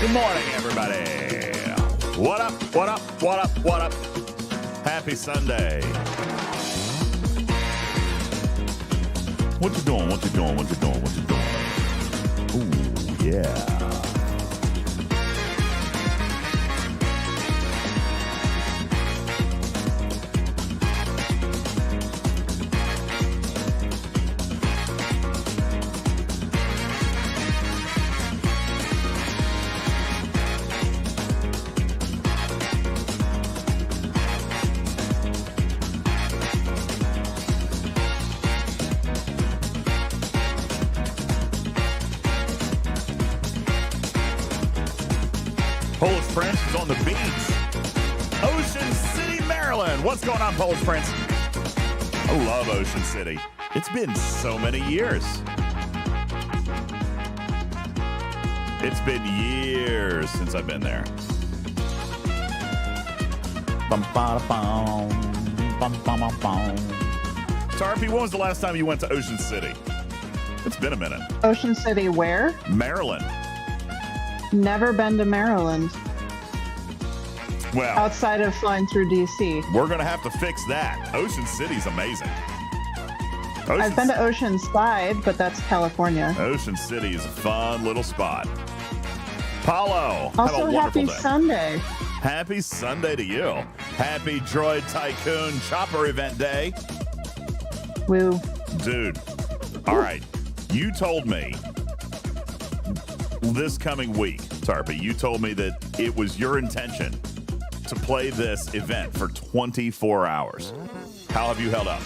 Good morning, everybody. What up, what up, what up, what up? Happy Sunday. What you doing, what you doing, what you doing, what you doing? Ooh, yeah. Polish Prince is on the beach. Ocean City, Maryland. What's going on, Polish Prince? I love Ocean City. It's been so many years. It's been years since I've been there. Tarpy, when was the last time you went to Ocean City? It's been a minute. Ocean City where? Maryland. Never been to Maryland. Well, outside of flying through DC. We're going to have to fix that. Ocean City's amazing. I've been to Oceanside, but that's California. Ocean City is a fun little spot. Paulo, also, have a wonderful happy day. Sunday. Happy Sunday to you. Happy Droid Tycoon Chopper Event Day. Woo. Dude, all right. You told me this coming week, Tarpy, you told me that it was your intention to play this event for 24 hours. How have you held up?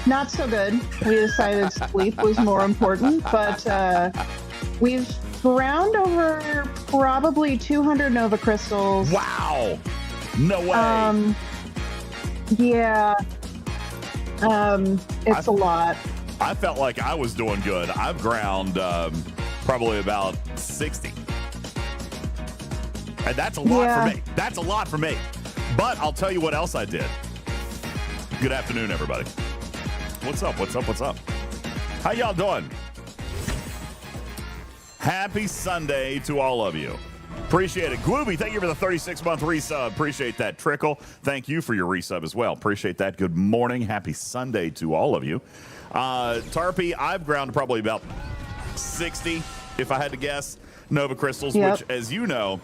Not so good. We decided sleep was more important, but we've ground over probably 200 Nova crystals. Wow. No way. Yeah. It's a lot. I felt like I was doing good. I've ground probably about 60. And that's a lot for me. That's a lot for me. But I'll tell you what else I did. Good afternoon, everybody. What's up? What's up? What's up? How y'all doing? Happy Sunday to all of you. Appreciate it. Glooby, thank you for the 36-month resub. Appreciate that. Trickle, thank you for your resub as well. Appreciate that. Good morning. Happy Sunday to all of you. Tarpy, I've ground probably about 60, if I had to guess, Nova crystals, which, as you know,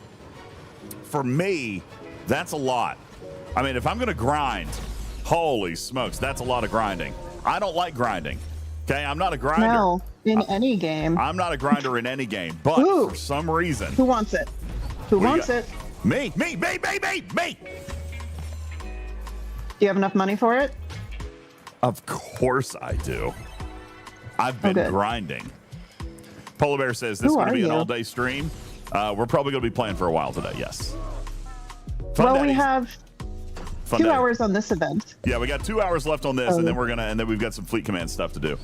for me, that's a lot. I mean, if I'm going to grind, holy smokes, that's a lot of grinding. I don't like grinding. Okay, I'm not a grinder. No, in any game. I'm not a grinder in any game, but for some reason. Who wants it? Who wants it? Me. Do you have enough money for it? Of course I do. I've been grinding. Polar Bear says this is going to be an all-day stream. We're probably going to be playing for a while today, yes. We have 2 hours on this event. Yeah, we got 2 hours left on this, and then we've got some Fleet Command stuff to do.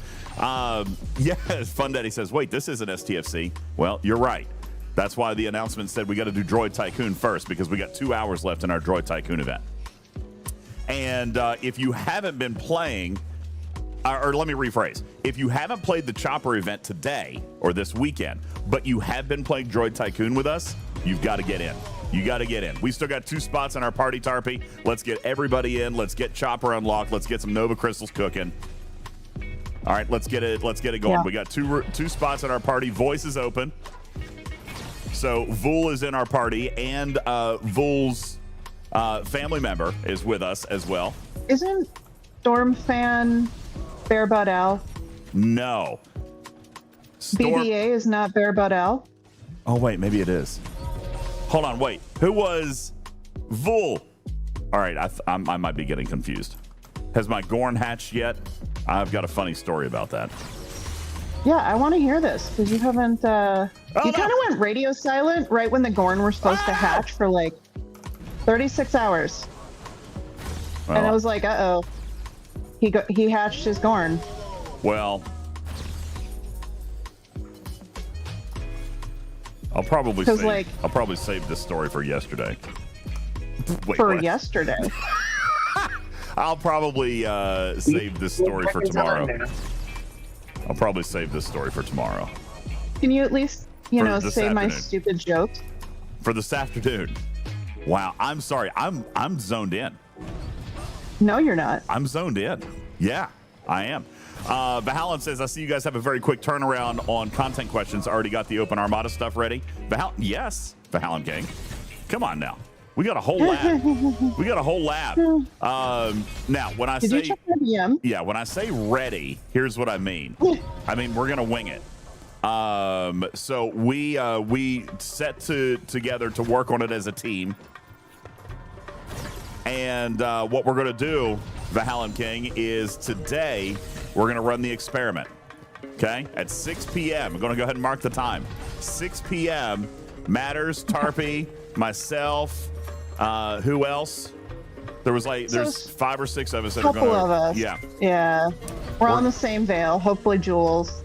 Yes, Fun Daddy says, wait, this isn't STFC. Well, you're right. That's why the announcement said we got to do Droid Tycoon first, because we got 2 hours left in our Droid Tycoon event. And if you haven't been playing, or let me rephrase, if you haven't played the Chopper event today or this weekend, but you have been playing Droid Tycoon with us, you've got to get in. You got to get in. We still got 2 spots in our party, Tarpy. Let's get everybody in. Let's get Chopper unlocked. Let's get some Nova crystals cooking. All right, let's get it going. Yeah. We got two spots in our party. Voice is open. So Vul is in our party, and Vul's family member is with us as well. Isn't Stormfan Barebutt Al? No. BBA is not Barebutt Al? Oh, wait, maybe it is. Hold on, wait. Who was Vul? All right, I might be getting confused. Has my Gorn hatched yet? I've got a funny story about that. Yeah, I want to hear this, because you haven't... you kind of went radio silent right when the Gorn were supposed to hatch for like 36 hours. Well, and I was like, uh-oh. He hatched his Gorn. Well... I'll probably save this story for yesterday. Wait, for yesterday? I'll probably save this story for tomorrow. I'll probably save this story for tomorrow. Can you at least you For know, this say my afternoon. stupid jokes. For this afternoon. Wow, I'm sorry. I'm zoned in. No, you're not. I'm zoned in. Yeah, I am. Vahalan says, I see you guys have a very quick turnaround on content questions. Already got the open Armada stuff ready. Yes, Vahalan Gang. Come on now. We got a whole lab. We got a whole lab. Now, when I Did say you check my DM? yeah, when I say ready, here's what I mean. I mean we're gonna wing it. So we set together to work on it as a team. And what we're going to do, Vahalan King, is today we're going to run the experiment. Okay? At 6 p.m. I'm going to go ahead and mark the time. 6 p.m. Matters, Tarpy, myself, who else? There's 5 or 6 of us that are going to. Couple of us. Yeah. Yeah. We're on the same veil. Hopefully, Jules.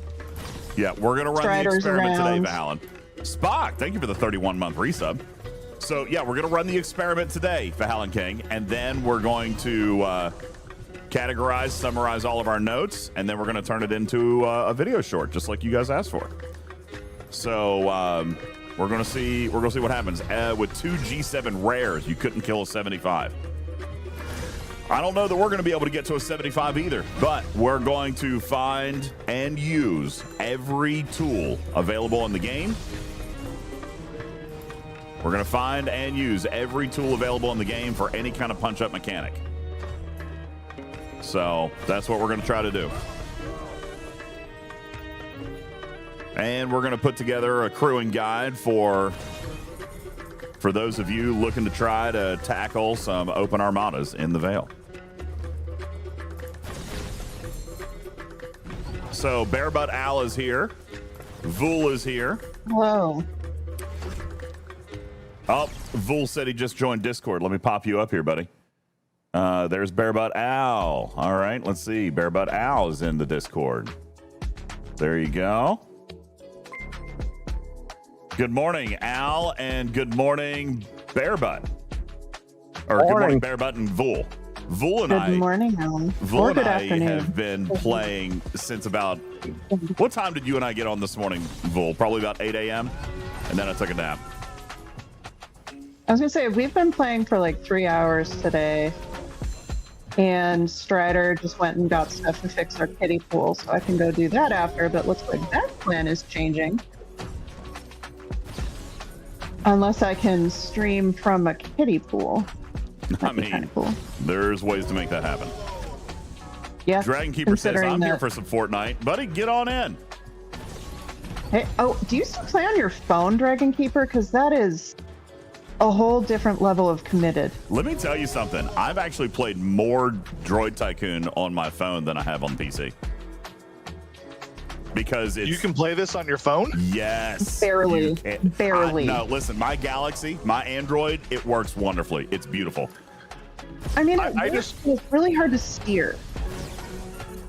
Yeah, we're going to run Strider's the experiment around. today, Vahalan. Spock, thank you for the 31-month resub. So, yeah, we're going to run the experiment today, Vahalan King, and then we're going to categorize, summarize all of our notes, and then we're going to turn it into a video short, just like you guys asked for. So, we're going to see what happens. With 2 G7 rares, you couldn't kill a 75. I don't know that we're going to be able to get to a 75 either, but we're going to find and use every tool available in the game. We're going to find and use every tool available in the game for any kind of punch-up mechanic. So that's what we're going to try to do. And we're going to put together a crewing guide for those of you looking to try to tackle some open armadas in the Veil. So Barebutt Al is here. Vul is here. Hello. Oh, Vul said he just joined Discord. Let me pop you up here, buddy. There's Barebutt Al. All right, let's see. Barebutt Al is in the Discord. There you go. Good morning, Al, and good morning, Barebutt. Or good morning, Barebutt and Vul. Vul and Good morning, Alan. Vul Or and good I afternoon. have been playing since about... What time did you and I get on this morning, Vul? Probably about 8 a.m., and then I took a nap. I was going to say, we've been playing for like 3 hours today. And Strider just went and got stuff to fix our kiddie pool, so I can go do that after, but looks like that plan is changing. Unless I can stream from a kiddie pool. I mean, cool. There's ways to make that happen. Yeah. Dragon Keeper says, considering I'm here that- for some Fortnite. Buddy, get on in. Hey, oh, do you still play on your phone, Dragon Keeper? Because that is a whole different level of committed. Let me tell you something. I've actually played more Droid Tycoon on my phone than I have on PC. Because it's... You can play this on your phone? Yes. Barely. You can. Barely. No, listen, my Galaxy, my Android, it works wonderfully. It's beautiful. I mean, it's really hard to steer.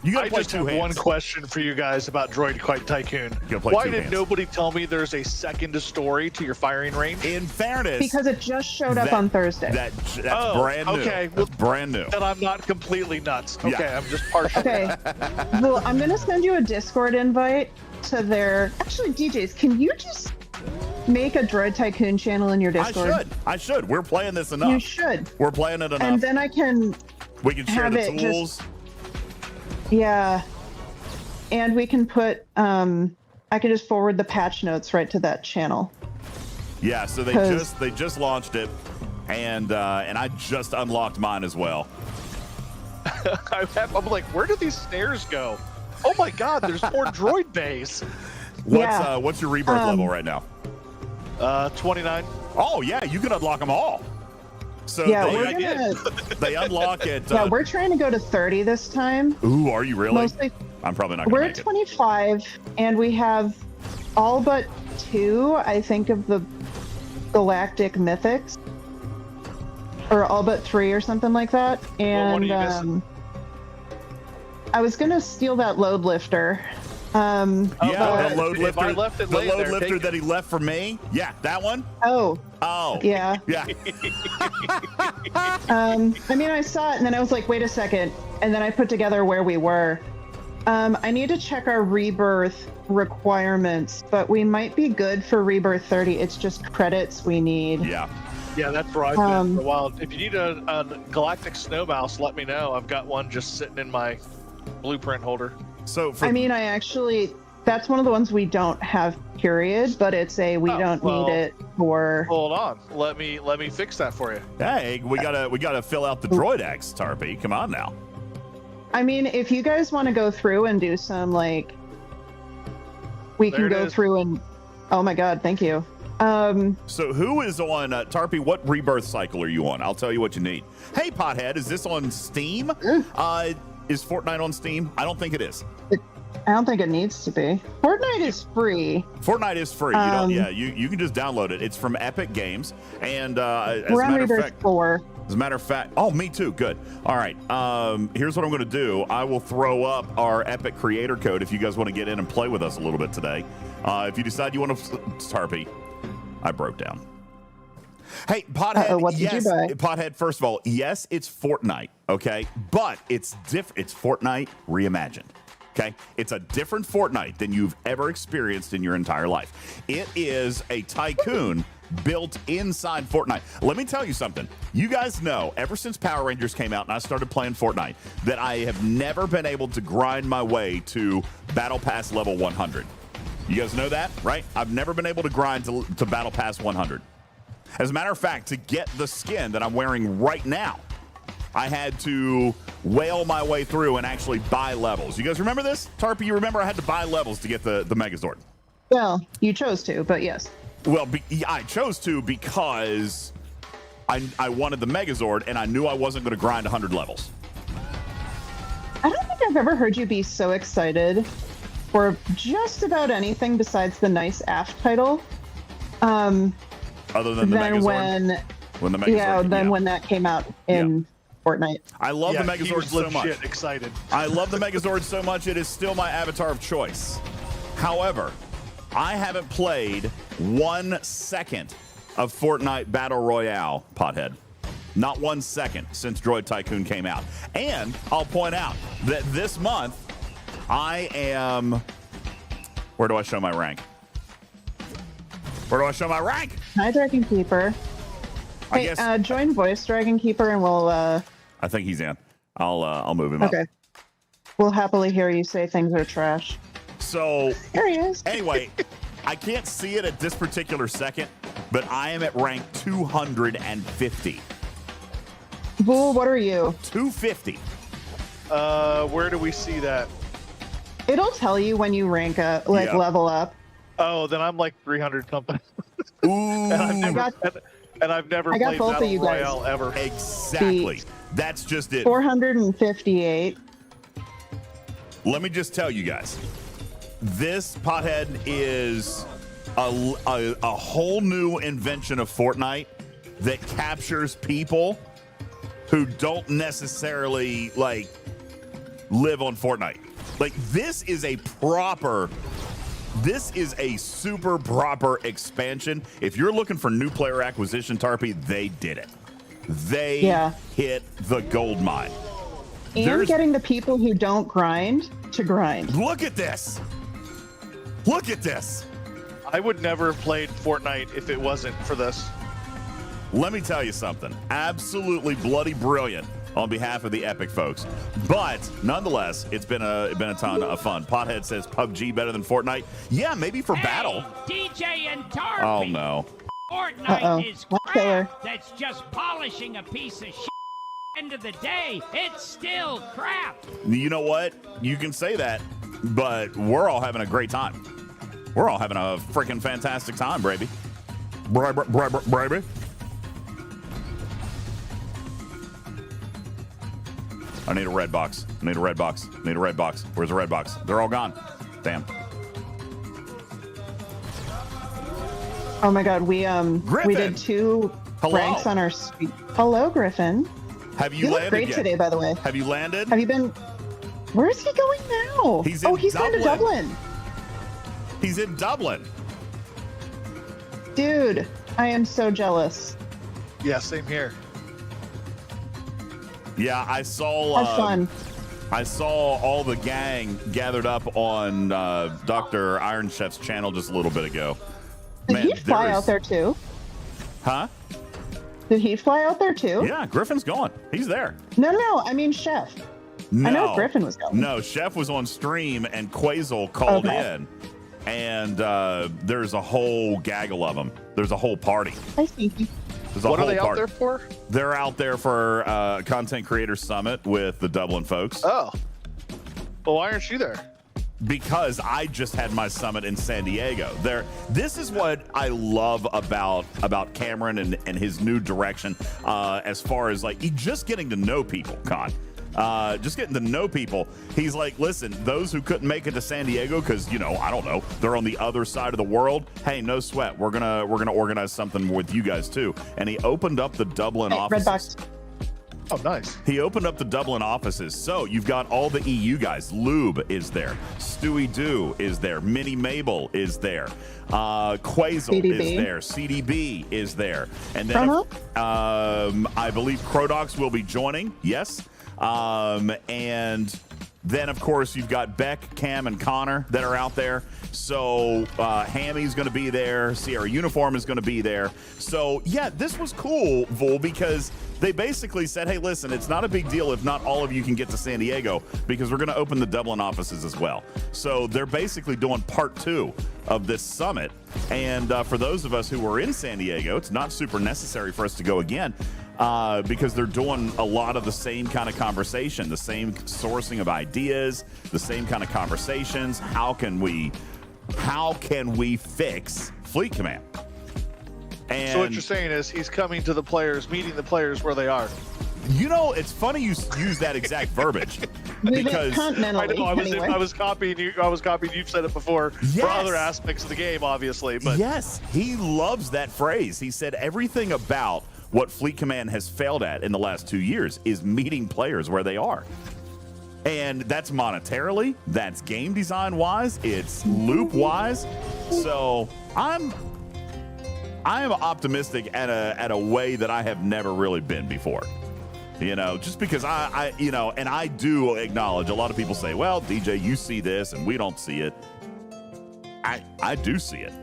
You gotta I play just two have hands. one question for you guys about Droid Tycoon. gotta play Why two did hands. nobody tell me there's a second story to your firing range? In fairness... Because it just showed up on Thursday. That's Oh, brand new. okay. That's brand new. That I'm not completely nuts. Okay, Yeah. I'm just partial. Okay. Well, I'm going to send you a Discord invite to their... Actually, DJs, can you just make a Droid Tycoon channel in your Discord? I should. We're playing this enough. You should. We're playing it enough. And then I can... We can share have the it tools. Yeah. And we can put... I can just forward the patch notes right to that channel. Yeah, so they just launched it, and I just unlocked mine as well. I'm like, where do these stairs go? Oh my God, there's more droid bays. What's your rebirth level right now? 29. Oh yeah, you can unlock them all. So Yeah, they, we're I gonna... they unlock it. Yeah, we're trying to go to 30 this time. Ooh, are you really? Mostly... I'm probably not gonna We're make at it. 25, and we have all but 2, I think, of the Galactic Mythics. Or all but 3 or something like that. Well, what are And you missing? I was going to steal that load lifter. Yeah, well, the load if I lifter. left it The laying load there, lifter take that he left for me. Yeah, that one. Oh, Oh. yeah. Yeah. I mean, I saw it, and then I was like, wait a second. And then I put together where we were. I need to check our rebirth requirements, but we might be good for rebirth 30. It's just credits we need. Yeah. Yeah, that's where I've been for a while. If you need a galactic snow mouse, let me know. I've got one just sitting in my blueprint holder. So I mean, that's one of the ones we don't have, period, but it's we don't need it for. Hold on. Let me fix that for you. Hey, we gotta fill out the droid X, Tarpy. Come on now. I mean, if you guys want to go through and do some we can go through and. Oh my God! Thank you. So who is on Tarpy? What rebirth cycle are you on? I'll tell you what you need. Hey, Pothead, is this on Steam? Is Fortnite on Steam? I don't think it is. I don't think it needs to be. Fortnite is free. Fortnite is free. You can just download it. It's from Epic Games, and as we're a on matter of Rebirth fact, 4. as a matter of fact, oh, me too. Good. All right. Here's what I'm going to do. I will throw up our Epic creator code if you guys want to get in and play with us a little bit today. If you decide you want to, Tarpy, I broke down. Hey, Pothead, what did you buy? Pothead, first of all, yes, it's Fortnite, okay? But it's different. It's Fortnite reimagined, okay? It's a different Fortnite than you've ever experienced in your entire life. It is a tycoon built inside Fortnite. Let me tell you something. You guys know, ever since Power Rangers came out and I started playing Fortnite, that I have never been able to grind my way to Battle Pass level 100. You guys know that, right? I've never been able to grind to Battle Pass 100. As a matter of fact, to get the skin that I'm wearing right now, I had to whale my way through and actually buy levels. You guys remember this? Tarpy, you remember I had to buy levels to get the Megazord? Well, you chose to, but yes. Well, I chose to because I wanted the Megazord, and I knew I wasn't going to grind 100 levels. I don't think I've ever heard you be so excited for just about anything besides the nice AF title. Other than the Megazord? When the Megazord, when that came out in Fortnite. I love the Megazord so much. Excited. I love the Megazord so much, it is still my avatar of choice. However, I haven't played 1 second of Fortnite Battle Royale, Pothead. Not 1 second since Droid Tycoon came out. And I'll point out that this month, I am... Where do I show my rank? Where do I show my rank? Hi, Dragon Keeper. Hey, join voice Dragon Keeper, and we'll. I think he's in. I'll move him up. Okay. We'll happily hear you say things are trash. So there he is. Anyway, I can't see it at this particular second, but I am at rank 250. Bull, what are you? 250. Where do we see that? It'll tell you when you rank up, level up. Oh, then I'm like 300 something. Ooh. And I've never played Battle Royale ever. Exactly. That's just it. 458. Let me just tell you guys, this Pothead is a whole new invention of Fortnite that captures people who don't necessarily live on Fortnite. This is a super proper expansion. If you're looking for new player acquisition, Tarpy, they did it. They hit the gold mine. And getting the people who don't grind to grind. Look at this. Look at this. I would never have played Fortnite if it wasn't for this. Let me tell you something. Absolutely bloody brilliant on behalf of the Epic folks. But nonetheless, it's been a ton of fun. Pothead says PUBG better than Fortnite. Yeah, maybe for battle. DJ and Tarpy. Oh no. Fortnite is crap. That's just polishing a piece of shit. End of the day, it's still crap. You know what? You can say that, but we're all having a great time. We're all having a freaking fantastic time, baby. Baby. I need a red box. I need a red box. I need a red box. Where's the red box? They're all gone. Damn. Oh my God, we did 2 ranks on our speed. Hello, Griffin. Have you landed look great yet? Today, by the way. Have you landed? Have you been? Where is he going now? He's going to Dublin. He's in Dublin. Dude, I am so jealous. Yeah, same here. Yeah, I saw. Have fun. I saw all the gang gathered up on Dr. Iron Chef's channel just a little bit ago. Did he fly out there too? Huh? Did he fly out there too? Yeah, Griffin's going. He's there. No, I mean Chef. No, I know Griffin was going. No, Chef was on stream and Quasel called in, and there's a whole gaggle of them. There's a whole party. I see. What are they out there for? They're out there for Content Creator Summit with the Dublin folks. Oh. Well, why aren't you there? Because I just had my summit in San Diego. This is what I love about Cameron and his new direction as far as like just getting to know people, Con. Just getting to know people. He's like, listen, those who couldn't make it to San Diego because, I don't know, they're on the other side of the world. Hey, no sweat. We're gonna organize something with you guys too. And he opened up the Dublin offices. Redbox. Oh, nice. He opened up the Dublin offices. So you've got all the EU guys. Lube is there. Stewie Doo is there. Minnie Mabel is there. Quasel CDB. is there. CDB is there. And then I believe Crodox will be joining. Yes. And then, of course, you've got Beck, Cam, and Connor that are out there. So Hammy's going to be there. Sierra Uniform is going to be there. So, yeah, this was cool, Vul, because they basically said, hey, listen, it's not a big deal if not all of you can get to San Diego because we're going to open the Dublin offices as well. So they're basically doing part 2 of this summit. And for those of us who were in San Diego, it's not super necessary for us to go again. Because they're doing a lot of the same kind of conversation, the same sourcing of ideas, the same kind of conversations. How can we fix Fleet Command? And so what you're saying is he's coming to the players, meeting the players where they are. It's funny you use that exact verbiage because I know I was copying you. You've said it before for other aspects of the game, obviously. But yes, he loves that phrase. He said everything about what Fleet Command has failed at in the last 2 years is meeting players where they are. And that's monetarily, that's game design wise, it's loop wise. So I'm optimistic at a way that I have never really been before. Just because and I do acknowledge a lot of people say, well, DJ, you see this and we don't see it. I do see it.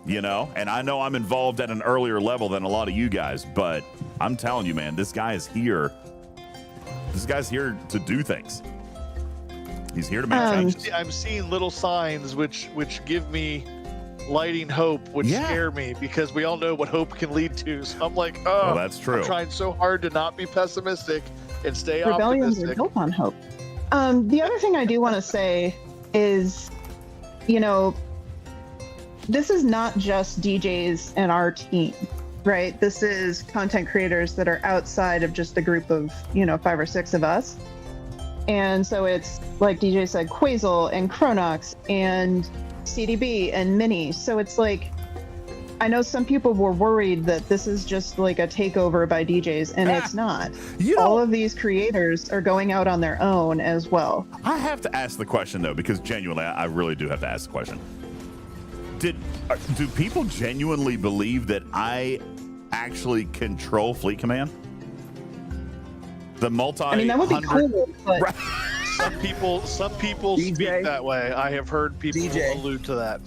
And I know I'm involved at an earlier level than a lot of you guys, but I'm telling you, man, this guy is here. This guy's here to do things. He's here to make changes. I'm seeing little signs which give me lighting hope, which scare me because we all know what hope can lead to. So I'm like, oh, that's true. I'm trying so hard to not be pessimistic and stay Rebellions optimistic. are built on hope. The other thing I do want to say is, this is not just DJs and our team, right? This is content creators that are outside of just a group of, 5 or 6 of us. And so it's, like DJ said, Quasel and Chronox and CDB and Minnie. So it's like, I know some people were worried that this is just like a takeover by DJs, and it's not. All of these creators are going out on their own as well. I have to ask the question, though, because genuinely, I really do have to ask the question. Do people genuinely believe that I actually control Fleet Command? The that would be cool, but... Right. Some people DJ, speak that way. I have heard people allude to that.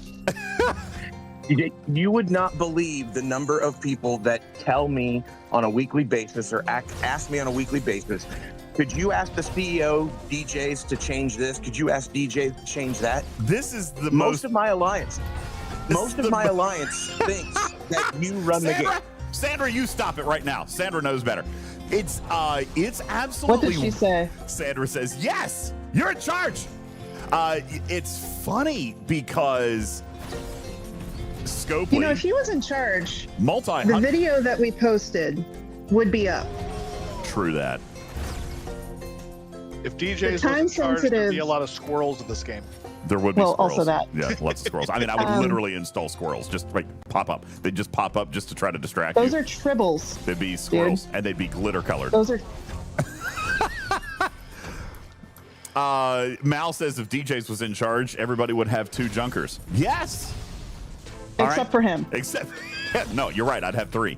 DJ, you would not believe the number of people that tell me on a weekly basis or ask me on a weekly basis, could you ask the CEO DJs to change this? Could you ask DJs to change that? This is the most of my alliance. Most of my alliance thinks that you run the game. Sandra, you stop it right now. Sandra knows better. It's absolutely. What did she say? Sandra says, yes, you're in charge. It's funny because Scopely. If he was in charge, the video that we posted would be up. True that. If DJs was in charge, there'd be a lot of squirrels in this game. There would be squirrels. Also that. Yeah, lots of squirrels. I mean, I would literally install squirrels. Just pop up. They'd just pop up just to try to distract you. Those are tribbles. They'd be squirrels, and they'd be glitter colored. Those are... Mal says if DJs was in charge, everybody would have 2 junkers. Yes! Except for him. No, you're right. I'd have 3.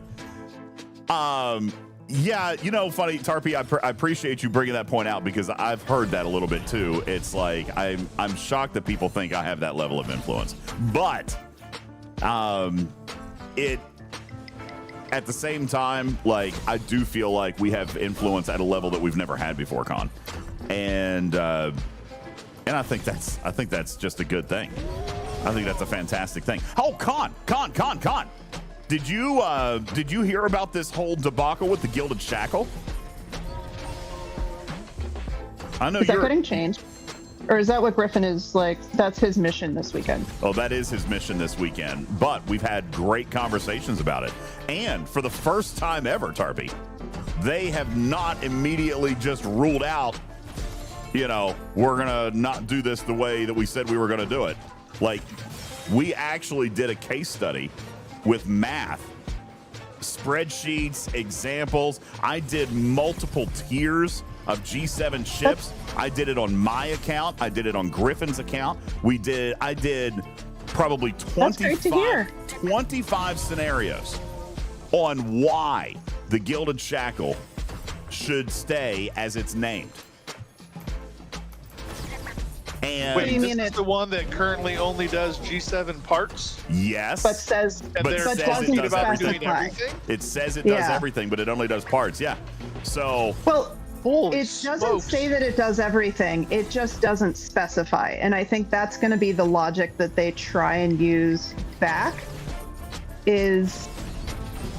Yeah, you know, funny, Tarpy, I appreciate you bringing that point out because I've heard that a little bit too. It's like I'm shocked that people think I have that level of influence, but it at the same time, like I do feel like we have influence at a level that we've never had before, Con, and I think that's just a good thing. I think that's a fantastic thing. Oh, Con. Did you hear about this whole debacle with the Gilded Shackle? I know is that getting changed, or is that what Griffin is like? That's his mission this weekend. Oh, that is his mission this weekend. But we've had great conversations about it, and for the first time ever, Tarpy, they have not immediately just ruled out. You know, we're gonna not do this the way that we said we were gonna do it. Like, we actually did a case study with math, spreadsheets, examples. I did multiple tiers of G7 ships. I did it on my account. I did it on Griffin's account. I did probably 25 scenarios on why the Gilded Shackle should stay as it's named. And wait, this is the one that currently only does G7 parts? Yes. But says, but it says doesn't it does everything. everything? It says it does everything, but it only does parts. Yeah. So. Well, Holy it doesn't smokes. say that it does everything. It just doesn't specify. And I think that's going to be the logic that they try and use back is,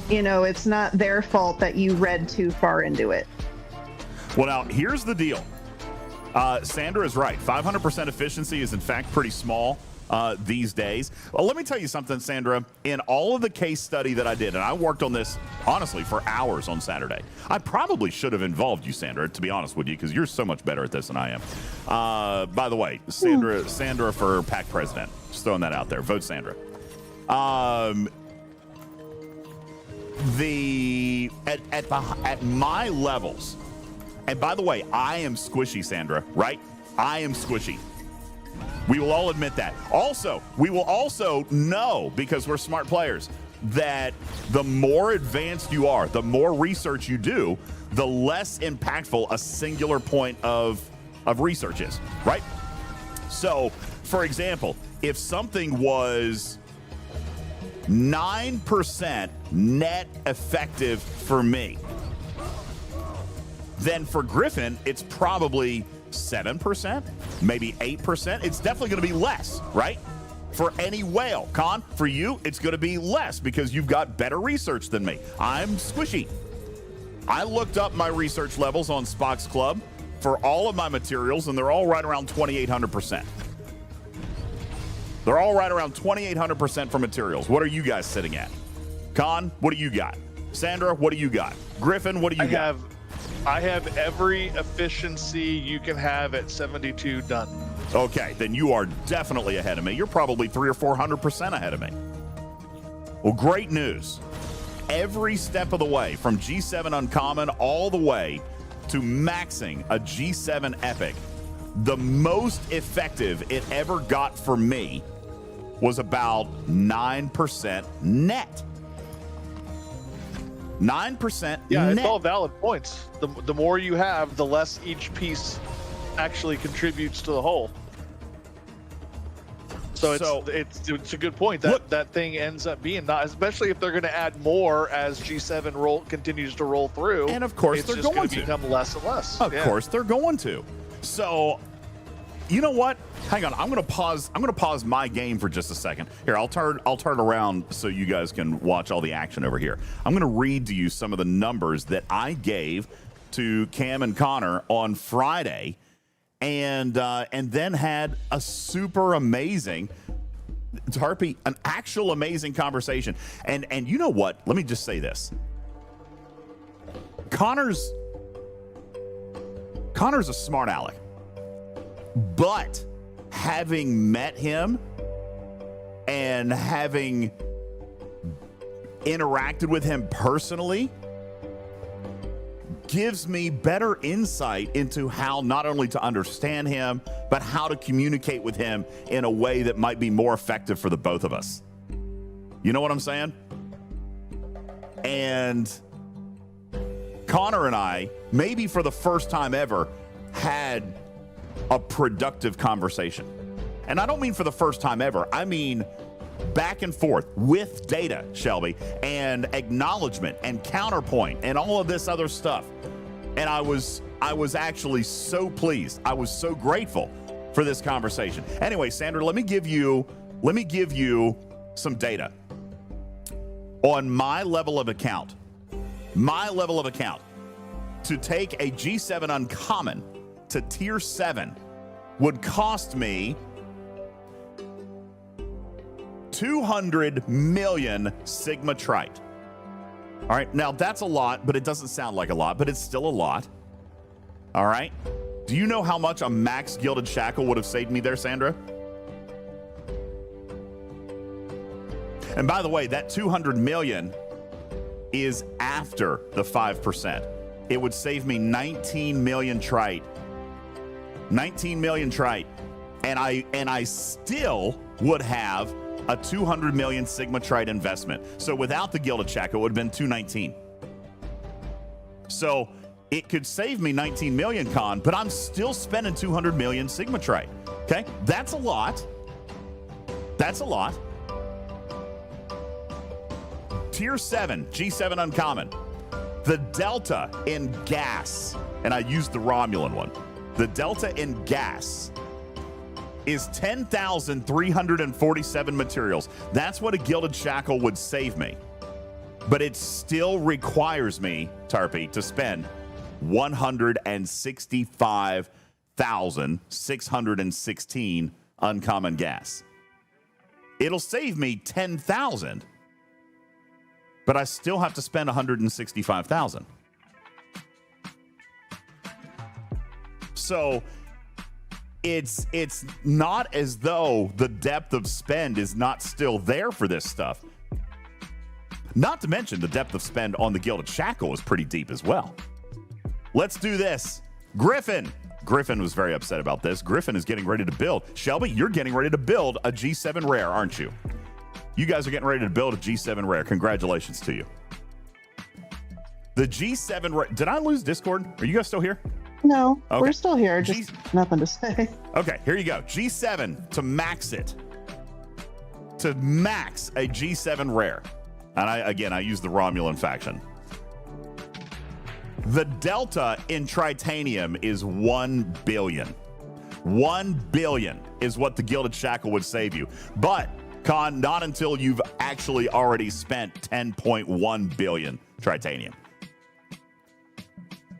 you know, it's not their fault that you read too far into it. Well, now, here's the deal. Sandra is right. 500% efficiency is, in fact, pretty small these days. Well, let me tell you something, Sandra. In all of the case study that I did, and I worked on this, honestly, for hours on Saturday. I probably should have involved you, Sandra, to be honest with you, because you're so much better at this than I am. By the way, Sandra for PAC president. Just throwing that out there. Vote Sandra. At my levels, and by the way, I am squishy, Sandra, right? I am squishy. We will all admit that. Also, we will also know, because we're smart players, that the more advanced you are, the more research you do, the less impactful a singular point of research is, right? So, for example, if something was 9% net effective for me, then for Griffin, it's probably 7%, maybe 8%. It's definitely going to be less, right? For any whale. Con, for you, it's going to be less because you've got better research than me. I'm squishy. I looked up my research levels on Spock's Club for all of my materials, and they're all right around 2,800%. They're all right around 2,800% for materials. What are you guys sitting at? Con, what do you got? Sandra, what do you got? Griffin, what do you got? I have every efficiency you can have at 72 done. Okay, then you are definitely ahead of me. You're probably 300 or 400% ahead of me. Well, great news. Every step of the way, from G7 Uncommon all the way to maxing a G7 Epic, the most effective it ever got for me was about 9% net. 9% yeah, net. It's all valid points. The more you have, the less each piece actually contributes to the whole. So it's a good point. That thing ends up being not, especially if they're going to add more as G7 continues to roll through. And of course, it's they're just going to to become less and less. Of course, they're going to. So, you know what? Hang on. I'm going to pause my game for just a second. Here, I'll turn around so you guys can watch all the action over here. I'm going to read to you some of the numbers that I gave to Cam and Connor on Friday, and then had a super amazing, Harpy, an actual amazing conversation. And you know what? Let me just say this. Connor's a smart aleck. But having met him and having interacted with him personally gives me better insight into how not only to understand him, but how to communicate with him in a way that might be more effective for the both of us. You know what I'm saying? And Connor and I, maybe for the first time ever, had a productive conversation. And I don't mean for the first time ever. I mean back and forth with data, Shelby, and acknowledgement and counterpoint and all of this other stuff. And I was actually so pleased. I was so grateful for this conversation. Anyway, Sandra, let me give you some data. On my level of account, to take a G7 Uncommon to tier 7 would cost me 200 million Sigma Trite. All right, now that's a lot, but it doesn't sound like a lot, but it's still a lot. All right. Do you know how much a max Gilded Shackle would have saved me there, Sandra? And by the way, that 200 million is after the 5%. It would save me 19 million trite. 19 million trite. And I still would have a 200 million Sigma Trite investment. So without the Gilded Shackle, it would have been 219. So it could save me 19 million, Con, but I'm still spending 200 million Sigma Trite. Okay? That's a lot. That's a lot. Tier 7, G7 Uncommon. The delta in gas, and I used the Romulan one. The delta in gas is 10,347 materials. That's what a Gilded Shackle would save me. But it still requires me, Tarpy, to spend 165,616 uncommon gas. It'll save me 10,000, but I still have to spend 165,000. So it's not as though the depth of spend is not still there for this stuff. Not to mention the depth of spend on the Gilded Shackle is pretty deep as well. Let's do this. Griffin was very upset about this. Griffin is getting ready to build. Shelby, you're getting ready to build a G7 Rare, aren't you? You guys are getting ready to build a G7 Rare. Congratulations to you. The G7 Rare. Did I lose Discord? Are you guys still here? No, okay. We're still here. Just nothing to say. Okay, here you go. G7 to max it. To max a G7 Rare. And I use the Romulan faction. The delta in Tritanium is 1 billion. 1 billion is what the Gilded Shackle would save you. But, Con, not until you've actually already spent 10.1 billion Tritanium.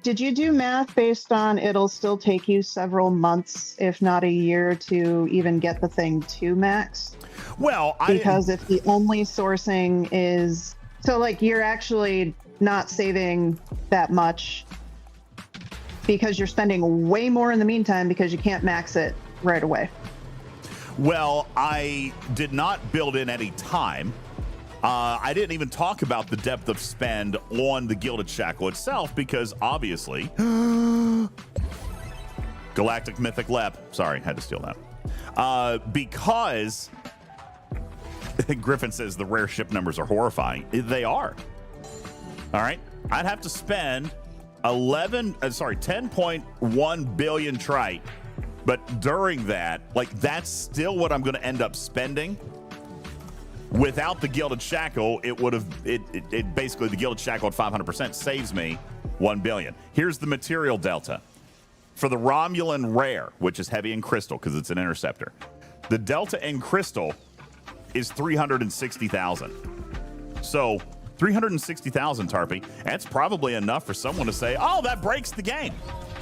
Did you do math based on it'll still take you several months, if not a year, to even get the thing to max? Well, because if the only sourcing is so, like, you're actually not saving that much because you're spending way more in the meantime because you can't max it right away. Well, I did not build in any time. I didn't even talk about the depth of spend on the Gilded Shackle itself because obviously Galactic Mythic Lep. Sorry, had to steal that. Because Griffin says the rare ship numbers are horrifying. They are. All right. I'd have to spend 10.1 billion trite. But during that, like, that's still what I'm going to end up spending. Without the Gilded Shackle, it would have it basically the Gilded Shackle at 500% saves me 1 billion. Here's the material delta. For the Romulan Rare, which is heavy in crystal because it's an interceptor, the delta in crystal is 360,000. So 360,000, Tarpy, that's probably enough for someone to say, oh, that breaks the game.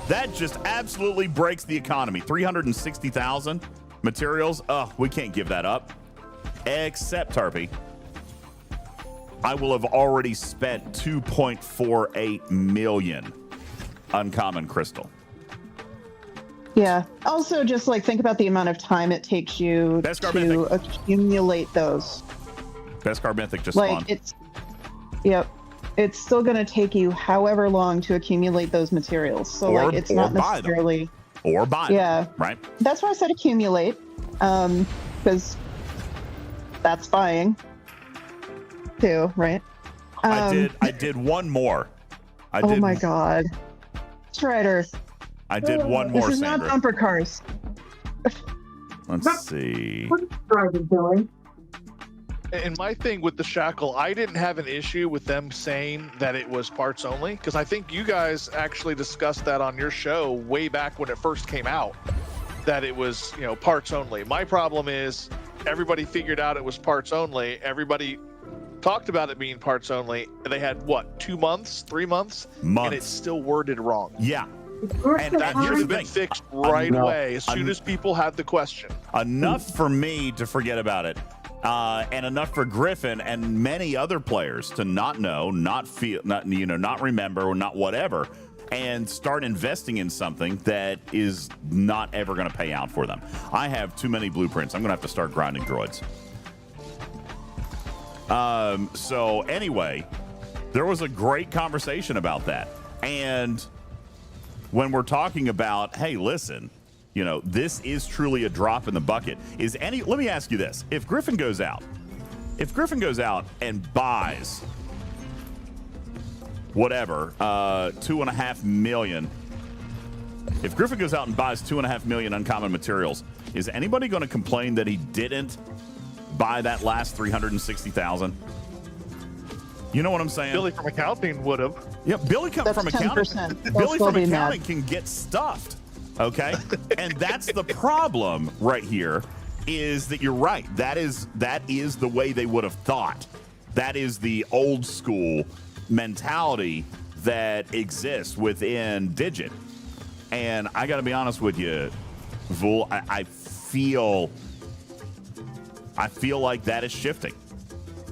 That just absolutely breaks the economy. 360,000 materials. Oh, we can't give that up. Except, Tarpy, I will have already spent 2.48 million uncommon crystal. Yeah. Also, just like think about the amount of time it takes you to accumulate those. Beskar Mythic just like spawned. It's still going to take you however long to accumulate those materials. So like it's not necessarily or buy them. Yeah. Right. That's why I said accumulate. Because that's buying too, right? I did one more. Oh my God. Strider. I did one more, This is Sandra. not bumper cars. Let's see. What's Strider doing? And my thing with the shackle, I didn't have an issue with them saying that it was parts only, because I think you guys actually discussed that on your show way back when it first came out, that it was, parts only. My problem is everybody figured out it was parts only. Everybody talked about it being parts only. They had what, 2 months, 3 months? And it's still worded wrong. Yeah. And that should have been fixed right away as soon as people had the question. Enough for me to forget about it. And enough for Griffin and many other players to not know, not feel, not remember, or not whatever, and start investing in something that is not ever going to pay out for them. I have too many blueprints. I'm going to have to start grinding droids. So anyway, there was a great conversation about that. And when we're talking about, hey, listen, this is truly a drop in the bucket. Let me ask you this. If Griffin goes out and buys whatever, 2.5 million, if Griffin goes out and buys 2.5 million uncommon materials, is anybody going to complain that he didn't buy that last 360,000? You know what I'm saying? Billy from accounting would have. Yeah, Billy from accounting. Billy from accounting can get stuffed. Okay, and that's the problem right here. Is that you're right? That is the way they would have thought. That is the old school mentality that exists within Digit. And I got to be honest with you, Vul. I feel like that is shifting,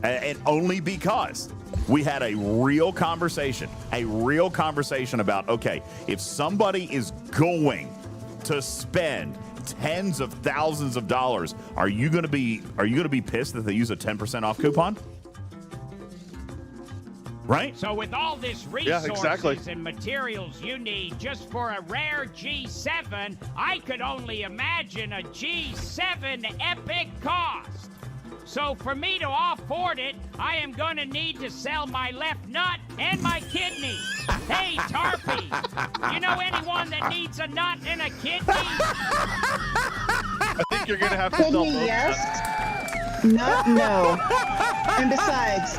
and only because we had a real conversation about, okay, if somebody is going to spend tens of thousands of dollars, are you going to be pissed that they use a 10% off coupon? Right? So with all this resources and materials you need just for a rare G7, I could only imagine a G7 epic cost. So for me to afford it, I am going to need to sell my left nut and my kidney. Hey, Tarpy, you know anyone that needs a nut and a kidney? I think you're going to have to sell Kidney, yes. Nut, no. And besides,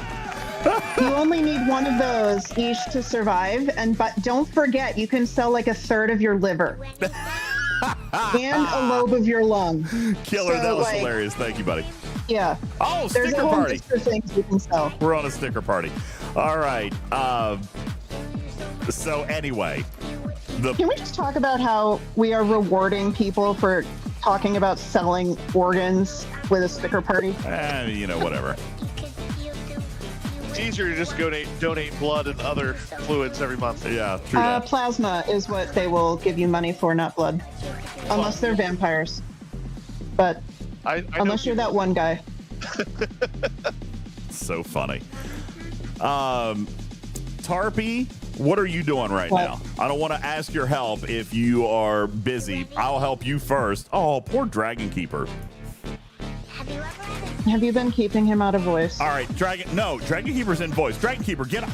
you only need one of those each to survive. But don't forget, you can sell like a third of your liver. And a lobe of your lung. Killer, that was hilarious. Thank you, buddy. Yeah. Oh, There's sticker a whole party. list of things you can sell. We're on a sticker party. All right. So anyway, Can we just talk about how we are rewarding people for talking about selling organs with a sticker party? Whatever. It's easier to just donate blood and other fluids every month. Yeah, true that. Plasma is what they will give you money for, not blood. Unless they're vampires. But unless you're that one guy. So funny. Tarpy, what are you doing right now? I don't want to ask your help if you are busy. I'll help you first. Oh, poor Dragon Keeper. Have you been keeping him out of voice? All right, Dragon Keeper's in voice. Dragon Keeper, get,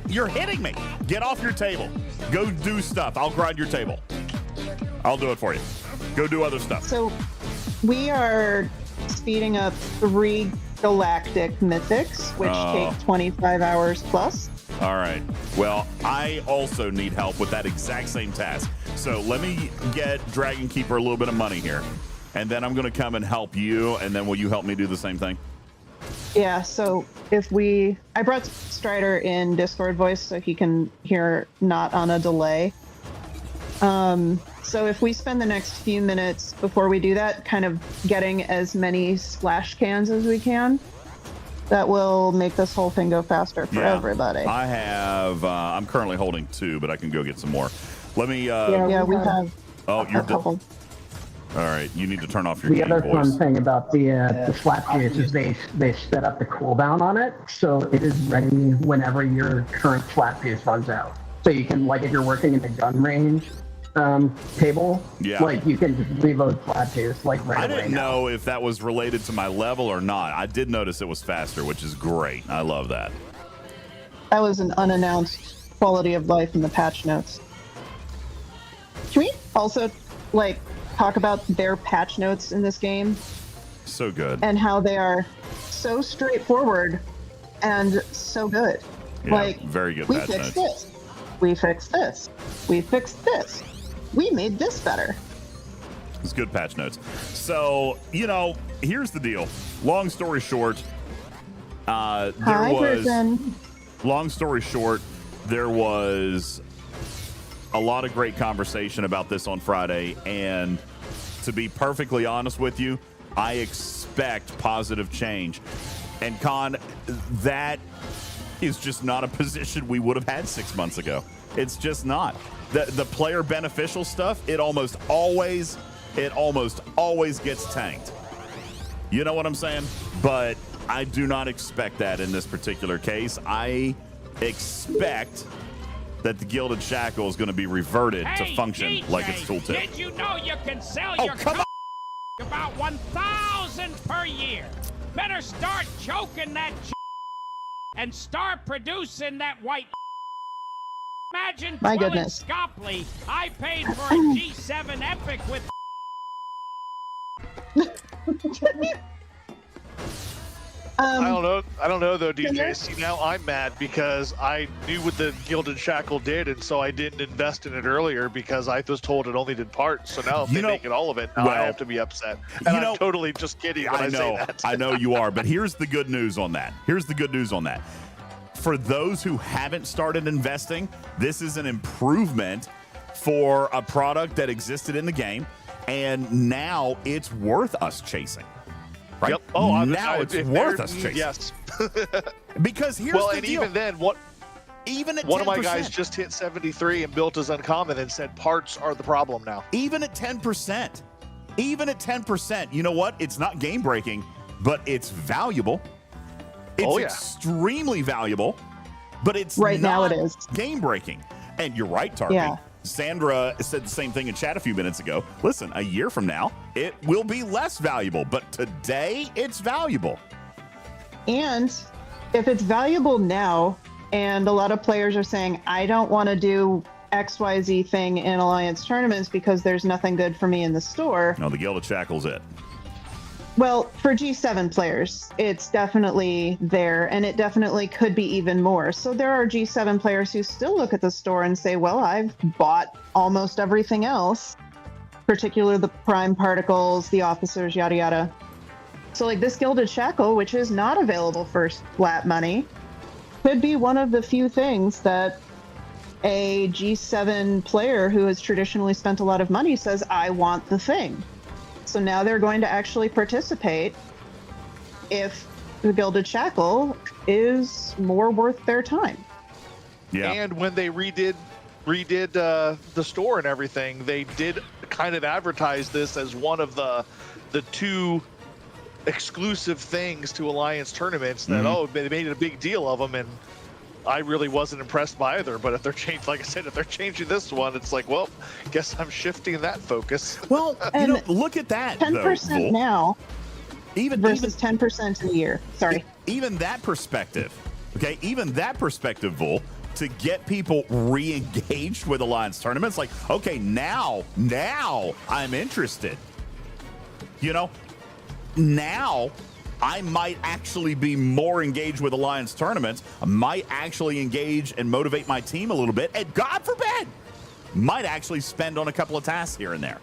you're hitting me. Get off your table. Go do stuff. I'll grind your table. I'll do it for you. Go do other stuff. So we are speeding up 3 galactic mythics, which take 25 hours plus. All right. Well, I also need help with that exact same task. So let me get Dragon Keeper a little bit of money here. And then I'm going to come and help you. And then will you help me do the same thing? Yeah, so I brought Strider in Discord voice so he can hear not on a delay. So if we spend the next few minutes before we do that, kind of getting as many splash cans as we can, that will make this whole thing go faster for everybody. I have, I'm currently holding 2, but I can go get some more. Let me, yeah, we have you're couple. All right, you need to turn off your The other voice. fun thing about the flat piece is they set up the cooldown on it, so it is ready whenever your current flat piece runs out. So you can, like, if you're working in the gun range table, like, you can just reload flat piece right away. I didn't know if that was related to my level or not. I did notice it was faster, which is great. I love that. That was an unannounced quality of life in the patch notes. Can we also like talk about their patch notes in this game? So good. And how they are so straightforward and so good. Yeah, like, very good we patch fixed notes. this. We fixed this. We fixed this. We made this better. It's good patch notes. So, here's the deal. Long story short, there was a lot of great conversation about this on Friday, and to be perfectly honest with you, I expect positive change. And Con, that is just not a position we would have had 6 months ago. It's just not. The player beneficial stuff, it almost always gets tanked. You know what I'm saying? But I do not expect that in this particular case. I expect that the Gilded Shackle is going to be reverted to function DJ, like its tooltip. Did you know you can sell your come on. about 1,000 per year? Better start choking that and start producing that white. Imagine My twirling goodness. Scopely. I paid for a G7 Epic with. I don't know though, DJ. See, now I'm mad because I knew what the Gilded Shackle did, and so I didn't invest in it earlier because I was told it only did parts. So now if they make it all of it, now I have to be upset. And I'm totally just kidding when I say that. I know you are, but here's the good news on that. For those who haven't started investing, this is an improvement for a product that existed in the game, and now it's worth us chasing. Right? Yep. Oh, now it's worth us chasing. Yes. Because here's the and deal. even then, even at one 10%, of my guys just hit 73 and built his uncommon and said parts are the problem now. Even at 10%, you know what? It's not game breaking, but it's valuable. It's extremely valuable, but it's now it is game breaking. And you're right, Tarpy. Yeah. Sandra said the same thing in chat a few minutes ago. Listen, a year from now, it will be less valuable, but today it's valuable. And if it's valuable now, and a lot of players are saying, I don't want to do XYZ thing in Alliance tournaments because there's nothing good for me in the store. No, the Gilded Shackle's it. Well, for G7 players, it's definitely there, and it definitely could be even more. So there are G7 players who still look at the store and say, well, I've bought almost everything else, particularly the prime particles, the officers, yada, yada. So like this Gilded Shackle, which is not available for flat money, could be one of the few things that a G7 player who has traditionally spent a lot of money says, I want the thing. So now they're going to actually participate if the Gilded Shackle is more worth their time. Yeah. And when they redid the store and everything, they did kind of advertise this as one of the two exclusive things to Alliance tournaments that, they made a big deal of them, and I really wasn't impressed by either. But if they're if they're changing this one, it's like, well, guess I'm shifting that focus. Well, look at that. 10% now, versus 10% 10% in a year. Sorry. Even that perspective, Vol, to get people re-engaged with Alliance tournaments, like, okay, now I'm interested. Now I might actually be more engaged with Alliance tournaments. I might actually engage and motivate my team a little bit. And God forbid, might actually spend on a couple of tasks here and there.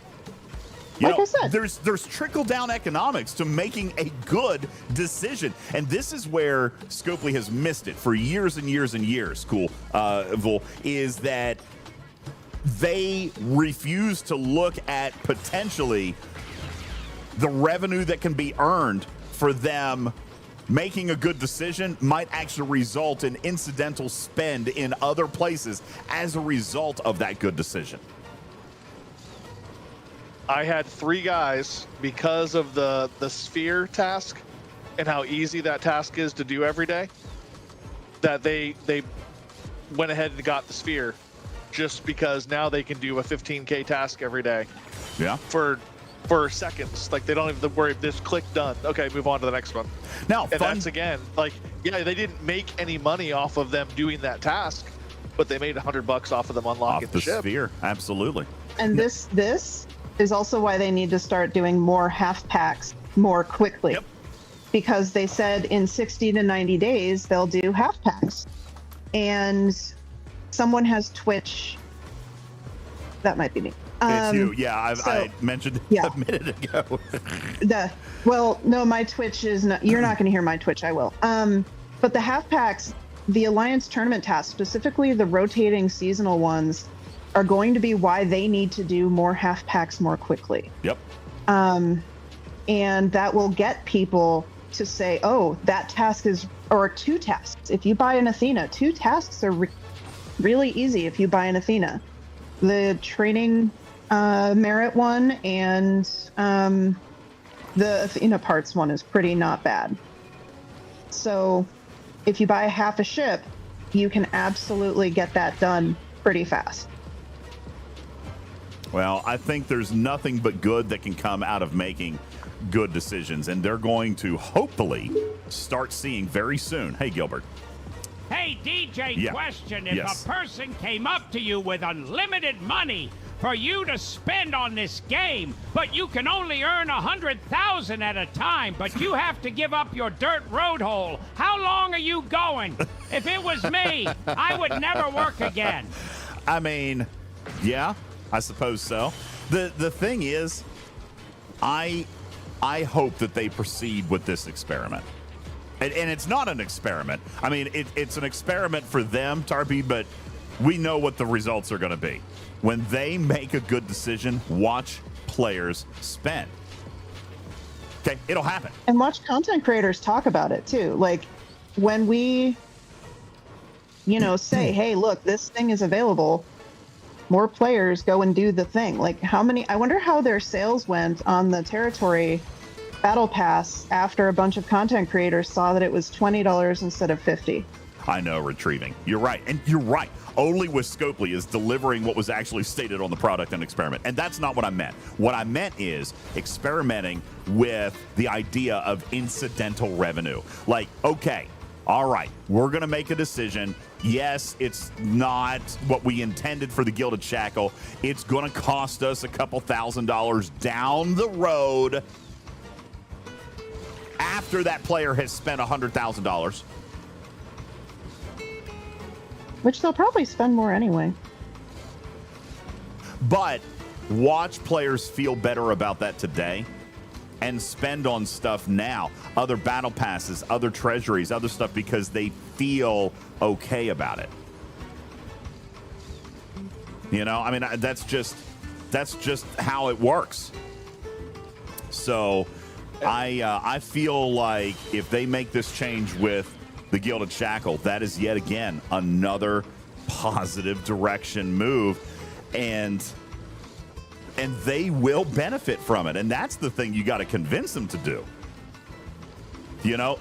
I said, there's trickle-down economics to making a good decision. And this is where Scopely has missed it for years and years and years, Vol, is that they refuse to look at potentially the revenue that can be earned for them making a good decision might actually result in incidental spend in other places as a result of that good decision. I had 3 guys, because of the sphere task and how easy that task is to do every day, that they went ahead and got the sphere just because now they can do a 15K task every day. Yeah. For seconds. Like, they don't even worry, this click done. Okay, move on to the next one. Now, and that's again, like, they didn't make any money off of them doing that task, but they made $100 off of them unlocking Off the ship. sphere, absolutely. And this is also why they need to start doing more half packs more quickly. Yep. Because they said in 60 to 90 days they'll do half packs. And someone has Twitch. That might be me. It's you. Yeah, I mentioned it a minute ago. No, my Twitch is not. You're not going to hear my Twitch. I will. But the half packs, the Alliance tournament tasks, specifically the rotating seasonal ones, are going to be why they need to do more half packs more quickly. Yep. And that will get people to say, oh, that task is, or 2 tasks. If you buy an Athena, 2 tasks are really easy if you buy an Athena. The training merit one and the Athena parts one is pretty not bad. So if you buy half a ship, you can absolutely get that done pretty fast. Well, I think there's nothing but good that can come out of making good decisions, and they're going to hopefully start seeing very soon. Hey, Gilbert. Hey, DJ, question. If Yes. a person came up to you with unlimited money for you to spend on this game, but you can only earn 100,000 at a time, but you have to give up your dirt road hole, how long are you going? If it was me, I would never work again. I mean, yeah, I suppose so. The thing is, I hope that they proceed with this experiment. And it's not an experiment. I mean, it's an experiment for them, Tarby, but we know what the results are going to be. When they make a good decision, watch players spend. Okay, it'll happen. And watch content creators talk about it too. Like when we, say, hey, look, this thing is available, more players go and do the thing. Like I wonder how their sales went on the territory battle pass after a bunch of content creators saw that it was $20 instead of $50. I know, retrieving. You're right. And you're right. Only with Scopely is delivering what was actually stated on the product and experiment. And that's not what I meant. What I meant is experimenting with the idea of incidental revenue. Like, okay, all right, we're going to make a decision. Yes, it's not what we intended for the Gilded Shackle. It's going to cost us a couple $1,000s down the road after that player has spent $100,000. Which they'll probably spend more anyway. But watch players feel better about that today and spend on stuff now. Other battle passes, other treasuries, other stuff, because they feel okay about it. I mean, that's just how it works. So I feel like if they make this change with the Gilded Shackle, that is yet again another positive direction move, and they will benefit from it. And that's the thing you got to convince them to do.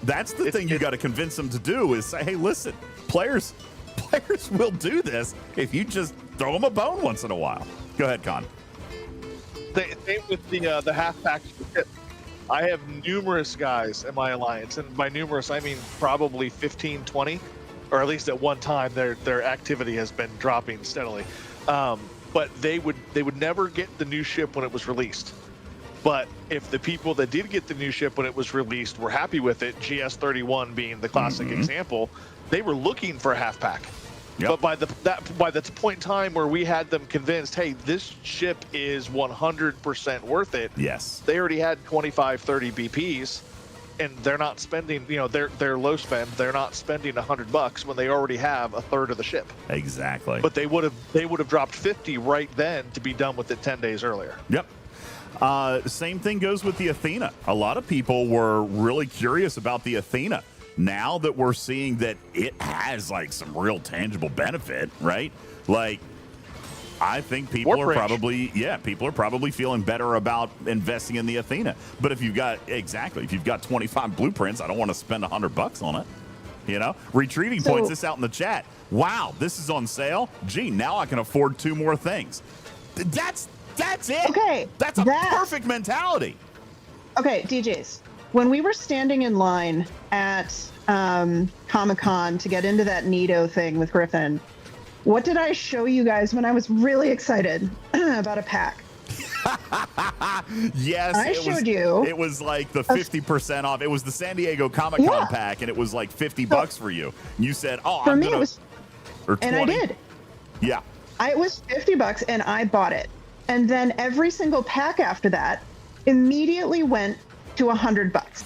That's the thing you got to convince them to do is say, hey, listen, players will do this if you just throw them a bone once in a while. Go ahead, Con. Same with the half pack. I have numerous guys in my alliance, and by numerous I mean probably 15, 20, or at least at one time their activity has been dropping steadily. But they would never get the new ship when it was released. But if the people that did get the new ship when it was released were happy with it, GS31 being the classic example, they were looking for a half pack. Yep. But by the point in time where we had them convinced, hey, this ship is 100% worth it. Yes. They already had 25, 30 BPs, and they're not spending. They're low spend. They're not spending $100 when they already have a third of the ship. Exactly. But they would have dropped 50 right then to be done with it 10 days earlier. Yep. Same thing goes with the Athena. A lot of people were really curious about the Athena. Now that we're seeing that it has like some real tangible benefit, right? Like, I think people are probably feeling better about investing in the Athena. But if you've got 25 blueprints, I don't want to spend $100 on it. Retrieving points this out in the chat. Wow, this is on sale. Gee, now I can afford 2 more things. That's it. Okay, that's a perfect mentality. Okay, DJs. When we were standing in line at Comic-Con to get into that Nido thing with Griffin, what did I show you guys when I was really excited about a pack? Yes, I showed you. It was like the 50% off. It was the San Diego Comic-Con pack, and it was like $50 for you. You said, "Oh, for I'm me gonna," it was, or 20. and I did. Yeah. It was $50, and I bought it. And then every single pack after that immediately went to $100.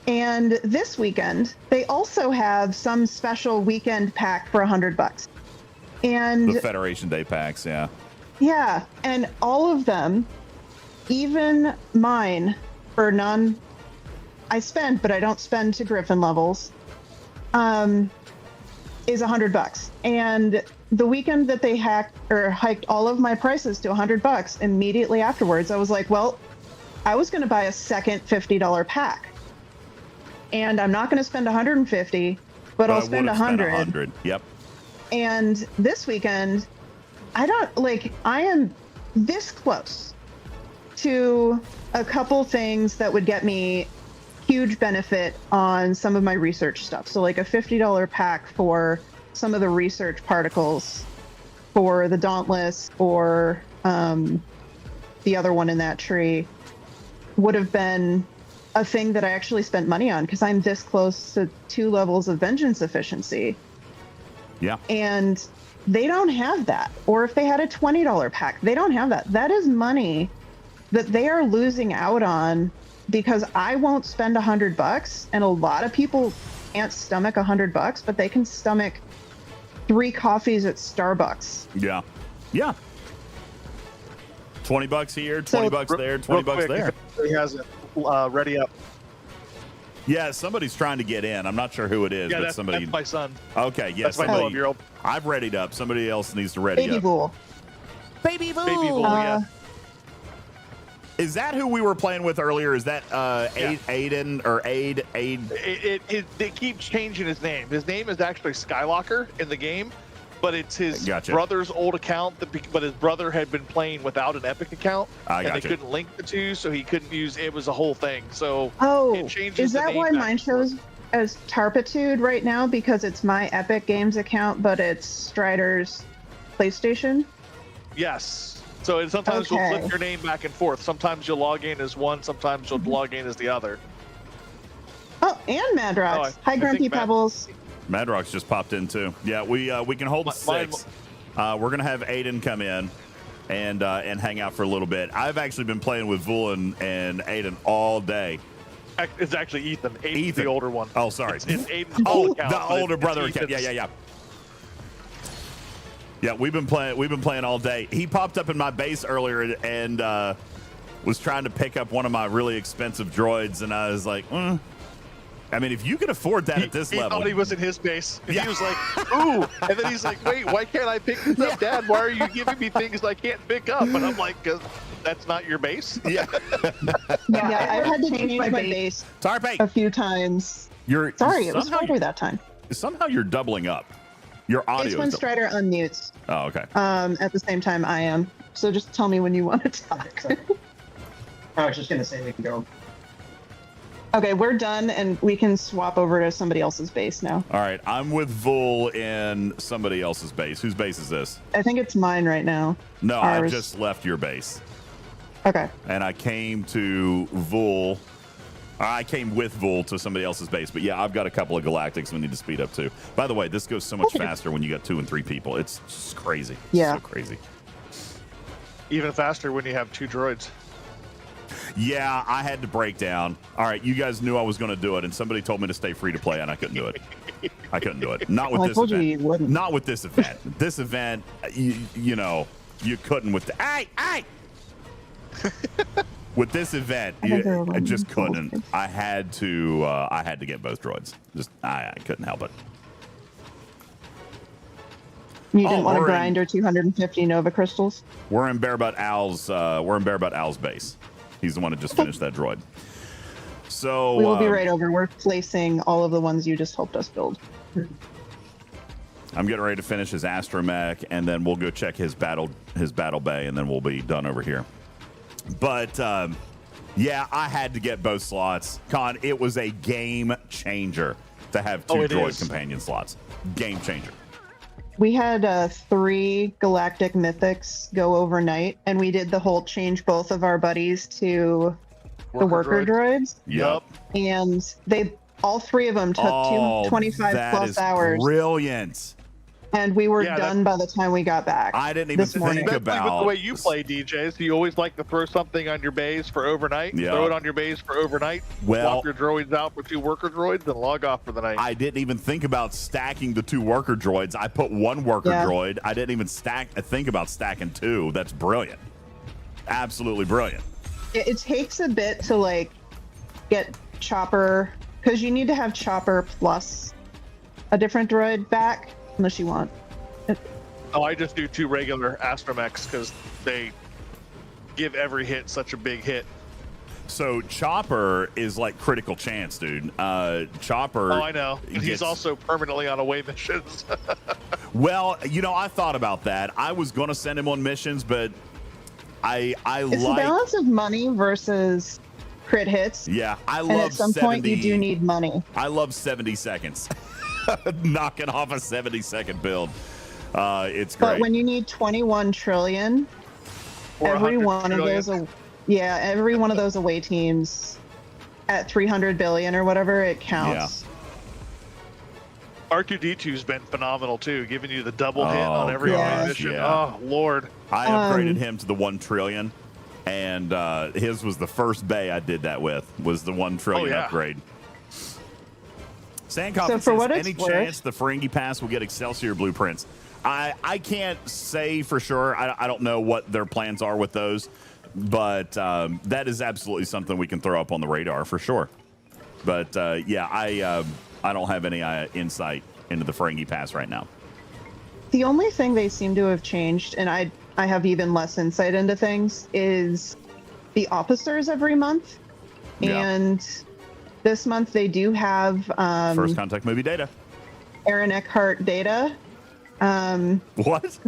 And this weekend, they also have some special weekend pack for $100. And The Federation Day packs, yeah. yeah, and all of them, even mine, for none, I spend, but I don't spend to Griffin levels, is $100. And the weekend that they hiked all of my prices to $100, immediately afterwards, I was like, well, I was going to buy a second $50 pack, and I'm not going to spend $150, but I'll spend $100. Yep. And this weekend, I am this close to a couple things that would get me huge benefit on some of my research stuff. So like a $50 pack for some of the research particles for the Dauntless or the other one in that tree would have been a thing that I actually spent money on, because I'm this close to 2 levels of vengeance efficiency. Yeah. And they don't have that. Or if they had a $20 pack, they don't have that. That is money that they are losing out on, because I won't spend $100, and a lot of people can't stomach $100, but they can stomach 3 coffees at Starbucks. Yeah. Yeah. $20 here, $20 there, $20 there. He has it ready up. Yeah, somebody's trying to get in. I'm not sure who it is, Yeah, but that's somebody. my son. Okay, yeah, That's my somebody. 12-year-old. I've readied up. Somebody else needs to ready Baby up. Bull. Baby Bull. Baby Bull, yeah. Is that who we were playing with earlier? Is that Aiden or Aid? They keep changing his name. His name is actually Skylocker in the game, but it's his Gotcha. brother's old account. But his brother had been playing without an Epic account, and they Gotcha. couldn't link the two, so he couldn't use. It was a whole thing. So Oh, it changes is the that name why back mine and forth. shows as Tarpitude right now? Because it's my Epic Games account, but it's Strider's PlayStation? Yes. So sometimes you'll Okay. flip your name back and forth. Sometimes you'll log in as one. Sometimes you'll log in as the other. Oh, and Madrox. Oh, Hi, I Grumpy think Pebbles. Madrox just popped in too. Yeah, we can hold Mine- 6. We're gonna have Aiden come in and hang out for a little bit. I've actually been playing with Vul and Aiden all day. It's actually Ethan. Aiden's Ethan. the older one. Oh, sorry. It's Aiden's Oh, old account, the but older it's brother account. Ethan's. Yeah. Yeah, we've been playing all day. He popped up in my base earlier and was trying to pick up one of my really expensive droids, and I was like, I mean, if you can afford that at this he level. thought he was in his base. And Yeah. He was like, ooh. And then he's like, wait, why can't I pick this up, Dad? Why are you giving me things I can't pick up? And I'm like, 'cause that's not your base. Yeah. Yeah, I've had to change my base Tarpe, a few times. you're Sorry, it was somehow Strider that time. Somehow you're doubling up. Your audio. It's when is Strider unmutes. Oh, okay. At the same time I am. So just tell me when you want to talk. I was just gonna say we can go. Okay, we're done, and we can swap over to somebody else's base now. All right, I'm with Vul in somebody else's base. Whose base is this? I think it's mine right now. No, I Ours. just left your base. Okay. And I came to Vul. I came with Vul to somebody else's base. But yeah, I've got a couple of galactics we need to speed up too. By the way, this goes so much faster when you got 2 and 3 people. It's just crazy. Yeah. So crazy. Even faster when you have 2 droids. Yeah, I had to break down. All right, you guys knew I was going to do it, and somebody told me to stay free to play, and I couldn't do it. I couldn't do it. Not with Well, I this told you event. you wouldn't. Not with this event. This event, you know, you couldn't with the. Hey! With this event, I think they're I just around couldn't. I had to get both droids. Just I couldn't help it. You didn't want to we're in- grind or 250 Nova crystals? We're in Barebutt Al's. We're in Barebutt Al's base. He's the one that just finished that droid. So We will be right over. We're placing all of the ones you just helped us build. I'm getting ready to finish his astromech, and then we'll go check his battle bay, and then we'll be done over here. But yeah, I had to get both slots. Con, it was a game changer to have 2 it droid is. companion slots. Game changer. we had 3 galactic mythics go overnight, and we did the whole change both of our buddies to the worker droids. Yep. And all 3 of them took 25 plus hours. Brilliant. And we were done by the time we got back. I didn't even think about with the way you play, DJs. You always like to throw something on your base for overnight. Yeah. Throw it on your base for overnight. Swap your droids out for 2 worker droids and log off for the night. I didn't even think about stacking the 2 worker droids. I put 1 worker droid. I didn't even think about stacking 2. That's brilliant. Absolutely brilliant. It takes a bit to like get Chopper, because you need to have Chopper plus a different droid back. Unless you want. Oh, I just do 2 regular astromechs because they give every hit such a big hit. So Chopper is like critical chance, dude. Chopper. Oh, I know. He's also permanently on away missions. Well, you know, I thought about that. I was going to send him on missions, but it's a balance of money versus crit hits. Yeah, I love. And at some point, you do need money. I love 70 seconds. Knocking off a 70-second build. It's great. But when you need 21 trillion, every one of those away teams at 300 billion or whatever, it counts. Yeah. R2-D2's been phenomenal too, giving you the double hit on every mission. Yeah. Oh Lord! I upgraded him to the 1 trillion, and his was the first bay I did that with. Was the 1 trillion upgrade. Sandcoffin says, any chance the Ferengi Pass will get Excelsior blueprints? I can't say for sure. I don't know what their plans are with those, but that is absolutely something we can throw up on the radar for sure. But yeah, I don't have any insight into the Ferengi Pass right now. The only thing they seem to have changed, and I have even less insight into things, is the officers every month. And this month they do have First Contact movie data. Aaron Eckhart data. What?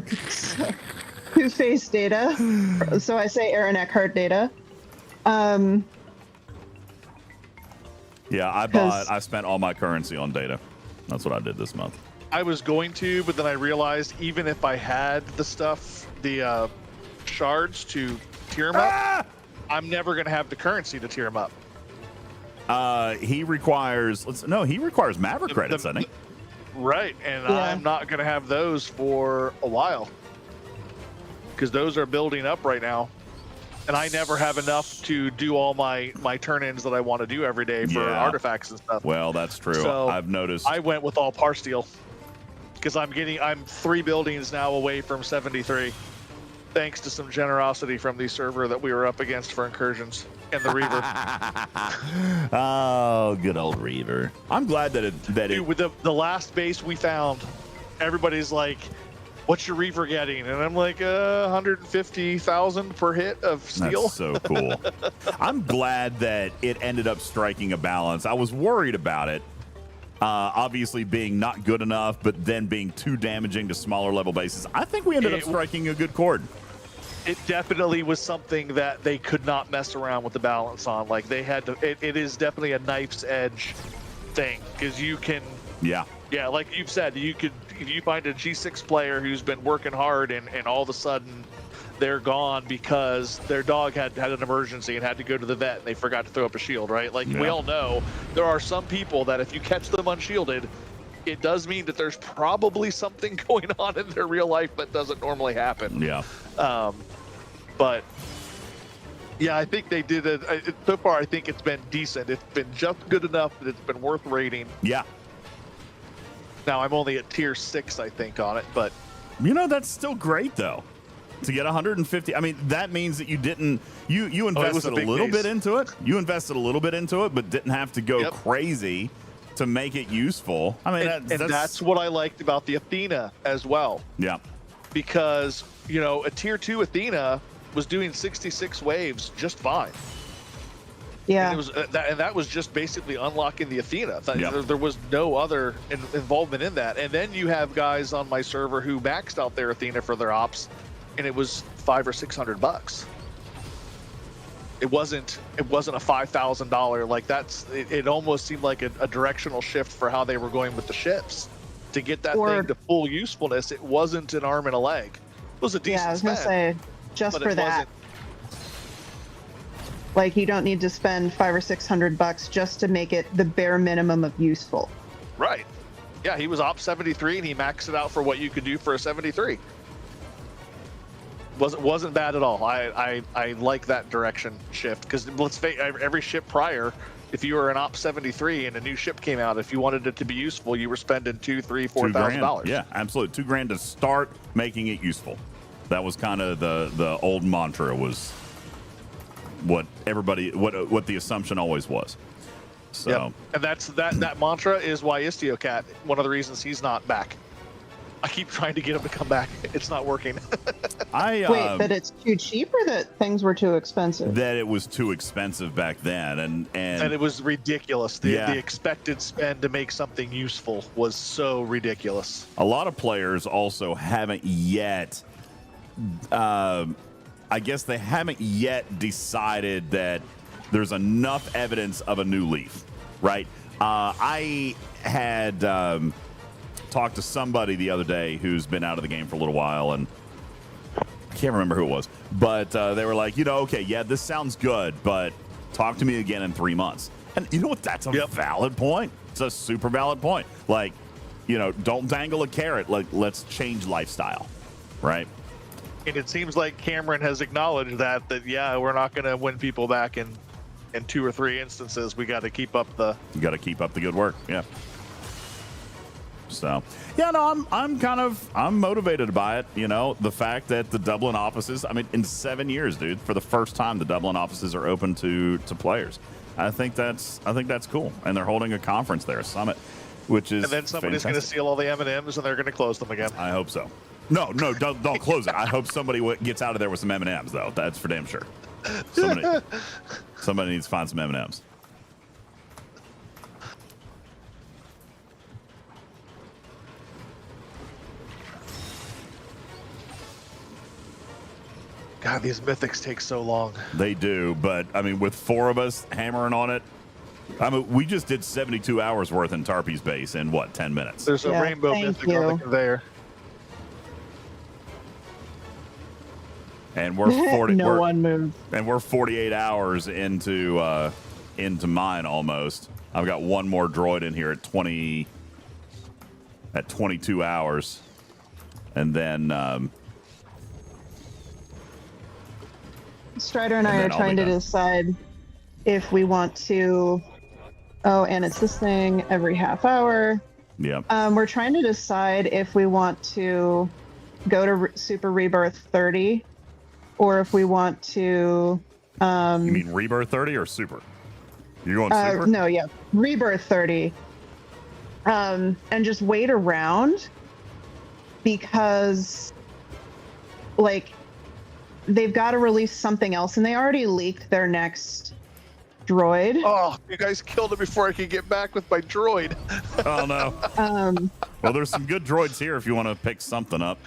Two-Face data. So I say Aaron Eckhart data. Yeah, I spent all my currency on data. That's what I did this month. I was going to, but then I realized even if I had the stuff, the shards to tier them up, I'm never going to have the currency to tier them up. He requires Maverick credits, I think. Right, and I'm not going to have those for a while because those are building up right now, and I never have enough to do all my turn-ins that I want to do every day for artifacts and stuff. Well, that's true. So I've noticed. I went with all par steel because I'm 3 buildings now away from 73. Thanks to some generosity from the server that we were up against for incursions and the Reaver. Oh, good old Reaver. I'm glad that Dude, with the last base we found, everybody's like, what's your Reaver getting? And I'm like, 150,000 per hit of steel. That's so cool. I'm glad that it ended up striking a balance. I was worried about it. Obviously being not good enough, but then being too damaging to smaller level bases. I think we ended up striking a good chord. It definitely was something that they could not mess around with the balance on. Like they had to, it is definitely a knife's edge thing because you can, like you've said, if you find a G6 player who's been working hard and all of a sudden they're gone because their dog had an emergency and had to go to the vet and they forgot to throw up a shield, right? Like we all know there are some people that if you catch them unshielded, it does mean that there's probably something going on in their real life that doesn't normally happen. Yeah. But yeah, I think they did it. So far, I think it's been decent. It's been just good enough that it's been worth rating. Yeah. Now I'm only at tier 6, I think, on it, but you know that's still great though. To get 150, I mean that means that you didn't you invested a little bit into it. You invested a little bit into it, but didn't have to go crazy to make it useful. I mean, that's what I liked about the Athena as well. Yeah. Because, you know, a tier 2 Athena was doing 66 waves just fine. Yeah. And, that was just basically unlocking the Athena. There was no other involvement in that. And then you have guys on my server who maxed out their Athena for their ops, and it was $500 or $600. It wasn't a $5,000 like it almost seemed like a directional shift for how they were going with the ships. to get that thing to full usefulness. It wasn't an arm and a leg. It was a decent Yeah, I was spend, gonna say, just but for it that. Like, you don't need to spend $500 or $600 just to make it the bare minimum of useful. Right. Yeah, he was op 73 and he maxed it out for what you could do for a 73. Wasn't bad at all. I like that direction shift, because let's face every ship prior, if you were an op 73 and a new ship came out, if you wanted it to be useful, you were spending $2,000, $3,000, $4,000. Yeah, absolutely. $2,000 to start making it useful. That was kind of the old mantra, was what the assumption always was. So, yep. And that mantra is why Istiocat, one of the reasons he's not back. I keep trying to get him to come back. It's not working. Wait, that it's too cheap, or that things were too expensive? That it was too expensive back then, and it was ridiculous. The expected spend to make something useful was so ridiculous. A lot of players also haven't yet. I guess they haven't yet decided that there's enough evidence of a new leaf, right? I had talked to somebody the other day who's been out of the game for a little while, and I can't remember who it was, but they were like, okay, yeah, this sounds good, but talk to me again in 3 months. And you know what? That's a valid point. It's a super valid point. Like, don't dangle a carrot. Like, let's change lifestyle, right? And it seems like Cameron has acknowledged that yeah, we're not going to win people back in 2 or 3 instances. We got to keep up the. You got to keep up the good work. Yeah. So, yeah, no, I'm motivated by it. The fact that the Dublin offices, I mean, in 7 years, dude, for the first time, the Dublin offices are open to players. I think that's cool. And they're holding a conference there, a summit, which is. And then somebody's going to steal all the M&Ms and they're going to close them again. I hope so. No, don't close it. I hope somebody gets out of there with some M&Ms, though. That's for damn sure. Somebody needs to find some M&Ms. God, these mythics take so long. They do, but I mean, with 4 of us hammering on it, I mean, we just did 72 hours worth in Tarpy's base in 10 minutes. There's a rainbow mythic on the conveyor. And we're 40. One moved. And we're 48 hours into mine almost. I've got one more droid in here at 22 hours, and then. Strider and I are trying to decide if we want to. Oh, and it's this thing every half hour. Yeah. We're trying to decide if we want to go to Super Rebirth 30, or if we want to. You mean Rebirth 30 or Super? You're going Super? No, yeah, Rebirth 30. And just wait around, because, like, they've got to release something else, and they already leaked their next droid. Oh, you guys killed it before I could get back with my droid. Oh no. Well, there's some good droids here if you want to pick something up.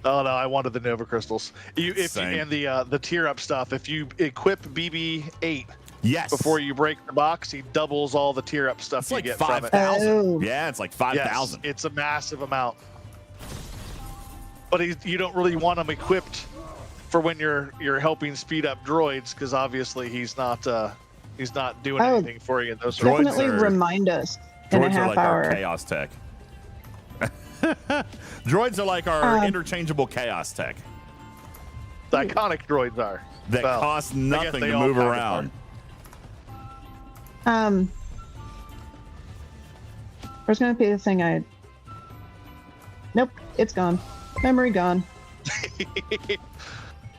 Oh no, I wanted the Nova crystals. And the tier up stuff. If you equip BB-8, yes, before you break the box, he doubles all the tier up stuff you get from it. 5,000. Yeah, it's like 5,000. Yes, it's a massive amount. But you don't really want them equipped for when you're helping speed up droids, because obviously he's not doing anything for you in those definitely remind us in a half like hour. Our chaos tech. Droids are like our interchangeable chaos tech. The iconic droids are that cost nothing to move around. There's gonna be the thing nope, it's gone. Memory gone.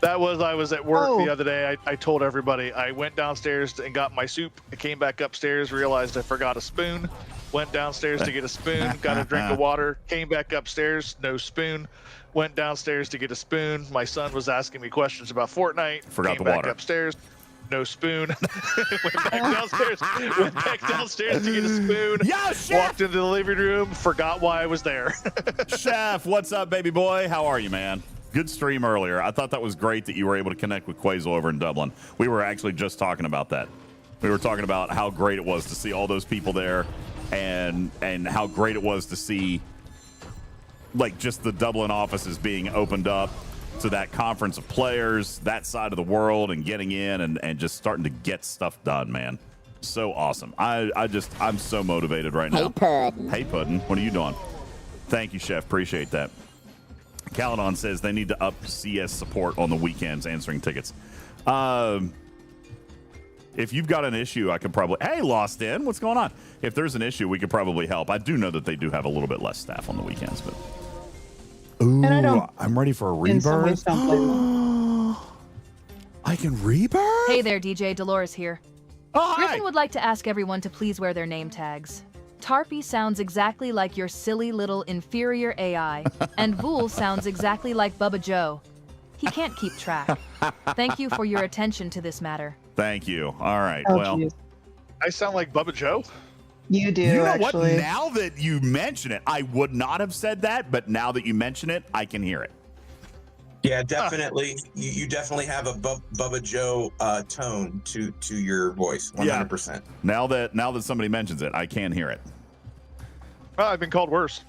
I was at work the other day. I told everybody I went downstairs and got my soup. I came back upstairs, realized I forgot a spoon. Went downstairs to get a spoon, got a drink of water, came back upstairs, no spoon. Went downstairs to get a spoon. My son was asking me questions about Fortnite. Forgot came the back water. Upstairs, no spoon. Went back downstairs to get a spoon. Yo, Chef! Walked into the living room, forgot why I was there. Chef, what's up, baby boy? How are you, man? Good stream earlier. I thought that was great that you were able to connect with Quasel over in Dublin. We were actually just talking about that. We were talking about how great it was to see all those people there, and how great it was to see like just the Dublin office is being opened up to that conference of players, that side of the world, and getting in and just starting to get stuff done, man. So awesome. I'm so motivated right now. Hey, Puddin', what are you doing? Thank you, Chef. Appreciate that. Caledon says they need to up CS support on the weekends answering tickets. If you've got an issue, I could probably... Hey, Lost In, what's going on? If there's an issue, we could probably help. I do know that they do have a little bit less staff on the weekends, but... Ooh, I'm ready for a rebirth. I can rebirth? Hey there, DJ. Dolores here. Oh, hi. Griffin would like to ask everyone to please wear their name tags. Tarpy sounds exactly like your silly little inferior AI, and Vool sounds exactly like Bubba Joe. He can't keep track. Thank you for your attention to this matter. Thank you. All right. Oh, well, geez. I sound like Bubba Joe. You do, you know actually. what? Now that you mention it, I would not have said that, but now that you mention it, I can hear it. Yeah, definitely. You definitely have a Bubba Joe tone to your voice. 100%. Yeah. Now that somebody mentions it, I can hear it. Well, I've been called worse.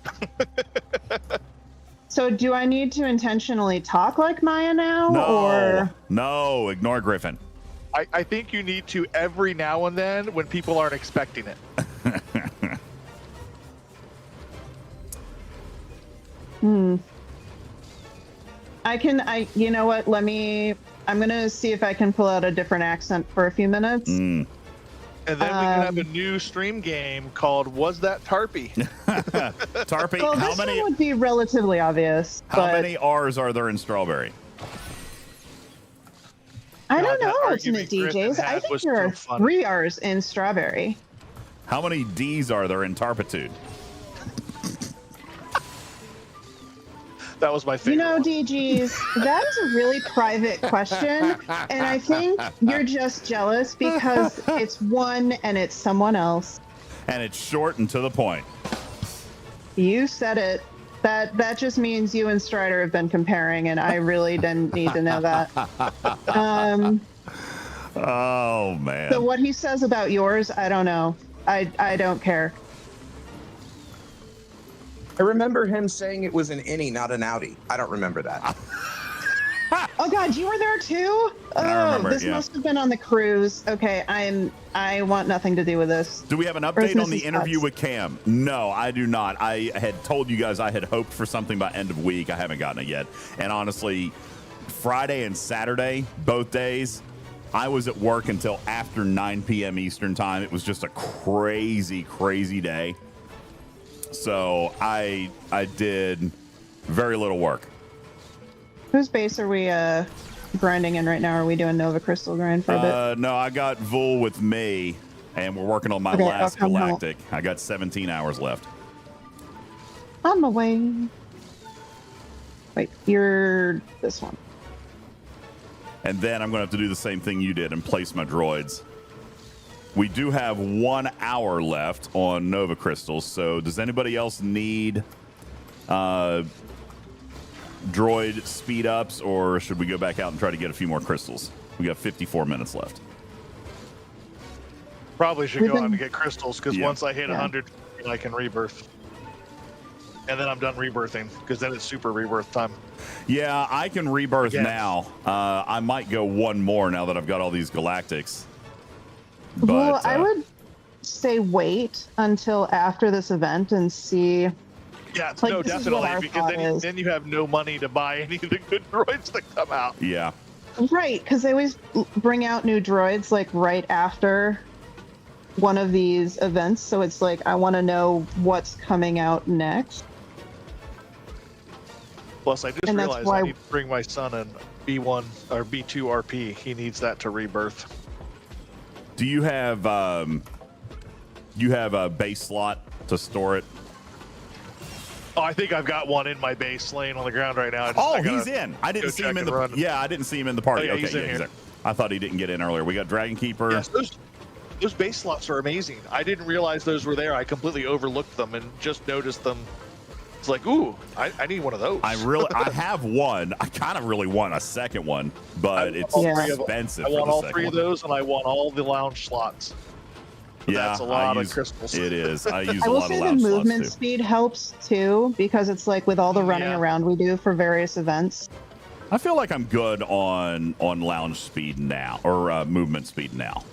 So do I need to intentionally talk like Maya now? Or No, ignore Griffin. I think you need to every now and then when people aren't expecting it. You know what? I'm going to see if I can pull out a different accent for a few minutes. And then we can have a new stream game called Was That Tarpy? Tarpy, Well, how this many one would be relatively obvious. how many R's are there in strawberry? I don't God, that know, argument UltimatDJz. Griffin I had think was there are so funny. 3 R's in strawberry. How many D's are there in tarpitude? That was my favorite. You know, one. DGs, that is a really private question, and I think you're just jealous because it's one and it's someone else. And it's short and to the point. You said it. That just means you and Strider have been comparing, and I really didn't need to know that. Oh man. So what he says about yours, I don't know. I don't care. I remember him saying it was an innie, not an outie. I don't remember that. Oh God, you were there too? I remember, this yeah. must have been on the cruise. Okay, I want nothing to do with this. Do we have an Where's update on the Mrs. interview Potts? with Cam? No, I do not. I had told you guys I had hoped for something by end of week. I haven't gotten it yet. And honestly, Friday and Saturday, both days, I was at work until after 9 p.m. Eastern time. It was just a crazy, crazy day. So I did very little work. Whose base are we grinding in right now? Are we doing Nova Crystal grind for a bit? No, I got Vool with me, and we're working on my Okay, last I'll come help. Galactic. I got 17 hours left. On my way. Wait, you're this one. And then I'm going to have to do the same thing you did and place my droids. We do have 1 hour left on Nova Crystals, so does anybody else need droid speed ups, or should we go back out and try to get a few more crystals? We got 54 minutes left. Probably should go out and get crystals because Yeah. once I hit 100, I can rebirth. And then I'm done rebirthing because then it's super rebirth time. Yeah, I can rebirth Yes. now. I might go one more now that I've got all these galactics. But, Well, I would say wait until after this event and see. Yeah, Like, no, this is what definitely, our because thought is. then you have no money to buy any of the good droids that come out. Yeah. Right, because they always bring out new droids like right after one of these events. So it's like, I want to know what's coming out next. Plus, I just And that's realized why- I need to bring my son an B1 or B2 RP. He needs that to rebirth. Do you have a base slot to store it? Oh, I think I've got one in my base laying on the ground right now. I Oh, gotta he's in. I didn't go see him check in the and run. Yeah, I didn't see him in the party. Oh, yeah, okay, he's in he's here. there. I thought he didn't get in earlier. We got Dragon Keeper. Yes, those base slots are amazing. I didn't realize those were there. I completely overlooked them and just noticed them. It's like, ooh, I need one of those. I have one. I kind of really want a second one, but it's all three of them. expensive. I want for the all second three of one. those, and I want all the lounge slots. That's a lot of crystals. It is. I use I a will lot of say the lounge slots movement too. speed helps too, because it's like with all the running around we do for various events. I feel like I'm good on lounge speed now, or movement speed now.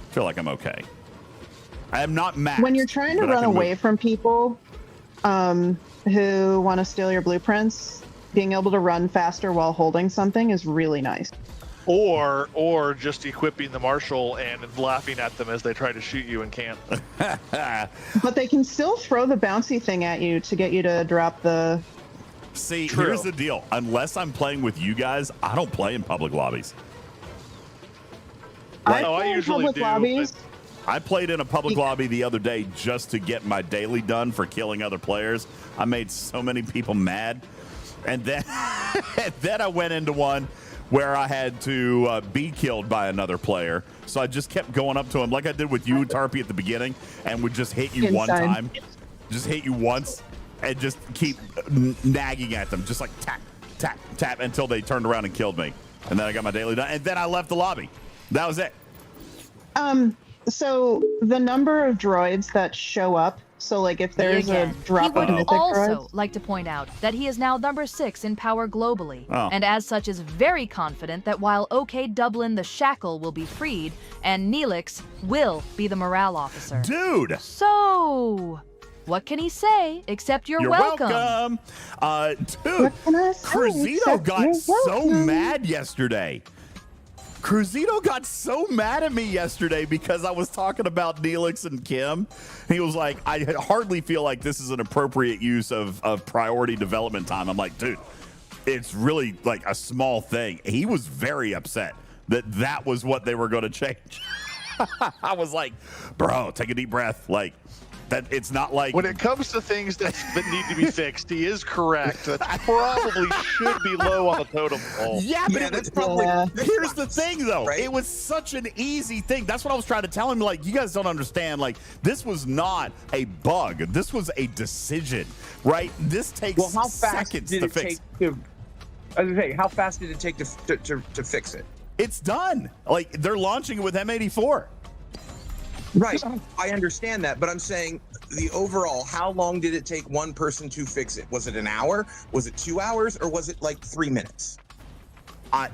I feel like I'm okay. I am not maxed. When you're trying to run away from people who want to steal your blueprints, being able to run faster while holding something is really nice. Or just equipping the marshal and laughing at them as they try to shoot you and can't. But they can still throw the bouncy thing at you to get you to drop the... See, here's the deal. Unless I'm playing with you guys, I don't play in public lobbies. I usually do. Lobbies. I played in a public lobby the other day just to get my daily done for killing other players. I made so many people mad. And then, and then I went into one where I had to be killed by another player. So I just kept going up to him like I did with you, Tarpy, at the beginning, and would just hit you one time. Just hit you once and just keep nagging at them. Just like tap, tap, tap until they turned around and killed me. And then I got my daily done. And then I left the lobby. That was it. So the number of droids that show up, so like if there's a drop of mythic also droids, like to point out that he is now number 6 in power globally, and as such is very confident that while OK Dublin the Shackle will be freed, and Neelix will be the morale officer. Dude! So, what can he say except you're welcome? Dude, Cruzito got so mad yesterday. Cruzito got so mad at me yesterday because I was talking about Neelix and Kim. He was like, I hardly feel like this is an appropriate use of priority development time. I'm like, dude, it's really like a small thing. He was very upset that that was what they were going to change. I was like, bro, take a deep breath. Like, that it's not like when it comes to things that need to be fixed, he is correct. That probably should be low on the totem pole. Yeah, but that's probably here's the thing though. Right? It was such an easy thing. That's what I was trying to tell him. Like, you guys don't understand. Like, this was not a bug. This was a decision, right? This takes seconds to fix. I was gonna say, how fast did it take to fix it? It's done. Like, they're launching it with M84. Right, I understand that, but I'm saying the overall, how long did it take one person to fix it? Was it an hour? Was it 2 hours? Or was it like 3 minutes? I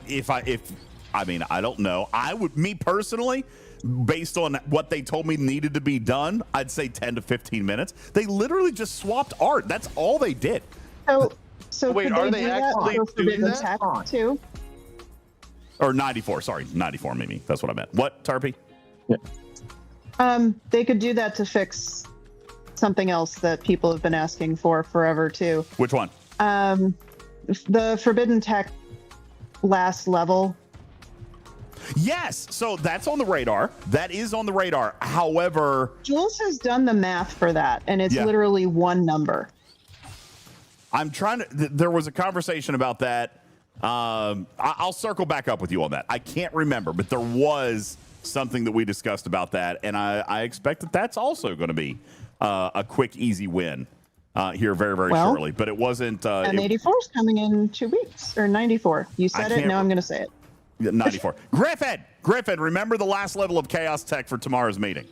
mean, I don't know. Me personally, based on what they told me needed to be done, I'd say 10 to 15 minutes. They literally just swapped art. That's all they did. So wait, are they actually doing that? Too? Or 94, sorry, 94 maybe. That's what I meant. What, Tarpy? Yeah. They could do that to fix something else that people have been asking for forever too. Which one? The Forbidden Tech last level. Yes, so that's on the radar. That is on the radar. However, Jules has done the math for that, and it's literally one number. I'm trying to. There was a conversation about that. I'll circle back up with you on that. I can't remember, but there was something that we discussed about that, and I expect that that's also going to be a quick, easy win here very, very shortly. But it wasn't. And 84 is coming in 2 weeks, or 94. You said it, now I'm going to say it. 94. Griffin, remember the last level of Chaos Tech for tomorrow's meeting?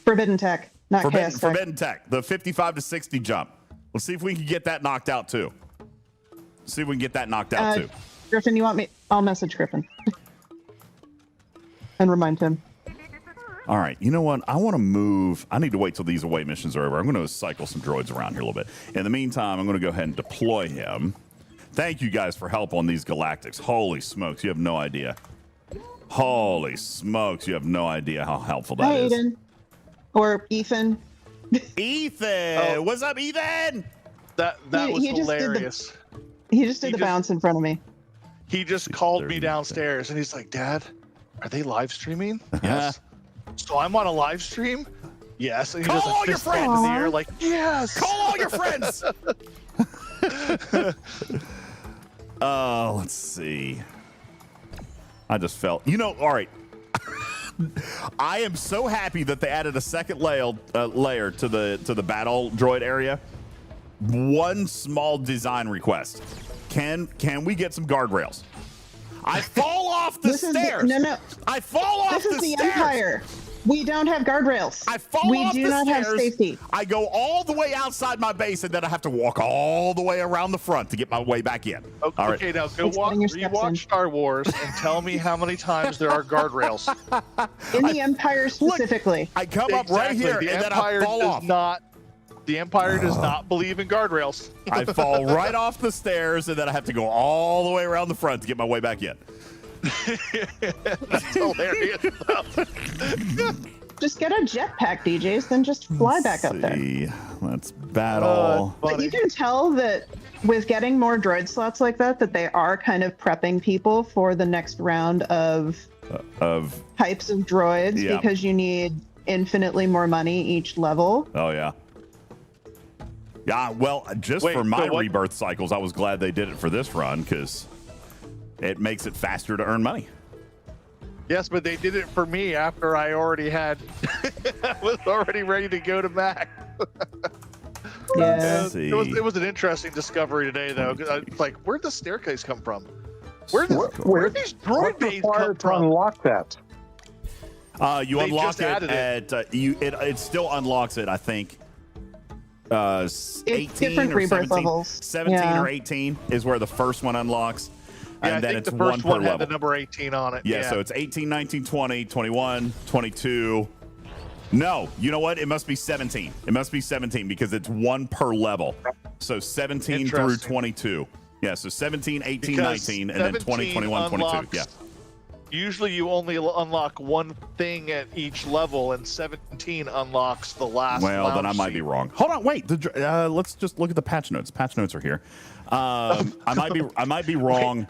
Forbidden Tech, not Chaos Tech. Forbidden Tech, the 55 to 60 jump. Let's see if we can get that knocked out too. Griffin, you want me? I'll message Griffin and remind him. All right, you know what? I want to move. I need to wait till these away missions are over. I'm going to cycle some droids around here a little bit. In the meantime, I'm going to go ahead and deploy him. Thank you guys for help on these galactics. Holy smokes, you have no idea. Holy smokes, you have no idea how helpful that is. Aiden. Or Ethan. Ethan! What's up, Ethan? That was hilarious. He just did the bounce in front of me. He just called me downstairs and he's like, Dad, are they live streaming? Yes. So I'm on a live stream? Yes. And he Call does a all your fist bump friends. in the air like, yes. Call all your friends. Let's see. I just felt, all right. I am so happy that they added a second layer to the battle droid area. One small design request. Can we get some guardrails? I fall off the stairs. No. I fall off the stairs. This is the Empire. We don't have guardrails. I fall We off do the not have stairs. safety. I go all the way outside my base, and then I have to walk all the way around the front to get my way back in. Okay, All right. okay, now go It's getting your steps in. rewatch Star Wars and tell me how many times there are guardrails. In the Empire specifically. I come up right Exactly. here, The and then I Empire fall does off. The Empire does not believe in guardrails. I fall right off the stairs, and then I have to go all the way around the front to get my way back in. That's hilarious. Just get a jetpack, DJs, then just fly back up there. Let's battle. But you can tell that with getting more droid slots like that, that they are kind of prepping people for the next round of types of droids Yeah. because you need infinitely more money each level. Oh, yeah. Yeah, well, just Wait, for my so what- rebirth cycles, I was glad they did it for this run because it makes it faster to earn money. Yes, but they did it for me after I already had. I was already ready to go to Mac. Yeah. See. It was an interesting discovery today, though. 'Cause it's like, where'd the staircase come from? Where these droid What's bays come required to from? unlock that? You They unlock just added it at it still unlocks it, I think. 18 different or rebirth 17, levels. 17 Yeah. or 18 is where the first one unlocks. Yeah, and I then think it's the first one one per had level. the number 18 on it. Yeah, so it's 18, 19, 20, 21, 22. No, you know what? It must be 17. It must be 17 because it's one per level. So 17 through Interesting. 22. Yeah, so 17, 18, Because 19, and then 20, 21, 22. unlocks- Yeah. Usually you only unlock one thing at each level, and 17 unlocks the last. Well, then I lounge might seat. be wrong. Hold on, wait. Let's just look at the patch notes. Patch notes are here. I might be wrong.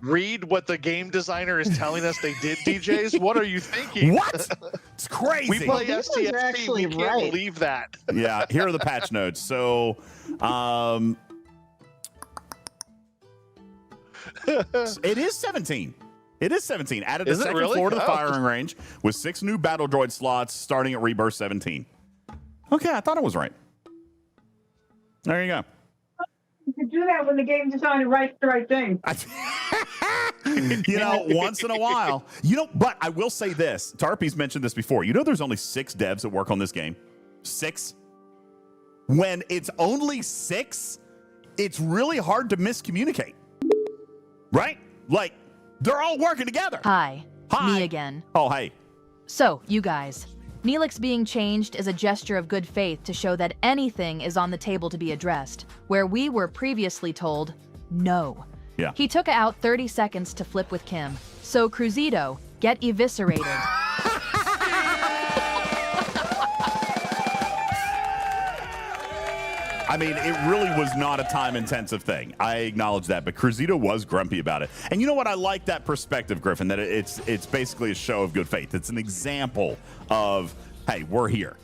Read what the game designer is telling us they did, DJs. What are you thinking? What? It's crazy. We play Well, these ones are STFC. actually We can't right. believe that. Yeah, here are the patch notes. So, it is 17. It is 17. Added a Is it second really? floor to the Oh. firing range with 6 new battle droid slots starting at Rebirth 17. Okay, I thought it was right. There you go. You can do that when the game designer writes the right thing. You know, once in a while. You know, but I will say this. Tarpy's mentioned this before. You know there's only 6 devs that work on this game? 6? When it's only 6, it's really hard to miscommunicate. Right? Like, they're all working together. Hi. Hi. Me again. Oh, hey. So, you guys. Neelix being changed is a gesture of good faith to show that anything is on the table to be addressed, where we were previously told, no. Yeah. He took out 30 seconds to flip with Kim. So, Cruzito, get eviscerated. I mean, it really was not a time-intensive thing. I acknowledge that, but Cruzito was grumpy about it. And you know what? I like that perspective, Griffin, that it's basically a show of good faith. It's an example of, hey, we're here,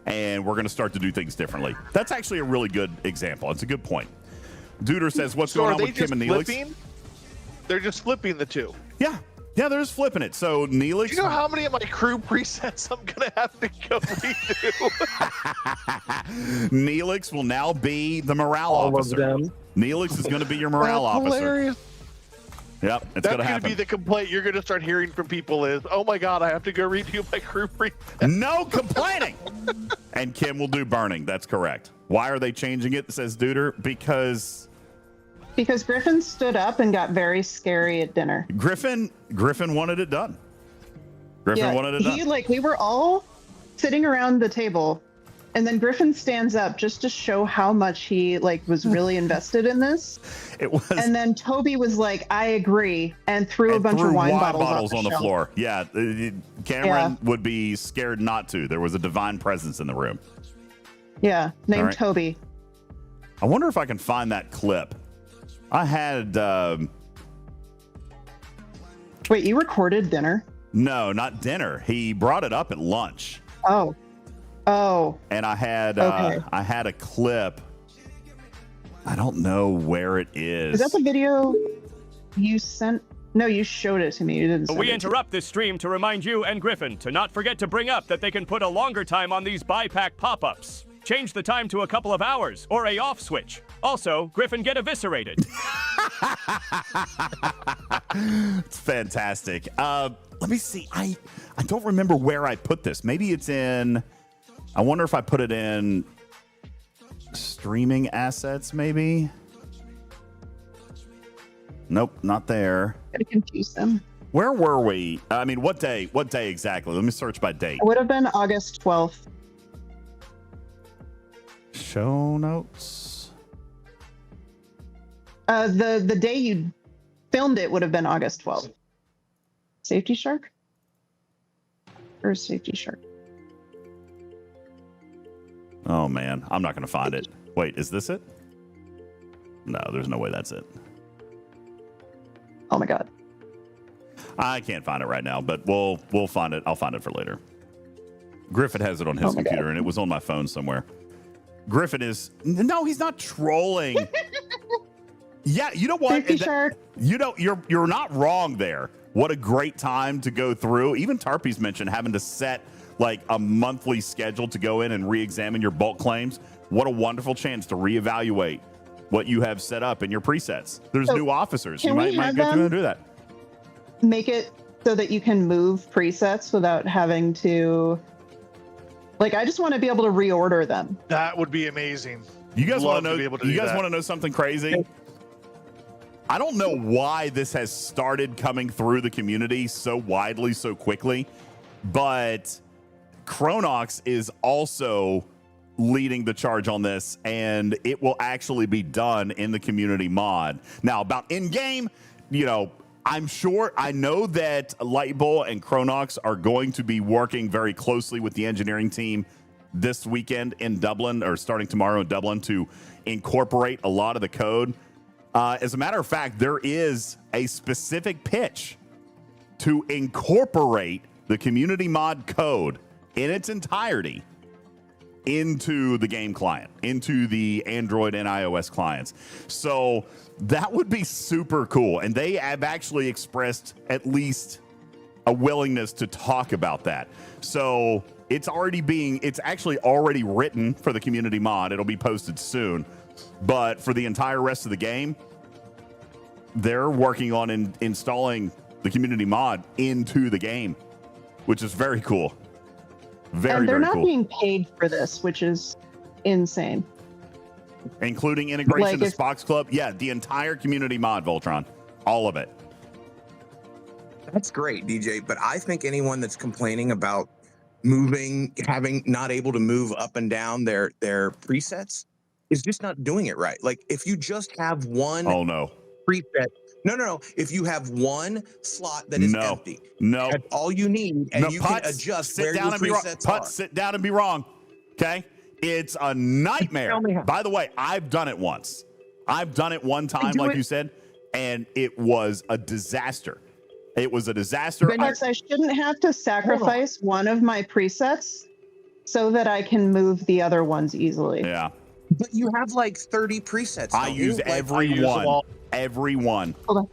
and we're going to start to do things differently. That's actually a really good example. It's a good point. Duder says, what's going on with Kim and Neelix? Flipping? They're just flipping the two. Yeah. Yeah, they're just flipping it. So Neelix... Do you know how many of my crew presets I'm going to have to go redo? Neelix will now be the morale All officer. of them. Neelix is going to be your morale That's officer. hilarious. Yep, it's That's going to going to happen. be the complaint you're going to start hearing from people is, oh my God, I have to go redo my crew preset. No complaining. And Kim will do burning. That's correct. Why are they changing it, says Duder? Because Griffin stood up and got very scary at dinner. Griffin wanted it done. Griffin wanted it done. We were all sitting around the table, and then Griffin stands up just to show how much he was really invested in this. It was. And then Toby was like, I agree, and threw a bunch threw of wine bottles bottles on the shelf. floor. Yeah, Cameron would be scared not to. There was a divine presence in the room. Yeah, named All right. Toby. I wonder if I can find that clip. I had Wait, you recorded dinner? no, not dinner. He brought it up at lunch, Oh. and I had Okay. I had a clip. I don't know where it is. Is that the video you sent? No, you showed it to me. You didn't send We it to me. interrupt this stream to remind you and Griffin to not forget to bring up that they can put a longer time on these buypack pop-ups. Change the time to a couple of hours or a off switch. Also, Griffin get eviscerated. It's fantastic. let me see. I don't remember where I put this. Maybe it's in. I wonder if I put it in streaming assets. Maybe. Nope, not there. Gotta confuse them. Where were we? I mean, what day? What day exactly? Let me search by date. It would have been August 12th. Show notes. The day you filmed it would have been August 12th. Safety Shark? Or Safety Shark? Oh man, I'm not gonna find it. Wait, is this it? No, there's no way that's it. Oh my god. I can't find it right now, but we'll find it. I'll find it for later. Griffin has it on his computer, and it was on my phone somewhere. Griffin is he's not trolling. Yeah, you know what? You know, you're not wrong there. What a great time to go through. Even Tarpy's mentioned having to set like a monthly schedule to go in and re-examine your bulk claims. What a wonderful chance to reevaluate what you have set up in your presets. There's new officers. You might go through and do that. Make it so that you can move presets without having to. Like, I just want to be able to reorder them. That would be amazing. You guys want to know? You guys want to know something crazy? I don't know why this has started coming through the community so widely, so quickly, but Chronox is also leading the charge on this, and it will actually be done in the community mod. Now, about in-game, you know, I know that Lightbull and Chronox are going to be working very closely with the engineering team this weekend in Dublin, or starting tomorrow in Dublin, to incorporate a lot of the code. As a matter of fact, there is a specific pitch to incorporate the community mod code in its entirety into the game client, into the Android and iOS clients. So that would be super cool. And they have actually expressed at least a willingness to talk about that. So it's actually already written for the community mod. It'll be posted soon. But for the entire rest of the game, they're working on installing the community mod into the game, which is very cool. And they're not being paid for this, which is insane. Including integration to Spox Club. Yeah, the entire community mod, Voltron. All of it. That's great, DJ. But I think anyone that's complaining about not able to move up and down their presets is just not doing it right. Like, if you just have one preset. No. If you have one slot that is empty, that's all you need, and you can adjust where your presets are. Sit down and be wrong. Okay? It's a nightmare. By the way, I've done it once. I've done it one time, like you said, and it was a disaster. It was a disaster. Because I shouldn't have to sacrifice one of my presets so that I can move the other ones easily. Yeah. But you have like 30 presets. I use every one. Every one. Hold on.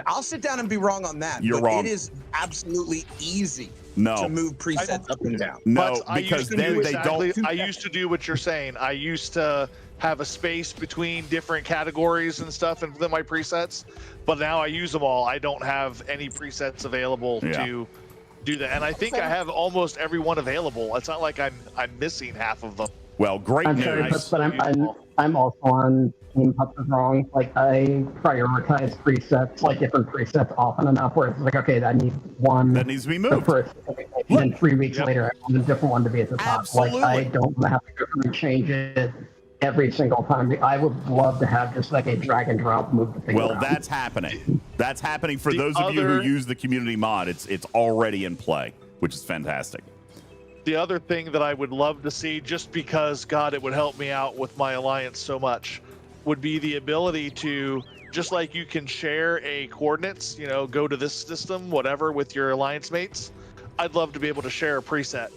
I'll sit down and be wrong on that. You're wrong. It is absolutely easy to move presets up and down. No, because then they don't. I used to do what you're saying. I used to have a space between different categories and stuff and my presets, but now I use them all. I don't have any presets available to do that. And I think I have almost every one available. It's not like I'm missing half of them. Well, great news. Sorry, but I'm also on Team Pups is Wrong. Like, I prioritize presets, like different presets, often enough where it's like, okay, that needs one. That needs to be moved. First, and then 3 weeks later, I want a different one to be at the top. Absolutely. Like, I don't have to go through and change it every single time. I would love to have just like a drag and drop move the thing around. That's happening. That's happening for those of you who use the community mod. It's already in play, which is fantastic. The other thing that I would love to see, just because, God, it would help me out with my alliance so much, would be the ability to, just like you can share a coordinates, go to this system, whatever, with your alliance mates, I'd love to be able to share a preset.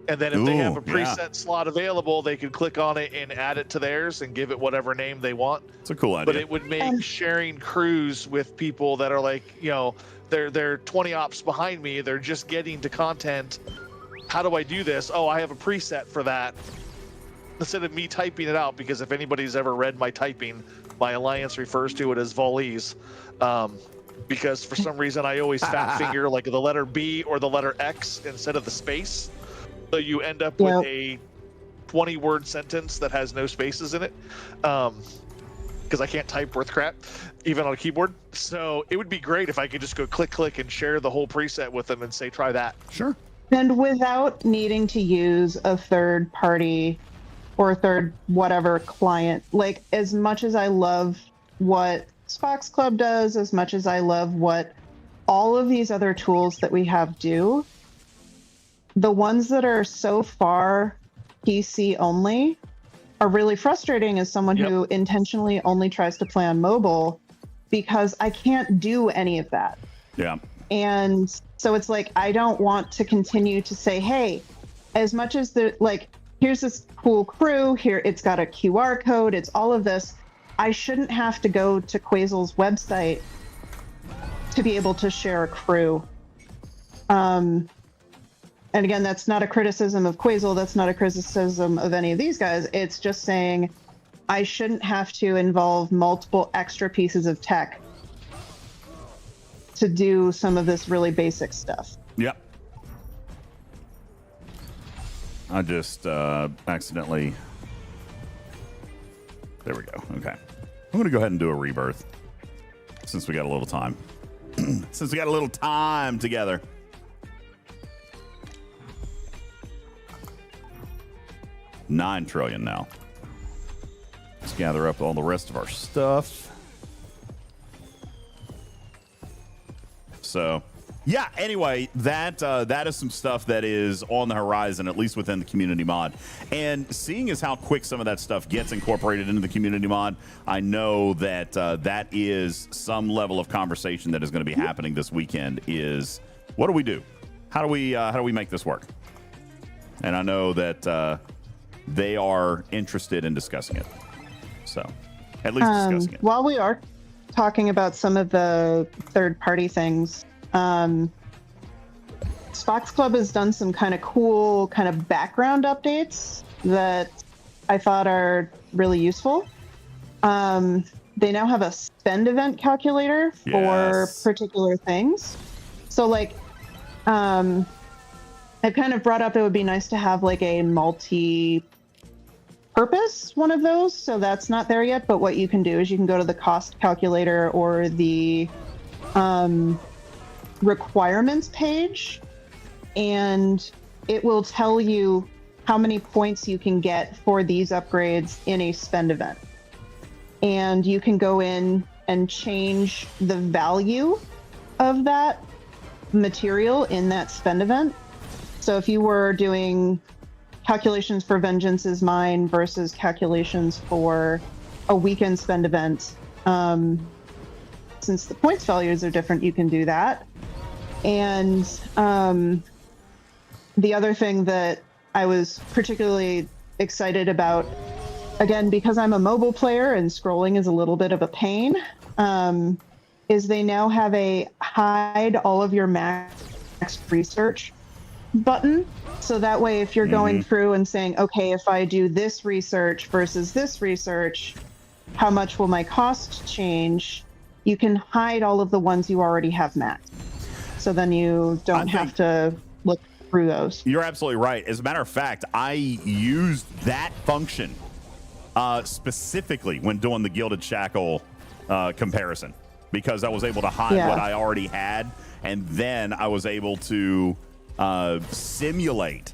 And then if they have a preset slot available, they could click on it and add it to theirs and give it whatever name they want. It's a cool idea. But it would make sharing crews with people that are like, they're 20 ops behind me, they're just getting to content. How do I do this? Oh, I have a preset for that. Instead of me typing it out, because if anybody's ever read my typing, my alliance refers to it as volleys. because for some reason I always fat finger like the letter B or the letter X instead of the space. So you end up with a 20-word sentence that has no spaces in it. Because I can't type worth crap, even on a keyboard. So it would be great if I could just go click, click, and share the whole preset with them and say, try that. Sure. And without needing to use a third party or a third whatever client, like as much as I love what Spox Club does, as much as I love what all of these other tools that we have do, the ones that are so far PC only are really frustrating as someone who intentionally only tries to play on mobile, because I can't do any of that. Yeah. And so it's like, I don't want to continue to say, hey, as much as here's this cool crew here, it's got a QR code, it's all of this. I shouldn't have to go to Quazel's website to be able to share a crew. And again, that's not a criticism of Quazel. That's not a criticism of any of these guys. It's just saying I shouldn't have to involve multiple extra pieces of tech to do some of this really basic stuff. Yep. I just accidentally... There we go. Okay. I'm going to go ahead and do a rebirth since we got a little time. Since we got a little time together. $9 trillion now. Let's gather up all the rest of our stuff. So, yeah, anyway, that is some stuff that is on the horizon, at least within the community mod. And seeing as how quick some of that stuff gets incorporated into the community mod, I know that that is some level of conversation that is going to be happening this weekend is, what do we do? How do we make this work? And I know that they are interested in discussing it. So, at least discussing it. While we are talking about some of the third-party things, Spox Club has done some kind of cool kind of background updates that I thought are really useful. They now have a spend event calculator for particular things. So, like, I kind of brought up it would be nice to have like a multi-purpose one of those. So that's not there yet. But what you can do is you can go to the cost calculator or the requirements page, and it will tell you how many points you can get for these upgrades in a spend event. And you can go in and change the value of that material in that spend event. So if you were doing calculations for Vengeance is Mine versus calculations for a weekend spend event, since the points values are different, you can do that. And the other thing that I was particularly excited about, again, because I'm a mobile player and scrolling is a little bit of a pain, is they now have a hide all of your max research button. So that way, if you're going through and saying, okay, if I do this research versus this research, how much will my cost change? You can hide all of the ones you already have maxed. So then you don't have to look through those. You're absolutely right. As a matter of fact, I used that function specifically when doing the Gilded Shackle comparison, because I was able to hide what I already had, and then I was able to simulate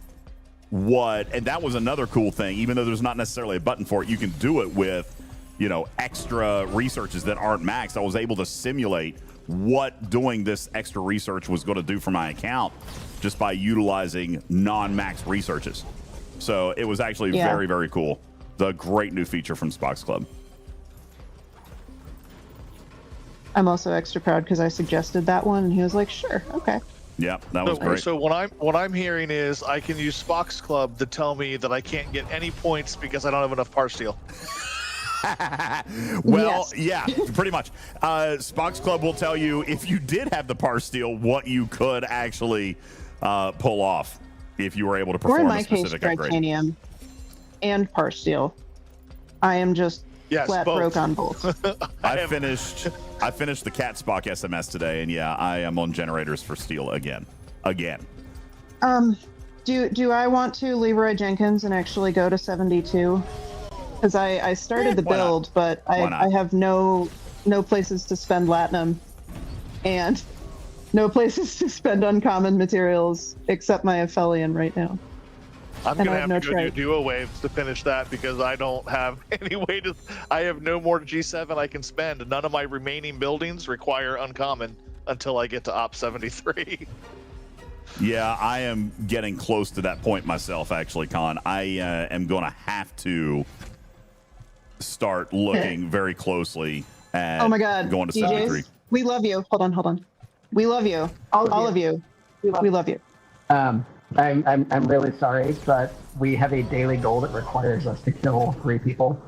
what, and that was another cool thing. Even though there's not necessarily a button for it, you can do it with, you know, extra researches that aren't maxed. I was able to simulate what doing this extra research was going to do for my account just by utilizing non-max researches. So it was actually very, very cool. The great new feature from Spox Club. I'm also extra proud because I suggested that one, and he was like, "Sure, okay." Yeah, that was great. So what I'm hearing is I can use Spox Club to tell me that I can't get any points because I don't have enough par steel. Well, yeah, pretty much. Spox Club will tell you if you did have the par steel, what you could actually pull off if you were able to perform a specific upgrade. Titanium and par steel. I am just Yes, flat both. broke on both. I finished the Cat Spock SMS today, and yeah, I am on generators for steel again. Do I want to Leroy Jenkins and actually go to 72? Because I started the why not? build, but Why not? I have no places to spend Latinum, and no places to spend uncommon materials except my Aphelion right now. I'm And gonna I have have to no go trade. do duo waves to finish that because I don't have any way to. I have no more G7 I can spend. None of my remaining buildings require uncommon until I get to Op 73. Yeah, I am getting close to that point myself, actually, Con. I am going to have to start looking very closely at Oh my God, going to 73. DJs, we love you. Hold on. We love you. All of you. We love you. I'm really sorry, but we have a daily goal that requires us to kill 3 people.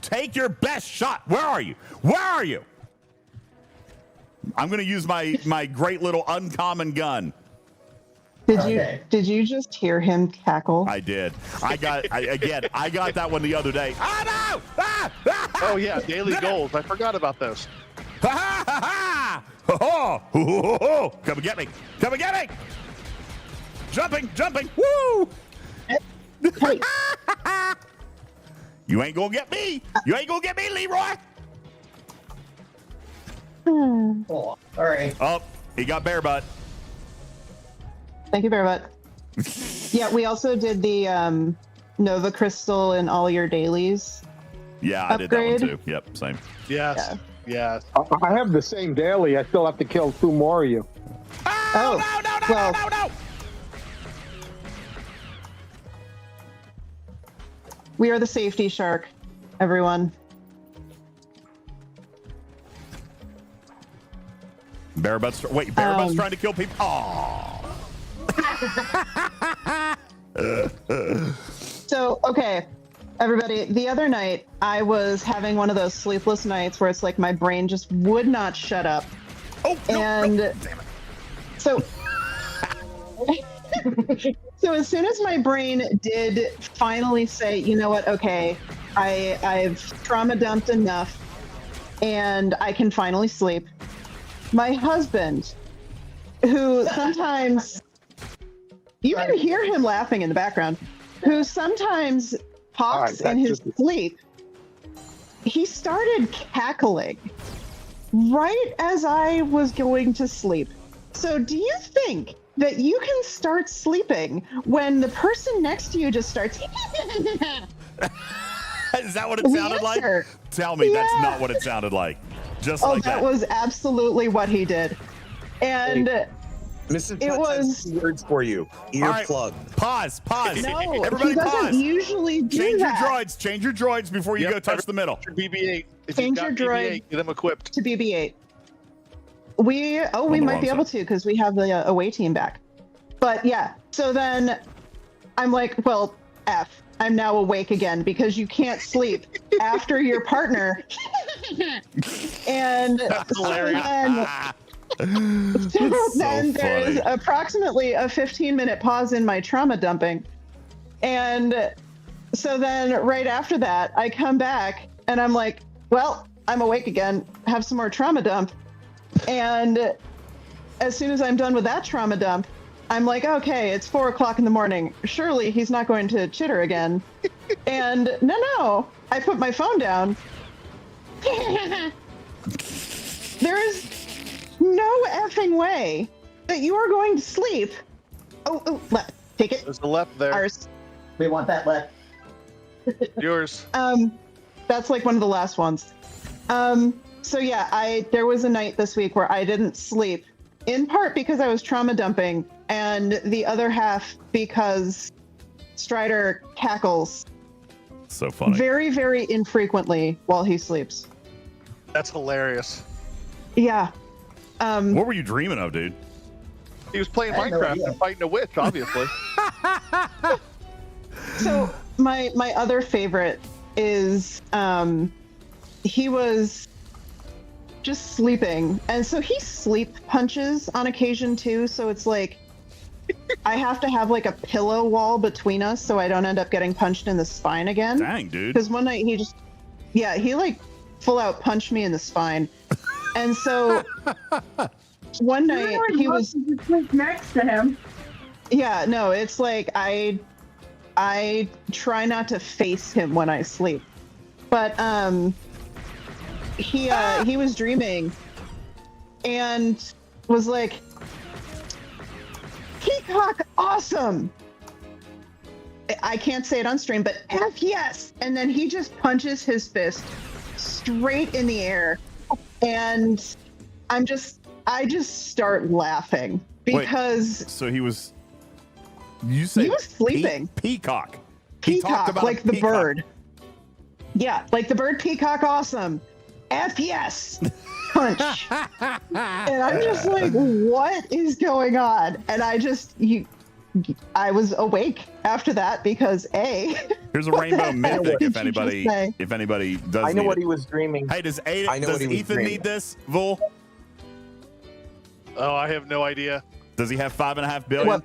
Take your best shot. Where are you? I'm going to use my great little uncommon gun. Did you just hear him cackle? I did. I got that one the other day. Oh no! Oh yeah, daily goals. I forgot about those. Come and get me! Jumping! Woo! Hey, You ain't gonna get me, Leroy. Oh, all right. Oh, he got bear butt. thank you, Bearbutt. Yeah, we also did the Nova Crystal in all your dailies. Yeah, I did that one Upgrade. too. Yep, same. Yes. Yes. I have the same daily. I still have to kill 2 more of you. Oh, well, No! we are the safety shark, everyone. Bearbutt's trying to kill people. Oh. So, okay, everybody, the other night I was having one of those sleepless nights where it's like my brain just would not shut up. Oh, And no, damn it. so so as soon as my brain did finally say, you know what, okay, I've trauma dumped enough and I can finally sleep, my husband, who sometimes you can hear him laughing in the background, who sometimes talks in his sleep, he started cackling right as I was going to sleep. So do you think that you can start sleeping when the person next to you just starts Is that what it sounded like? Tell me that's not what it sounded like. Just like that. That was absolutely what he did. And Mrs. it Putt was has 2 words for you. Earplug. Pause. no, Everybody he doesn't pause. Change usually do your that. droids. Change your droids before you go touch the middle. BB-8. If Change you've got your droid BB-8, get them equipped. to BB-8. We the might be wrong able to because we have the away team back. But yeah, so then I'm like, well, F. I'm now awake again because you can't sleep after your partner. And That's hilarious. then there's approximately a 15-minute pause in my trauma dumping. And so then right after that, I come back and I'm like, well, I'm awake again, have some more trauma dump. And as soon as I'm done with that trauma dump, I'm like, okay, it's 4 o'clock in the morning. Surely he's not going to chitter again. And no, I put my phone down. There is no effing way that you are going to sleep. Oh, left. Take it. There's a left there. Ours. We want that left. Yours. That's like one of the last ones. So yeah, there was a night this week where I didn't sleep, in part because I was trauma dumping, and the other half because Strider cackles So funny. very, very infrequently while he sleeps. That's hilarious. Yeah. What were you dreaming of, dude? He was playing I have no Minecraft idea. and fighting a witch, obviously. So my other favorite is he was just sleeping, and so he sleep punches on occasion too, so it's like I have to have like a pillow wall between us so I don't end up getting punched in the spine again. Dang, dude. Because one night he like full out punched me in the spine. And so one night he was next to him. Yeah, no, it's like I try not to face him when I sleep. But he was dreaming and was like, "Peacock, awesome!" I can't say it on stream, but F yes! And then he just punches his fist straight in the air, and I just start laughing because. Wait, so he was. You say he was sleeping. Peacock. Peacock, like the bird. Yeah, like the bird. Peacock, awesome. F yes. Punch. And I'm just like, what is going on? And I was awake after that because here's a rainbow mythic if anybody does. I know what he was dreaming. Hey, does Ethan need this, Vul? Oh, I have no idea. Does he have 5.5 billion? What?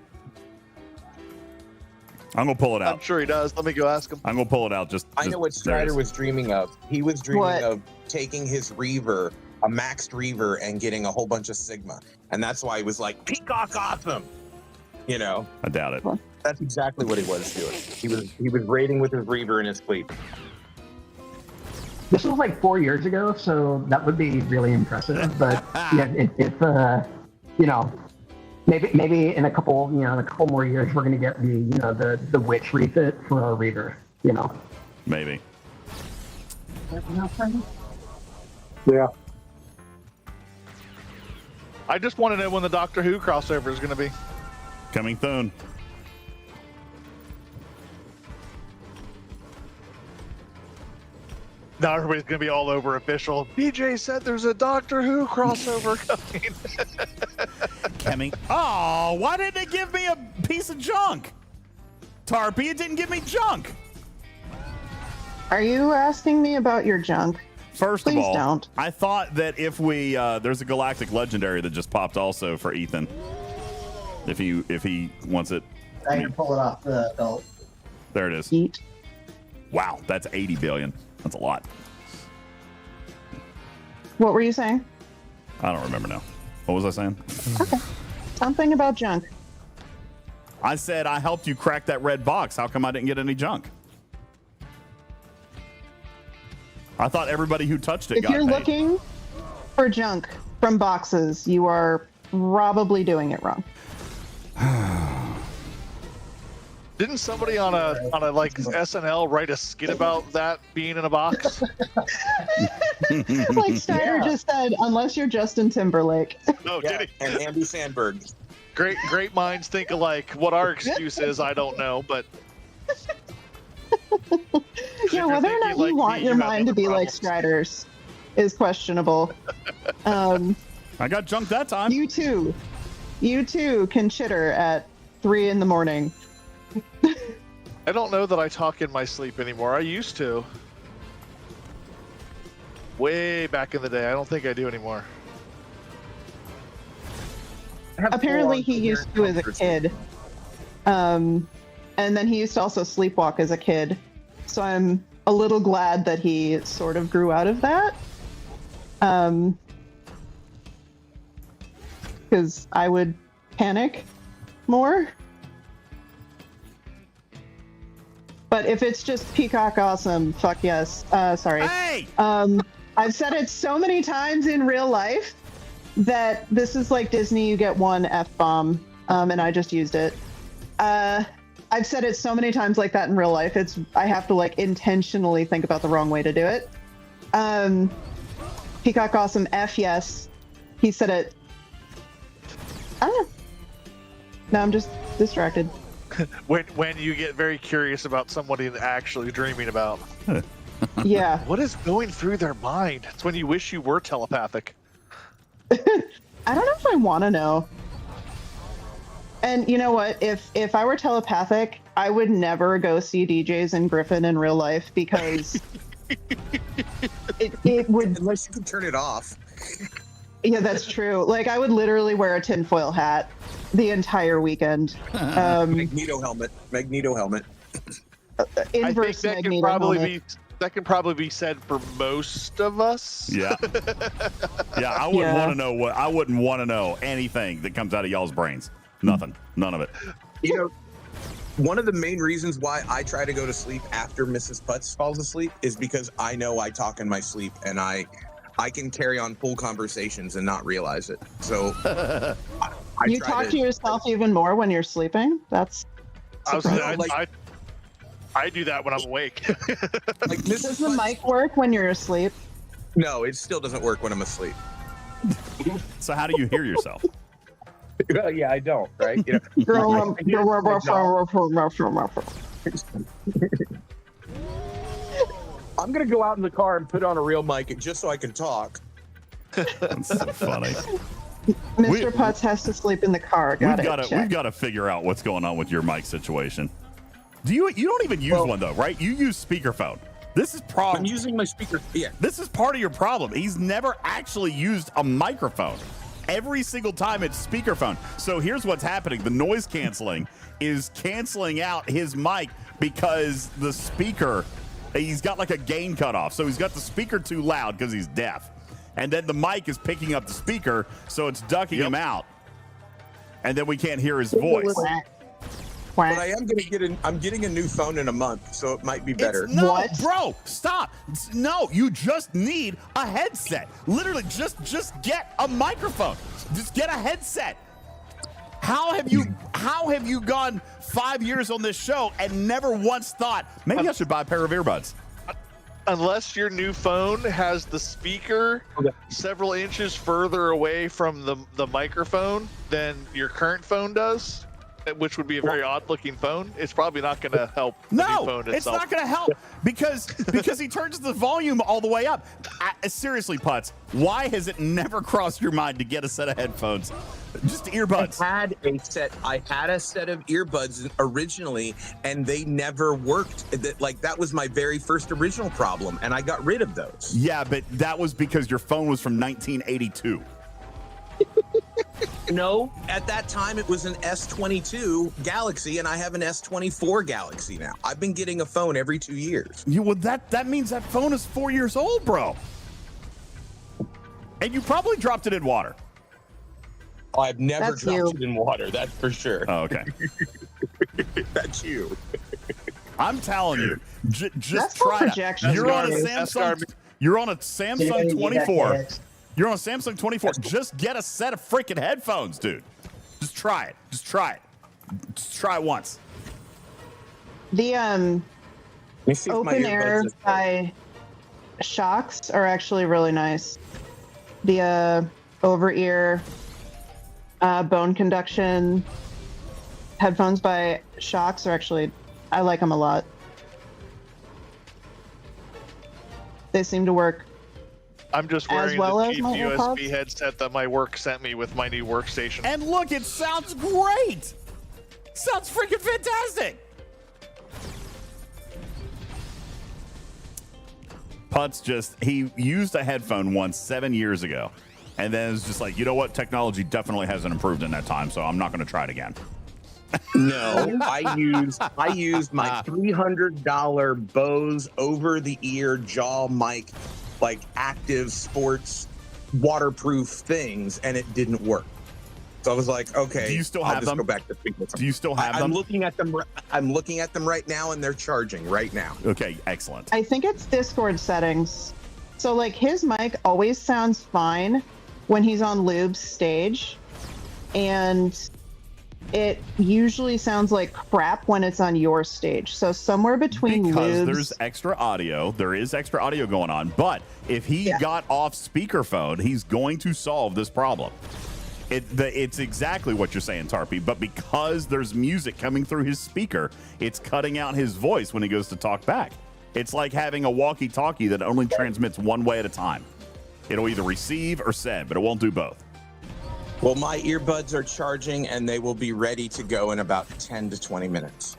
I'm gonna pull it out. I'm sure he does. Let me go ask him. I'm gonna pull it out. I know what Strider was dreaming of. He was dreaming of taking his Reaver, a maxed Reaver, and getting a whole bunch of Sigma, and that's why he was like, "Peacock, awesome." You know. I doubt it. That's exactly what he was doing. He was raiding with his Reaver in his sleep. This was like 4 years ago, so that would be really impressive. But yeah, if you know, maybe in a couple more years, we're gonna get the witch refit for our Reaver. You know. Maybe. Yeah. I just want to know when the Doctor Who crossover is going to be. Coming soon. Now everybody's going to be all over official. DJ said there's a Doctor Who crossover coming. Oh, why didn't it give me a piece of junk? Tarpy, it didn't give me junk. Are you asking me about your junk? First Please of all, don't. I thought that if we there's a Galactic Legendary that just popped also for Ethan. If he wants it. I can pull it off the belt. There it is. Eat. Wow, that's 80 billion. That's a lot. What were you saying? I don't remember now. What was I saying? Okay. Something about junk. I said I helped you crack that red box. How come I didn't get any junk? I thought everybody who touched it got paid. If you're looking for junk from boxes, you are probably doing it wrong. Didn't somebody on a like SNL write a skit about that being in a box? Like Steiner just said, unless you're Justin Timberlake. No, did he? And Andy Sandberg. Great minds think alike. What our excuse is, I don't know, but Yeah, whether or not you want your mind to be like Strider's is questionable. I got junk that time. You too can chitter at 3 a.m. I don't know that I talk in my sleep anymore. I used to. Way back in the day. I don't think I do anymore. Apparently he used to as a kid. And then he used to also sleepwalk as a kid. So I'm a little glad that he sort of grew out of that. Because I would panic more. But if it's just Peacock awesome, fuck yes. Sorry. Hey! I've said it so many times in real life that this is like Disney, you get one F-bomb, and I just used it. I've said it so many times like that in real life. I have to like intentionally think about the wrong way to do it. Peacock awesome, F yes. He said it. I don't know. No, I'm just distracted. When you get very curious about somebody actually dreaming about. Yeah. What is going through their mind? It's when you wish you were telepathic. I don't know if I want to know. And you know what? If I were telepathic, I would never go see DJs and Griffin in real life because it would. Unless you can turn it off. Yeah, that's true. Like, I would literally wear a tinfoil hat the entire weekend. Magneto helmet. Inverse I think Magneto helmet. that can probably be said for most of us. Yeah. Yeah, I wouldn't want to know I wouldn't want to know anything that comes out of y'all's brains. Nothing. None of it. You know, one of the main reasons why I try to go to sleep after Mrs. Putz falls asleep is because I know I talk in my sleep and I can carry on full conversations and not realize it. So you talk to yourself even more when you're sleeping? That's I do that when I'm awake. Like, does the mic work when you're asleep? No, it still doesn't work when I'm asleep. So how do you hear yourself? Well, yeah, I don't, right? You I'm gonna go out in the car and put on a real mic just so I can talk. That's so funny. Mr. Putz has to sleep in the car. We've got to figure out what's going on with your mic situation. You don't even use one though, right? You use speakerphone. This is problem. I'm using my speaker. Yeah. This is part of your problem. He's never actually used a microphone. Every single time it's speakerphone. So here's what's happening. The noise canceling is canceling out his mic because the speaker, he's got like a gain cutoff. So he's got the speaker too loud because he's deaf. And then the mic is picking up the speaker, so it's ducking him out. And then we can't hear his voice. But I'm getting a new phone in a month, so it might be better. Bro, stop. No, you just need a headset. Literally, just get a microphone. Just get a headset. How have you gone 5 years on this show and never once thought, maybe I should buy a pair of earbuds? Unless your new phone has the speaker several inches further away from the microphone than your current phone does, which would be a very odd-looking phone, it's probably not going to help the new phone itself. It's not going to help because he turns the volume all the way up. Seriously, Putz, why has it never crossed your mind to get a set of headphones? Just earbuds. I had a set of earbuds originally, and they never worked. That was my very first original problem, and I got rid of those. Yeah, but that was because your phone was from 1982. No, at that time it was an S22 Galaxy, and I have an S24 Galaxy now. I've been getting a phone every 2 years. That means that phone is 4 years old, bro. And you probably dropped it in water. Oh, I've never dropped it in water, that's for sure. Oh, okay. That's you. I'm telling you, just try it. You're on a Samsung 24. You're on a Samsung 24. Just get a set of freaking headphones, dude. Just try it. Just try it once. The open air by Shocks are actually really nice. The over ear bone conduction headphones by Shocks are actually, I like them a lot. They seem to work. I'm just wearing the cheap USB headset that my work sent me with my new workstation. And look, it sounds great. Sounds freaking fantastic. Putz he used a headphone once 7 years ago. And then it's just like, you know what? Technology definitely hasn't improved in that time, so I'm not going to try it again. No, I used my $300 Bose over-the-ear jaw mic, like active sports waterproof things, and it didn't work. So I was like, okay, do you still have them? Go back to speaking. Do you still have them? I'm looking at them. I'm looking at them right now, and they're charging right now. Okay, excellent. I think it's Discord settings. So like his mic always sounds fine when he's on Lube's stage, and it usually sounds like crap when it's on your stage. So somewhere between because there's extra audio, there is extra audio going on. But if he got off speakerphone, he's going to solve this problem. It's exactly what you're saying, Tarpy. But because there's music coming through his speaker, it's cutting out his voice when he goes to talk back. It's like having a walkie-talkie that only transmits one way at a time. It'll either receive or send, but it won't do both. Well, my earbuds are charging, and they will be ready to go in about 10 to 20 minutes.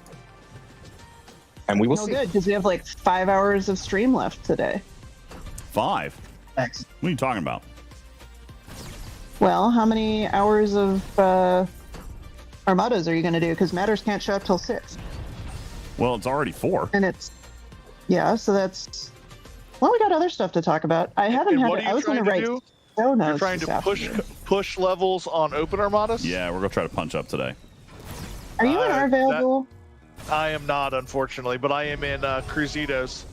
And we will see. Good, because we have like 5 hours of stream left today. 5? Thanks. What are you talking about? Well, how many hours of Armadas are you going to do? Because Matters can't show up till 6. Well, it's already 4. And it's, yeah, so that's, well, we got other stuff to talk about. I haven't had, I was going to write show notes. You're trying to push levels on open Armadas? Yeah, we're going to try to punch up today. Are you in our available? I am not, unfortunately, but I am in Cruzitos.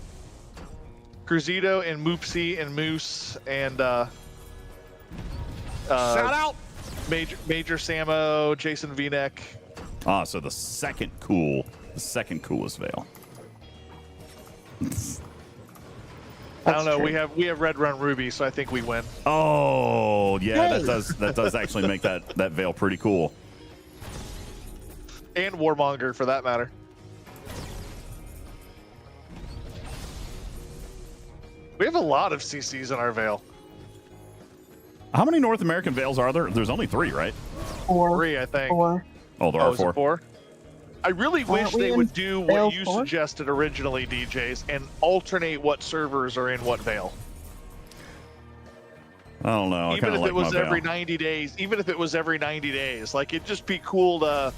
Cruzito and Moopsy and Moose and shout out Major Samo, Jason V-Neck. Ah, so the second coolest Veil. I don't know. True. We have Red Run Ruby, so I think we win. Oh yeah, that does actually make that Veil pretty cool. And Warmonger, for that matter. We have a lot of CCs in our Veil. How many North American Veils are there? There's only 3, right? 4. 3, I think. 4. Oh, there are 4. 4. I really wish they would do what you suggested originally, DJs, and alternate what servers are in what Veil. I don't know. Even if it was every 90 days. Even if it was every 90 days. Like, it'd just be cool to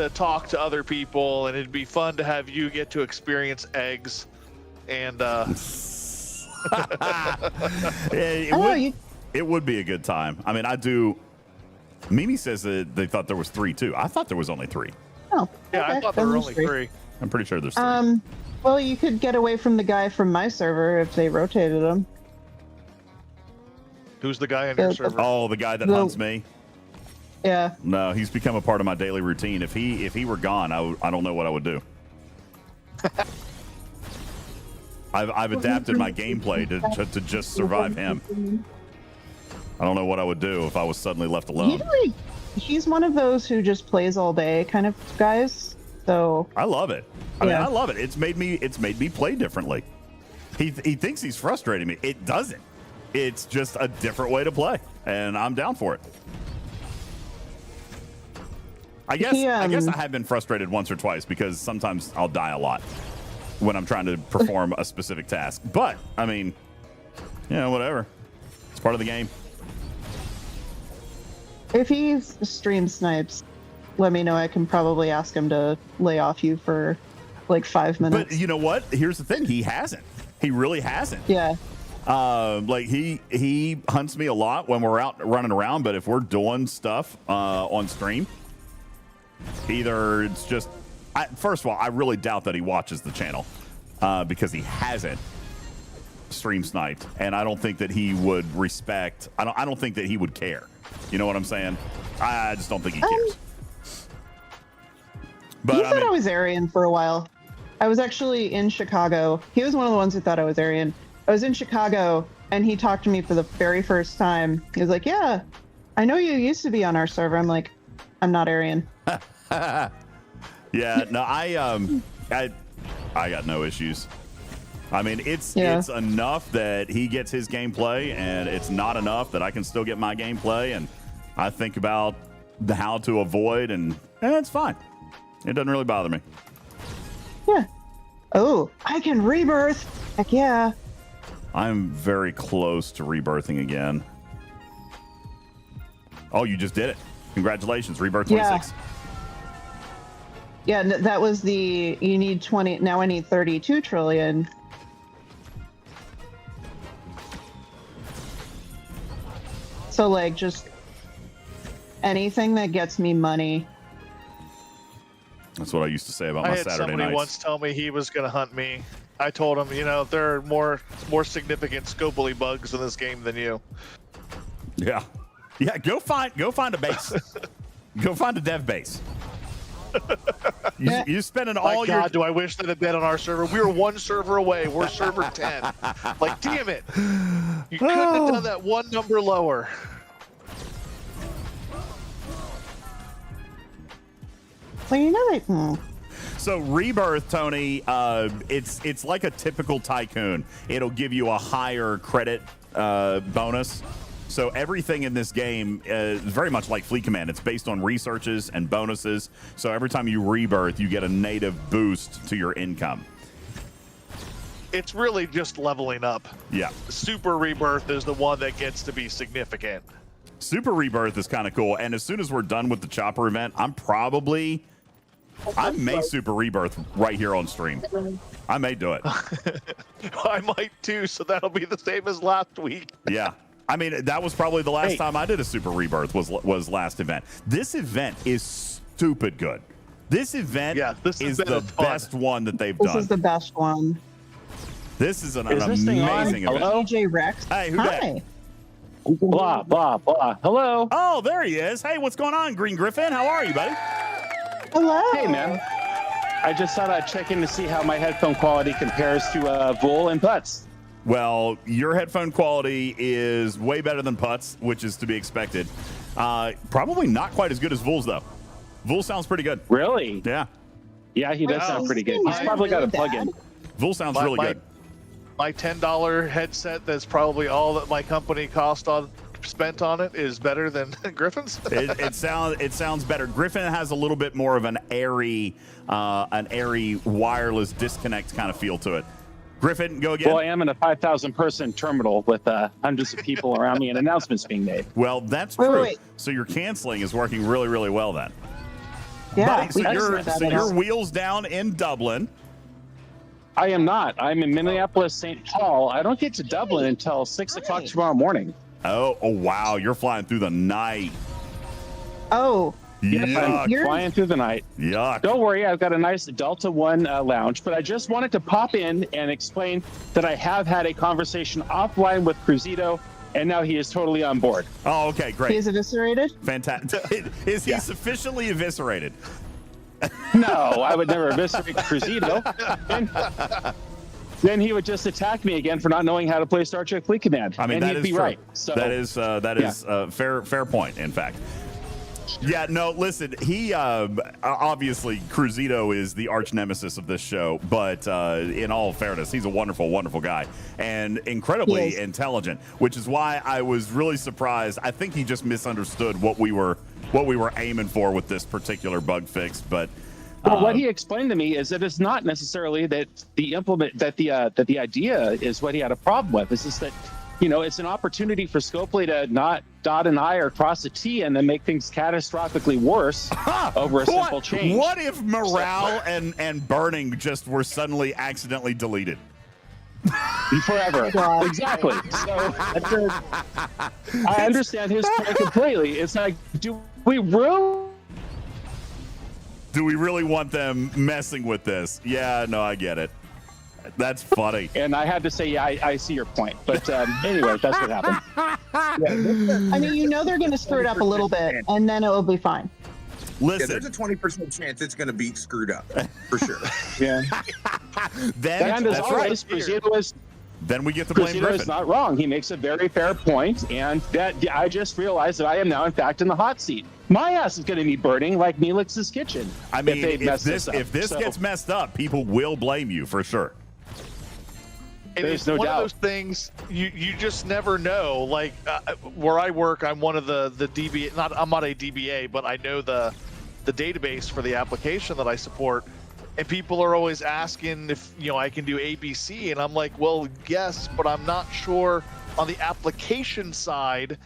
talk to other people, and it'd be fun to have you get to experience eggs. And it would be a good time. I mean, I do. Mimi says that they thought there was 3 too. I thought there was only 3. Oh, yeah, okay. I thought there were only 3. I'm pretty sure there's 3. Well, you could get away from the guy from my server if they rotated him. Who's the guy on your server? Oh, the guy that hunts me. Yeah. No, he's become a part of my daily routine. If he were gone, I don't know what I would do. I've adapted my gameplay to just survive him. I don't know what I would do if I was suddenly left alone. He's one of those who just plays all day kind of guys. So I love it. I mean, I love it. It's made me play differently. He thinks he's frustrating me. It doesn't. It's just a different way to play, and I'm down for it. I guess I have been frustrated once or twice because sometimes I'll die a lot when I'm trying to perform a specific task. But I mean, whatever. It's part of the game. If he stream snipes, let me know. I can probably ask him to lay off you for like 5 minutes. But you know what? Here's the thing. He hasn't. He really hasn't. Yeah. Like he hunts me a lot when we're out running around, but if we're doing stuff on stream, either it's just first of all, I really doubt that he watches the channel because he hasn't stream sniped, and I don't think that he would respect. I don't think that he would care. You know what I'm saying? I just don't think he cares. But he thought I was Aryan for a while. I was actually in Chicago. He was one of the ones who thought I was Aryan. I was in Chicago, and he talked to me for the very first time. He was like, "Yeah, I know you used to be on our server." I'm like, "I'm not Aryan." Yeah, no, I got no issues. I mean, it's enough that he gets his gameplay, and it's not enough that I can still get my gameplay, and I think about how to avoid, and it's fine. It doesn't really bother me. Yeah. Oh, I can rebirth. Heck yeah. I'm very close to rebirthing again. Oh, you just did it. Congratulations, Rebirth 26. Yeah, that was you need 20, now I need 32 trillion. So like just anything that gets me money. That's what I used to say about my Saturday nights. I had somebody once tell me he was going to hunt me. I told him, there are more significant scopely bugs in this game than you. Yeah. Yeah, go find a base. Go find a dev base. You spending all your... God, do I wish that had been on our server. We were 1 server away. We're server 10. Like, damn it. You couldn't have done that 1 number lower. Well, So Rebirth, Tony, it's like a typical tycoon. It'll give you a higher credit bonus. So everything in this game is very much like Fleet Command. It's based on researches and bonuses. So every time you rebirth, you get a native boost to your income. It's really just leveling up. Yeah. Super Rebirth is the one that gets to be significant. Super Rebirth is kind of cool. And as soon as we're done with the Chopper event, I may Super Rebirth right here on stream. I may do it. I might too, so that'll be the same as last week. Yeah. I mean, that was probably the last time I did a Super Rebirth was last event. This event is stupid good. This event is the best one that they've done. This is the best one. This is an amazing event. Hello? DJ Rex. Hey, who Hi. Blah, blah, blah. Hello. Oh, there he is. Hey, what's going on, Green Griffin? How are you, buddy? Hello. Hey, man. I just thought I'd check in to see how my headphone quality compares to Vool and Putz. Well, your headphone quality is way better than Putz, which is to be expected. Probably not quite as good as Vool's, though. Vool sounds pretty good. Really? Yeah. Yeah, he does sound pretty good. He's probably got a plug-in. Vool sounds really good. My $10 headset that's probably all that my company spent on it is better than Griffin's. it sounds better. Griffin has a little bit more of an airy wireless disconnect kind of feel to it. Griffin, go again. Well, I am in a 5,000 person terminal with hundreds of people around me and announcements being made. Well, that's true. So your canceling is working really, really well then. Yeah. Buddy, so you're wheels down in Dublin. I am not. I'm in Minneapolis, St. Paul. I don't get to Dublin until 6 o'clock tomorrow morning. Oh, wow. You're flying through the night. Oh. Yeah, I'm flying through the night. Yuck. Don't worry, I've got a nice Delta One lounge, but I just wanted to pop in and explain that I have had a conversation offline with Cruzito, and now he is totally on board. Oh, okay, great. He's eviscerated? Fantastic. Is he sufficiently eviscerated? No, I would never eviscerate Cruzito. Then he would just attack me again for not knowing how to play Star Trek Fleet Command. I mean, and that he'd is be true. right. So that is fair point, in fact. Yeah, no, listen, he obviously Cruzito is the arch nemesis of this show, but in all fairness, he's a wonderful, wonderful guy and incredibly intelligent, which is why I was really surprised. I think he just misunderstood what we were aiming for with this particular bug fix, but well, what he explained to me is that it's not necessarily that the idea is what he had a problem with. It's just that, you know, it's an opportunity for Scopely to not dot an I or cross a T and then make things catastrophically worse over a simple change. What if morale and burning just were suddenly accidentally deleted? Forever. Exactly. So I understand his point completely. It's like, do we really want them messing with this? Yeah, no, I get it. That's funny. And I had to say, yeah, I see your point. But anyway, that's what happened. I mean, you know they're going to screw it up a little bit, and then it will be fine. Listen, there's a 20% chance it's going to be screwed up, for sure. Yeah. Then we get to blame Cruzito Griffin. is not wrong. He makes a very fair point, and that I just realized that I am now, in fact, in the hot seat. My ass is going to be burning like Neelix's kitchen. I mean, if this gets messed up, people will blame you for sure. It's one of those things you just never know. Like where I work, I'm one of the DBA. I'm not a DBA, but I know the database for the application that I support. And people are always asking if I can do ABC, and I'm like, well, yes, but I'm not sure on the application side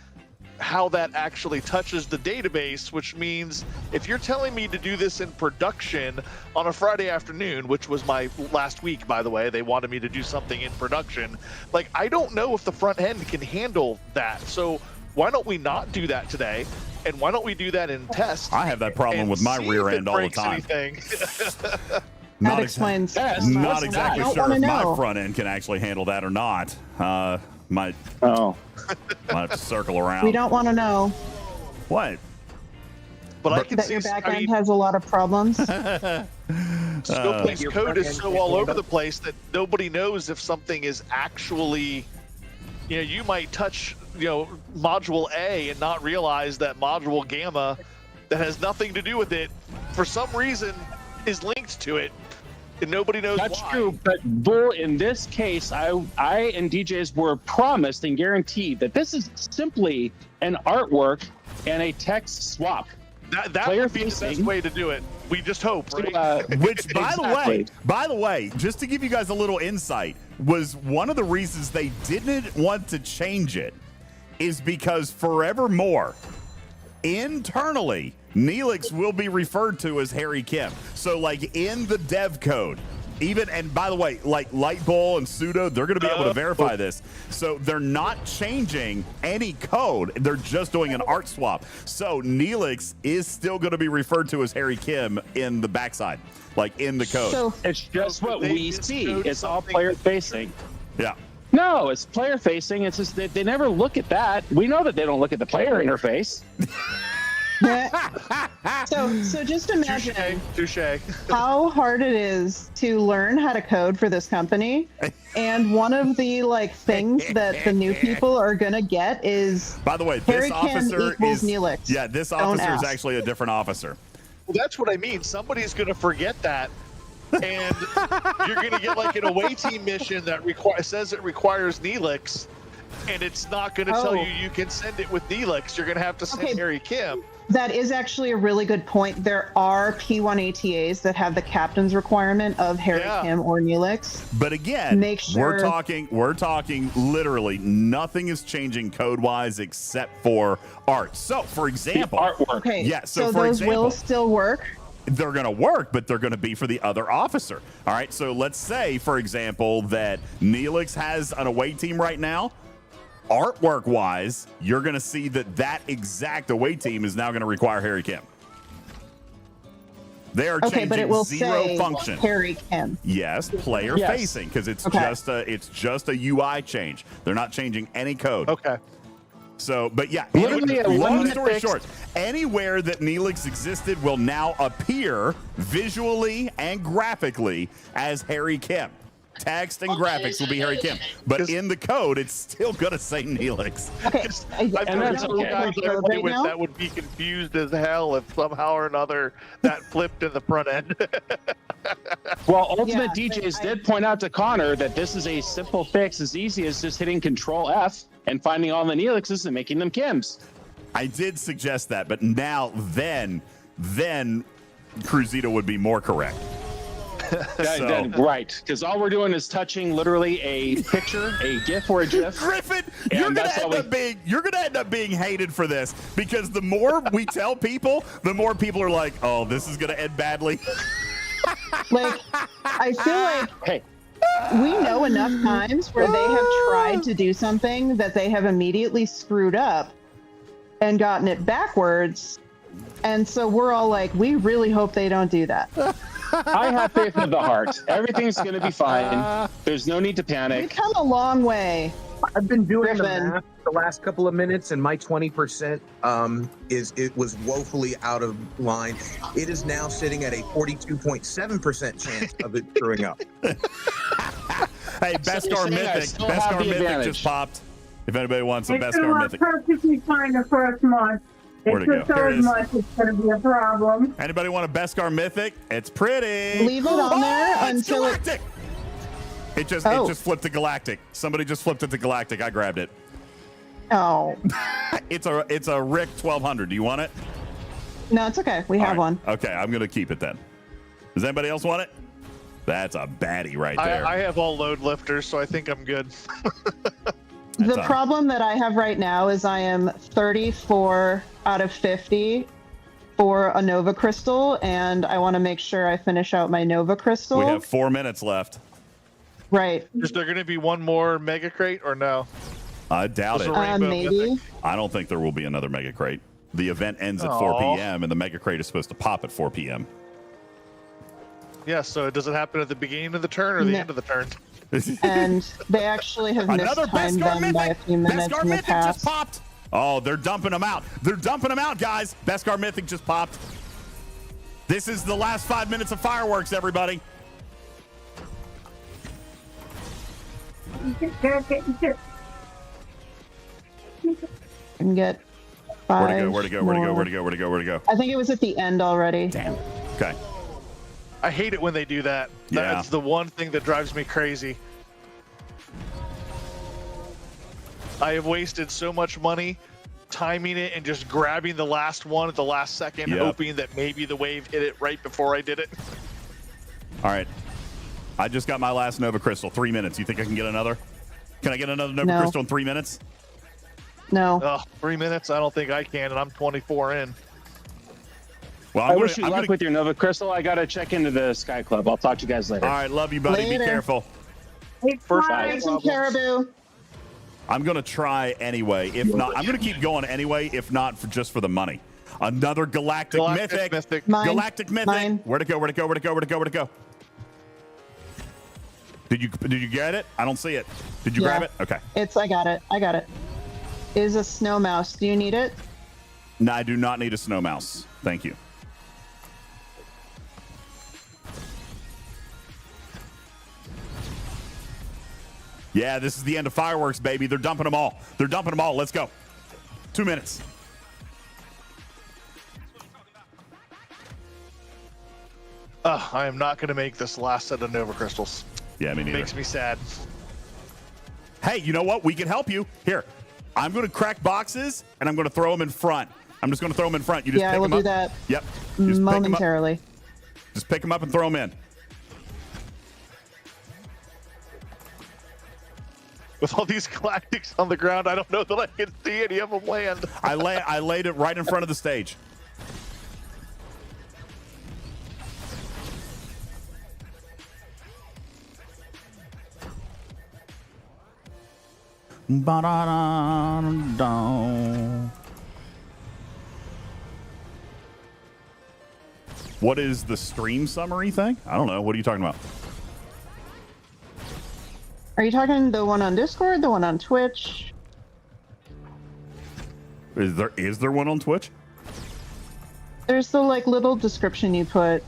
how that actually touches the database, which means if you're telling me to do this in production on a Friday afternoon, which was my last week, by the way, they wanted me to do something in production. Like, I don't know if the front end can handle that. So why don't we not do that today? And why don't we do that in test? I have that problem with my rear end all the time. That explains. Not exactly sure if my front end can actually handle that or not. Might have to circle around. We don't want to know. What? But I can that see your back end has a lot of problems. Scopely's code is so all over the place that nobody knows if something is actually, you might touch, module A and not realize that module gamma that has nothing to do with it, for some reason, is linked to it. And nobody knows That's why. true, but Bull, in this case, I and DJs were promised and guaranteed that this is simply an artwork and a text swap. That would be the best way to do it. We just hope, right? Which, by the way, just to give you guys a little insight, was one of the reasons they didn't want to change it is because forevermore, internally, Neelix will be referred to as Harry Kim. So, like, in the dev code, even, and by the way, like Light Bull and Pseudo, they're going to be able to verify this. So they're not changing any code. They're just doing an art swap. So Neelix is still going to be referred to as Harry Kim in the backside, like in the code. So It's just what we see. It's all player facing. Yeah. No, it's player facing. It's just they never look at that. We know that they don't look at the player interface. so just imagine Touche. how hard it is to learn how to code for this company. And one of the like things that the new people are gonna get is, by the way, Harry this officer Kim is Neelix. Yeah, this Don't officer is ask. actually a different officer. Well, that's what I mean. Somebody's going to forget that. And you're going to get like an away team mission that says it requires Neelix. And it's not going to tell you can send it with Neelix. You're going to have to send Harry Kim. That is actually a really good point. There are P1 ATAs that have the captain's requirement of Harry Kim or Neelix. But again, Make sure we're talking literally nothing is changing code wise except for art. So for example, artwork. Okay, yeah, so for those example, will still work. they're going to work, but they're going to be for the other officer. All right. So let's say, for example, that Neelix has an away team right now. Artwork wise, you're going to see that exact away team is now going to require Harry Kim. They are changing but it will zero say function. Harry Kim. Yes, player facing, because it's just a UI change. They're not changing any code. Okay. So, but yeah, Literally a long one story fix. short, anywhere that Neelix existed will now appear visually and graphically as Harry Kim. Text and graphics will be Harry Kim, but in the code, it's still gonna say Neelix. Okay, And that's that's okay. guys I play with that would be confused as hell if somehow or another that flipped in the front end. Well, UltimatDJz did point out to Connor that this is a simple fix, as easy as just hitting Control F and finding all the Neelixes and making them Kims. I did suggest that, but now then Cruzito would be more correct. Right, because all we're doing is touching literally a picture, a GIF or a GIF. Griffin, you're gonna end up being hated for this, because the more we tell people, the more people are like, "Oh, this is gonna end badly." Like, I feel like we know enough times where they have tried to do something that they have immediately screwed up and gotten it backwards. And so we're all like, we really hope they don't do that. I have faith in the heart. Everything's going to be fine. There's no need to panic. We've come a long way. I've been doing Griffin. the math the last couple of minutes, and my 20% it was woefully out of line. It is now sitting at a 42.7% chance of it screwing up. Hey, Beskar Mythic just popped. If anybody wants a Beskar Mythic. perfectly fine the first month. Where'd it It's go? the Here it third is. month it's going to be a problem. Anybody want a Beskar Mythic? It's pretty. Leave it on there it's until Galactic. It just flipped to Galactic. Somebody just flipped it to Galactic. I grabbed it. Oh. It's a Rick 1200. Do you want it? No, it's okay. We have one. Okay, I'm gonna keep it then. Does anybody else want it? That's a baddie right there. I have all load lifters, so I think I'm good. The problem that I have right now is I am 34 out of 50 for a Nova Crystal, and I want to make sure I finish out my Nova Crystal. We have 4 minutes left. Right. Is there going to be one more Mega Crate or no? I doubt it. Maybe. I don't think there will be another Mega Crate. The event ends at 4 p.m. and the Mega Crate is supposed to pop at 4 p.m. Yeah, so does it happen at the beginning of the turn or the end of the turn? And they actually have Another mistimed Beskar them by a few minutes Beskar in the Mythic just past. popped. Oh, they're dumping them out. They're dumping them out, guys. Beskar Mythic just popped. This is the last 5 minutes of fireworks, everybody. And get 5 Where'd it go? more. I think it was at the end already. Damn. Okay. I hate it when they do that. Yeah. That's the one thing that drives me crazy. I have wasted so much money timing it and just grabbing the last one at the last second, hoping that maybe the wave hit it right before I did it. All right. I just got my last Nova Crystal. 3 minutes. You think I can get another? Can I get another Nova Crystal in 3 minutes? No. Oh, 3 minutes? I don't think I can, and I'm 24 in. Well, I wish you luck with your Nova Crystal. I got to check into the Sky Club. I'll talk to you guys later. All right, love you, buddy. Later. Be careful. Find some caribou. I'm going to try anyway. If not, I'm going to keep going anyway, if not just for the money. Another Galactic Mythic. Mine. Galactic Mythic. Mine. Where'd it go? Where'd it go? Where'd it go? Where'd it go? Where'd it go? Did you get it? I don't see it. Did you grab it? Okay. I got it. I got it. Is a snow mouse. Do you need it? No, I do not need a snow mouse. Thank you. Yeah, this is the end of fireworks, baby. They're dumping them all. They're dumping them all. Let's go. 2 minutes. I am not going to make this last set of Nova Crystals. Yeah, me neither. Makes me sad. Hey, you know what? We can help you. Here, I'm going to crack boxes, and I'm going to throw them in front. I'm just going to throw them in front. You just Yeah, pick I will them up. do that. Yep. Just momentarily. Just pick them up and throw them in. With all these galactics on the ground, I don't know that I can see any of them land. I laid it right in front of the stage. What is the stream summary thing? I don't know. What are you talking about? Are you talking the one on Discord, the one on Twitch? Is there one on Twitch? There's the like little description you put.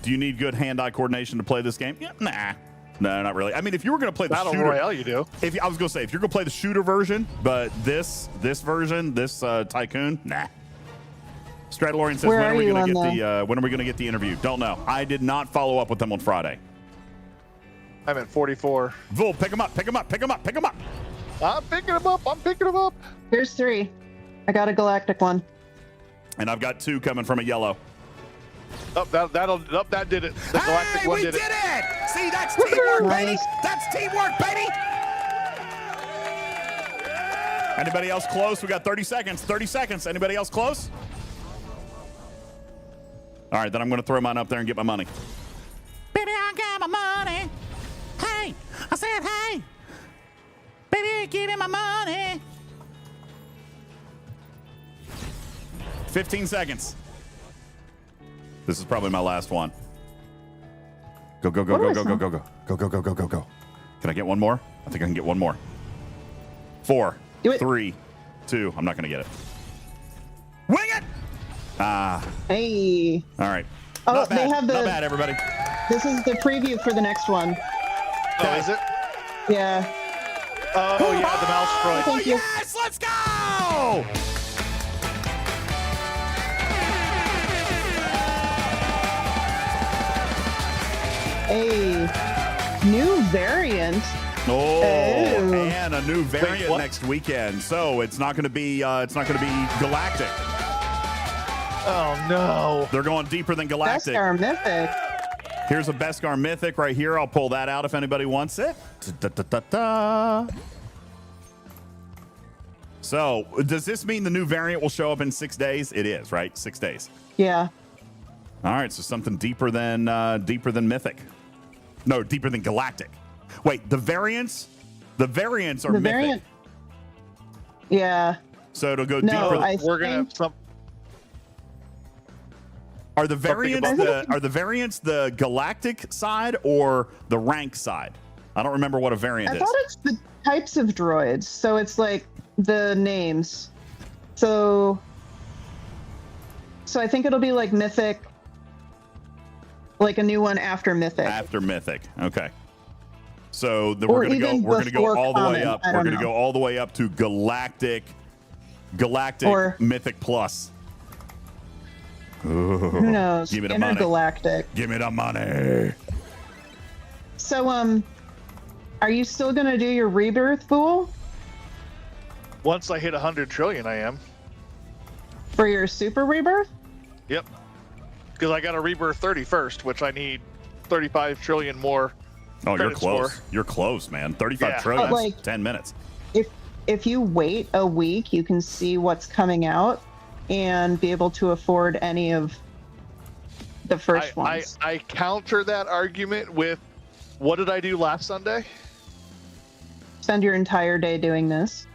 Do you need good hand-eye coordination to play this game? Yeah, nah. No, not really. I mean, if you were going to play the Battle shooter, Royale, you do. I was going to say, if you're going to play the shooter version, but this version, this Tycoon, nah. Stradalorian says, when are we going to get the interview? Don't know. I did not follow up with them on Friday. I'm at 44. Vul, pick him up, pick him up, pick him up, pick him up. I'm picking him up. I'm picking him up. Here's 3. I got a galactic one. And I've got 2 coming from a yellow. That did it. The galactic one did it. See, that's teamwork, baby. Nice. That's teamwork, baby. Anybody else close? We got 30 seconds. 30 seconds. Anybody else close? All right, then I'm going to throw mine up there and get my money. Baby, I got my money. Hey, I said, hey. Baby, give me my money. 15 seconds. This is probably my last one. Go, go, go, go, go, go, go, go. Go, go, go, go, go, go. Can I get one more? I think I can get one more. 4, 3, 2. I'm not going to get it. Wing it! Hey. All right. Oh, not bad. they have the. Not bad, everybody. This is the preview for the next one. Oh, is it? Yeah. Oh, yeah, the mouse droid. Thank you. Yes, let's go! A new variant. Oh, Oh. and a new variant what? next weekend. So it's not going to be galactic. Oh, no. They're going deeper than galactic. Beskar Mythic. Here's a Beskar Mythic right here. I'll pull that out if anybody wants it. Da-da-da-da. So, does this mean the new variant will show up in 6 days? It is, right? 6 days. Yeah. All right, so something deeper than Mythic. No, deeper than Galactic. Wait, the variants are The Mythic. variant. Yeah. So it'll go No, deeper. We're going to have some. Are the variants the Galactic side or the rank side? I don't remember what a variant I is. thought it's the types of droids. So it's like the names. So I think it'll be like Mythic, like a new one after Mythic. After Mythic, okay. So Or we're gonna go. even We're gonna go before all the way common, up. I We're don't gonna know. go all the way up to Galactic Or- Mythic Plus. Ooh, Who knows? Give me the money. Intergalactic. Give me the money. So are you still gonna do your rebirth, Fool? Once I hit 100 trillion, I am. For your super rebirth? Yep. Because I got to rebirth 30 first, which I need 35 trillion more Oh, you're credits close. for. You're close, man. 35 Yeah. trillion. But, That's like, 10 minutes. If you wait a week, you can see what's coming out and be able to afford any of the first ones. I counter that argument with, what did I do last Sunday? Spend your entire day doing this.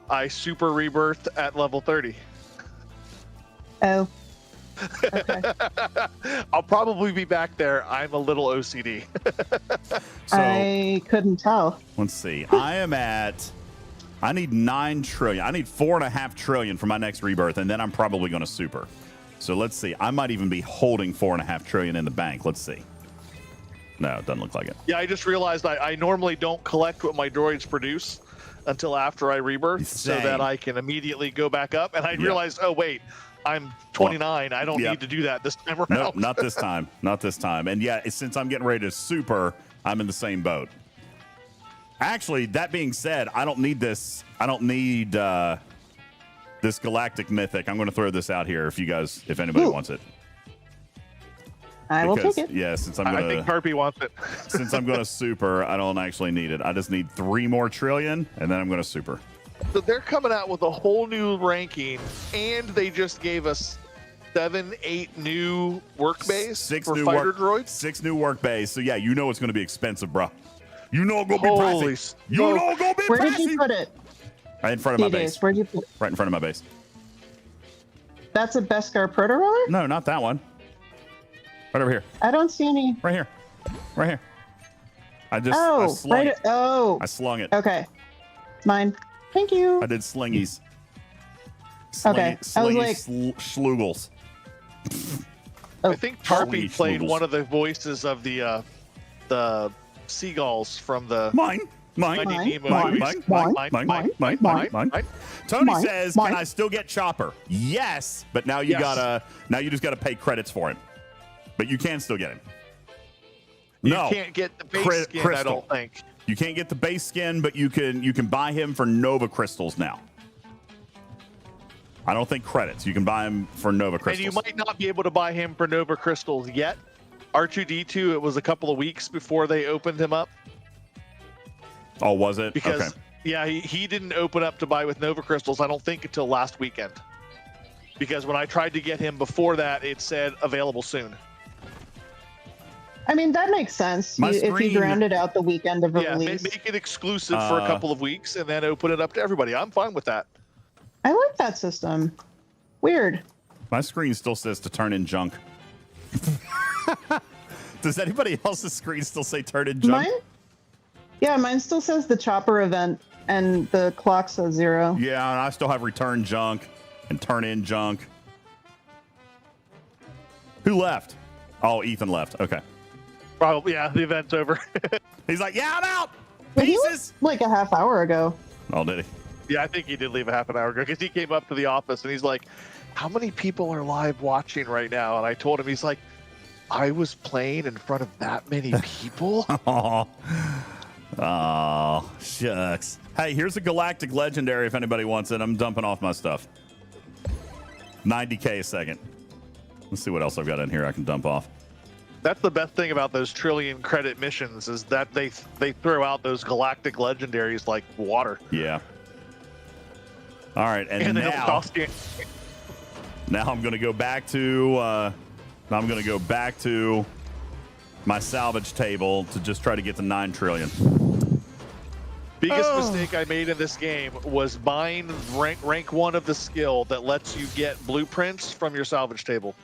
I super rebirthed at level 30. Oh. Okay. I'll probably be back there. I'm a little OCD. So I couldn't tell. let's see. I need 9 trillion. I need 4.5 trillion for my next rebirth, and then I'm probably going to super. So let's see. I might even be holding 4.5 trillion in the bank. Let's see. No, it doesn't look like it. Yeah, I just realized I normally don't collect what my droids produce until after I rebirth, so Same. that I can immediately go back up. And I realized, oh wait, I'm 29. I don't need to do that this time around. Nope, not this time. Not this time. And yeah, since I'm getting ready to super, I'm in the same boat. Actually, that being said, I don't need this. I don't need this galactic mythic. I'm going to throw this out here if anybody wants it. I will take it. Yeah, since I think Harpy wants it. Since I'm going to super, I don't actually need it. I just need 3 more trillion, and then I'm going to super. So they're coming out with a whole new ranking, and they just gave us 7, 8 new work bays 6 for new fighter droids. 6 new work bays. So yeah, you know it's going to be expensive, bro. You know it's going to be Holy pricey. You know it's going to be Where pricey. did you put it? Right in front of my base. Where'd you put it? Right in front of my base. That's a Beskar proto roller? No, not that one. Right over here. I don't see any. Right here. Right here. I Oh, slung right. it. Oh. I slung it. Okay. Mine. Thank you. I did slingies. Okay. I was like, schloogles. I think Harpy Holy played schmoogles. one of the voices of the seagulls from the Mine. Finding Nemo Mine. movies. Mine. Tony Mine. says, Mine. "Can I still get Chopper?" Yes, but now you just gotta pay credits for him. But you can still get him. You No, can't get the base skin, I crystal. don't think. You can't get the base skin, but you can buy him for Nova crystals now. I don't think credits. You can buy him for Nova crystals. And you might not be able to buy him for Nova crystals yet. R2D2, it was a couple of weeks before they opened him up. Oh, was it? Because Okay. yeah, he didn't open up to buy with Nova crystals, I don't think, until last weekend. Because when I tried to get him before that, it said available soon. I mean, that makes sense. My If screen- you grounded out the weekend of Yeah, release. make it exclusive for a couple of weeks and then open it up to everybody. I'm fine with that. I like that system. Weird. My screen still says to turn in junk. Does anybody else's screen still say turn in junk? Mine? Yeah, mine still says the chopper event and the clock says 0. Yeah, and I still have return junk and turn in junk. Who left? Oh, Ethan left. Okay. Probably, yeah, the event's over. He's like, yeah, I'm out. But he Pieces. left like a half hour ago. Oh, did he? Yeah, I think he did leave a half an hour ago because he came up to the office and he's like, how many people are live watching right now? And I told him, he's like, I was playing in front of that many people? Oh, shucks. Hey, here's a Galactic Legendary if anybody wants it. I'm dumping off my stuff. 90K a second. Let's see what else I've got in here I can dump off. That's the best thing about those trillion credit missions is that they throw out those Galactic Legendaries like water. Yeah. All right, and they don't now cost you. I'm going to go back to my salvage table to just try to get to 9 trillion. Biggest mistake I made in this game was buying rank 1 of the skill that lets you get blueprints from your salvage table.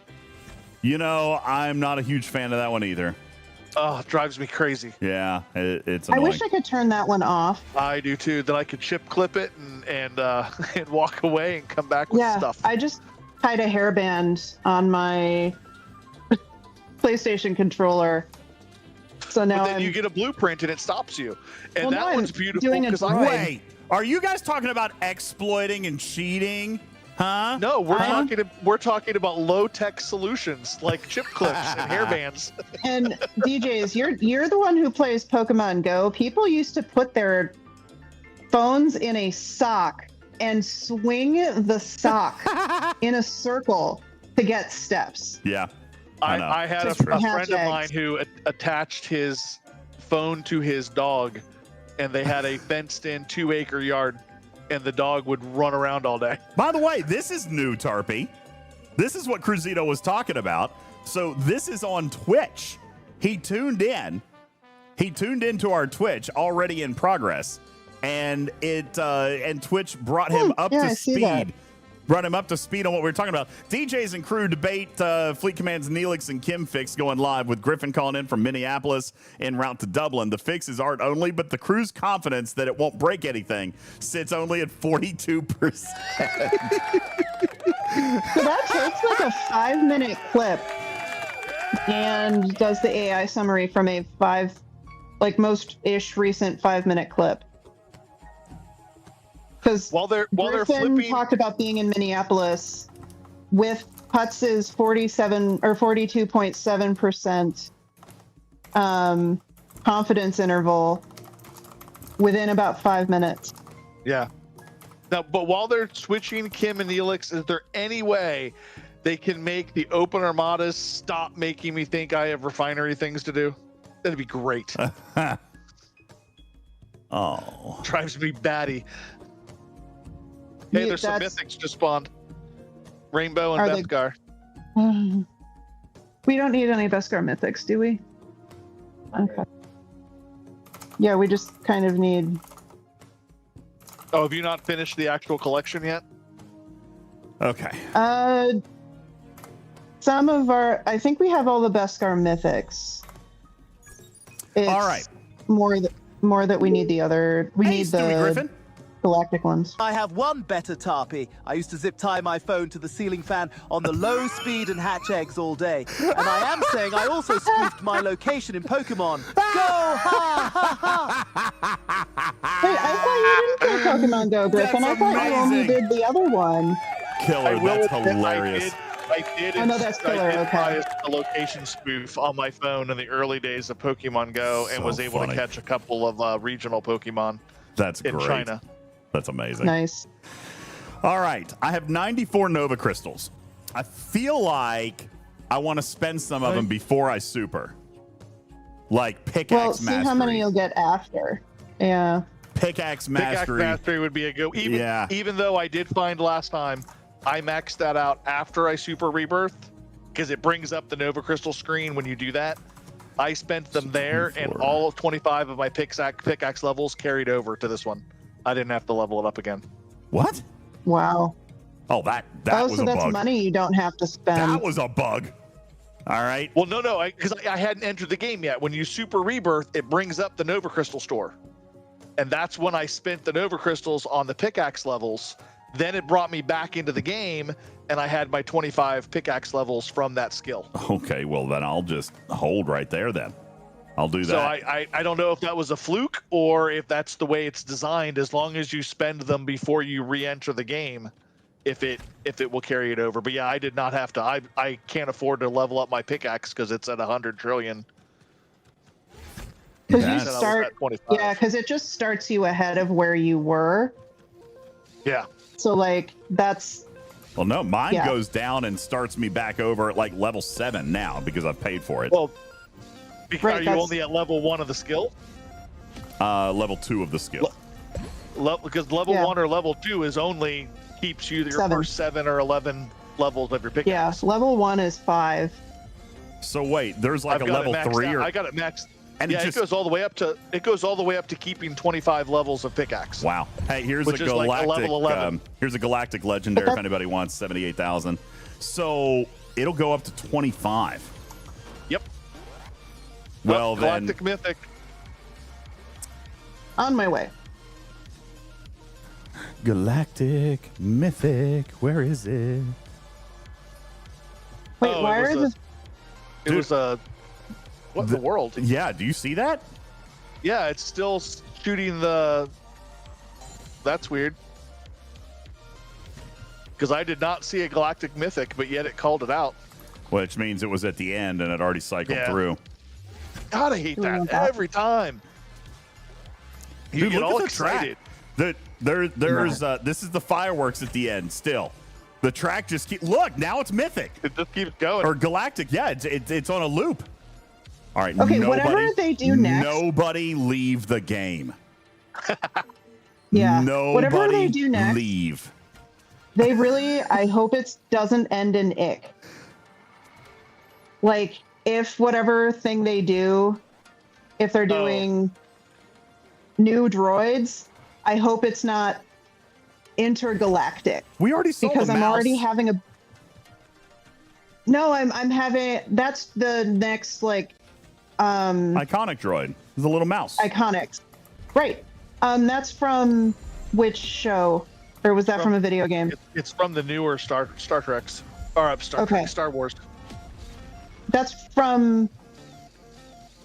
You know, I'm not a huge fan of that one either. Oh, it drives me crazy. Yeah, it's I annoying. wish I could turn that one off. I do too. Then I could chip clip it and walk away and come back with stuff. I just tied a hairband on my PlayStation controller. So now But then you get a blueprint and it stops you. And Well, that no, one's I'm beautiful doing a because droid. Wait, are you guys talking about exploiting and cheating? Huh? No, we're talking about low-tech solutions like chip clips and hairbands. And DJs, you're the one who plays Pokemon Go. People used to put their phones in a sock and swing the sock in a circle to get steps. Yeah. I had a That's true. friend of mine who attached his phone to his dog, and they had a fenced-in 2-acre yard, and the dog would run around all day. By the way, this is new, Tarpy. This is what Cruzito was talking about. So this is on Twitch. He tuned in. He tuned into our Twitch, already in progress, and Twitch brought him up to speed. Brought him up to speed on what we were talking about. DJs and crew debate Fleet Command's Neelix and Kim fix going live with Griffin calling in from Minneapolis en route to Dublin. The fix is art only, but the crew's confidence that it won't break anything sits only at 42%. So that takes like a 5-minute clip and does the AI summary from a most-ish recent 5-minute clip. Because while they're Griffin talked about being in Minneapolis with Putz's 47 or 42.7% confidence interval within about 5 minutes. Yeah. Now, but while they're switching Kim and Neelix, is there any way they can make the open Armadas stop making me think I have refinery things to do? That'd be great. Oh. Drives me batty. Hey, there's some mythics just spawned. Rainbow and Beskar. We don't need any Beskar mythics, do we? Okay. Yeah, we just kind of need... Oh, have you not finished the actual collection yet? Okay. Some of our... I think we have all the Beskar mythics. It's all right. More that we need the other... We need the... Stewie Griffin? Galactic ones. I have one better Tarpy. I used to zip tie my phone to the ceiling fan on the low speed and hatch eggs all day. And I am saying I also spoofed my location in Pokemon. Go ha ha ha! Wait, I thought you didn't play Pokemon Go, Griffin. I thought you only did the other one. Killer, that's hilarious. I did. Oh, no, that's killer. Okay. A location spoof on my phone in the early days of Pokemon Go, and was able to catch a couple of regional Pokemon. That's in great. China. That's amazing. Nice. All right. I have 94 Nova Crystals. I feel like I want to spend some of them before I super. Like Pickaxe Mastery. Well, see how many you'll get after. Yeah. Pickaxe Mastery. Pickaxe Mastery would be a go. Even though I did find last time, I maxed that out after I super rebirth, because it brings up the Nova Crystal screen when you do that. I spent them there, and all of 25 of my pickaxe levels carried over to this one. I didn't have to level it up again. What? Wow. Oh, that was so a that's bug. money you don't have to spend. That was a bug. All right. Well, no, because I hadn't entered the game yet. When you super rebirth, it brings up the Nova Crystal store. And that's when I spent the Nova Crystals on the pickaxe levels. Then it brought me back into the game, and I had my 25 pickaxe levels from that skill. Okay, well, then I'll just hold right there then. I'll do that. So I don't know if that was a fluke or if that's the way it's designed. As long as you spend them before you re-enter the game, if it will carry it over. But yeah, I did not have to. I can't afford to level up my pickaxe because it's at 100 trillion. Because you start, yeah, because it just starts you ahead of where you were. Yeah. So like that's. Well, no, mine goes down and starts me back over at like level 7 now because I've paid for it. Well, because are you only at level 1 of the skill? Level 2 of the skill. Because level 1 or level 2 is only keeps you your first 7 or 11 levels of your pickaxe. Yeah, level 1 is 5. So wait, there's like a level 3 or I got it maxed. And yeah, it goes all the way up to keeping 25 levels of pickaxe. Wow. Hey, here's a galactic like level 11. Here's a galactic legendary if anybody wants 78,000. So it'll go up to 25. Yep. Well, galactic mythic. On my way. Galactic mythic, where is it? Wait, why are the? It was a. What in the world? Yeah, do you see that? Yeah, it's still shooting the. That's weird. Because I did not see a galactic mythic, but yet it called it out. Which means it was at the end and it already cycled through. God, I hate that every time. You get all excited. There's this is the fireworks at the end still. The track just look, now it's mythic. It just keeps going. Or galactic, yeah, it's on a loop. All right. Okay, whatever they do next. Nobody leave the game. Yeah. Nobody whatever they do next. leave. They really, I hope it doesn't end in ick. Like, if whatever thing they do, if they're doing new droids, I hope it's not intergalactic. We already saw because the I'm mouse. already having a. No, I'm having. That's the next like. Iconic droid. It's a little mouse. Iconics, right? That's from which show, or was that from a video game? It's from the newer Star Treks, or Trek, Star Wars. That's from.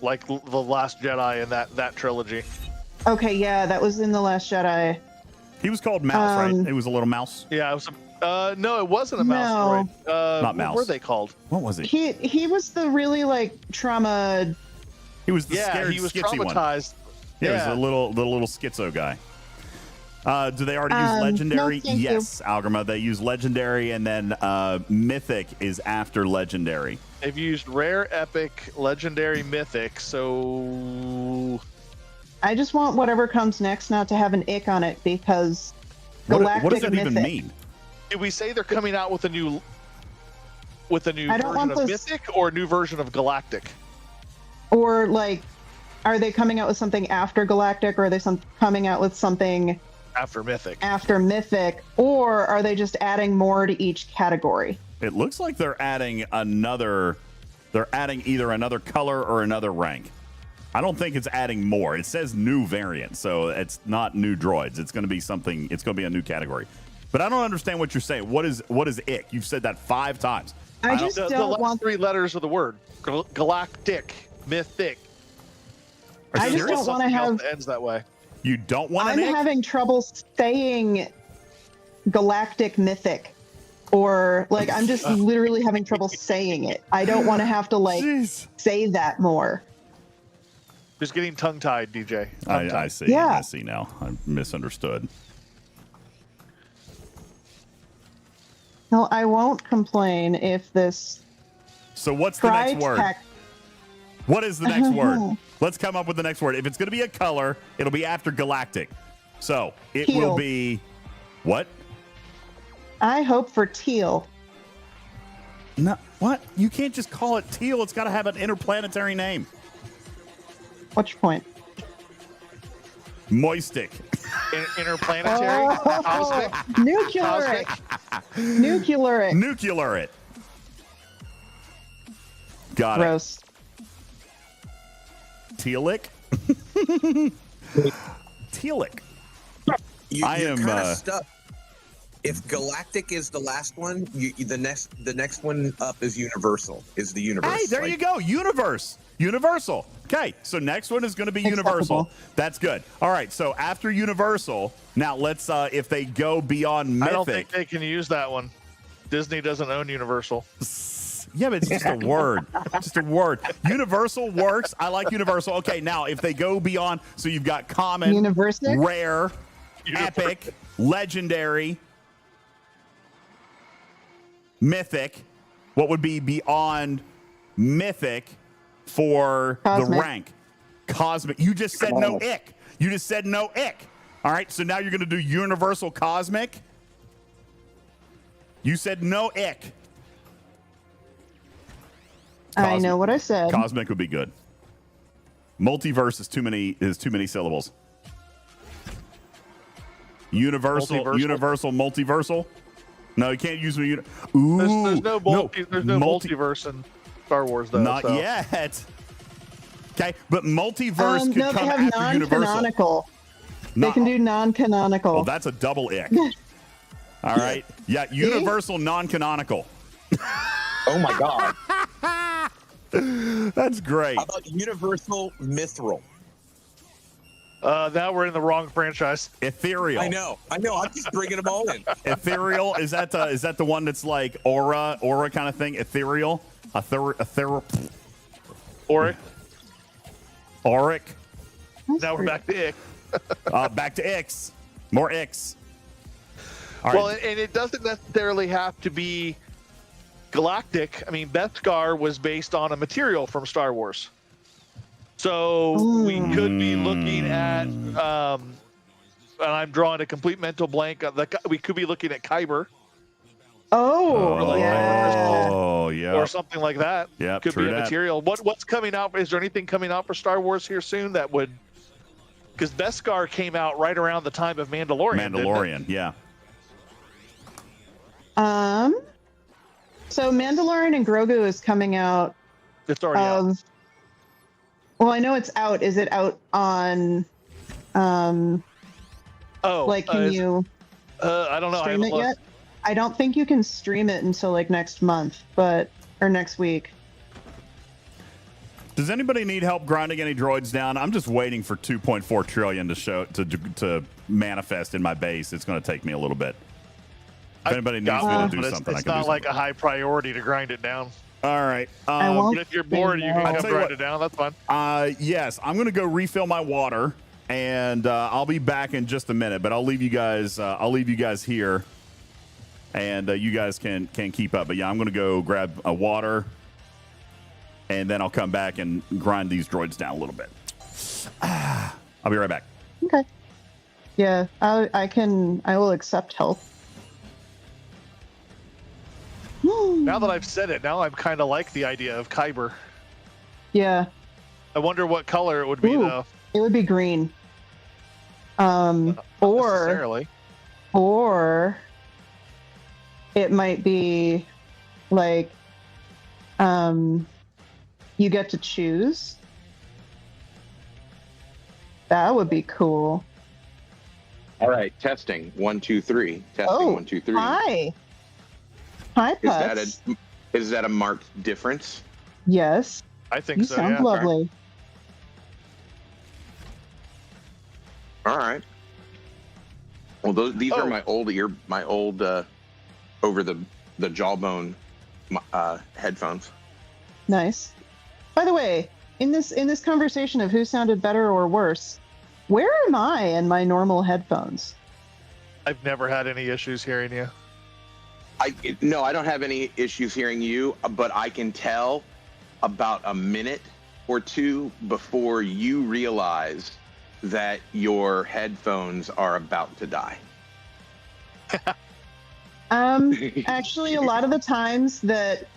Like the Last Jedi in that trilogy. Okay, yeah, that was in the Last Jedi. He was called Mouse, right? It was a little mouse. Yeah, it was. No, it wasn't a mouse droid. Not mouse. What were they called? What was it? He was the really like trauma. He was the scared, he was skitsy traumatized. One. Yeah, he was the little schizo guy. Do they already use legendary? No, yes, Algrima. They use legendary, and then mythic is after legendary. They've used rare, epic, legendary, mythic. So I just want whatever comes next not to have an ick on it because galactic what does that mythic. even mean? Did we say they're coming out with a new version of those... mythic or a new version of galactic? Or like, are they coming out with something after galactic, or are they coming out with something after mythic? After mythic, or are they just adding more to each category? It looks like they're adding another. They're adding either another color or another rank. I don't think it's adding more. It says new variant, so it's not new droids. It's going to be something. It's going to be a new category. But I don't understand what you're saying. What is ick? You've said that 5 times. I just don't the last want 3 letters of the word galactic, mythic. Are I you just serious? don't want to have. That ends that way. You don't want I'm an ick? having trouble saying galactic mythic, or like I'm just literally having trouble saying it. I don't want to have to like say that more. Just getting tongue-tied, DJ. I see. Yeah. I see now. I misunderstood. No, I won't complain if this. So what's the next word? What is the next word? Let's come up with the next word. If it's going to be a color, it'll be after galactic. So it will be what? I hope for teal. No, what? You can't just call it teal. It's got to have an interplanetary name. What's your point? Moistic. Interplanetary? Cosmic? Nuclearic. Nuclearic. Nuclearic. Got Gross. it. Tealic? Tealic. You're am kind of stuck. If galactic is the last one, the next one up is universal. Is the universe? Hey, there you go. Universal. Okay, so next one is going to be universal. That's good. All right, so after universal, now let's if they go beyond mythic. I don't think they can use that one. Disney doesn't own Universal. Yeah, but it's just a word. Just a word. Universal works. I like universal. Okay, now if they go beyond, so you've got common, rare, epic, legendary, mythic. What would be beyond mythic for the rank? Cosmic. You just said no ick. You just said no ick. All right, so now you're going to do universal cosmic. You said no ick. I know what I said. Cosmic would be good. Multiverse is too many syllables. Universal, multiversal. No, you can't use me. Ooh, there's no multiverse in Star Wars though. Not yet. Okay, but multiverse could no, come they have after universal. Non-canonical. They can do non-canonical. Well, that's a double ick. All right. Yeah, universal non-canonical. Oh my god. That's great. How about universal mithril? Now we're in the wrong franchise. Ethereal. I know. I'm just bringing them all in. Ethereal, is that the one that's like aura kind of thing? Ethereal, Auric. Now we're back to ick. Back to icks. More icks. All well, right. and it doesn't necessarily have to be galactic. I mean, Beskar was based on a material from Star Wars. So we could be looking at, and I'm drawing a complete mental blank. We could be looking at Kyber. Oh, yeah. Oh, yeah. Or something like that. Yeah, could be a material. What's coming out? Is there anything coming out for Star Wars here soon that would? Because Beskar came out right around the time of Mandalorian. Mandalorian, yeah. So Mandalorian and Grogu is coming out. It's already out. Well, I know it's out. Is it out on? Can you? I don't know. Stream it yet? I don't think you can stream it until like next month, or next week. Does anybody need help grinding any droids down? I'm just waiting for 2.4 trillion to manifest in my base. It's going to take me a little bit. If anybody needs me to do something, it's not like a high priority to grind it down. All right. But if you're bored, you can come grind it down. That's fine. Yes, I'm going to go refill my water, and I'll be back in just a minute. But I'll leave you guys. Here, and you guys can keep up. But yeah, I'm going to go grab a water, and then I'll come back and grind these droids down a little bit. I'll be right back. Okay. Yeah, I will accept help. Now that I've said it, now I'm kind of like the idea of Kyber. Yeah. I wonder what color it would be, though. It would be green. Not necessarily. Or it might be like you get to choose. That would be cool. All right, testing 1 2 3. Testing 1 2 3. Hi. Hi, Putz. Is that a marked difference? Yes. I think you so. Sound lovely. All right. Well, these are my old over the jawbone headphones. Nice. By the way, in this conversation of who sounded better or worse, where am I in my normal headphones? I've never had any issues hearing you. No, I don't have any issues hearing you, but I can tell about a minute or two before you realize that your headphones are about to die. Actually, a lot of the times that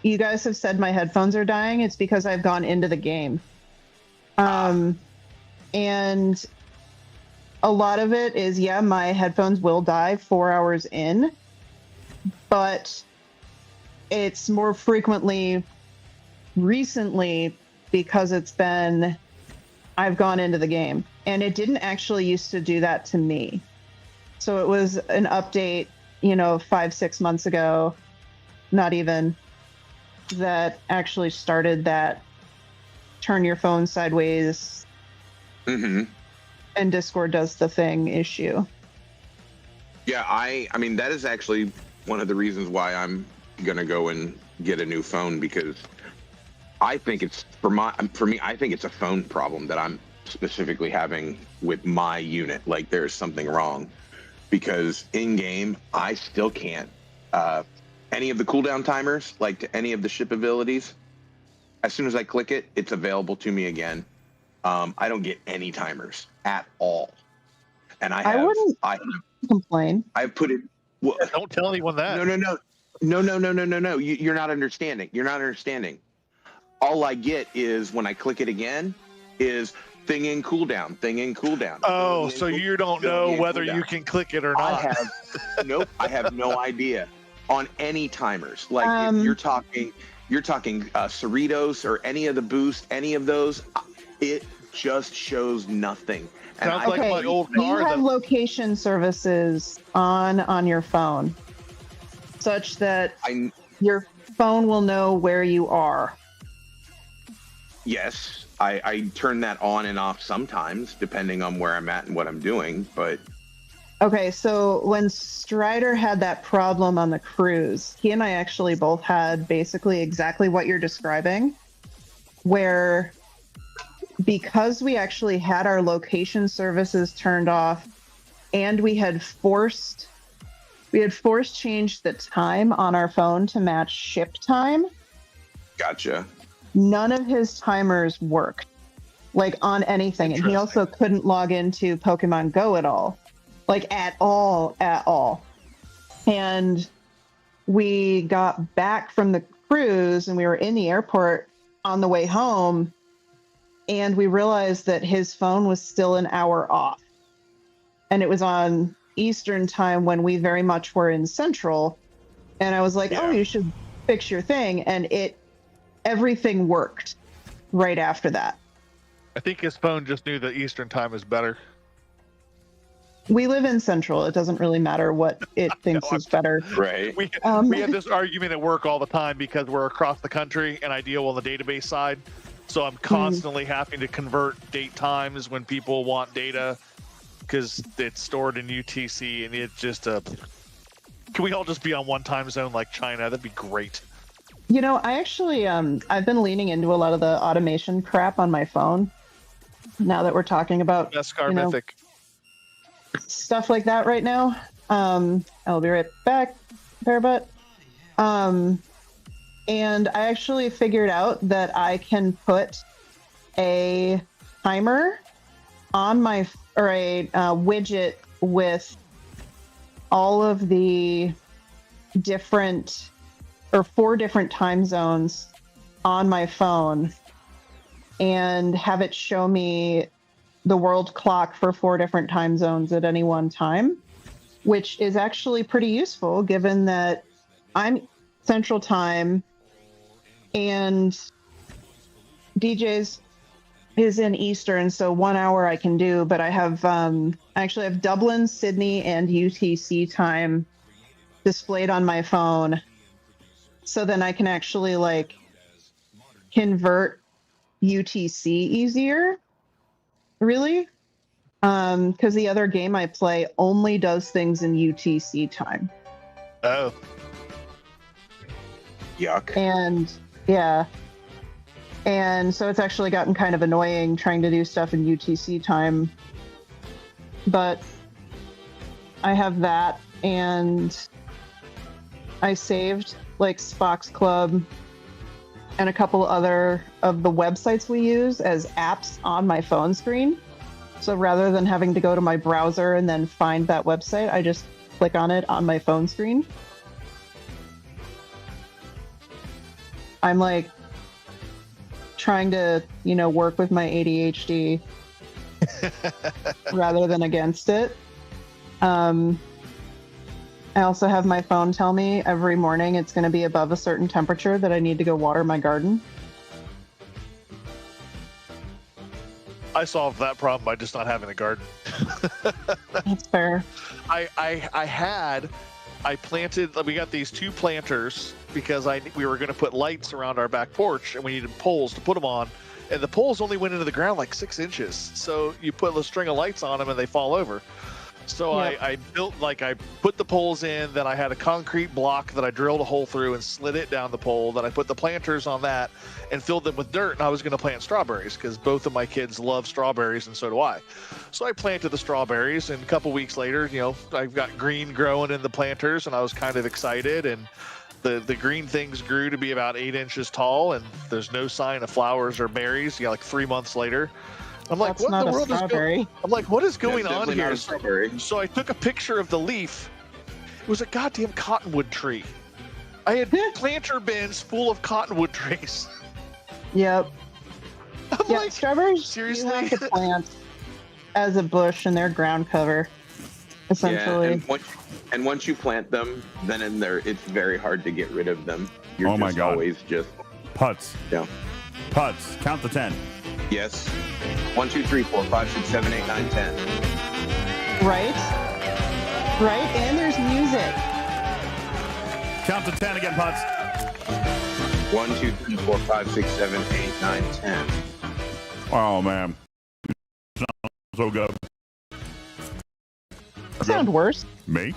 you guys have said my headphones are dying, it's because I've gone into the game. And a lot of it is, yeah, my headphones will die 4 hours in, but it's more frequently recently because I've gone into the game, and it didn't actually used to do that to me. So it was an update, 5-6 months ago, not even, that actually started that turn your phone sideways and Discord does the thing issue. Yeah, I mean, that is actually one of the reasons why I'm going to go and get a new phone, because I think it's for me, I think it's a phone problem that I'm specifically having with my unit. Like, there's something wrong, because in game, I still can't, any of the cooldown timers, like to any of the ship abilities, as soon as I click it, it's available to me again. I don't get any timers at all. And I wouldn't complain. I've put it. Well, don't tell anyone that. No. You're not understanding. You're not understanding. All I get is when I click it again is thing in cooldown. Oh, so you don't know whether you can click it or not. I have no idea on any timers. Like if you're talking Cerritos or any of the boosts, any of those, it just shows nothing. And sounds like my old car. You have location services on your phone, such that your phone will know where you are. Yes, I turn that on and off sometimes, depending on where I'm at and what I'm doing. But okay, so when Strider had that problem on the cruise, he and I actually both had basically exactly what you're describing, where because we actually had our location services turned off and we had forced change the time on our phone to match ship time. Gotcha. None of his timers worked. like on anything. And he also couldn't log into Pokemon Go at all. Like at all. And we got back from the cruise and we were in the airport on the way home, and we realized that his phone was still an hour off. And it was on Eastern time when we very much were in Central. And I was like, oh, you should fix your thing. And everything worked right after that. I think his phone just knew that Eastern time is better. We live in Central. It doesn't really matter what it thinks is better. Right. We have this argument at work all the time because we're across the country and I deal on the database side. So I'm constantly having to convert date times when people want data because it's stored in UTC, and it's just can we all just be on one time zone like China? That'd be great. You know, I actually I've been leaning into a lot of the automation crap on my phone. Now that we're talking about Mythic stuff like that right now. I'll be right back, Bearbutt. And I actually figured out that I can put a timer on my a widget with all of the different 4 different time zones on my phone and have it show me the world clock for 4 different time zones at any one time, which is actually pretty useful given that I'm Central Time and DJz is in Eastern, so 1 hour I can do, but I have I actually have Dublin, Sydney, and UTC time displayed on my phone. So then I can actually like convert UTC easier, really, because the other game I play only does things in UTC time. Oh. Yuck. And yeah. And so it's actually gotten kind of annoying trying to do stuff in UTC time. But I have that, and I saved like Spock's Club and a couple other of the websites we use as apps on my phone screen. So rather than having to go to my browser and then find that website, I just click on it on my phone screen. I'm like trying to, work with my ADHD rather than against it. I also have my phone tell me every morning it's going to be above a certain temperature that I need to go water my garden. I solved that problem by just not having a garden. That's fair. I planted, we got these 2 planters because we were going to put lights around our back porch and we needed poles to put them on. And the poles only went into the ground like 6 inches. So you put a string of lights on them and they fall over. So yep. I put the poles in, then I had a concrete block that I drilled a hole through and slid it down the pole. Then I put the planters on that and filled them with dirt. And I was going to plant strawberries because both of my kids love strawberries and so do I. So I planted the strawberries, and a couple weeks later, I've got green growing in the planters, and I was kind of excited. And the green things grew to be about 8 inches tall, and there's no sign of flowers or berries. Like 3 months later. I'm like, what in the world is going? I'm like, what is going on here? So I took a picture of the leaf. It was a goddamn cottonwood tree. I had planter bins full of cottonwood trees. Yep. I'm like, strawberries. Seriously? You have to plant as a bush and their ground cover, essentially. Yeah, and once you plant them, then it's very hard to get rid of them. You're oh my God! Always just putts. Yeah. Putts. Count to 10. Yes. 1, 2, 3, 4, 5, 6, 7, 8, 9, 10. Right? And there's music. Count to 10 again, Putz. 1, 2, 3, 4, 5, 6, 7, 8, 9, 10. Oh, man. So good. Sound worse. Me?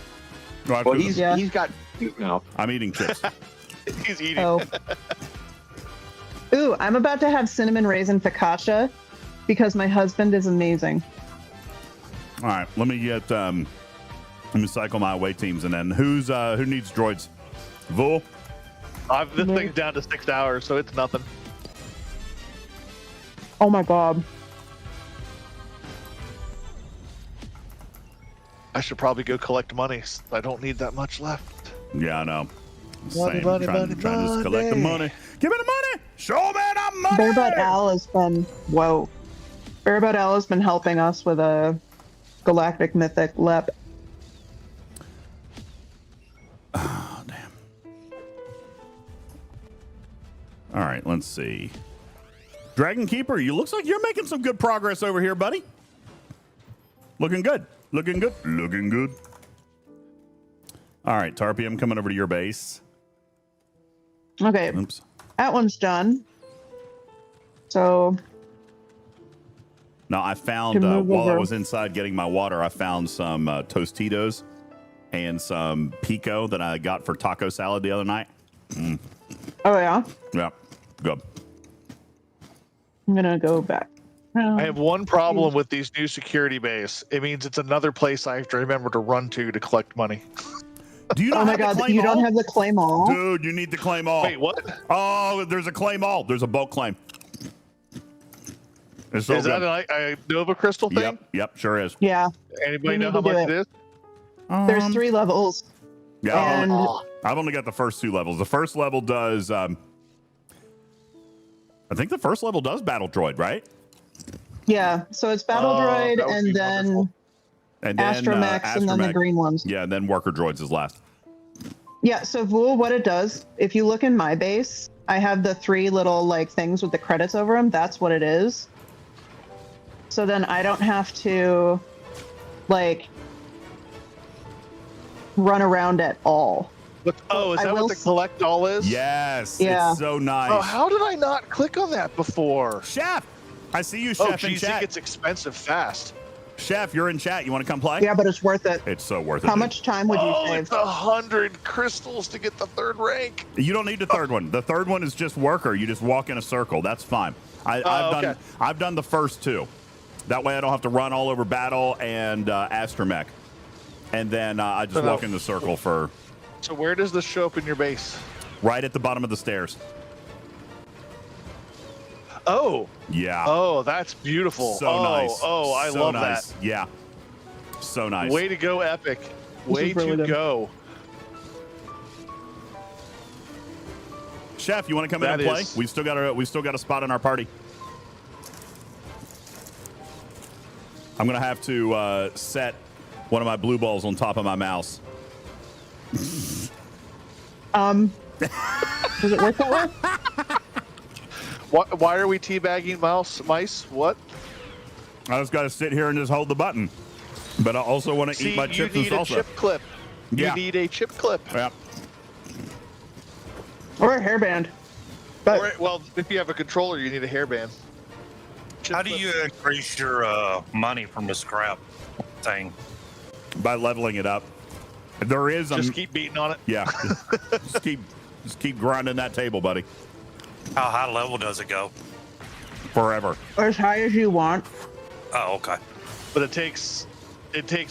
No, well, he's got now. I'm eating chips. He's eating. Oh. Ooh, I'm about to have cinnamon raisin focaccia because my husband is amazing. All right, let me cycle my away teams, and then who needs droids? Vul? This thing's down to 6 hours, so it's nothing. Oh my God. I should probably go collect money. I don't need that much left. Yeah, I know. Money, money, trying to just collect the money. Give me the money. Show me the money. Bearbutt Al has been Bearbutt Al has been helping us with a galactic mythic lep. Oh, damn. All right, let's see. Dragon Keeper, you looks like you're making some good progress over here, buddy. Looking good. Looking good. Looking good. All right, Tarpy, I'm coming over to your base. Okay. Oops. That one's done. So. Now, I found, while I was inside getting my water, I found some Tostitos and some pico that I got for taco salad the other night. Mm. Oh, yeah? Yeah, good. I'm going to go back. I have one problem with these new security bays. It means it's another place I have to remember to run to collect money. Do you not oh my have God, the claim you all? don't have the claim all? Dude, you need the claim all. Wait, what? Oh, there's a claim all. There's a bulk claim. It's so is good. that a Nova Crystal thing? Yep, sure is. Yeah. Anybody You know need how to do much it is? There's 3 levels. Yeah, And I've only got the first 2 levels. The first level does, I think the first level does Battle Droid, right? yeah, so it's Battle Droid and then And then Astromechs and then the Astromech. green ones. Yeah, and then Worker Droids is last. Yeah, so Vool, what it does, if you look in my base, I have the 3 little like things with the credits over them. That's what it is. So then I don't have to like run around at all. But, is that what the collect all is? Yes. Yeah. It's so nice. Oh, how did I not click on that before? Chef, I see you, Oh, Chef, in geez, it chat. gets expensive fast. Chef, you're in chat. You want to come play? Yeah, but it's worth it. It's so worth it. How dude. much time would you save? It's 100 crystals to get the 3rd rank. You don't need the 3rd one. The 3rd one is just Worker. You just walk in a circle. That's fine. I've done the first 2. That way I don't have to run all over Battle and Astromech. And then I just walk in the circle for... So where does this show up in your base? Right at the bottom of the stairs. Oh. Yeah. Oh, that's beautiful. So nice. Oh, I So love nice. that. Yeah. So nice. Way to go, Epic. Way to go. Chef, you want to come in and play? We've still got a spot in our party. I'm gonna have to set one of my blue balls on top of my mouse. Does it work that way? Why are we teabagging mice? What? I just got to sit here and just hold the button. But I also want to eat my chips and salsa. You need a chip clip. Yeah. You need a chip clip. Yeah. Or a hairband. Well, if you have a controller, you need a hairband. How do you increase your money from the scrap thing? By leveling it up. There is just keep beating on it. Yeah. just keep grinding that table, buddy. How high level does it go? Forever. As high as you want. Oh, okay. But it takes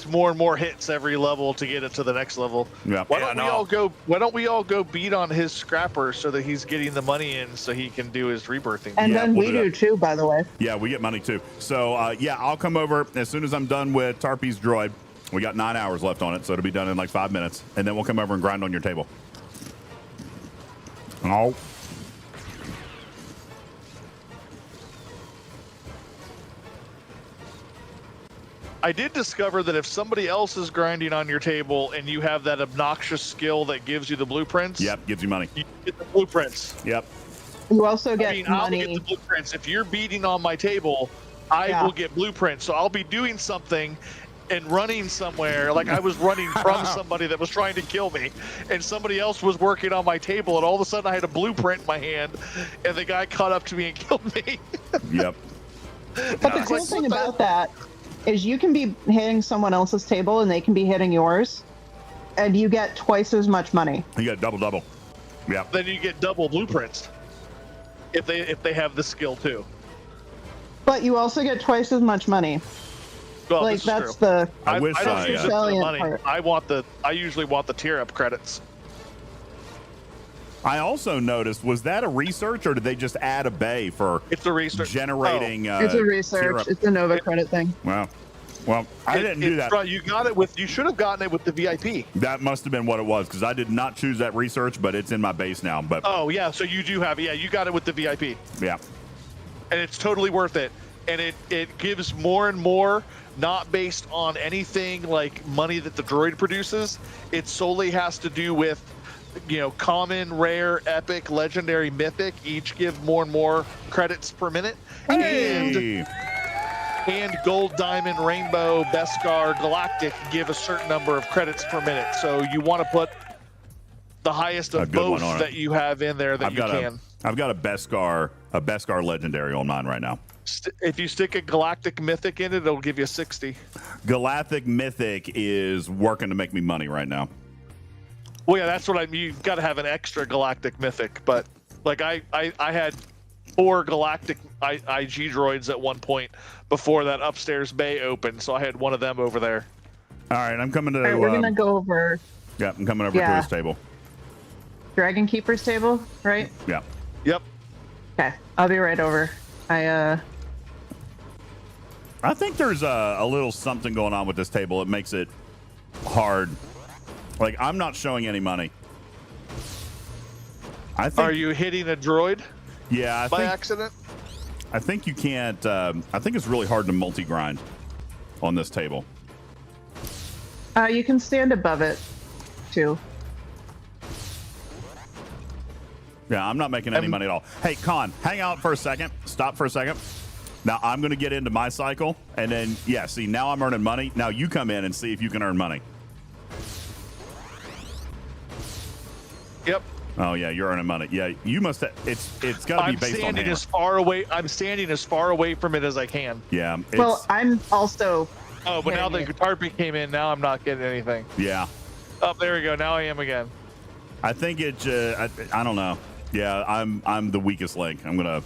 more and more hits every level to get it to the next level. Yeah. Why don't we all go beat on his scrapper so that he's getting the money in so he can do his rebirthing? And then we do too, by the way. Yeah, we get money too. So yeah, I'll come over as soon as I'm done with Tarpy's droid. We got 9 hours left on it, so it'll be done in like 5 minutes, and then we'll come over and grind on your table. Oh. I did discover that if somebody else is grinding on your table and you have that obnoxious skill that gives you the blueprints. Yep, gives you money. You get the blueprints. Yep. You also get money. money. Get the blueprints. If you're beating on my table, I will get blueprints. So I'll be doing something and running somewhere. Like I was running from somebody that was trying to kill me, and somebody else was working on my table, and all of a sudden I had a blueprint in my hand, and the guy caught up to me and killed me. Yep. But the cool thing about that is you can be hitting someone else's table and they can be hitting yours, and you get twice as much money. You get double. Yeah. Then you get double blueprints if they have the skill too. But you also get twice as much money. Well, like that's the. I don't use it for the money. I usually want the tier up credits. I also noticed, was that a research or did they just add a bay for it's a research generating? It's a research. It's a Nova credit thing. Wow. Well, I didn't do that. Right, you should have gotten it with the VIP. That must have been what it was, because I did not choose that research, but it's in my base now. But oh yeah, so you do have you got it with the VIP. Yeah. And it's totally worth it. And it gives more and more, not based on anything like money that the droid produces. It solely has to do with, common, rare, epic, legendary, mythic. Each give more and more credits per minute. Hey. And gold, diamond, rainbow, Beskar, galactic give a certain number of credits per minute. So you want to put the highest of both that you have in there that you can. I've got a Beskar legendary on mine right now. If you stick a galactic mythic in it, it'll give you 60. Galactic mythic is working to make me money right now. Well, yeah, that's what I mean. You've got to have an extra galactic mythic, but like I had 4 galactic IG droids at one point before that upstairs bay opened, so I had one of them over there. All right, I'm coming to. All right, we're gonna go over. Yeah, I'm coming over to his table. Dragon Keeper's table, right? Yeah. Yep. Okay, I'll be right over. I think there's a little something going on with this table. It makes it hard. Like, I'm not showing any money. Are you hitting a droid? Yeah, by accident. I think you can't. I think it's really hard to multi-grind on this table. You can stand above it, too. Yeah, I'm not making any money at all. Hey, Con, hang out for a second. Stop for a second. Now, I'm going to get into my cycle, and then, see, now I'm earning money. Now you come in and see if you can earn money. Yep. Oh, yeah, you're earning money. Yeah, you must have. It's got to be based on hammer. I'm standing as far away from it as I can. Yeah. Well, I'm also. Oh, but now the Tarpy came in. Now I'm not getting anything. Yeah. Oh, there we go. Now I am again. I think it's. I don't know. Yeah, I'm the weakest link. I'm gonna.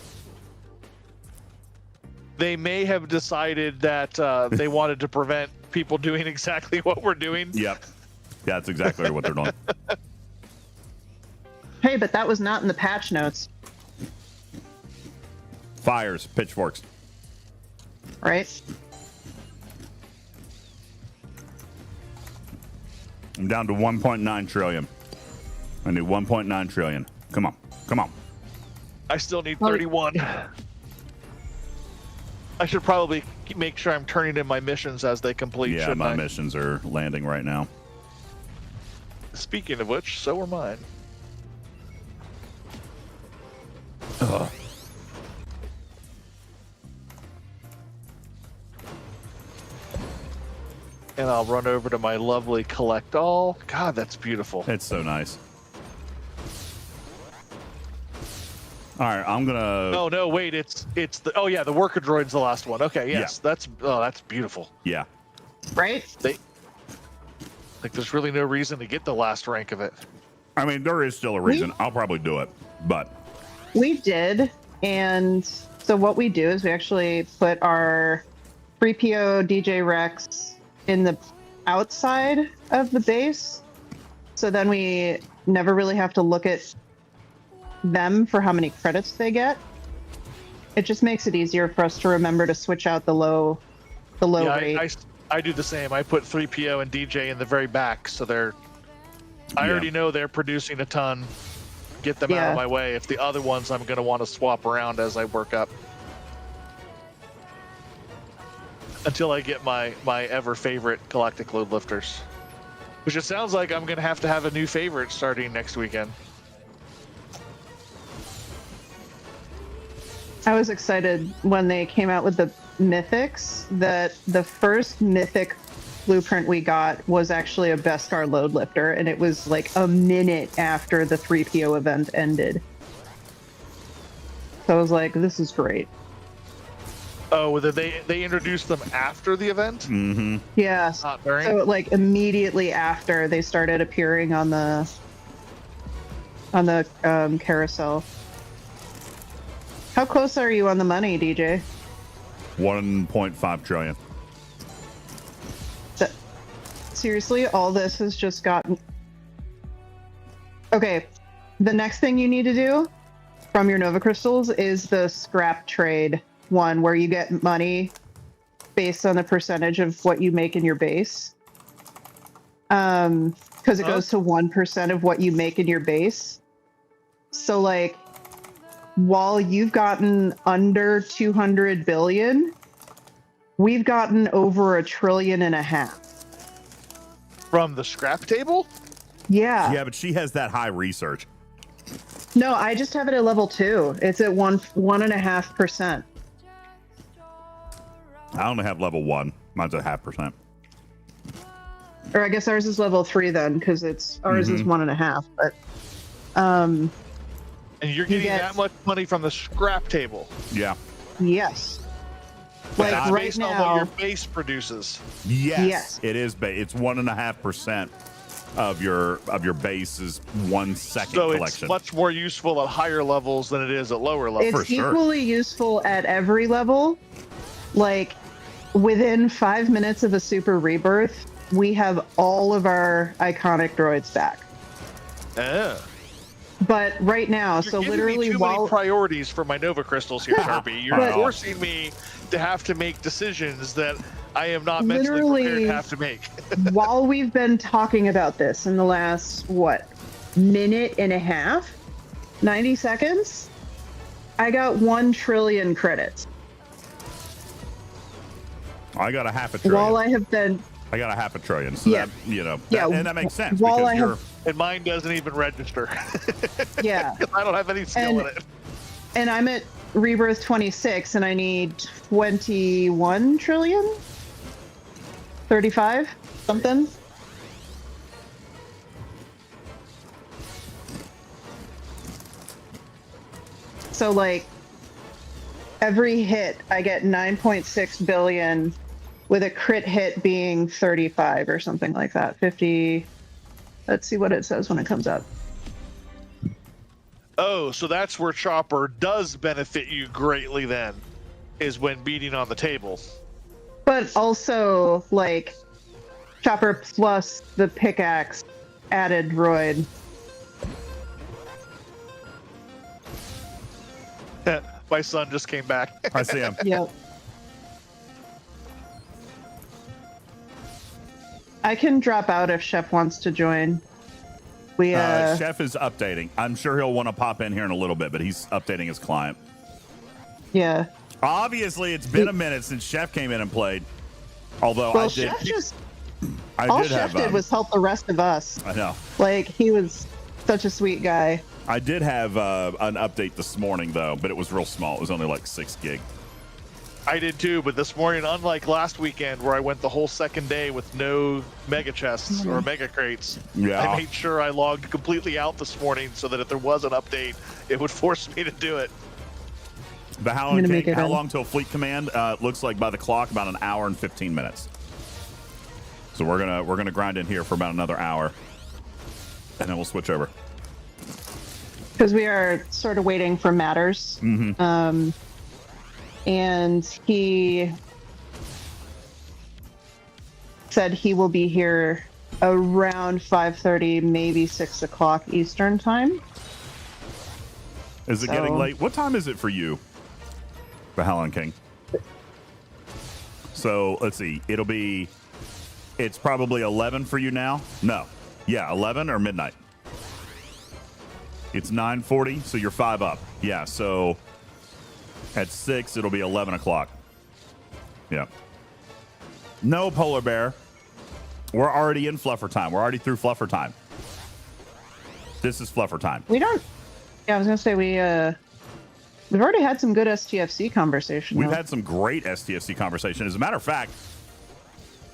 They may have decided that they wanted to prevent people doing exactly what we're doing. Yep. Yeah, that's exactly what they're doing. Hey, but that was not in the patch notes. Fires, pitchforks. Right. I'm down to 1.9 trillion. I need 1.9 trillion. Come on. Come on. I still need 31. I should probably make sure I'm turning in my missions as they complete. Yeah, my missions are landing right now. Speaking of which, so are mine. Ugh. And I'll run over to my lovely collect all. God, that's beautiful. It's so nice. All right, I'm gonna. Oh no, wait! It's the. Oh yeah, the worker droid's the last one. Okay, yes, that's beautiful. Yeah. Right. There's really no reason to get the last rank of it. I mean, there is still a reason. I'll probably do it, but. We did, and so what we do is we actually put our 3PO DJ Rex in the outside of the base, so then we never really have to look at them for how many credits they get. It just makes it easier for us to remember to switch out the low rate. I do the same. I put 3PO and DJ in the very back, so they're. I already know they're producing a ton. Get them out of my way. If the other ones, I'm going to want to swap around as I work up. Until I get my ever favorite galactic load lifters. Which it sounds like I'm going to have a new favorite starting next weekend. I was excited when they came out with the mythics that the first mythic blueprint we got was actually a Beskar load lifter, and it was like a minute after the 3PO event ended. So I was like, this is great. Oh, they introduced them after the event? Mm-hmm. Yeah. Not during? So like immediately after they started appearing on the carousel. How close are you on the money, DJ? 1.5 trillion. Seriously, all this has just gotten... Okay, the next thing you need to do from your Nova Crystals is the scrap trade one, where you get money based on the percentage of what you make in your base. Because it goes to 1% of what you make in your base. So like, while you've gotten under 200 billion, we've gotten over 1.5 trillion. From the scrap table? Yeah. Yeah, but she has that high research. No, I just have it at level 2. It's at 1.5%. I only have level 1. Mine's at 0.5%. Or I guess ours is level 3 then, because ours is 1.5. But and you're getting that much money from the scrap table. Yeah. Yes. Like Like that's right based on now. what your base produces. Yes. It is. It's 1.5% of your base's 1 second So collection. it's much more useful at higher levels than it is at lower levels. It's equally useful at every level. Like within 5 minutes of a super rebirth, we have all of our iconic droids back. Yeah. But right now, You're so giving literally me too many priorities for my Nova crystals here, Sharpie. You're forcing me to have to make decisions that I am not mentally prepared to have to make. while we've been talking about this in the last, minute and a half, 90 seconds, I got 1 trillion credits. I got a 0.5 trillion. While I have been... I got a 0.5 trillion. So Yeah. that, and that makes sense While because I you're... have- And mine doesn't even register. Yeah. I don't have any skill in it. And I'm at Rebirth 26, and I need 21 trillion? 35? Something? So, like, every hit, I get 9.6 billion, with a crit hit being 35 or something like that. 50. Let's see what it says when it comes up. Oh, so that's where Chopper does benefit you greatly then, is when beating on the table. But also, like, Chopper plus the pickaxe added droid. My son just came back. I see him. Yep. I can drop out if Chef wants to join. We Chef is updating. I'm sure he'll want to pop in here in a little bit, but he's updating his client. Yeah. Obviously, it's been a minute since Chef came in and played. Although Well, I did. Chef just I all did Chef have. did was help the rest of us. I know. Like, he was such a sweet guy. I did have an update this morning though, but it was real small. It was only like 6 gig. I did too, but this morning, unlike last weekend where I went the whole second day with no mega chests or mega crates, Yeah. I made sure I logged completely out this morning so that if there was an update, it would force me to do it. But how long till Fleet Command? Looks like by the clock about 1 hour and 15 minutes. So we're gonna grind in here for about another hour, and then we'll switch over. Because we are sort of waiting for matters. Mm-hmm. And he said he will be here around 5:30, maybe 6 o'clock Eastern time. Is it getting late? What time is it for you, the Howlin' King? So let's see. It's probably 11 for you now. No, yeah, 11 or midnight. It's 9:40, so you're 5 up. Yeah, so at 6 it'll be 11 o'clock. Yeah. No, Polar Bear. We're already in Fluffer time. We're already through Fluffer time. This is Fluffer time. We don't. Yeah, I was gonna say we've already had some good STFC conversation. We've though. had some great STFC conversation. As a matter of fact,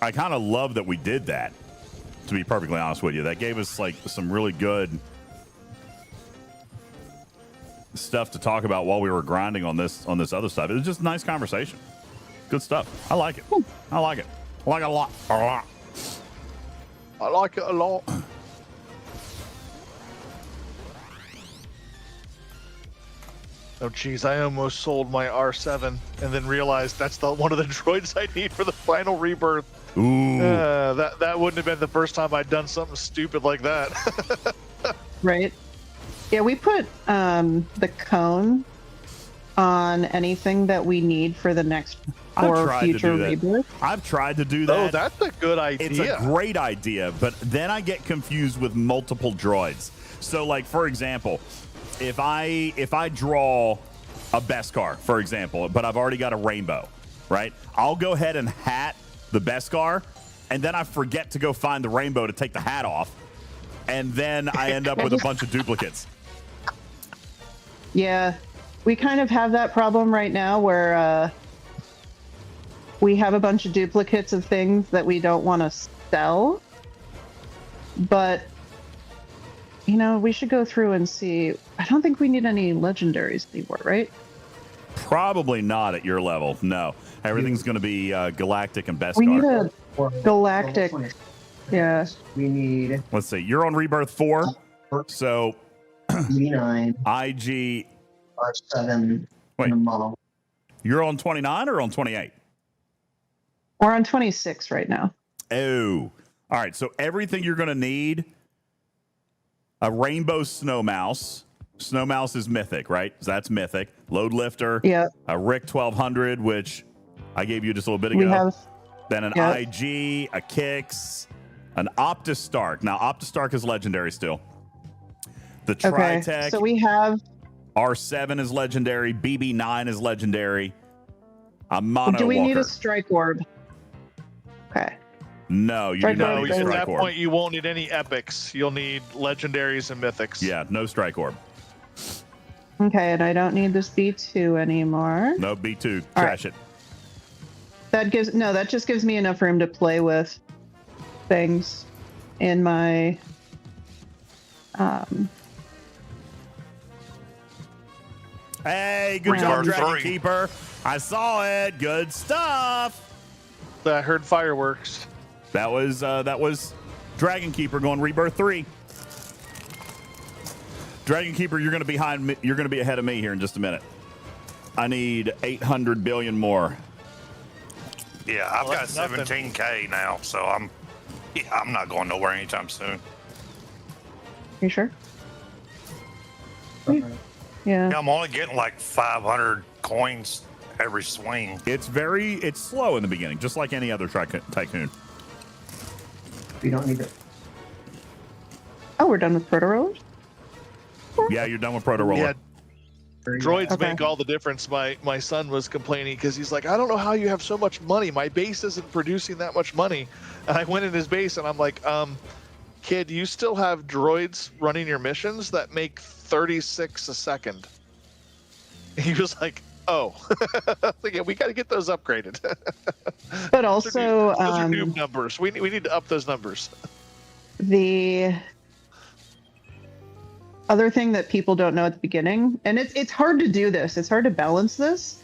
I kind of love that we did that, to be perfectly honest with you. That gave us like some really good stuff to talk about while we were grinding on this other stuff. It was just a nice conversation. Good stuff. I like it. I like it. I like it a lot. A lot. I like it a lot. Oh geez, I almost sold my R7 and then realized that's one of the droids I need for the final rebirth. Ooh. That wouldn't have been the first time I'd done something stupid like that. Right. Yeah, we put the cone on anything that we need for the next for future rebirth. I've tried to do that. Oh, that's a good idea. It's a great idea, but then I get confused with multiple droids. So, like, for example, if I draw a Beskar, for example, but I've already got a rainbow, right? I'll go ahead and hat the Beskar, and then I forget to go find the rainbow to take the hat off, and then I end up with a bunch of duplicates. Yeah, we kind of have that problem right now where we have a bunch of duplicates of things that we don't want to sell, but you know, we should go through and see. I don't think we need any legendaries anymore, right? Probably not at your level. No, everything's going to be galactic and Beskar. We need a galactic. Yeah. We need. Let's see. You're on Rebirth 4, so V9. IG R7. Wait, you're on 29 or on 28? We're on 26 right now. Oh, all right. So everything you're going to need: a rainbow snow mouse. Snow mouse is mythic, right? So that's mythic. Load lifter. Yeah. A Rick 1200, which I gave you just a little bit ago. We have. Then an IG, a Kix, an Optus Stark. Now Optus Stark is legendary still. The Tritech. Okay. So we have. R7 is legendary. BB9 is legendary. A Mono Do we Walker. need a strike orb? Okay. No, you do not need a at strike that orb. point, you won't need any epics. You'll need legendaries and mythics. Yeah, no strike orb. Okay, and I don't need this B2 anymore. No B2. All Trash it. That just gives me enough room to play with things in my Hey, good job, Dragon Keeper. I saw it. Good stuff. I heard fireworks. That was Dragon Keeper going Rebirth 3. Dragon Keeper, you're going to be behind me. You're going to be ahead of me here in just a minute. I need 800 billion more. Yeah, I've got 17K now, so I'm not going nowhere anytime soon. You sure? Yeah. Yeah, I'm only getting like 500 coins every swing. It's slow in the beginning, just like any other tycoon. We don't need it. Oh, we're done with proto rollers? Yeah, you're done with proto roller. Yeah. Droids make all the difference. My son was complaining because he's like, I don't know how you have so much money. My base isn't producing that much money. And I went in his base and I'm like, kid, you still have droids running your missions that make 36 a second. He was like, oh. Like, yeah, we got to get those upgraded. But also, those are noob numbers. We need to up those numbers. The other thing that people don't know at the beginning, and it's hard to do this, it's hard to balance this,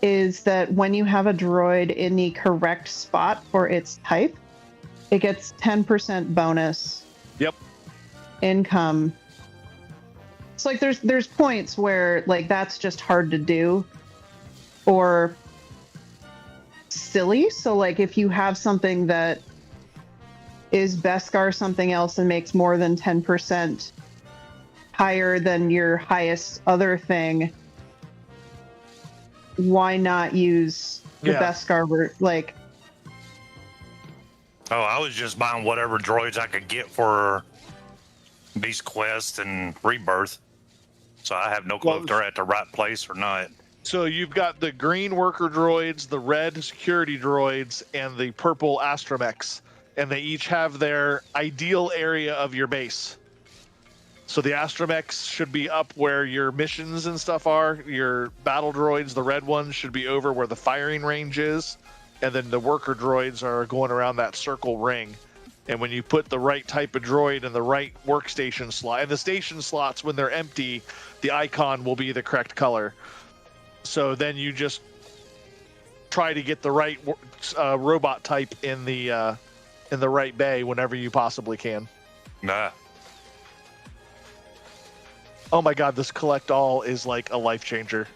is that when you have a droid in the correct spot for its type, it gets 10% bonus. Yep. Income. It's like there's points where like that's just hard to do or silly. So like if you have something that is Beskar something else and makes more than 10% higher than your highest other thing, why not use the Beskar like? Oh, I was just buying whatever droids I could get for Beast Quest and Rebirth. So I have no clue if they're at the right place or not. So you've got the green worker droids, the red security droids, and the purple astromechs. And they each have their ideal area of your base. So the astromechs should be up where your missions and stuff are. Your battle droids, the red ones, should be over where the firing range is. And then the worker droids are going around that circle ring. And when you put the right type of droid in the right workstation slot, and the station slots, when they're empty, the icon will be the correct color. So then you just try to get the right robot type in the right bay whenever you possibly can. Nah. Oh my God, this collect all is like a life changer.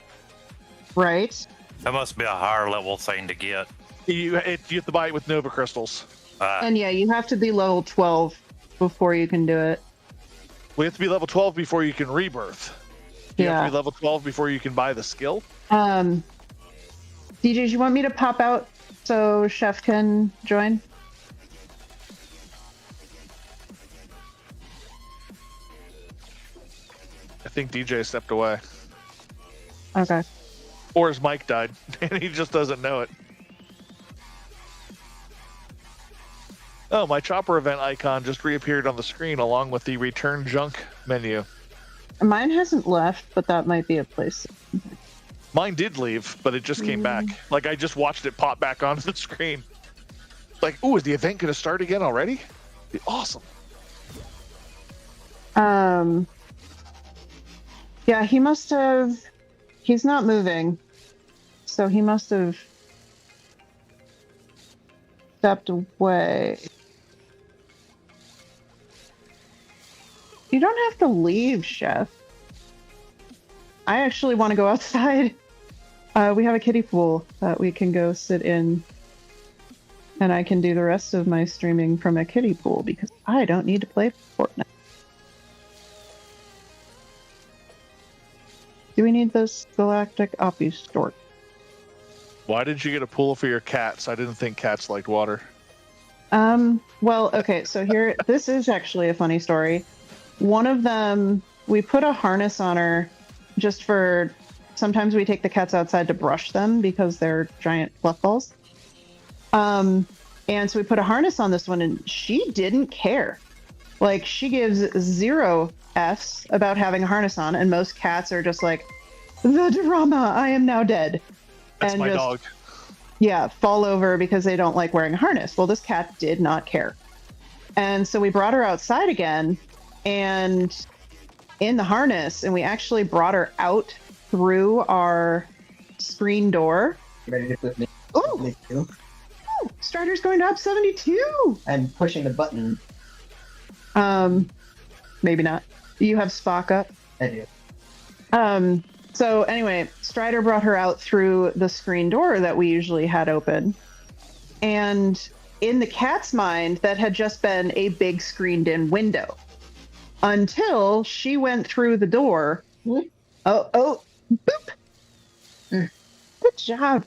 Right. That must be a higher level thing to get. You have to buy it with Nova crystals. And yeah, you have to be level 12 before you can do it. We have to be level 12 before you can rebirth. You have to be level 12 before you can buy the skill. DJs, you want me to pop out so Chef can join? I think DJ stepped away. Okay. Or his mic died, and he just doesn't know it. Oh, my chopper event icon just reappeared on the screen along with the return junk menu. Mine hasn't left, but that might be a place. Mine did leave, but it just came back. Like, I just watched it pop back onto the screen. Like, ooh, is the event going to start again already? Be awesome. Yeah, he must have... He's not moving. So he must have stepped away. You don't have to leave, Chef. I actually want to go outside. We have a kiddie pool that we can go sit in. And I can do the rest of my streaming from a kiddie pool because I don't need to play Fortnite. Do we need those galactic Opus storage? Why did you get a pool for your cats? I didn't think cats liked water. Well, okay, so here, this is actually a funny story. One of them, we put a harness on her just for, sometimes we take the cats outside to brush them because they're giant fluff balls. And so we put a harness on this one and she didn't care. Like, she gives 0 Fs about having a harness on, and most cats are just like, the drama, I am now dead. That's and my just, dog. Yeah, fall over because they don't like wearing a harness. Well, this cat did not care. And so we brought her outside again and in the harness, and we actually brought her out through our screen door. Ready to put me? Ooh! Ooh, Strider's going to up 72! I'm pushing the button. Maybe not. You have Spock up? I do. So anyway, Strider brought her out through the screen door that we usually had open. And in the cat's mind, that had just been a big screened-in window. Until she went through the door. Oh, boop! Good job.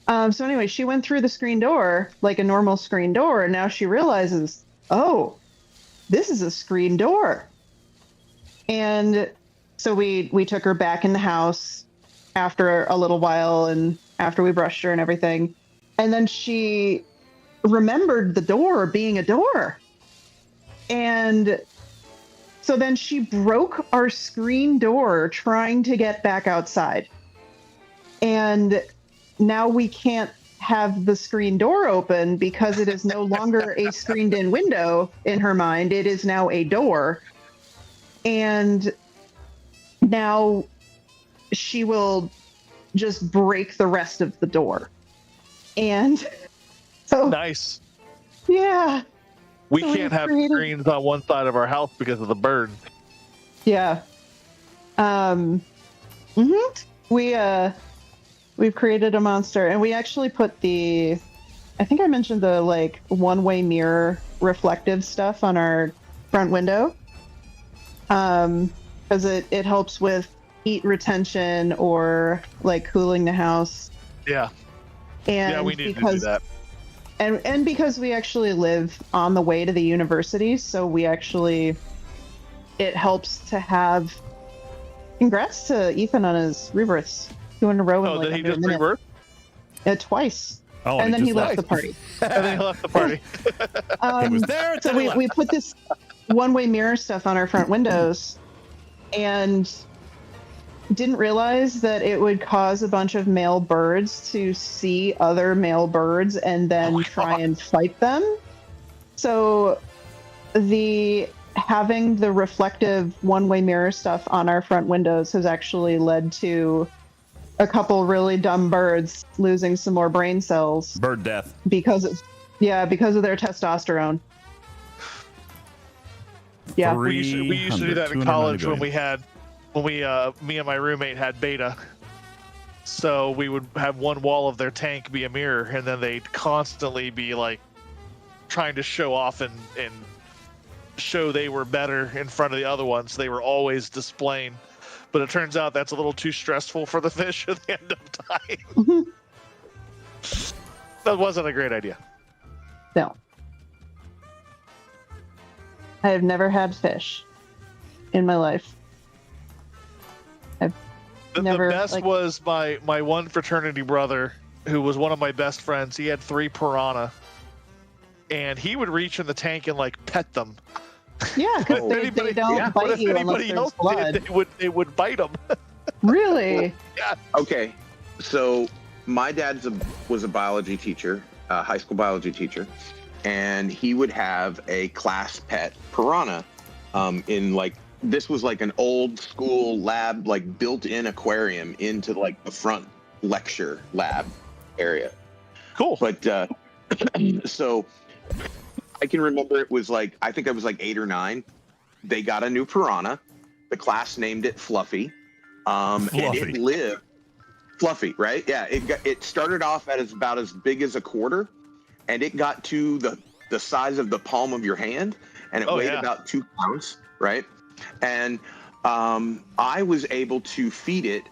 So anyway, she went through the screen door, like a normal screen door, and now she realizes, oh, this is a screen door. And so we took her back in the house after a little while and after we brushed her and everything. And then she remembered the door being a door. And so then she broke our screen door trying to get back outside. And now we can't have the screen door open because it is no longer a screened-in window in her mind. It is now a door. And now she will just break the rest of the door. And so... Nice. Yeah. We So can't have screens on one side of our house because of the bird. Yeah. We've created a monster, and we actually put the, I think I mentioned the like one-way mirror reflective stuff on our front window. Because it helps with heat retention or like cooling the house. Yeah. And yeah, we need to do that. And because we actually live on the way to the university, so we actually, it helps to have, congrats to Ethan on his rebirths. 2 in a row. Oh, in like did he under a just minute. Rebirth? Twice. Oh, and then he just left left. the party. And then he left the party. He was there. So we put this one-way mirror stuff on our front windows and didn't realize that it would cause a bunch of male birds to see other male birds and then try and fight them. So having the reflective one-way mirror stuff on our front windows has actually led to a couple really dumb birds losing some more brain cells. Bird death. Because of their testosterone. Yeah. We used to do that in college when me and my roommate had beta. So we would have one wall of their tank be a mirror, and then they'd constantly be like trying to show off and show they were better in front of the other ones. They were always displaying. But it turns out that's a little too stressful for the fish, and they end up dying. That wasn't a great idea. No. I have never had fish in my life. The best was my one fraternity brother, who was one of my best friends. He had 3 piranha, and he would reach in the tank and like pet them. Yeah, because they don't bite you unless there's blood. They would bite them. Really? Yeah. Okay, so my dad was a biology teacher, a high school biology teacher, and he would have a class pet piranha in like, this was like an old school lab, like built-in aquarium into like the front lecture lab area. Cool. But so I can remember it was like, I think I was like 8 or 9. They got a new piranha. The class named it Fluffy. And it lived Fluffy, right? Yeah, it started off at about as big as a quarter, and it got to the size of the palm of your hand, and it weighed about 2 pounds, right? And I was able to feed it.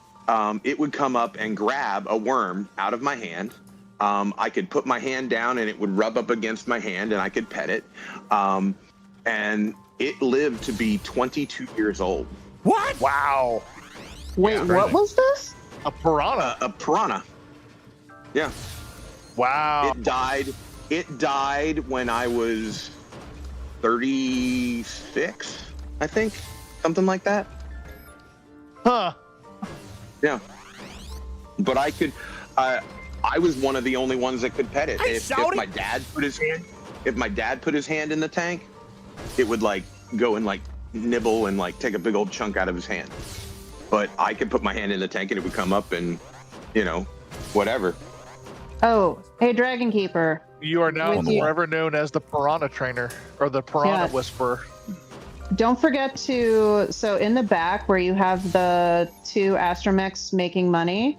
It would come up and grab a worm out of my hand. I could put my hand down and it would rub up against my hand and I could pet it. And it lived to be 22 years old. What? Wow. Wait, what was this? A piranha. A piranha. Yeah. Wow. It died when I was 36, I think. Something like that. Huh. Yeah. But I could, I was one of the only ones that could pet it. If my dad put his hand in the tank, it would like go and like nibble and like take a big old chunk out of his hand. But I could put my hand in the tank and it would come up and, you know, whatever. Oh, hey, Dragon Keeper. You are now forever known as the piranha trainer, or the piranha whisperer. Don't forget to, so in the back where you have the 2 astromechs making money,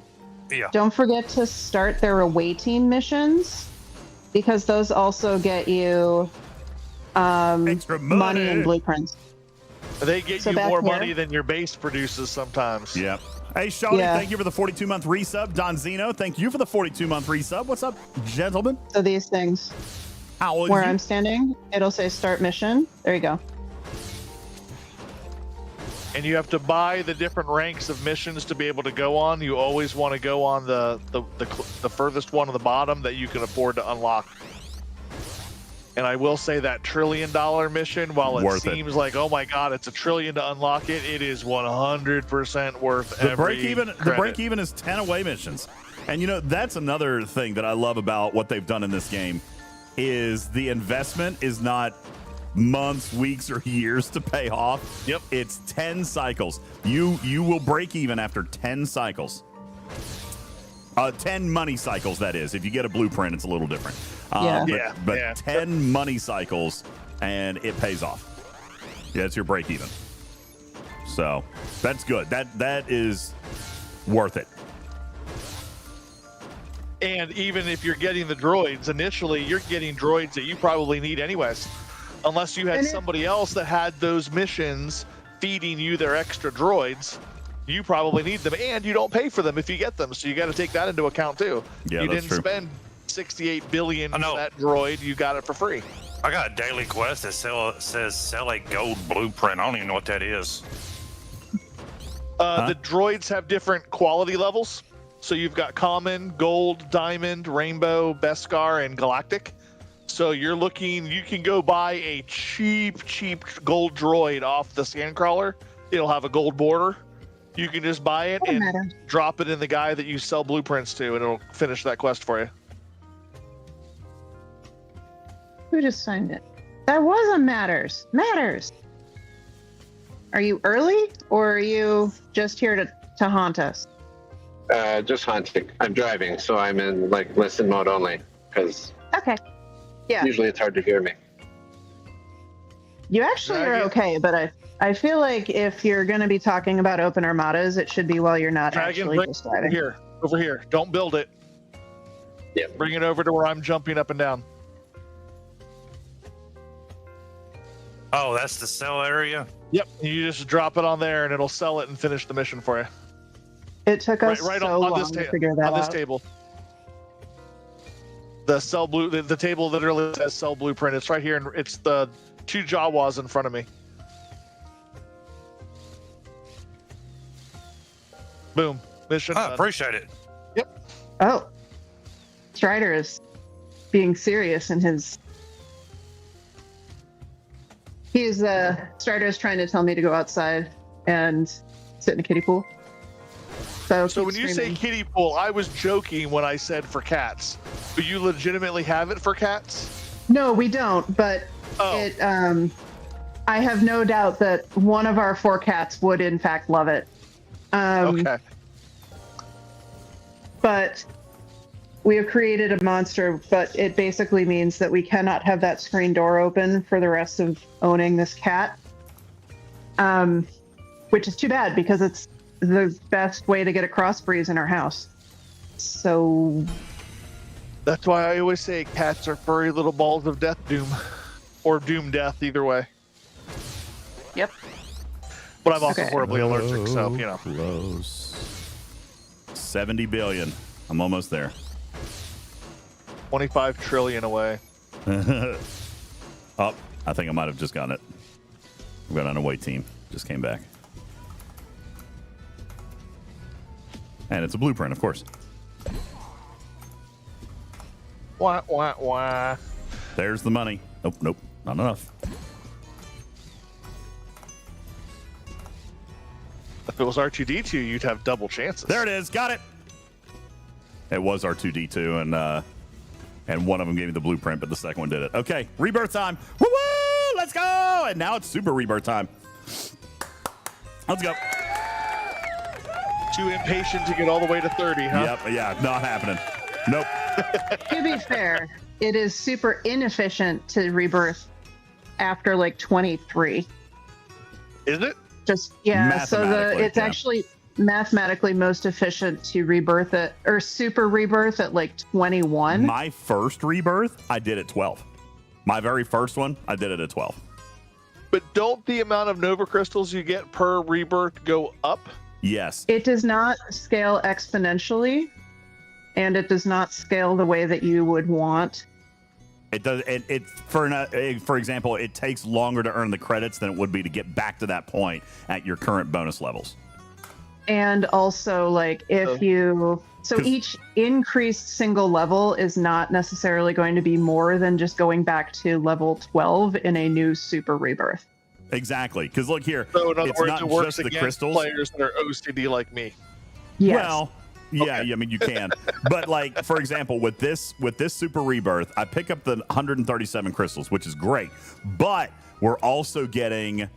don't forget to start their away team missions, because those also get you extra money and blueprints. They get you more money than your base produces sometimes. Yep. Hey, Shawty, thank you for the 42-month resub. Don Zeno, thank you for the 42-month resub. What's up, gentlemen? So these things, where I'm standing, it'll say start mission. There you go. And you have to buy the different ranks of missions to be able to go on. You always want to go on the furthest one on the bottom that you can afford to unlock. And I will say that $1 trillion mission, while it seems like, oh my God, it's $1 trillion to unlock it, it is 100% worth every credit. The break even is 10 away missions. And you know, that's another thing that I love about what they've done in this game, is the investment is not months, weeks, or years to pay off. Yep. It's 10 cycles. You will break even after 10 cycles. 10 money cycles, that is. If you get a blueprint, it's a little different. But 10 money cycles, and it pays off. Yeah, it's your break even. So that's good. That is worth it. And even if you're getting the droids, initially you're getting droids that you probably need anyways. Unless you had somebody else that had those missions feeding you their extra droids, you probably need them, and you don't pay for them if you get them. So you got to take that into account too. Yeah, you that's didn't spend $68 billion for that droid. You got it for free. I got a daily quest that says sell a gold blueprint. I don't even know what that is. The droids have different quality levels. So you've got common, gold, diamond, rainbow, Beskar, and galactic. So you're looking, you can go buy a cheap gold droid off the Sandcrawler. It'll have a gold border. You can just buy it and drop it in the guy that you sell blueprints to, and it'll finish that quest for you. Who just signed it? That wasn't Matters. Matters. Are you early, or are you just here to haunt us? Just hunting. I'm driving, so I'm in like listen mode only, because usually it's hard to hear me. You actually are okay, but I feel like if you're going to be talking about open armadas, it should be while you're not actually just driving. Over here. Don't build it. Yeah. Bring it over to where I'm jumping up and down. Oh, that's the sell area? Yep. You just drop it on there, and it'll sell it and finish the mission for you. It took us right so on long this to figure that out. On this table. The cell blue, the table literally says cell blueprint. It's right here, and it's the 2 Jawas in front of me. Boom. Mission. I appreciate it. Yep. Oh. Strider is being serious in his. Strider is trying to tell me to go outside and sit in a kiddie pool. So when you say kiddie pool, I was joking when I said for cats. But you legitimately have it for cats? No, we don't, but it I have no doubt that one of our 4 cats would in fact love it. Okay. But we have created a monster, but it basically means that we cannot have that screen door open for the rest of owning this cat. Which is too bad because it's the best way to get a cross breeze in our house. So that's why I always say cats are furry little balls of death doom. Or doom death, either way. Yep. But I'm also horribly allergic, so, you know. Close. 70 billion. I'm almost there. 25 trillion away. Oh, I think I might have just gotten it. We got on a away team. Just came back. And it's a blueprint, of course. Wah, wah, wah. There's the money. Nope, nope, not enough. If it was R2D2, you'd have double chances. There it is. Got it. It was R2D2, and one of them gave me the blueprint, but the second one did it. Okay, rebirth time. Woo woo! Let's go! And now it's super rebirth time. Let's go. Too impatient to get all the way to 30, huh? Yep. Yeah. Not happening. Nope. To be fair, it is super inefficient to rebirth after like 23. Is it? Just it's actually mathematically most efficient to rebirth it or super rebirth at like 21. My first rebirth, I did at 12. My very first one, I did it at 12. But don't the amount of Nova crystals you get per rebirth go up? Yes. It does not scale exponentially, and it does not scale the way that you would want. It does. For example, it takes longer to earn the credits than it would be to get back to that point at your current bonus levels. And also, like, each increased single level is not necessarily going to be more than just going back to level 12 in a new super rebirth. Exactly, because look here, So in other it's words, not it works just the against crystals. players that are OCD like me. Yes. Well, yeah, I mean you can, but like for example, with this super rebirth, I pick up the 137 crystals, which is great, but we're also getting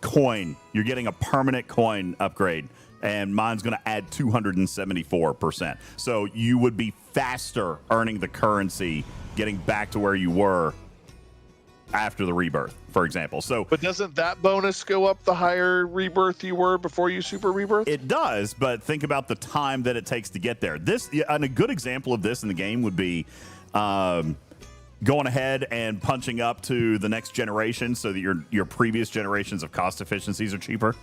coin. You're getting a permanent coin upgrade, and mine's going to add 274%. So you would be faster earning the currency, getting back to where you were after the rebirth, for example. So, but doesn't that bonus go up the higher rebirth you were before you super rebirth? It does, but think about the time that it takes to get there. And a good example of this in the game would be going ahead and punching up to the next generation so that your previous generations of cost efficiencies are cheaper.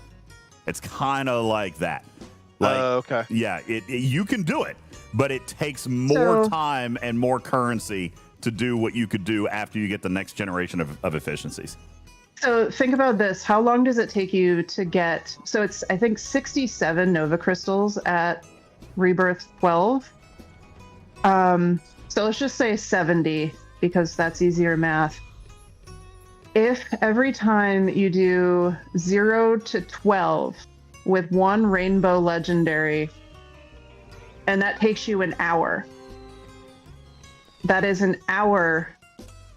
It's kind of like that. Okay. Yeah, you can do it, but it takes more time and more currency to do what you could do after you get the next generation of efficiencies. So think about this. How long does it take you to get... So it's, I think, 67 Nova Crystals at Rebirth 12. So let's just say 70, because that's easier math. If every time you do 0 to 12 with one Rainbow Legendary, and that takes you an hour... That is an hour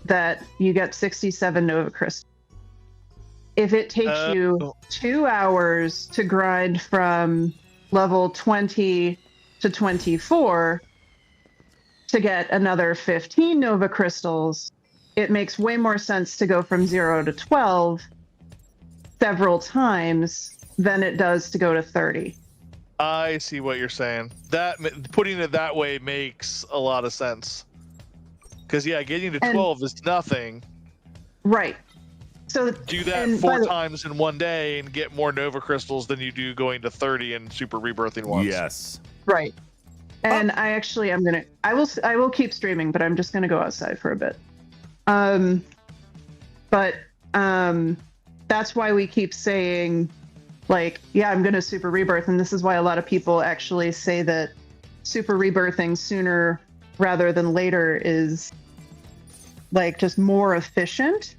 that you get 67 Nova Crystals. If it takes you 2 hours to grind from level 20 to 24 to get another 15 Nova Crystals, it makes way more sense to go from 0 to 12 several times than it does to go to 30. I see what you're saying. That putting it that way makes a lot of sense. Because, yeah, getting to 12 is nothing. Right. So do that 4 times in one day and get more Nova Crystals than you do going to 30 and super rebirthing once. Yes. Right. And I will keep streaming, but I'm just gonna go outside for a bit. That's why we keep saying, like, yeah, I'm gonna super rebirth, and this is why a lot of people actually say that super rebirthing sooner rather than later is like just more efficient.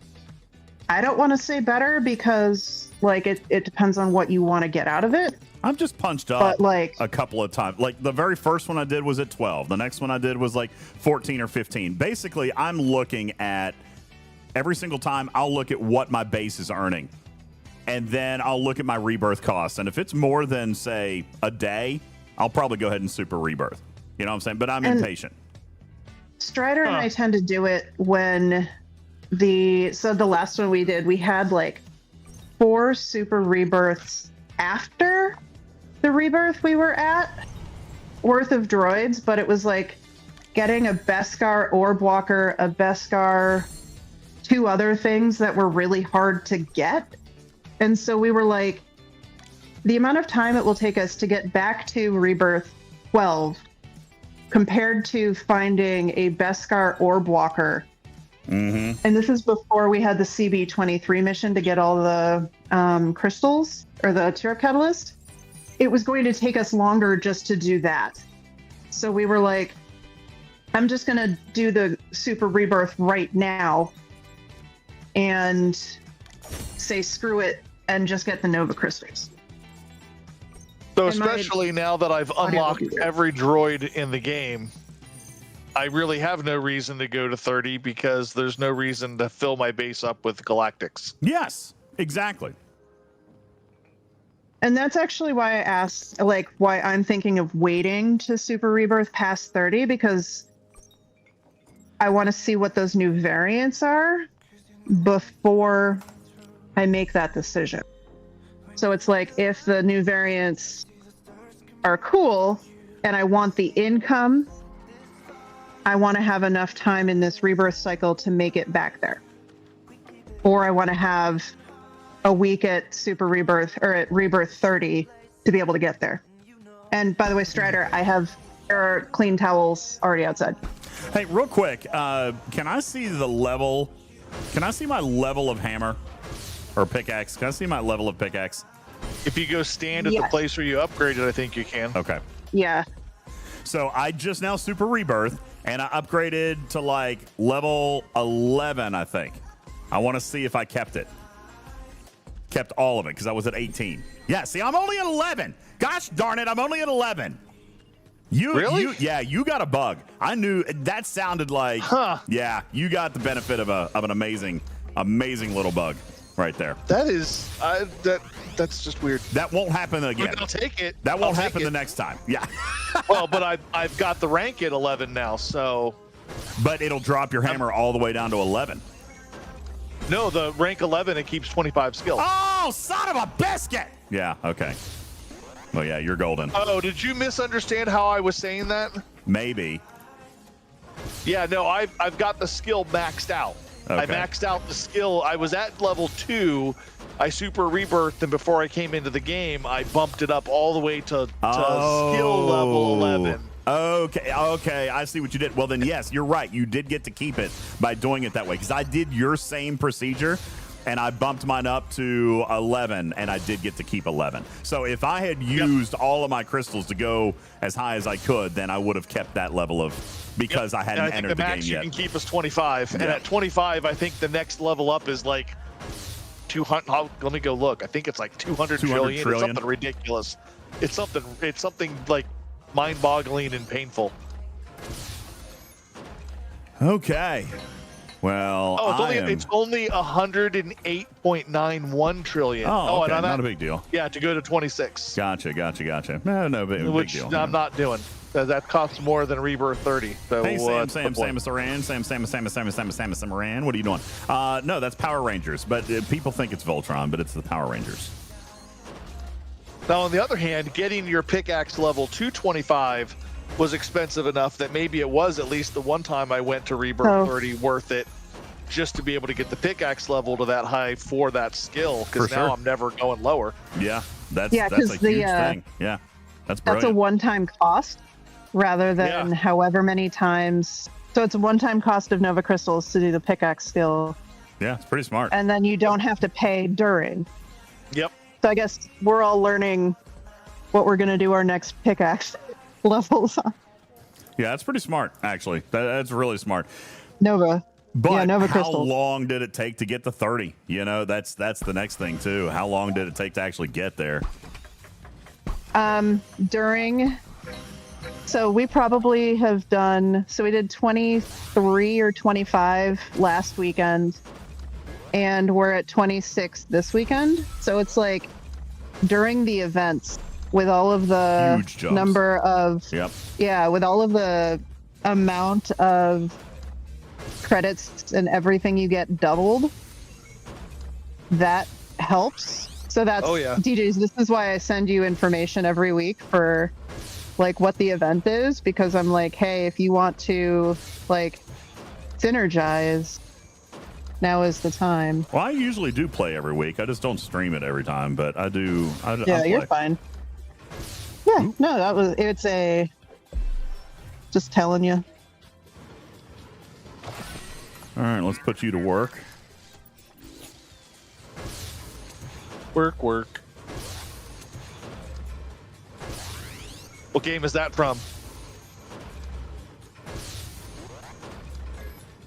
I don't want to say better because like it depends on what you want to get out of it. I've just punched up a couple of times. Like the very first one I did was at 12. The next one I did was like 14 or 15. Basically, I'm looking at every single time I'll look at what my base is earning. And then I'll look at my rebirth costs. And if it's more than, say, a day, I'll probably go ahead and super rebirth. You know what I'm saying? But I'm impatient. Strider and I tend to do it when the last one we did, we had like 4 super rebirths after the rebirth we were at worth of droids, but it was like getting a Beskar orb walker, a Beskar, 2 other things that were really hard to get. And so we were like, the amount of time it will take us to get back to rebirth 12 compared to finding a Beskar orb walker. And this is before we had the CB23 mission to get all the crystals or the Tira catalyst. It was going to take us longer just to do that. So we were like, I'm just going to do the super rebirth right now and say screw it and just get the Nova crystals. So especially now that I've unlocked every droid in the game, I really have no reason to go to 30 because there's no reason to fill my base up with galactics. Yes, exactly. And that's actually why I asked, like, why I'm thinking of waiting to super rebirth past 30, because I want to see what those new variants are before I make that decision. So it's like, if the new variants are cool and I want the income, I want to have enough time in this rebirth cycle to make it back there. Or I want to have a week at super rebirth or at rebirth 30 to be able to get there. And by the way, Strider, there are clean towels already outside. Hey, real quick, can I see the level? Can I see my level of hammer or pickaxe? Can I see my level of pickaxe? If you go stand at the place where you upgraded, I think you can. Okay. Yeah. So I just now super rebirth and I upgraded to like level 11, I think. I want to see if I kept it. Kept all of it because I was at 18. Yeah, see, I'm only at 11. Gosh darn it, I'm only at 11. Really? You got a bug. I knew that sounded like, yeah, you got the benefit of an amazing little bug right there. That is, that's just weird. That won't happen again. But I'll take it. That won't happen the next time. Yeah. Well, but I've got the rank at 11 now, so. But it'll drop your hammer all the way down to 11. No, the rank 11, it keeps 25 skill. Oh, son of a biscuit! Yeah, okay. Well, yeah, you're golden. Oh, did you misunderstand how I was saying that? Maybe. Yeah, no, I've got the skill maxed out. Okay. I maxed out the skill. I was at level 2. I super rebirthed, and before I came into the game, I bumped it up all the way to skill level 11. Okay, I see what you did. Well, then, yes, you're right. You did get to keep it by doing it that way, because I did your same procedure, and I bumped mine up to 11, and I did get to keep 11. So if I had used all of my crystals to go as high as I could, then I would have kept that level of, because I hadn't entered the game max yet. You can keep us 25, and at 25, I think the next level up is like 200. Let me go look. I think it's like 200 trillion. It's something ridiculous. It's something like mind-boggling and painful. Okay. Well, it's only 108.91 trillion. Oh, okay. Not a big deal. Yeah, to go to 26. Gotcha. No big deal. I'm not doing. That costs more than Rebirth 30. So, hey, Samus Aran. What are you doing? No, that's Power Rangers. But people think it's Voltron, but it's the Power Rangers. Now, on the other hand, getting your pickaxe level to 25 was expensive enough that maybe it was, at least the one time I went to Rebirth 30, worth it just to be able to get the pickaxe level to that high for that skill, because now I'm never going lower. Yeah, that's a huge thing. Yeah, that's brilliant. That's a one-time cost. rather than however many times. So it's a one-time cost of Nova Crystals to do the pickaxe skill. Yeah, it's pretty smart. And then you don't have to pay during. Yep. So I guess we're all learning what we're going to do our next pickaxe levels on. Yeah, that's pretty smart, actually. That's really smart. Nova. But yeah, Nova how Crystals. long did it take to get to 30? You know, that's the next thing, too. How long did it take to actually get there? So we probably have done, so we did 23 or 25 last weekend, and we're at 26 this weekend. So it's like during the events with all of the Huge jumps. number of, with all of the amount of credits and everything you get doubled, that helps. So that's DJs. This is why I send you information every week for like what the event is, because I'm like, hey, if you want to like synergize, now is the time. Well, I usually do play every week. I just don't stream it every time, but I do. Yeah, I you're fine. Yeah, no, it's a just telling you. All right, let's put you to work. Work. What game is that from?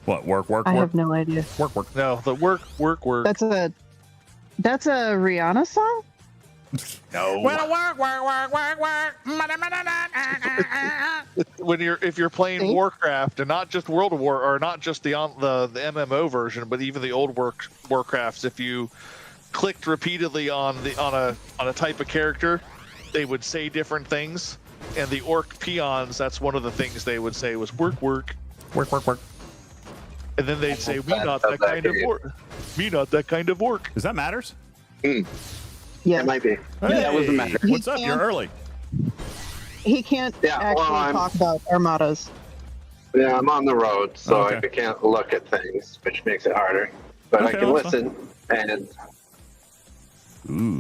What, work? I have no idea. Work. No, the work. That's a Rihanna song? No. If you're playing Warcraft, and not just World of War, or not just the MMO version, but even the old Warcrafts, if you clicked repeatedly on a type of character, they would say different things. And the orc peons, that's one of the things they would say was work. And then they'd say, "We not that kind of orc. Me not that kind of orc." Is that matters? Yeah, it might be. Hey, that was a matter. What's up? You're early. He can't talk about Armadas. Yeah, I'm on the road, so I can't look at things, which makes it harder. But I can listen and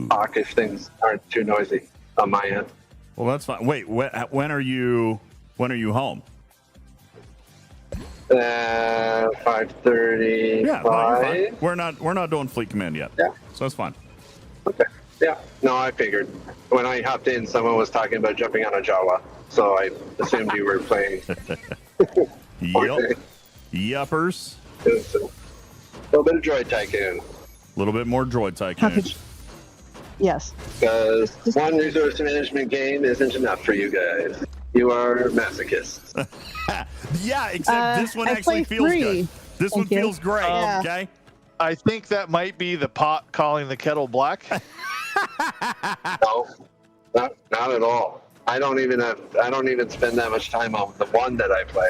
talk if things aren't too noisy on my end. Well, that's fine. Wait, when are you home? 5:35. Yeah, no, you're fine. We're not doing Fleet Command yet. Yeah, so that's fine. Okay. Yeah. No, I figured when I hopped in, someone was talking about jumping on a Jawa, so I assumed you were playing. Yep. Yuppers. A little bit of Droid Tycoon. A little bit more Droid Tycoon. Yes. Because one resource management game isn't enough for you guys. You are masochists. Yeah, except this one actually feels good. This one feels great. Okay. I think that might be the pot calling the kettle black. No, not at all. I don't even spend that much time on the one that I play.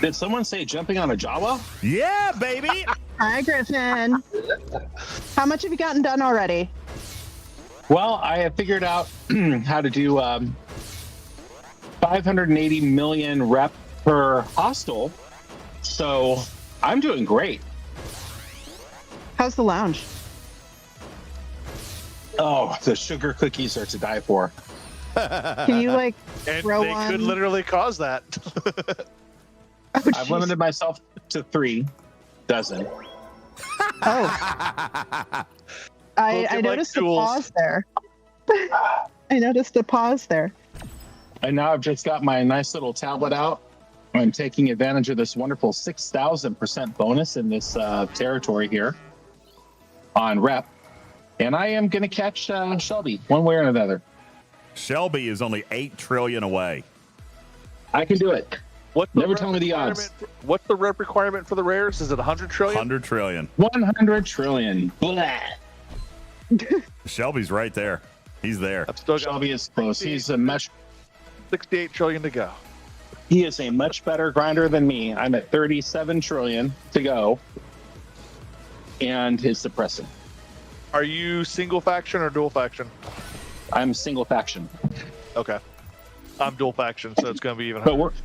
Did someone say jumping on a Jawa? Yeah, baby. Hi, Griffin. How much have you gotten done already? Well, I have figured out how to do 580 million rep per hostile, so I'm doing great. How's the lounge? Oh, the sugar cookies are to die for. Can you and throw they one? could literally cause that. I've limited myself to 3 dozen. Oh. I noticed a pause there. I noticed a pause there. And now I've just got my nice little tablet out. I'm taking advantage of this wonderful 6,000% bonus in this territory here on rep. And I am going to catch Shelby one way or another. Shelby is only 8 trillion away. I can do it. Never tell me the odds. What's the rep requirement for the rares? Is it 100 trillion? 100 trillion. 100 trillion. Blah. Shelby's right there. He's there. Shelby is close. He's a much 68 trillion to go. He is a much better grinder than me. I'm at 37 trillion to go. And it's depressing. Are you single faction or dual faction? I'm single faction. Okay. I'm dual faction, so it's going to be even But harder.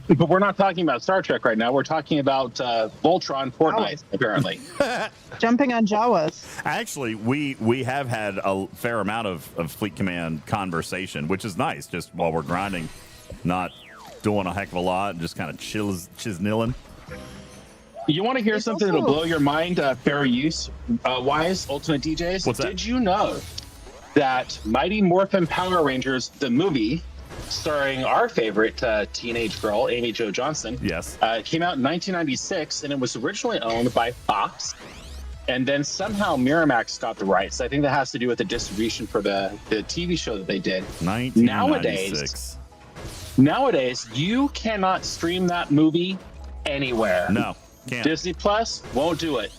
But we're not talking about Star Trek right now. We're talking about Voltron Fortnite, apparently. Jumping on Jawas. Actually, we have had a fair amount of Fleet Command conversation, which is nice, just while we're grinding, not doing a heck of a lot, and just kind of chisnilling. You want to hear something that'll blow your mind, fair use wise, UltimatDJz? What's that? Did you know that Mighty Morphin Power Rangers, the movie, starring our favorite teenage girl, Amy Jo Johnson, yes, came out in 1996, and it was originally owned by Fox, and then somehow Miramax got the rights. I think that has to do with the distribution for the TV show that they did. 1996. Nowadays, you cannot stream that movie anywhere. No, can't. Disney Plus won't do it.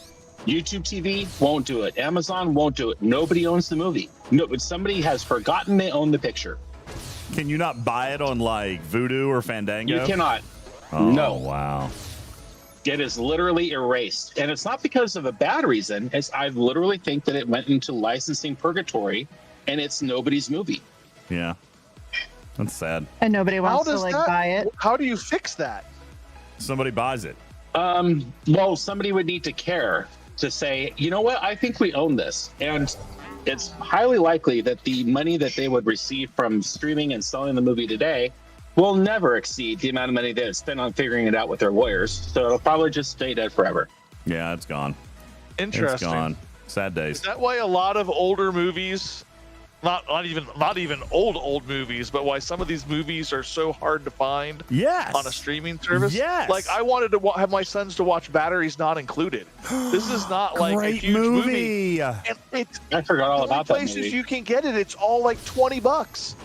YouTube TV won't do it. Amazon won't do it. Nobody owns the movie. No, but somebody has forgotten they own the picture. Can you not buy it on like Vudu or Fandango? You cannot. Oh, no. Wow. It is literally erased. And it's not because of a bad reason. It's I literally think that it went into licensing purgatory, and it's nobody's movie. Yeah. That's sad. And nobody wants to like buy it. How do you fix that? Somebody buys it. Well, somebody would need to care to say, you know what, I think we own this. And it's highly likely that the money that they would receive from streaming and selling the movie today will never exceed the amount of money they spent on figuring it out with their lawyers. So it'll probably just stay dead forever. Yeah, it's gone. Interesting. It's gone. Sad days. Is that why a lot of older movies, not even old movies, but why some of these movies are so hard to find on a streaming service? Yes. Like I wanted to have my sons to watch Batteries Not Included. This is not like a huge movie. And it's I forgot all about that places movie. you can get it. It's all like $20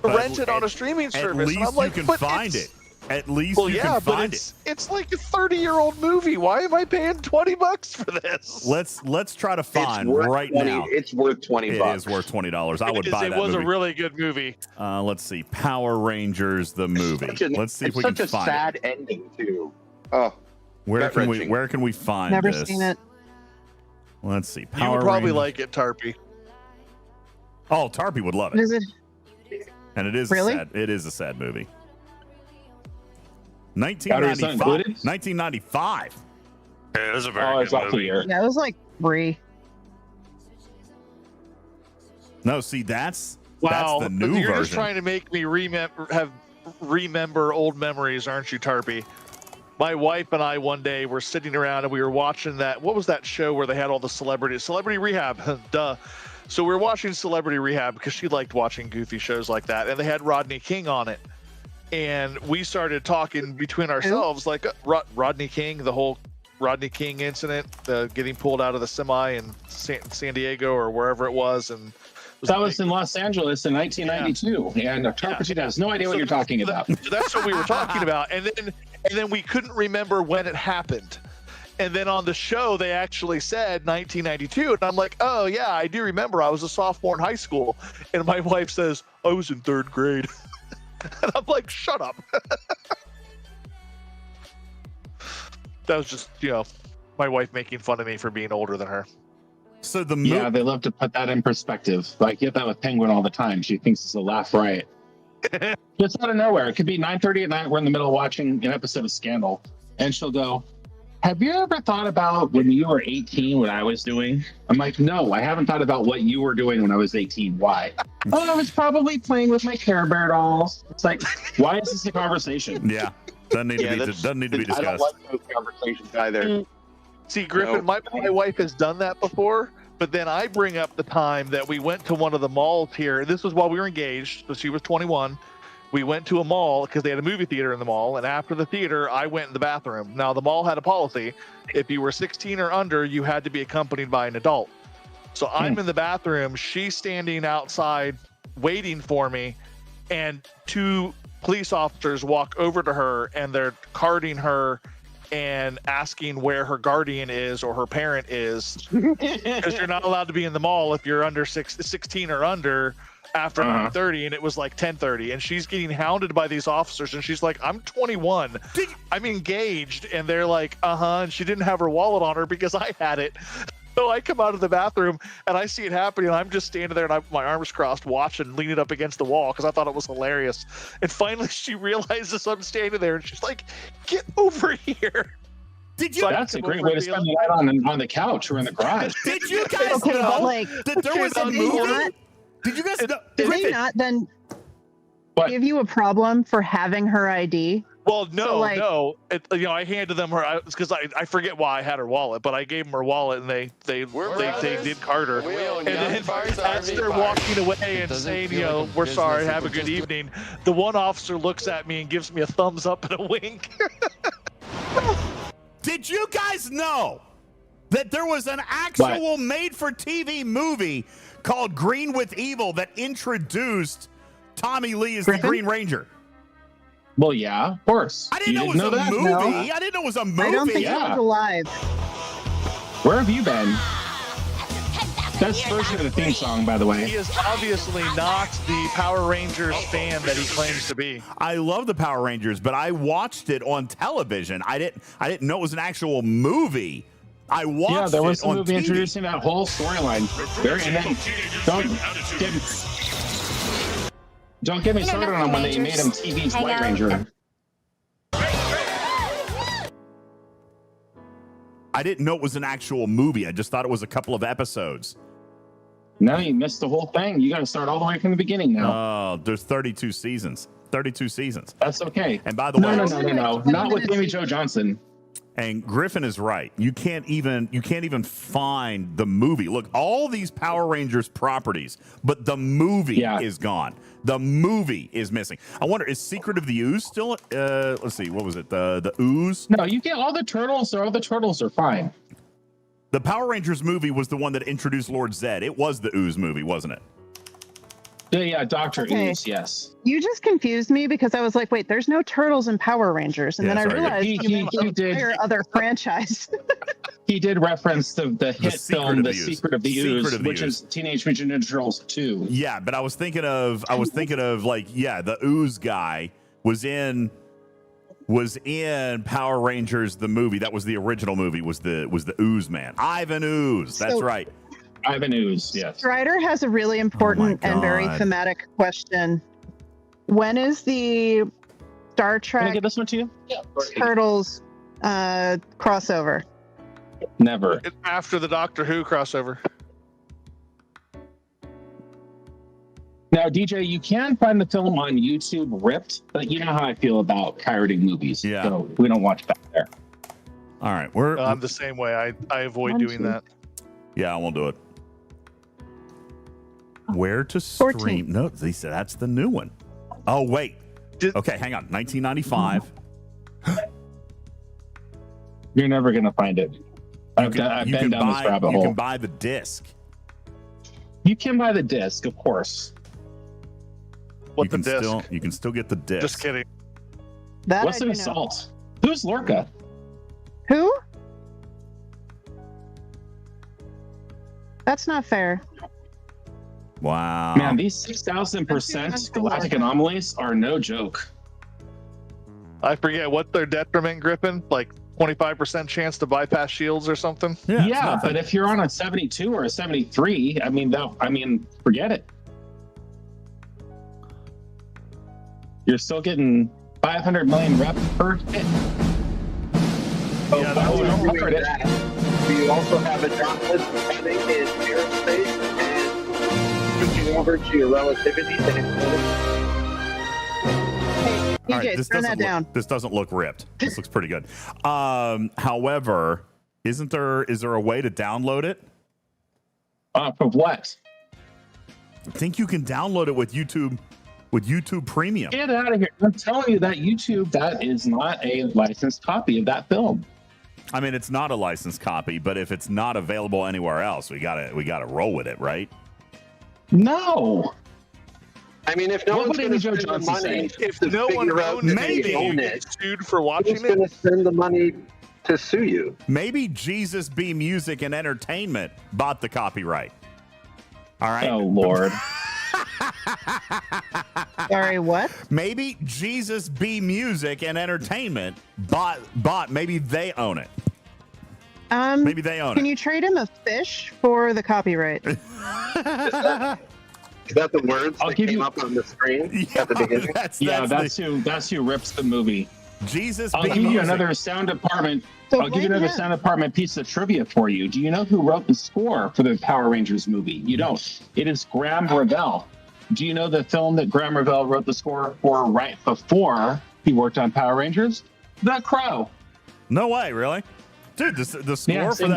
to rent it on a streaming service. At least and I'm like, you can but find it. At least well, you yeah, can but find it. it's like a 30-year-old movie. Why am I paying $20 for this? Let's try to find worth right 20 now. It's worth $20. It is worth $20. I would buy that It was movie. a really good movie. Let's see, Power Rangers the movie. Let's see if we can It's such a find sad it. ending too. Oh, Where can gut-wrenching. we find Never this? seen it. Let's see. You Power would probably Rangers. like it, Tarpy. Oh, Tarpy would love it. Is it? And it is Really? sad. It is a sad movie. Batteries Not 1995. Included? 1995. Yeah, it was a very Oh, it's good off the movie. year. Yeah, it was like free. No, see, that's Wow, the new you're version. just trying to make me remember old memories, aren't you, Tarpy? My wife and I one day were sitting around and we were watching that. What was that show where they had all the celebrities? Celebrity Rehab, duh. So we were watching Celebrity Rehab because she liked watching goofy shows like that, and they had Rodney King on it. And we started talking between ourselves, like Rodney King, the whole Rodney King incident, getting pulled out of the semi in San Diego or wherever it was, and That was in Los Angeles in 1992, and Tarpy has no idea what you're talking about. So that's what we were talking about, and then we couldn't remember when it happened. And then on the show, they actually said 1992, and I'm like, oh yeah, I do remember. I was a sophomore in high school, and my wife says I was in 3rd grade, and I'm like, shut up. That was just my wife making fun of me for being older than her. So yeah, they love to put that in perspective. I get that with Penguin all the time. She thinks it's a laugh riot. Just out of nowhere. It could be 9:30 at night. We're in the middle of watching an episode of Scandal, and she'll go, "Have you ever thought about when you were 18 what I was doing?" I'm like, "No, I haven't thought about what you were doing when I was 18. Why?" "Oh, I was probably playing with my Care Bear dolls." It's like, why is this a conversation? Yeah, doesn't need to be discussed. I don't like those conversations either. See, Griffin, my wife has done that before, but then I bring up the time that we went to one of the malls here. This was while we were engaged, so she was 21. We went to a mall because they had a movie theater in the mall, and after the theater, I went in the bathroom. Now, the mall had a policy. If you were 16 or under, you had to be accompanied by an adult. So I'm in the bathroom, she's standing outside waiting for me, and 2 police officers walk over to her, and they're carding her and asking where her guardian is or her parent is, because you're not allowed to be in the mall if you're under 16 or under after 9:30, and it was like 10:30, and she's getting hounded by these officers, and she's like, I'm 21, I'm engaged, and they're like, and she didn't have her wallet on her because I had it. So I come out of the bathroom and I see it happening. And I'm just standing there and my arms crossed, watching, leaning up against the wall because I thought it was hilarious. And finally, she realizes I'm standing there and she's like, "Get over here!" Did you? So that's a great way to spend the night on the couch or in the garage. Did you guys Okay, know but, like, that there was a did they movie? not- Did you guys know? Did they not then give you a problem for having her ID? Well, no, So, like- no. I handed them her because I forget why I had her wallet, but I gave them her wallet and they did card her. And then as they're walking away and saying, "We're sorry, have a good evening," the one officer looks at me and gives me a thumbs up and a wink. Did you guys know that there was an actual made-for-TV movie called Green with Evil that introduced Tommy Lee as the Green Ranger? Well, yeah, of course. I didn't know it was a movie. No. I didn't know it was a movie. I don't think he was alive. Where have you been? Best version of the theme song, by the way. He is obviously not the Power Rangers fan that he claims to be. I love the Power Rangers, but I watched it on television. I didn't know it was an actual movie. I watched it on Yeah, there was a movie TV. introducing that whole storyline. Don't get me started on when they made him TV's White Ranger. I didn't know it was an actual movie. I just thought it was a couple of episodes. No, you missed the whole thing. You got to start all the way from the beginning now. Oh, there's 32 seasons. 32 seasons. That's okay. And by the way, no. Not with Amy Jo Johnson. And Griffin is right. You can't even find the movie. Look, all these Power Rangers properties, but the movie is gone. The movie is missing. I wonder, is Secret of the Ooze still? Let's see, what was it? The Ooze? No, you get all the turtles. All the turtles are fine. The Power Rangers movie was the one that introduced Lord Zed. It was the Ooze movie, wasn't it? Yeah, Dr. Okay. Ooze, yes. You just confused me because I was like, wait, there's no turtles in Power Rangers. And then I realized you meant the entire other franchise. He did reference the hit Secret film of The the Ooze. Secret of the Secret Ooze, of the which Ooze. is Teenage Mutant Ninja Turtles 2. Yeah, but I was thinking of the Ooze guy was in Power Rangers the movie. That was the original movie. Was the Ooze man, Ivan Ooze? That's So- right. Ivan Ooze, yes. Strider has a really important and very God. thematic question. When is the Star Can I Trek get this one to you? Yeah. Turtles crossover? Never. After the Doctor Who crossover. Now, DJ, you can find the film on YouTube ripped, but you know how I feel about pirating movies. Yeah. So we don't watch back there. All right, I'm the same way. I avoid doing that. Yeah, I won't do it. Where to stream? 14. No, they said that's the new one. Oh wait. Okay, hang on. 1995. You're never going to find it. I've been down this rabbit hole. You can buy the disc. You can buy the disc, of course. What the disc? You can still get the disc. Just kidding. That What's I an do know. assault? Who's Lorca? Who? That's not fair. Wow. Man, these 6,000% galactic anomalies are no joke. I forget what their detriment, Griffin. Like 25% chance to bypass shields or something. Yeah, but if you're on a 72 or a 73, forget it. You're still getting 500 million reps per hit. Yeah, that's Do you also have a droplet having in aerospace and switching over to your relativity to All right, DJ, turn that down. This doesn't look ripped. This looks pretty good. However, is there a way to download it? For what? I think you can download it with YouTube Premium. Get out of here. I'm telling you that YouTube, that is not a licensed copy of that film. I mean, it's not a licensed copy, but if it's not available anywhere else, we gotta roll with it, right? No. I mean, if no What one's would going to Amy Jo spend the Johnson money, say? If no one owns it, maybe you get sued for watching who's going to it. spend the money to sue you? Maybe Jesus Be Music and Entertainment bought the copyright. All right. Oh, Lord. Sorry, what? Maybe Jesus Be Music and Entertainment bought. Maybe they own it. Maybe they own Can it. you trade him a fish for the copyright? Is that the words that came up on the screen at the beginning? That's who rips the movie. Jesus. I'll give you another sound department. I'll give you another sound department piece of trivia for you. Do you know who wrote the score for the Power Rangers movie? You don't. It is Graham Revell. Do you know the film that Graham Revell wrote the score for right before he worked on Power Rangers? The Crow. No way, really? Dude, the score for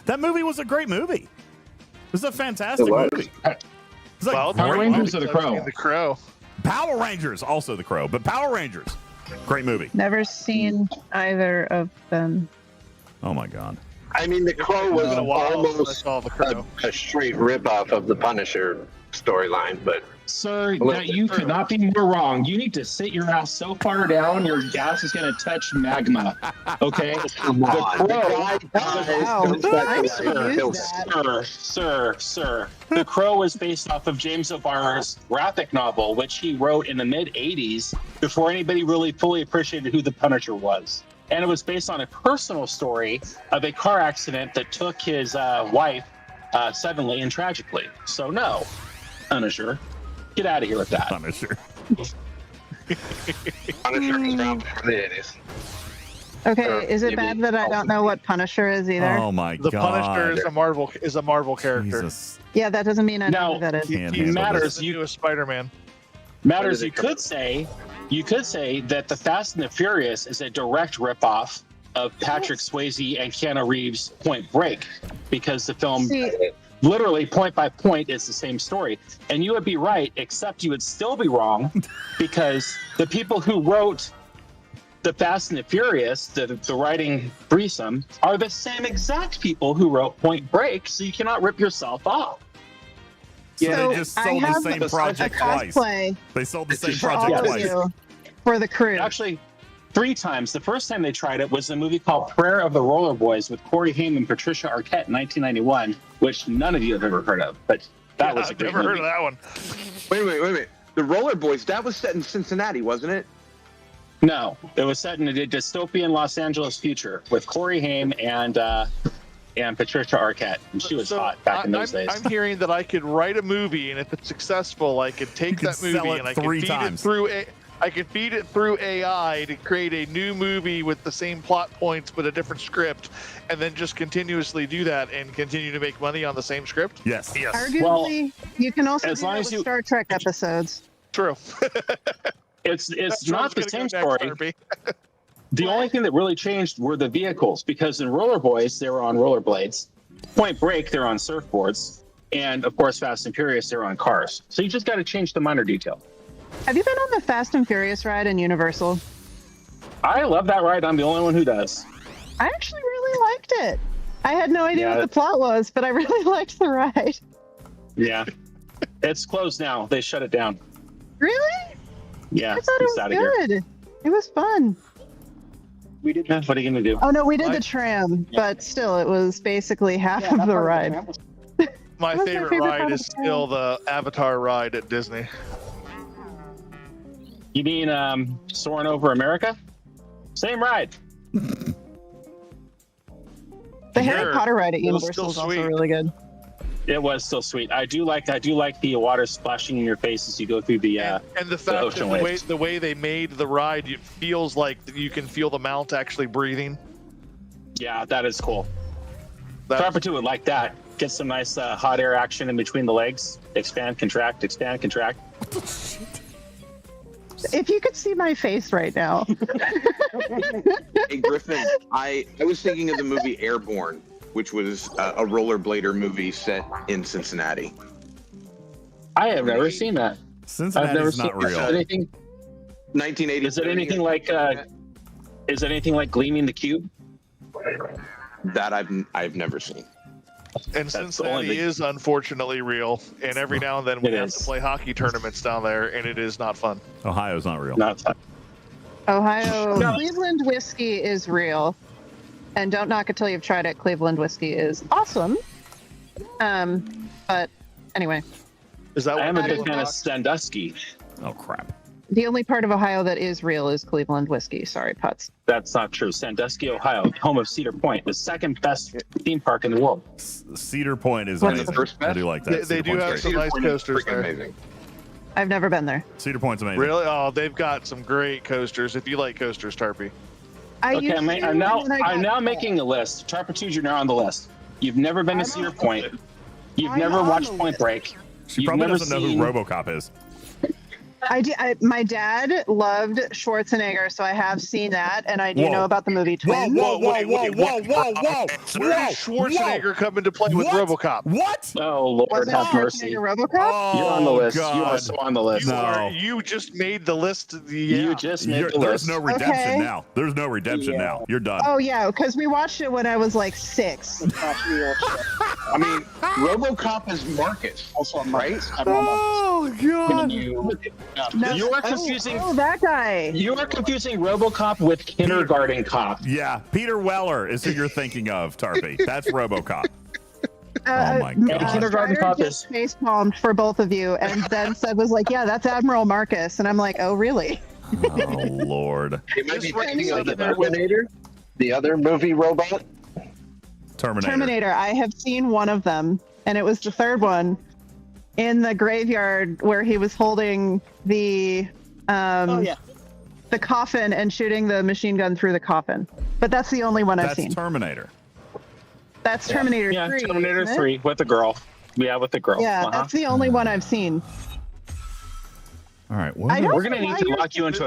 that movie was a great movie. It was a fantastic movie. It's like Power Rangers or The Crow? The Crow. Power Rangers, also The Crow, but Power Rangers, great movie. Never seen either of them. Oh my God. I mean, The Crow was almost a straight ripoff of the Punisher storyline, but Sir, that you could not be more wrong. You need to sit your ass so far down, your ass is going to touch magma. Okay? Come on. Sir. The Crow is based off of James O'Barr's graphic novel, which he wrote in the mid-'80s before anybody really fully appreciated who the Punisher was. And it was based on a personal story of a car accident that took his wife suddenly and tragically. So no, Punisher. Get out of here with that. Punisher. Punisher was around for the 80s. Okay, is it bad that I don't know what Punisher is either? Oh my The God. Punisher is a Marvel character. Jesus. Yeah, that doesn't mean I know Now, who that is. it matters. You a Spider-Man. Matters. You could say that the Fast and the Furious is a direct ripoff of Patrick Swayze and Keanu Reeves' Point Break, because the film literally point by point is the same story. And you would be right, except you would still be wrong, because the people who wrote the Fast and the Furious, the writing threesome, are the same exact people who wrote Point Break, so you cannot rip yourself off. So they just sold the same project twice. They sold the same project twice. For the crew. Actually, 3 times. The first time they tried it was a movie called Prayer of the Roller Boys with Corey Haim and Patricia Arquette in 1991, which none of you have ever heard of, but that was a great Never movie. heard of that one. Wait a minute. The Roller Boys, that was set in Cincinnati, wasn't it? No, it was set in a dystopian Los Angeles future with Corey Haim and Patricia Arquette, and she was hot back in those days. I'm hearing that I could write a movie, and if it's successful, I could take that movie and I could feed it through I could feed it through AI to create a new movie with the same plot points but a different script, and then just continuously do that and continue to make money on the same script. Yes. Arguably, you can also as do long that as with you- Star Trek episodes. True. It's not the same gonna go next, story. Harvey. The only thing that really changed were the vehicles, because in Roller Boys, they were on rollerblades. Point Break, they're on surfboards. And of course, Fast and Furious, they're on cars. So you just got to change the minor detail. Have you been on the Fast and Furious ride in Universal? I love that ride. I'm the only one who does. I actually really liked it. I had no idea what the plot was, but I really liked the ride. Yeah. It's closed now. They shut it down. Really? Yeah. I thought it was out of here. good. It was fun. We did that. What are you going to do? Oh no, we did the tram, but still, it was basically half of the ride. My What's favorite your favorite ride part is of the trail? still the Avatar ride at Disney. You mean Soaring Over America? Same ride. The Harry Potter ride at It was Universal still is also sweet. really good. It was still sweet. I do like the water splashing in your face as you go through the And the fact that ocean waves. the way they made the ride, it feels like you can feel the mount actually breathing. Yeah, that is cool. Carpenter 2 would like that. Get some nice hot air action in between the legs. Expand, contract, expand, contract. If you could see my face right now. Hey, Griffin, I was thinking of the movie Airborne, which was a rollerblader movie set in Cincinnati. I have never seen that. Cincinnati's not real. Is it anything? 1980. Is it anything like? Is it anything like Gleaming the Cube? That I've never seen. And Cincinnati is unfortunately real, and every now and then we have to play hockey tournaments down there, and it is not fun. Ohio's not real. Not fun. Ohio, Cleveland whiskey is real. And don't knock it till you've tried it. Cleveland whiskey is awesome. But anyway. Is that I am a big fan of Sandusky. Oh crap. the only part of Ohio that is real is Cleveland whiskey. Sorry, Putz. That's not true. Sandusky, Ohio, home of Cedar Point, the second best theme park in the world. Cedar Point is What's amazing. the first I do like that. They do have some nice coasters there. Amazing. I've never been there. Cedar Point's amazing. Really? Oh, they've got some great coasters. If you like coasters, Tarpy. Okay, I'm now making a list. Tarpitude, you're now on the list. You've never been to Cedar Point. You've never watched Point Break. She probably doesn't know who RoboCop is. I do. My dad loved Schwarzenegger, so I have seen that, and I do know about the movie Twins. Whoa! Where did Schwarzenegger come into play with RoboCop? What? Oh, Lord have mercy. RoboCop? You're on the list. God. You are so on the list. You just made the list. You just made the list. There's no redemption Okay. now. There's no redemption now. You're done. Oh yeah, because we watched it when I was like 6. I mean, RoboCop is Marcus, also right? Oh God! You are confusing. Oh, that guy. You are confusing RoboCop with Kindergarten Cop. Yeah, Peter Weller is who you're thinking of, Tarpy. That's RoboCop. Oh my God. Kindergarten Strider Cop just face palmed for both of you, and then was like, "Yeah, that's Admiral Marcus," and I'm like, "Oh, really?" Oh Lord. He might be thinking of the Terminator, the other movie robot. Terminator. I have seen one of them, and it was the third one in the graveyard where he was holding the the coffin and shooting the machine gun through the coffin. But that's the only one I've seen. That's Terminator. That's Terminator 3. Terminator isn't it? 3 with the girl. Yeah, with the girl. Yeah, that's the only one I've seen. All right. We're gonna need to lock you into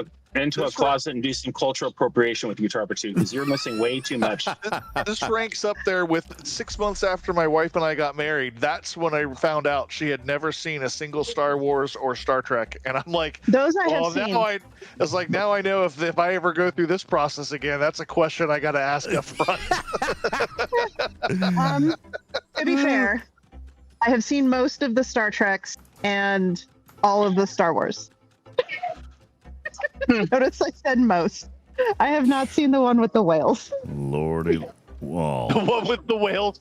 a closet and do some cultural appropriation with Guitar Pursuit because you're missing way too much. This ranks up there with 6 months after my wife and I got married. That's when I found out she had never seen a single Star Wars or Star Trek, and I'm like, those I have seen. Now I know if I ever go through this process again, that's a question I got to ask up front. To be fair, I have seen most of the Star Treks and all of the Star Wars. Notice I said most. I have not seen the one with the whales. Lordy. Whoa. The one with the whales.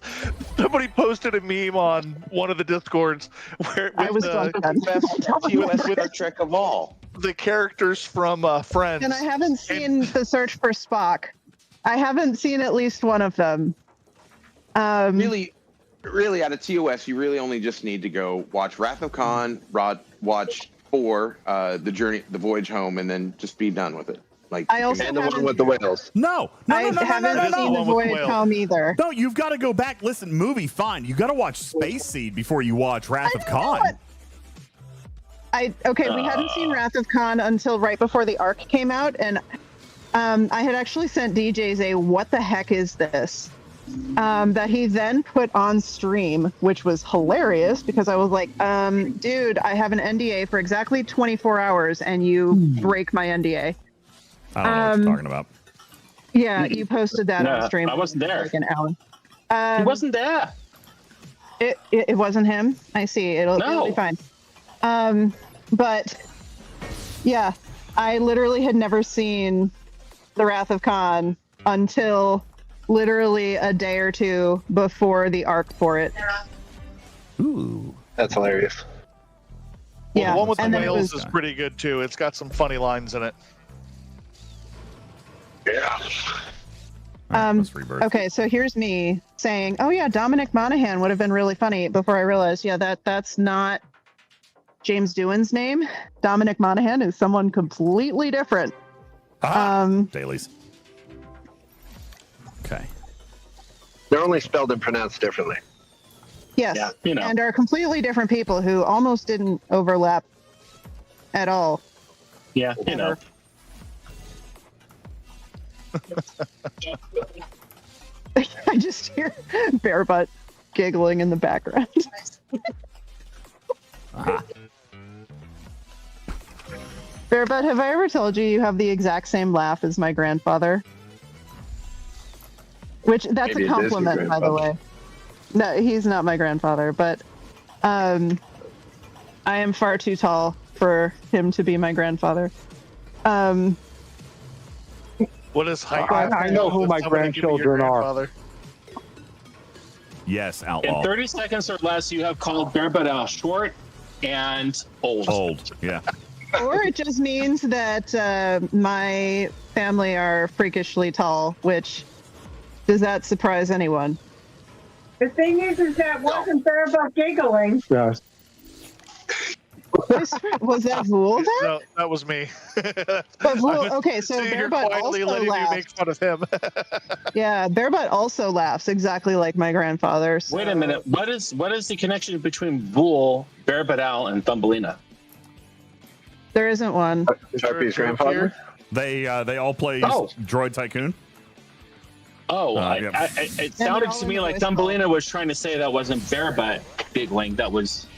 Somebody posted a meme on one of the Discords where I was drunk then. Star Trek of all. The characters from Friends. And I haven't seen The Search for Spock. I haven't seen at least one of them. Really, out of TOS, you really only just need to go watch Wrath of Khan, watch 4, the Voyage Home, and then just be done with it. Like, I also and the one with the whales. No. I haven't seen The Voyage Home either. No, you've got to go back. Listen, movie, fine. You got to watch Space Seed before you watch Wrath of Khan. We hadn't seen Wrath of Khan until right before the Ark came out, and I had actually sent DJz a "What the heck is this?" That he then put on stream, which was hilarious because I was like, dude, I have an NDA for exactly 24 hours, and you break my NDA. I don't know what you're talking about. Yeah, you posted that on stream. I wasn't there. Like an hour. He wasn't there. It wasn't him. I see. It'll be fine. But yeah, I literally had never seen The Wrath of Khan until literally a day or two before the arc for it. Ooh, that's hilarious. Well, the one with the whales is pretty good too. It's got some funny lines in it. Yeah. Okay, so here's me saying, "Oh yeah, Dominic Monaghan would have been really funny." Before I realized, that's not James Doohan's name. Dominic Monaghan is someone completely different. Dailies. Okay. They're only spelled and pronounced differently. Yes, Yeah, and are completely different people who almost didn't overlap at all. Yeah, you know. I just hear Bear Butt giggling in the background. Bear Butt, have I ever told you have the exact same laugh as my grandfather? Which, that's Maybe a compliment, by the way. No, he's not my grandfather, but I am far too tall for him to be my grandfather. What is height? I know who my grandchildren are. Yes, Outlaw. In 30 seconds or less, you have called Bear Butt short and old. Old, yeah. Or it just means that my family are freakishly tall, which does that surprise anyone? The thing is that wasn't there about giggling. Yes. Was that Vool then? No, that was me. But Vool, okay, so Sitting here Bearbutt quietly also letting you make laughs. fun of him. Yeah, Bearbutt also laughs exactly like my grandfather. So. Wait a minute. What is the connection between Vool, Bearbutt Owl, and Thumbelina? There isn't one. Sharpie's grandfather? They all play Droid Tycoon. Oh, yeah. it sounded to me like Thumbelina was trying to say that wasn't Bearbutt giggling. That was,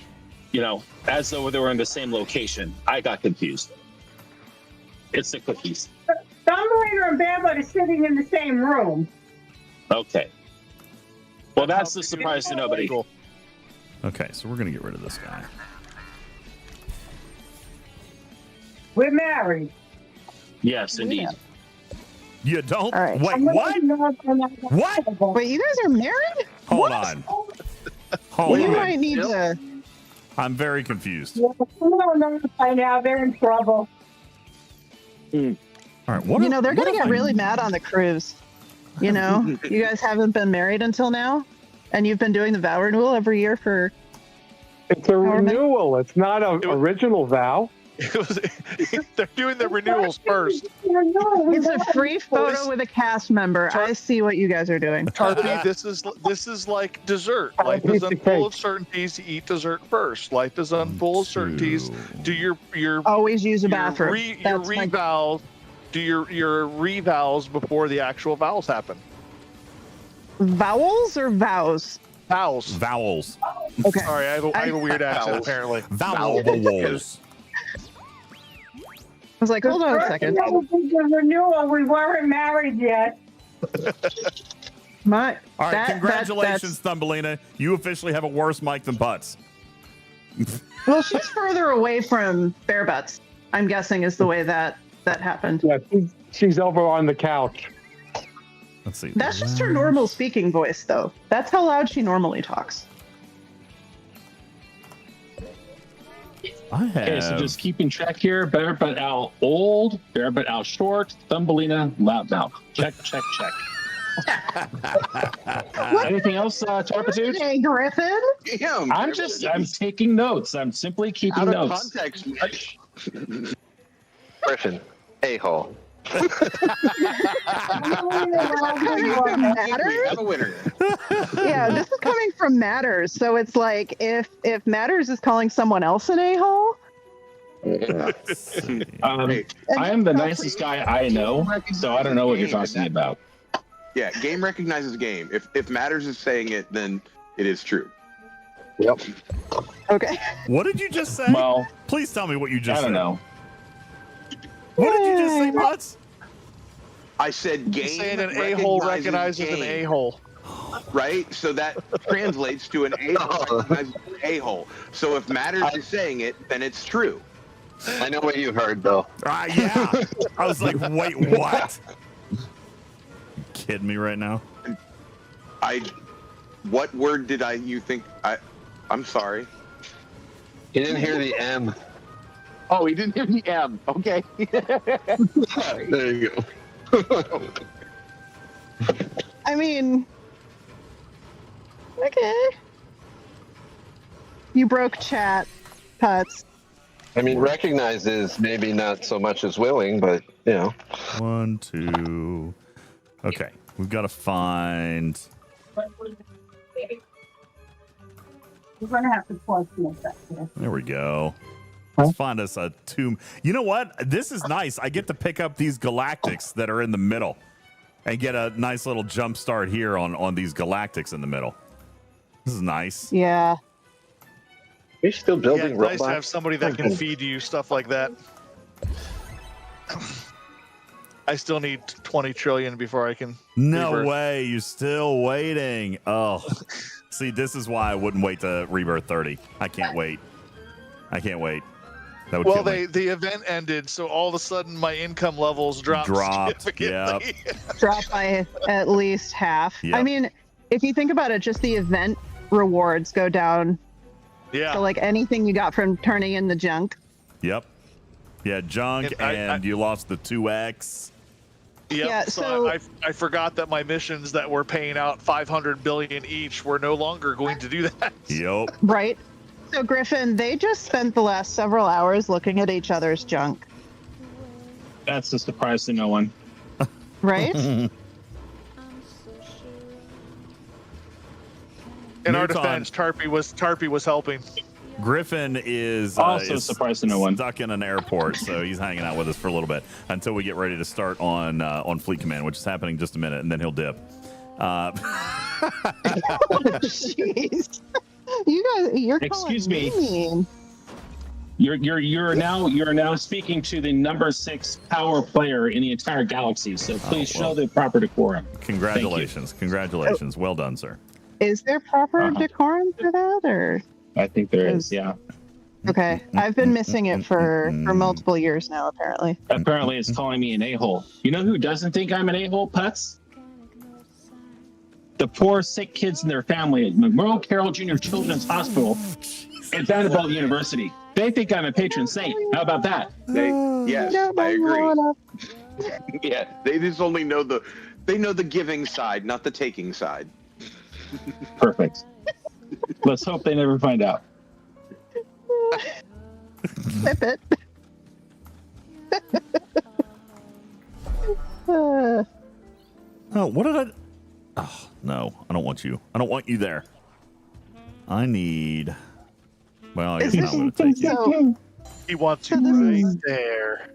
as though they were in the same location. I got confused. It's the cookies. Thumbelina and Bearbutt are sitting in the same room. Okay. Well, that's the surprise to nobody. Okay, so we're going to get rid of this guy. We're married. Yes, indeed. You don't? All right. Wait, what? What? Wait, you guys are married? Hold on. Hold You on. might need to. I'm very confused. Yeah, don't know by now. They're in trouble. All right, what? They're going to get really mad on the cruise. You guys haven't been married until now, and you've been doing the vow renewal every year for. It's a renewal. It's not an original vow. They're doing the renewals first. It's a free photo with a cast member. I see what you guys are doing. Tarpy, this is like dessert. Life is unfull of certainties. You eat dessert first. Life is unfull of certainties. Do your always use a bathroom. Your revow. Do your revals before the actual vows happen. Vowels or vows? Vowels. Vowels. Okay. Sorry, I have a weird accent apparently. Vowels. I was like, hold on a second. The renewal. We weren't married yet. All right, congratulations, Thumbelina. You officially have a worse mic than Butts. Well, she's further away from Bearbutts, I'm guessing, is the way that happened. Yeah, she's over on the couch. Let's see. That's just her normal speaking voice, though. That's how loud she normally talks. I have. Okay, so just keeping track here. Bearbutt Owl old, Bearbutt Owl short, Thumbelina loudmouth. Check. Anything else, Tarpitude? Hey, Griffin. Damn, I'm taking notes. I'm simply keeping out of notes. context, Mitch. Griffin, a-hole. We have a winner. Yeah, this is coming from Matters. So it's like if Matters is calling someone else an a-hole. I am the nicest guy I know, so I don't know what you're talking about. Yeah, game recognizes game. If Matters is saying it, then it is true. Yep. Okay. What did you just say? Well, please tell me what you just said. I don't know. What did you just say, Butts? I said game Saying an a-hole recognizes an a-hole. Right? So that translates to an a-hole recognizes an a-hole. So if Matters is saying it, then it's true. I know what you heard, though. Yeah. I was like, wait, what? You kidding me right now? What word did you think? I'm sorry. He didn't hear the M. Oh, he didn't hear the M. Okay. There you go. I mean, okay. You broke chat, Putz. I mean, recognizes maybe not so much as willing, but, 1, 2. Okay, we've got to find. We're going to have to pause that here. There we go. Let's find us a tomb. You know what? This is nice. I get to pick up these galactics that are in the middle and get a nice little jump start here on these galactics in the middle. This is nice. Yeah. You're still building robots. Nice to have somebody that can feed you stuff like that. I still need 20 trillion before I can. No rebirth. way. You're still waiting. Oh, see, this is why I wouldn't wait to rebirth 30. I can't wait. That would Well, kill me. the event ended, so all of a sudden my income levels dropped significantly. Dropped by at least half. Yep. I mean, if you think about it, just the event rewards go down. Yeah. So like anything you got from turning in the junk. Yep. Yeah, junk, and you lost the 2x. Yep, Yeah, so I forgot that my missions that were paying out 500 billion each were no longer going to do that. Yep. Right. So Griffin, they just spent the last several hours looking at each other's junk. That's a surprise to no one. Right? In our defense, Tarpy was helping. Griffin is also surprised to no one. Stuck in an airport, so he's hanging out with us for a little bit until we get ready to start on Fleet Command, which is happening in just a minute, and then he'll dip. Jeez. You guys, you're Excuse calling me. mean. You're now speaking to the number 6 power player in the entire galaxy. So please show the proper decorum. Congratulations. Well done, sir. Is there proper decorum for that, or? I think there is. Yeah. Okay, I've been missing it for multiple years now. Apparently. Apparently, it's calling me an a-hole. You know who doesn't think I'm an a-hole, Putz? The poor, sick kids and their family at Memorial Carroll Jr. Children's Hospital at Vanderbilt University. They think I'm a patron saint. How about that? Yes, I agree. Yeah, they just only know the giving side, not the taking side. Perfect. Let's hope they never find out. Flip it. Oh, what did I? Oh no, I don't want you. I don't want you there. I need. Well, I guess I'm not going to take you. So, He wants you right there.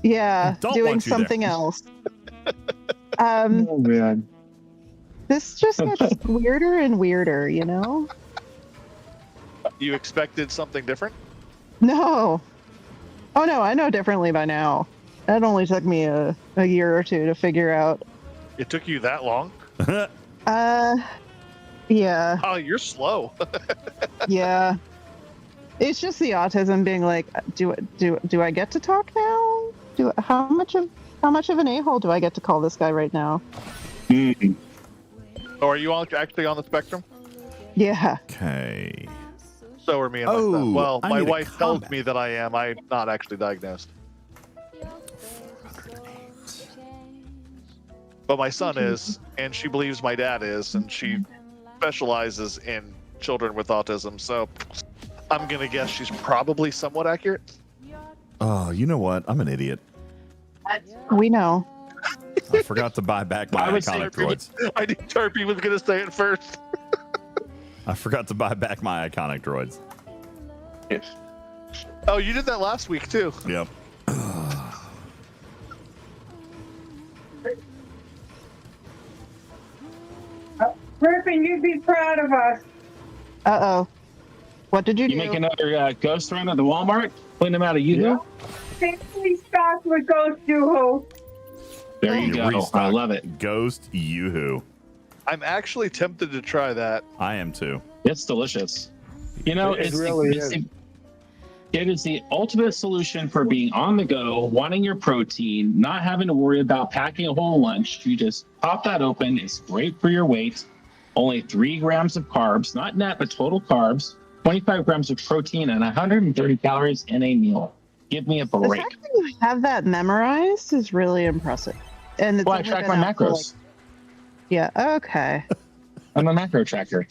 yeah, Don't doing want you there. something else. Oh man. This just gets weirder and weirder, you know? You expected something different? No. Oh no, I know differently by now. That only took me a year or two to figure out. It took you that long? Yeah. Oh, you're slow. Yeah. It's just the autism being like, do I get to talk now? How much of an a-hole do I get to call this guy right now? Oh, are you actually on the spectrum? Yeah. Okay. So are me and my son. Well, my wife tells me that I am. I'm not actually diagnosed. But my son is, and she believes my dad is, and she specializes in children with autism. So I'm going to guess she's probably somewhat accurate. Oh, you know what? I'm an idiot. We know. I forgot to buy back my iconic droids. I knew Tarpy was going to say it first. I forgot to buy back my iconic droids. Yes. Oh, you did that last week, too. Yep. Griffin, you'd be proud of us. Uh-oh. What did you do? You make another ghost run at the Walmart? Clean them out of Yoo-hoo? Basically stocked with Ghost Yoo-hoo. There you go. Restock I love it. Ghost Yoo-hoo. I'm actually tempted to try that. I am too. It's delicious. You know, It really is. It is the ultimate solution for being on the go, wanting your protein, not having to worry about packing a whole lunch. You just pop that open. It's great for your weight. Only 3 grams of carbs, not net, but total carbs. 25 grams of protein and 130 calories in a meal. Give me a The break. fact that you have that memorized is really impressive. And it's Well, I only track been my out for, macros. yeah, okay. I'm a macro tracker.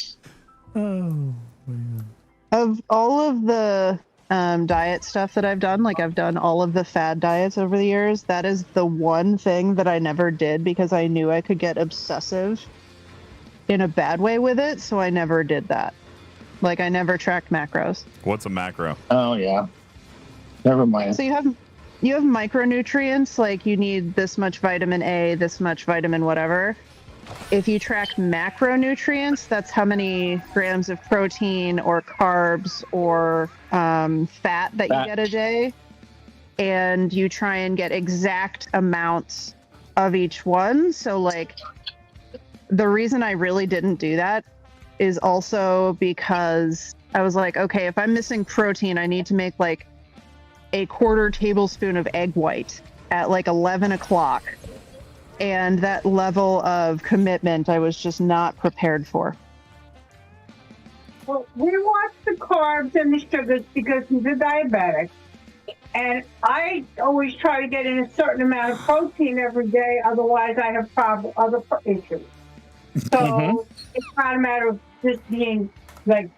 Oh, man. Of all of the diet stuff that I've done, like I've done all of the fad diets over the years, that is the one thing that I never did because I knew I could get obsessive in a bad way with it, so I never did that. Like I never tracked macros. What's a macro? Oh, yeah. Never mind. So you have micronutrients, like you need this much vitamin A, this much vitamin whatever. If you track macronutrients, that's how many grams of protein or carbs or fat that you get a day. And you try and get exact amounts of each one. So like the reason I really didn't do that is also because I was like, okay, if I'm missing protein, I need to make like a 1/4 tablespoon of egg white at like 11 o'clock. And that level of commitment I was just not prepared for. Well, we watch the carbs and the sugars because he's a diabetic. And I always try to get in a certain amount of protein every day, otherwise I have other issues. So it's not a matter of just being like,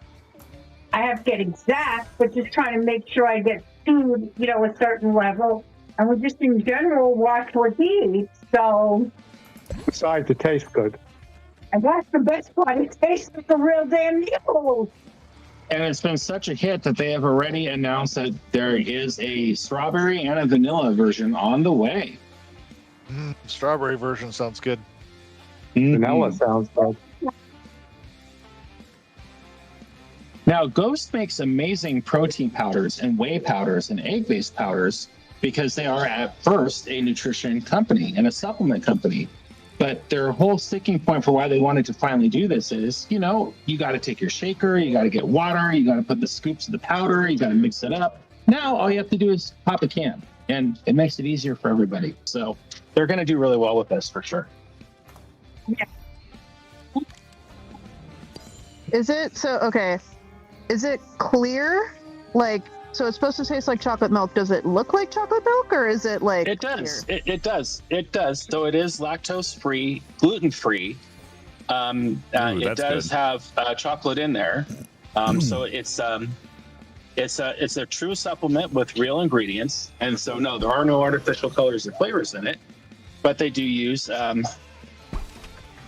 I have to get exact, but just trying to make sure I get food, a certain level. And we just in general watch what he eats. So. Besides, it tastes good. And that's the best part. It tastes like a real damn meal. And it's been such a hit that they have already announced that there is a strawberry and a vanilla version on the way. Strawberry version sounds good. Vanilla sounds good. Now, Ghost makes amazing protein powders and whey powders and egg-based powders because they are at first a nutrition company and a supplement company. But their whole sticking point for why they wanted to finally do this is, you got to take your shaker, you got to get water, you got to put the scoops of the powder, you got to mix it up. Now, all you have to do is pop a can, and it makes it easier for everybody. So they're going to do really well with this for sure. Yeah. Is it clear? So it's supposed to taste like chocolate milk. Does it look like chocolate milk, or is it like? It does. It does. Though it is lactose free, gluten free. It does have chocolate in there. So it's a true supplement with real ingredients. And so no, there are no artificial colors or flavors in it, but they do use. You're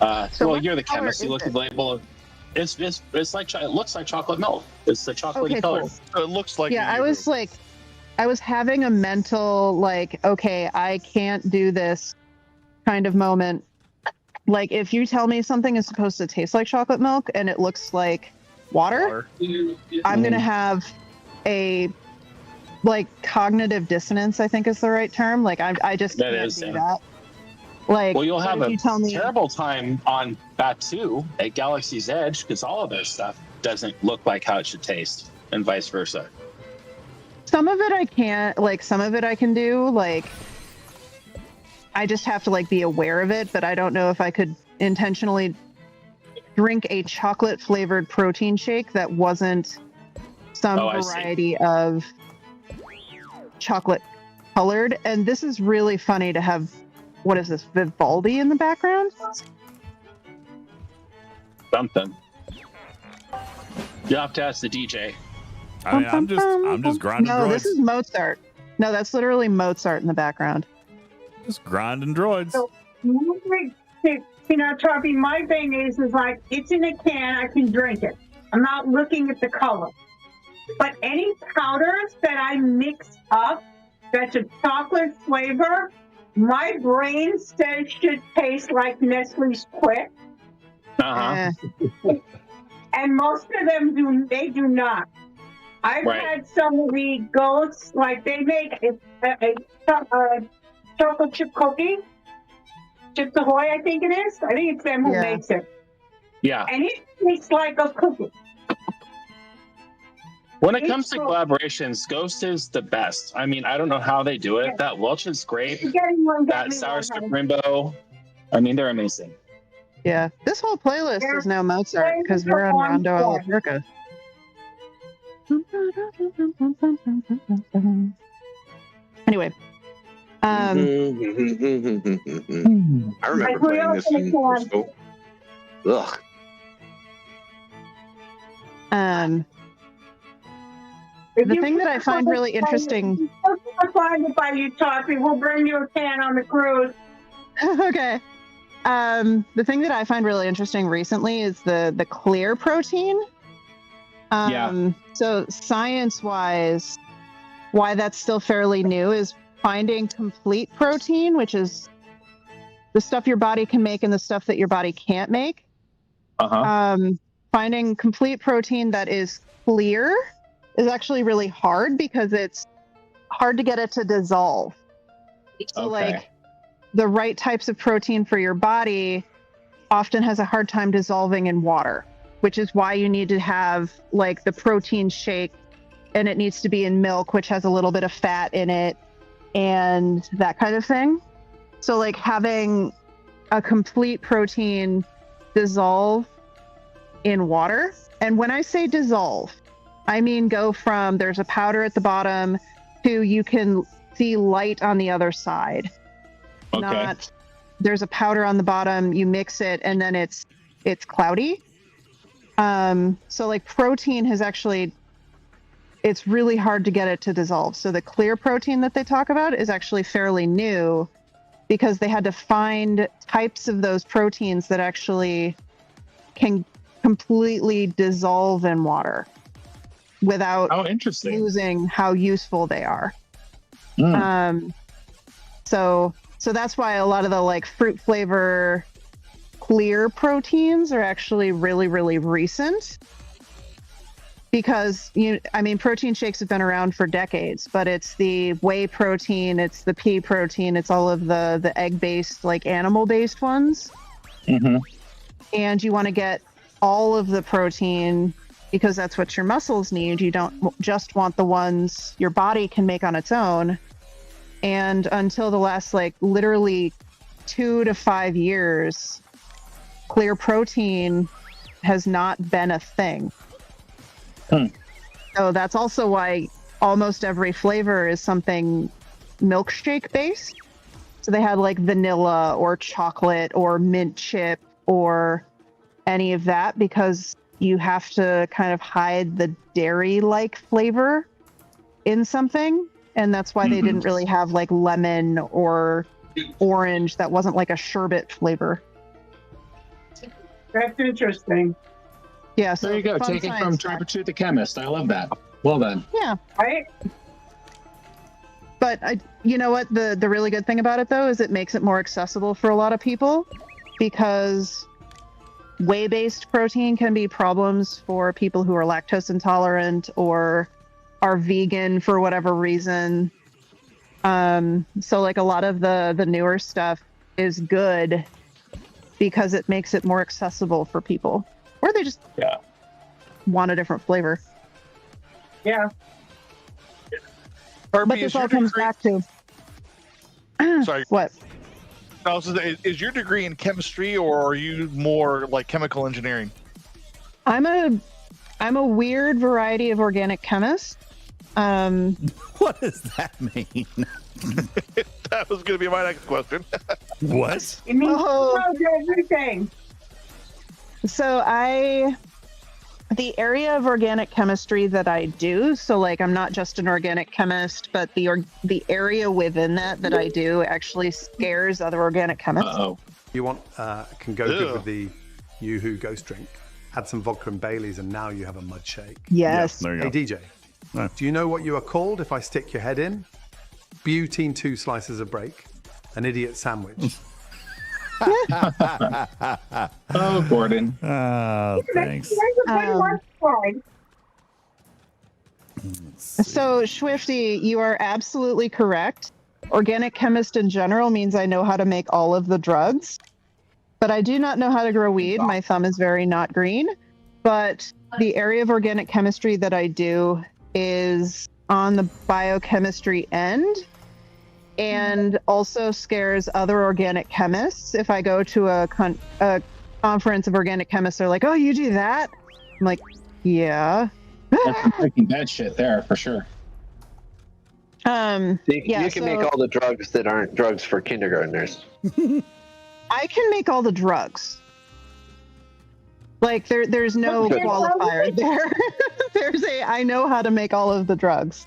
the chemist. You look at the label. It looks like chocolate milk. It's the chocolatey color. Cool. So it looks like. Yeah, I was having a mental okay, I can't do this kind of moment. If you tell me something is supposed to taste like chocolate milk and it looks like water. I'm gonna have a cognitive dissonance, I think is the right term. I just can't do that. You'll have a terrible time on Batu at Galaxy's Edge because all of their stuff doesn't look like how it should taste, and vice versa. Some of it I can't, some of it I can do. I just have to be aware of it, but I don't know if I could intentionally drink a chocolate flavored protein shake that wasn't some variety of chocolate colored. And this is really funny to have. What is this, Vivaldi in the background? Something. You have to ask the DJ. I mean, I'm just grinding. No, droids. This is Mozart. No, that's literally Mozart in the background. Just grinding droids. So, Tarpy, my thing is it's in a can, I can drink it. I'm not looking at the color. But any powders that I mix up that's a chocolate flavor, my brain says should taste like Nestle's Quick. And most of them do not. I've had some of the Ghosts, they make a chocolate chip cookie. Chips Ahoy, I think it is. I think it's them who makes it. Yeah. And it tastes like a cookie. When it comes to collaborations, Ghost is the best. I mean, I don't know how they do it. That Welch's grape, that Sour Strip Rainbow, I mean, they're amazing. Yeah, this whole playlist is now Mozart because we're on Rondo Albuquerque. Anyway, I remember playing this in school. Ugh. The thing that I find really interesting. I'll find it by you, Toppy. We'll bring you a can on the cruise. Okay. The thing that I find really interesting recently is the clear protein. So science-wise, why that's still fairly new is finding complete protein, which is the stuff your body can make and the stuff that your body can't make. Finding complete protein that is clear is actually really hard because it's hard to get it to dissolve. So the right types of protein for your body often has a hard time dissolving in water, which is why you need to have the protein shake, and it needs to be in milk, which has a little bit of fat in it and that kind of thing. So having a complete protein dissolve in water. And when I say dissolve, I mean go from there's a powder at the bottom to you can see light on the other side. Okay. There's a powder on the bottom, you mix it, and then it's cloudy. So like protein has actually, it's really hard to get it to dissolve. So the clear protein that they talk about is actually fairly new because they had to find types of those proteins that actually can completely dissolve in water without losing how useful they are. So that's why a lot of the like fruit flavor clear proteins are actually really, really recent. Because protein shakes have been around for decades, but it's the whey protein, it's the pea protein, it's all of the egg-based, like animal-based ones. Mm-hmm. And you want to get all of the protein because that's what your muscles need. You don't just want the ones your body can make on its own. And until the last, like, literally 2 to 5 years, clear protein has not been a thing. So that's also why almost every flavor is something milkshake based. So they had like vanilla or chocolate or mint chip or any of that because you have to kind of hide the dairy-like flavor in something. And that's why they didn't really have like lemon or orange that wasn't like a sherbet flavor. That's interesting. Yeah, so there you go. Take it from Trapper the chemist. I love that. Well done. Yeah. Right. But you know what? The really good thing about it though is it makes it more accessible for a lot of people because whey-based protein can be problems for people who are lactose intolerant or are vegan for whatever reason. So like a lot of the newer stuff is good because it makes it more accessible for people. Or they just want a different flavor. Yeah. But this all comes back to... Sorry. What? No, so is your degree in chemistry or are you more like chemical engineering? I'm a weird variety of organic chemist. What does that mean? That was going to be my next question. What? It means everything. So the area of organic chemistry that I do, so like I'm not just an organic chemist, but the area within that I do actually scares other organic chemists. You want can go good with the Yoo-Hoo Ghost drink. Add some vodka and Baileys, and now you have a mud shake. Yes. There you Hey go. DJ, do you know what you are called if I stick your head in? Butene 2 slices of break, an idiot sandwich. Oh, Gordon. Thanks. So, Swifty, you are absolutely correct. Organic chemist in general means I know how to make all of the drugs, but I do not know how to grow weed. My thumb is very not green. But the area of organic chemistry that I do is on the biochemistry end and also scares other organic chemists. If I go to a conference of organic chemists, they're like, oh, you do that? I'm like, yeah. That's some freaking bad shit there for sure. You can make all the drugs that aren't drugs for kindergartners. I can make all the drugs. Like there's no qualifier there. I know how to make all of the drugs.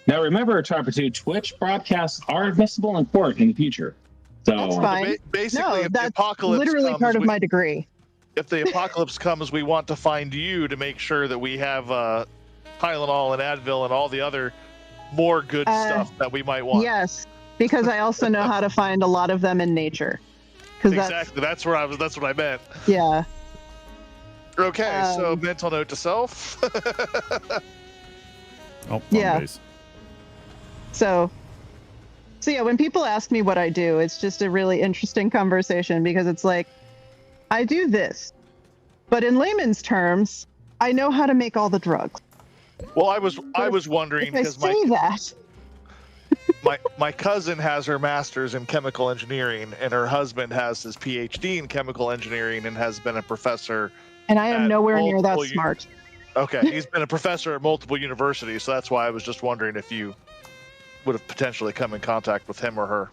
Now remember, Trapper2, Twitch broadcasts are admissible in court in the future. So That's fine. Basically, if the that's apocalypse literally comes, part of my degree. If the apocalypse comes, we want to find you to make sure that we have Tylenol and Advil and all the other more good stuff that we might want. Yes, because I also know how to find a lot of them in nature. Exactly. That's what I meant. Yeah. Okay, so mental note to self. Yeah. So yeah, when people ask me what I do, it's just a really interesting conversation because it's like, I do this, but in layman's terms, I know how to make all the drugs. Well, I was wondering because my cousin has her master's in chemical engineering and her husband has his PhD in chemical engineering and has been a professor. And I am nowhere near that smart. Okay, he's been a professor at multiple universities, so that's why I was just wondering if you would have potentially come in contact with him or her.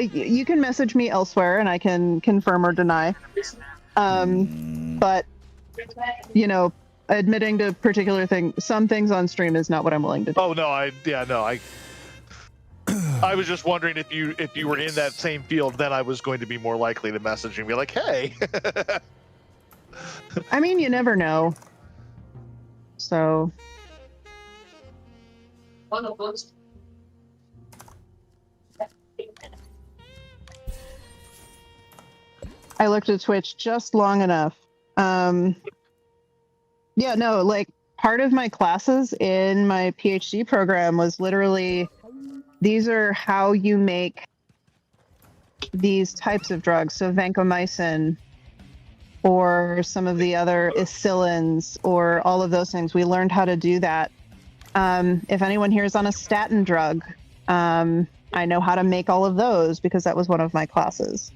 You can message me elsewhere, and I can confirm or deny. But admitting to some things on stream is not what I'm willing to do. Oh no, I was just wondering if you were in that same field, then I was going to be more likely to message you and be like, hey. I mean, you never know. So. I looked at Twitch just long enough. Part of my classes in my PhD program was literally, these are how you make these types of drugs. So vancomycin, or some of the other isillins, or all of those things. We learned how to do that. If anyone here is on a statin drug, I know how to make all of those because that was one of my classes.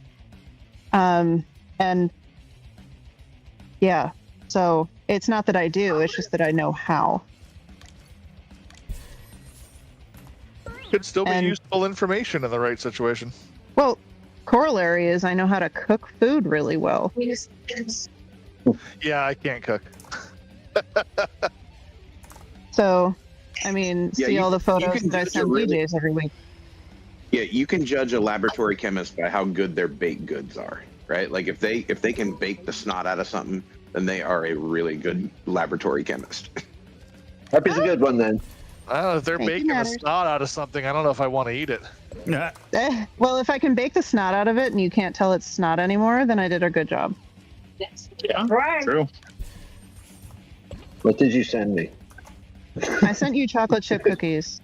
So it's not that I do, it's just that I know how. Could still be useful information in the right situation. Well, corollary is I know how to cook food really well. Yeah, I can't cook. So, I mean, see all the photos that I send DJs every week. Yeah, you can judge a laboratory chemist by how good their baked goods are, right? Like if they can bake the snot out of something, then they are a really good laboratory chemist. Harpy's a good one then. I don't know if they're baking the snot out of something. I don't know if I want to eat it. Well, if I can bake the snot out of it and you can't tell it's snot anymore, then I did a good job. Yeah, right. True. What did you send me? I sent you chocolate chip cookies.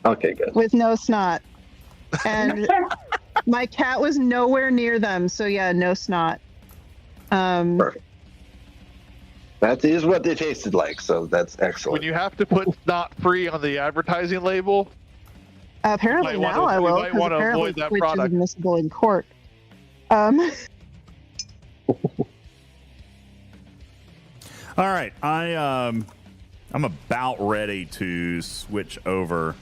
Okay, good. With no snot. And my cat was nowhere near them, so yeah, no snot. Perfect. That is what they tasted like, so that's excellent. When you have to put snot free on the advertising label, apparently now I will, because apparently Twitch is admissible in court. All right, I'm about ready to switch over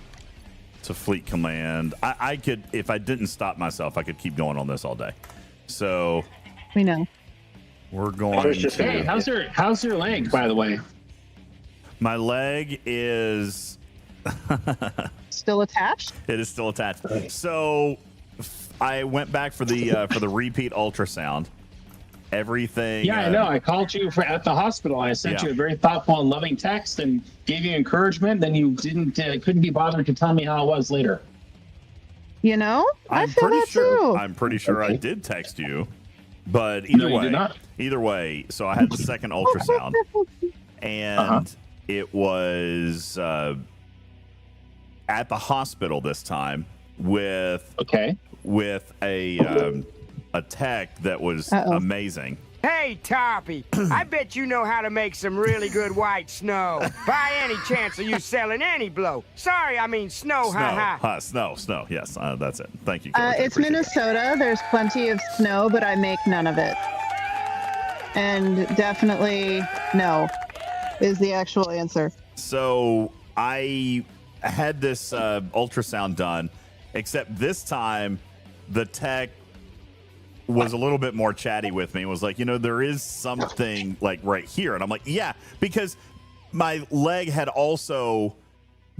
to Fleet Command. I could, if I didn't stop myself, I could keep going on this all day. So we know we're going. Hey, how's your leg, by the way? My leg is still attached. It is still attached. So I went back for the repeat ultrasound. Everything. Yeah, I know. I called you at the hospital. I sent you a very thoughtful and loving text and gave you encouragement. Then you couldn't be bothered to tell me how it was later. You know, I'm pretty sure. I'm pretty sure I did text you, but either way. So I had the second ultrasound, and it was at the hospital this time with a tech that was amazing. Hey, Tarpy, I bet you know how to make some really good white snow. By any chance are you selling any blow? Sorry, I mean snow, ha-ha. Snow, yes, that's it. Thank you. It's Minnesota. There's plenty of snow, but I make none of it. And definitely no is the actual answer. So I had this ultrasound done, except this time the tech was a little bit more chatty with me. It was like, there is something like right here. And I'm like, yeah, because my leg had also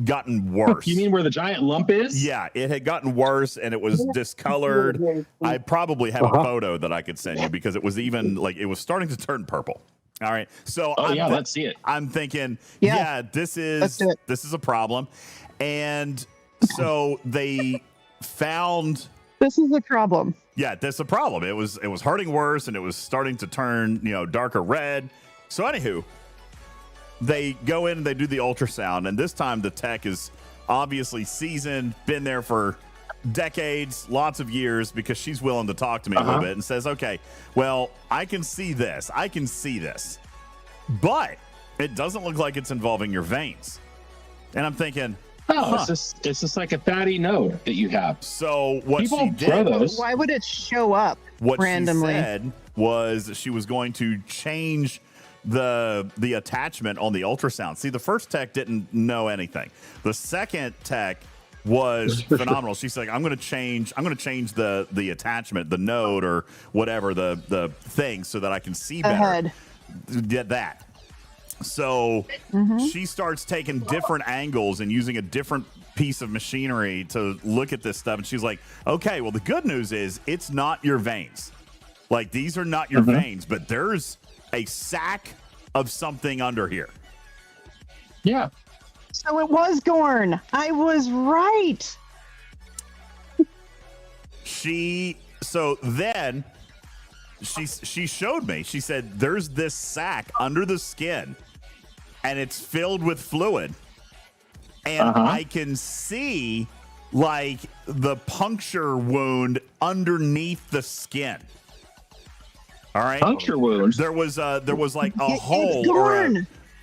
gotten worse. You mean where the giant lump is? Yeah, it had gotten worse and it was discolored. I probably have a photo that I could send you because it was even like, it was starting to turn purple. All right. So let's see it. I'm thinking, this is a problem. And so they found... This is a problem. Yeah, that's a problem. It was hurting worse, and it was starting to turn, darker red. So anywho, they go in and they do the ultrasound, and this time the tech is obviously seasoned, been there for decades, lots of years, because she's willing to talk to me a little bit and says, okay, well, I can see this, but it doesn't look like it's involving your veins. And I'm thinking, it's just like a fatty node that you have. So what People she did, why would it show up what randomly? She said was she was going to change the attachment on the ultrasound. See, the first tech didn't know anything. The second tech was phenomenal. She's like, I'm going to change the attachment, the node or whatever, the thing, so that I can see better. Get that. So she starts taking different angles and using a different piece of machinery to look at this stuff. And she's like, okay, well, the good news is it's not your veins. Like, these are not your veins, but there's a sack of something under here. Yeah. So it was Gorn. I was right. So then she showed me. She said, there's this sack under the skin, and it's filled with fluid. And I can see, like, the puncture wound underneath the skin. All right. Puncture wounds. There was like a hole.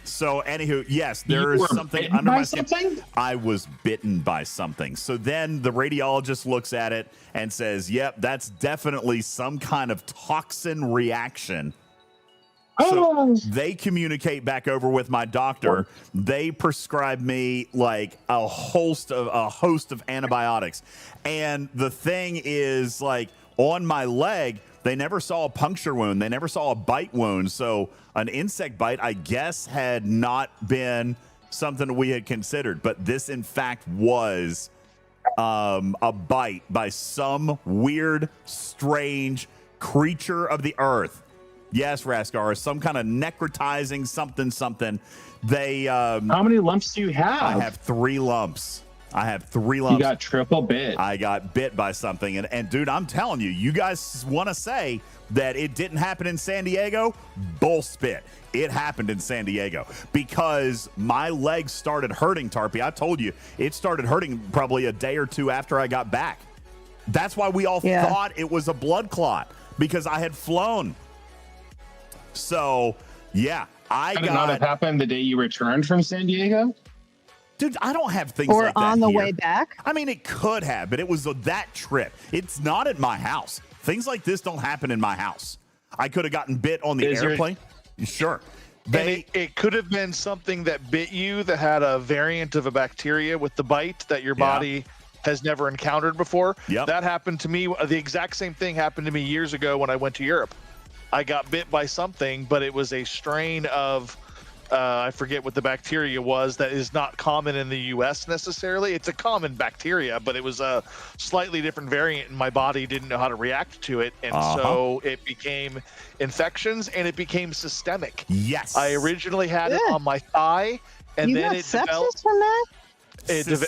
So anywho, yes, there is something under my skin. I was bitten by something. So then the radiologist looks at it and says, "Yep, that's definitely some kind of toxin reaction." So they communicate back over with my doctor. They prescribe me like a host of antibiotics. And the thing is, like, on my leg, they never saw a puncture wound. They never saw a bite wound. So an insect bite, I guess, had not been something we had considered. But this, in fact, was a bite by some weird, strange creature of the earth. Yes, Raskar, some kind of necrotizing something. They. How many lumps do you have? I have 3 lumps. You got triple bit. I got bit by something. And dude, I'm telling you, you guys want to say that it didn't happen in San Diego? Bullspit. It happened in San Diego because my legs started hurting, Tarpy. I told you, it started hurting probably a day or 2 after I got back. That's why we all thought it was a blood clot, because I had flown. So, yeah, Did it not have happened the day you returned from San Diego? Dude, I don't have things or like that on the here. way back. I mean, it could have, but it was that trip. It's not at my house. Things like this don't happen in my house. I could have gotten bit on the airplane. Sure. It could have been something that bit you that had a variant of a bacteria with the bite that your body has never encountered before. Yep. That happened to me. The exact same thing happened to me years ago when I went to Europe. I got bit by something, but it was a strain of, I forget what the bacteria was, that is not common in the U.S. necessarily. It's a common bacteria, but it was a slightly different variant, and my body didn't know how to react to it. And so it became infections, and it became systemic. Yes. I originally had it on my thigh, and then it developed. From that?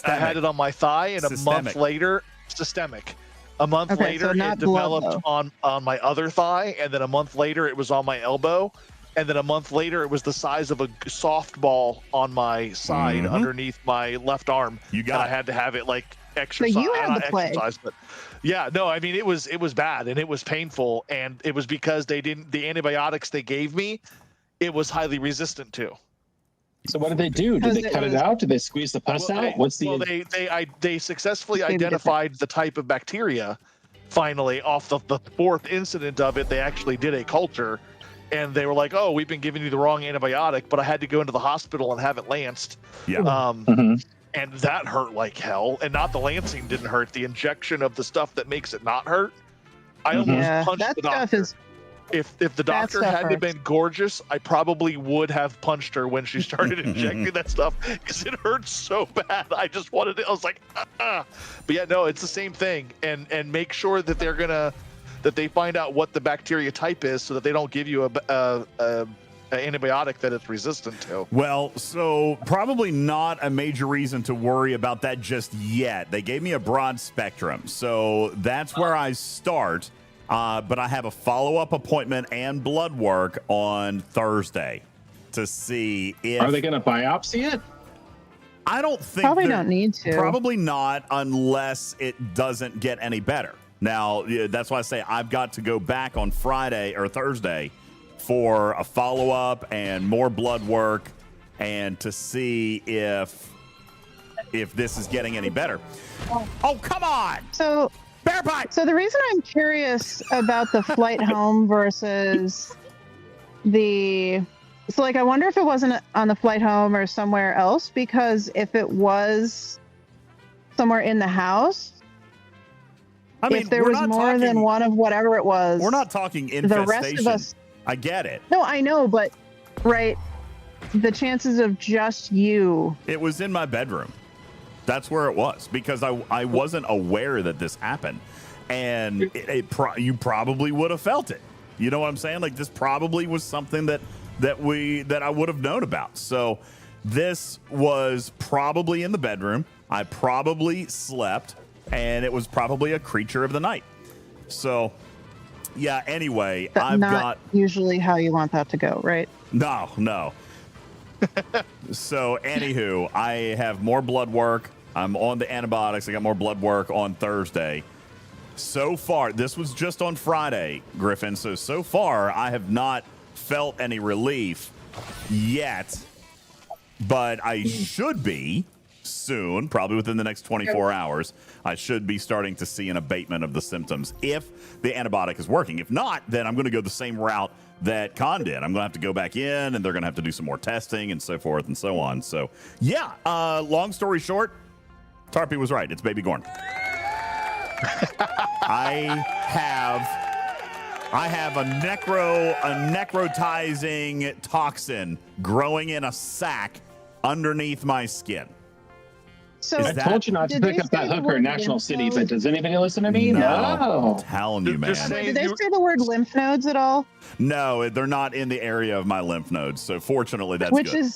I had it on my thigh, and a month later, systemic. A month later, it developed on my other thigh, and then a month later, it was on my elbow, and then a month later, it was the size of a softball on my side underneath my left arm. You got I had to have it like exercise. So you had the plague. But yeah, no, I mean it was bad and it was painful, and it was because the antibiotics they gave me, it was highly resistant to. So what did they do? Did they cut it out? Did they squeeze the pus out? They successfully identified the type of bacteria. Finally, off the 4th incident of it, they actually did a culture, and they were like, "Oh, we've been giving you the wrong antibiotic," but I had to go into the hospital and have it lanced. Yeah. And that hurt like hell. And not the lancing didn't hurt. The injection of the stuff that makes it not hurt. I almost punched the doctor. If the doctor hadn't been gorgeous, I probably would have punched her when she started injecting that stuff, because it hurts so bad. I just wanted it. I was like, But yeah, no, it's the same thing. And make sure that that they find out what the bacteria type is, so that they don't give you a antibiotic that it's resistant to. Well, so probably not a major reason to worry about that just yet. They gave me a broad spectrum, so that's where I start. But I have a follow-up appointment and blood work on Thursday to see if... Are they going to biopsy it? I don't think... Probably don't need to. Probably not, unless it doesn't get any better. Now, that's why I say I've got to go back on Friday or Thursday for a follow-up and more blood work, and to see if this is getting any better. Oh, come on! So... Bear pie! So the reason I'm curious about the flight home versus the So, like, I wonder if it wasn't on the flight home or somewhere else, because if it was somewhere in the house, I mean, if there was more than one of whatever it was, we're not talking infestation. The rest of us, I get it. no, I know, but right, the chances of just you. It was in my bedroom. That's where it was, because I wasn't aware that this happened, and you probably would have felt it. You know what I'm saying? Like, this probably was something that I would have known about. So this was probably in the bedroom. I probably slept, and it was probably a creature of the night. So yeah, anyway, I've got usually how you want that to go, right? No. So anywho, I have more blood work. I'm on the antibiotics. I got more blood work on Thursday. So far, this was just on Friday, Griffin. So far, I have not felt any relief yet, but I should be soon, probably within the next 24 hours. I should be starting to see an abatement of the symptoms if the antibiotic is working. If not, then I'm going to go the same route that Con did. I'm going to have to go back in, and they're going to have to do some more testing and so forth and so on. So yeah, long story short, Tarpy was right. It's baby Gorn. I have a necrotizing toxin growing in a sac underneath my skin. So I told you not to pick up that hooker in National City, but does anybody listen to me? No. I'm telling you, man. Did they say the word lymph nodes at all? No, they're not in the area of my lymph nodes. So fortunately, that's good.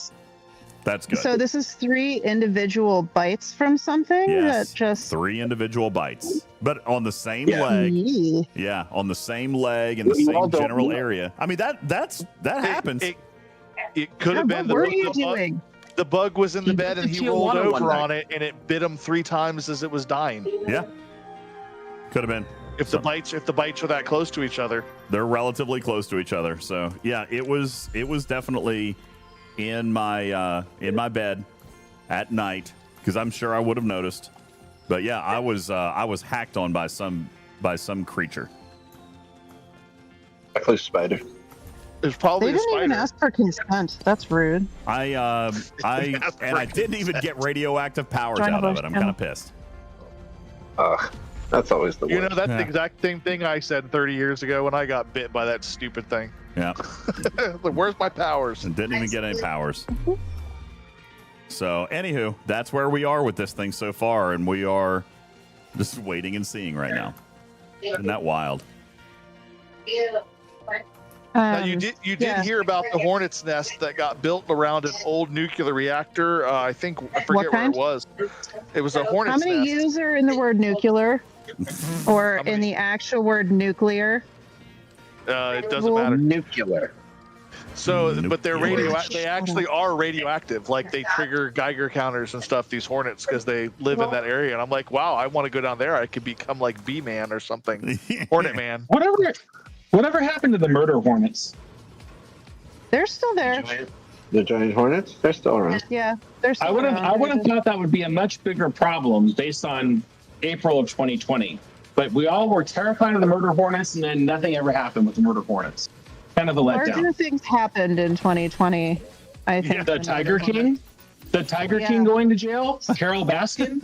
That's good. So this is 3 individual bites from something? Yes, that just 3 individual bites, but on the same leg. Yeah, on the same leg in the same general area. I mean, that happens. It could have been what were you doing? The bug was in the bed and he rolled over on it, and it bit him 3 times as it was dying. Yeah, could have been. If the bites are that close to each other, they're relatively close to each other. So yeah, it was definitely in my bed at night, because I'm sure I would have noticed. But yeah, I was hacked on by some creature. A close spider. There's probably they didn't even ask for consent. That's rude. I didn't even get radioactive powers out of it. I'm kind of pissed. That's always the worst. You know, that's the exact same thing I said 30 years ago when I got bit by that stupid thing. Yeah. Like, where's my powers? And didn't even get any powers. So, anywho, that's where we are with this thing so far, and we are just waiting and seeing right now. Isn't that wild? Now, you did hear about the hornet's nest that got built around an old nuclear reactor. I forget where it was. It was a hornet's nest. How many U's are in the word nuclear, or in the actual word nuclear? It doesn't matter. Nuclear. So, but they're They actually are radioactive. Like, they trigger Geiger counters and stuff. These hornets, because they live in that area. And I'm like, wow, I want to go down there. I could become like B-Man or something. Hornet Man. Whatever happened to the murder hornets? They're still there. The giant hornets? They're still around. Yeah, they're still I would have thought that would be a much bigger problem based on April of 2020. But we all were terrified of the murder hornets, and then nothing ever happened with the murder hornets. Kind of a letdown. Larger things happened in 2020. I think the Tiger King, King going to jail. Carol Baskin.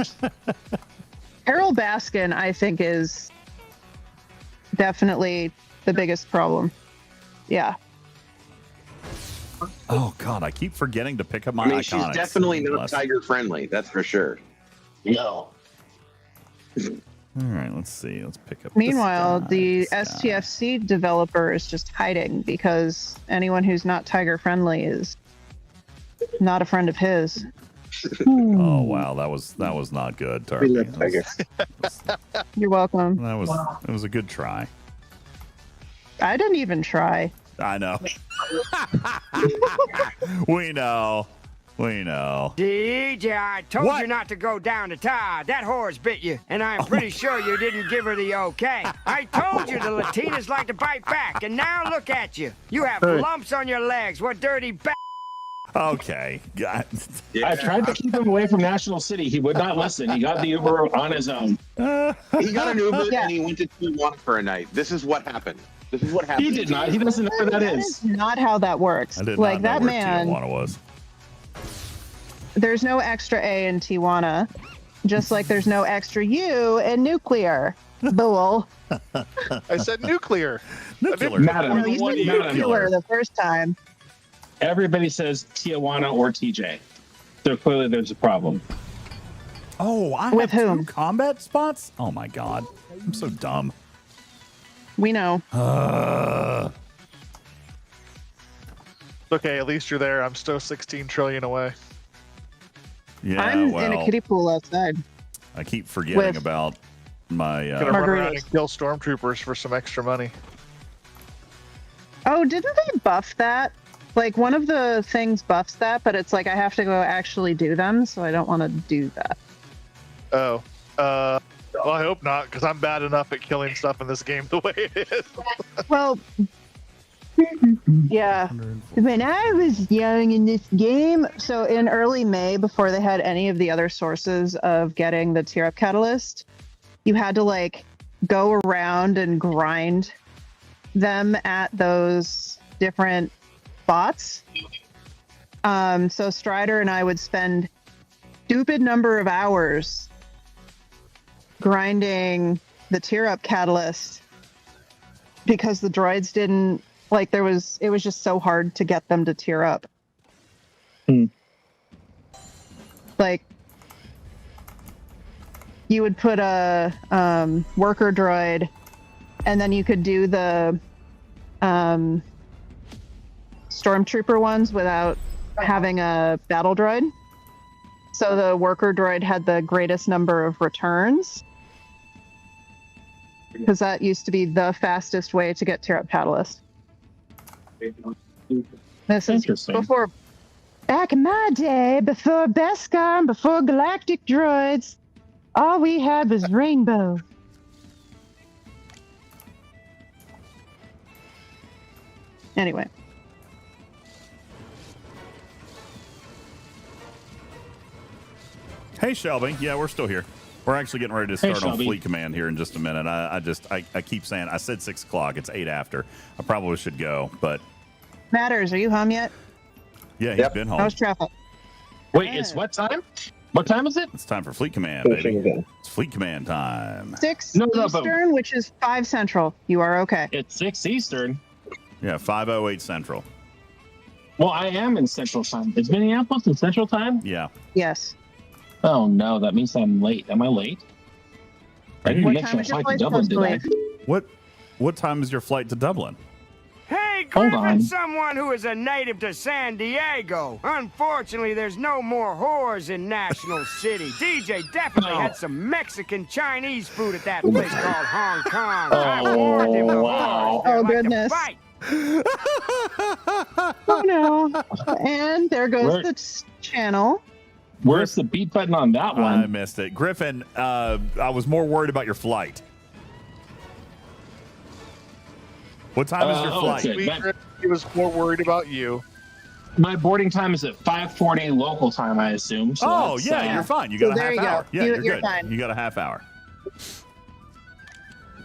Carol Baskin, I think, is definitely the biggest problem. Yeah. Oh God, I keep forgetting to pick up my iconics. She's definitely not tiger friendly. That's for sure. No. All right, let's see. Let's pick up. Meanwhile, the STFC developer is just hiding, because anyone who's not tiger friendly is not a friend of his. Oh wow, that was not good, Tarky. We love tiger. You're welcome. It was a good try. I didn't even try. I know. We know. DJ, I told you not to go down to Todd. That horse bit you, and I'm pretty sure you didn't give her the okay. I told you the Latinas like to bite back, and now look at you. You have lumps on your legs. What dirty Okay. God. I tried to keep him away from National City. He would not listen. He got the Uber on his own. He got an Uber and he went to Tijuana for a night. This is what happened. This is what happens. He did not. He doesn't know where that That is. is not how that works. I did Like not that know where man. Tijuana was. There's no extra A in Tijuana, just like there's no extra U in nuclear. Bull. I said nuclear. Nuclear. Madam, No, you said nuclear the first time. Everybody says Tijuana or TJ. So clearly there's a problem. Oh, I With have whom? 2 combat spots? Oh my god. I'm so dumb. We know. Okay, at least you're there. I'm still 16 trillion away. Yeah, I'm in a kiddie pool outside. I keep forgetting With- about my Gonna run around Margaritas. and kill stormtroopers for some extra money. Oh, didn't they buff that? Like one of the things buffs that, but it's like I have to go actually do them, so I don't want to do that. Oh. Well, I hope not, because I'm bad enough at killing stuff in this game the way it is. Well, yeah. When I was young in this game, so in early May, before they had any of the other sources of getting the tier up catalyst, you had to like go around and grind them at those different spots. So Strider and I would spend stupid number of hours grinding the tier up catalyst because the droids didn't like it was just so hard to get them to tier up. Like you would put a worker droid and then you could do the stormtrooper ones without having a battle droid. So the worker droid had the greatest number of returns because that used to be the fastest way to get tier up catalyst. This is before, back in my day, before Beskar, before galactic droids, all we had was rainbow. Anyway. Hey, Shelby. Yeah, we're still here. We're actually getting ready to Hey, start on Shelby. Fleet Command here in just a minute. I keep saying, I said 6 o'clock. It's 8 after. I probably should go, but Matters, are you home yet? yeah, he's been home. How's traffic? Wait, it's what time? What time is it? It's time for Fleet Command, baby. It's Fleet Command time. 6 No, but- Eastern, which is 5 Central. You are okay. It's 6 Eastern. Yeah, 5:08 Central. Well, I am in Central Time. Is Minneapolis in Central Time? Yeah. Yes. Oh no, that means I'm late. Am I late? I didn't What make time my is your flight to flight Dublin, supposed did to I? leave? What time is your flight to Dublin? Hey, Hold on. Griffin, someone who is a native to San Diego. Unfortunately, there's no more whores in National City. DJ definitely had some Mexican Chinese food at that place called Hong Kong. I warned him. wow. Oh, Like to goodness. fight. Oh no. And there goes Where- the channel. Where's the beat button on that I one? missed it. Griffin, I was more worried about your flight. What time is your flight? okay. He was more worried about you. My boarding time is at 5:40 local time, I assume. So Oh, that's, yeah, you're fine. You So got a there half you go. hour. Yeah, You- you're you're good. fine. You got a half hour.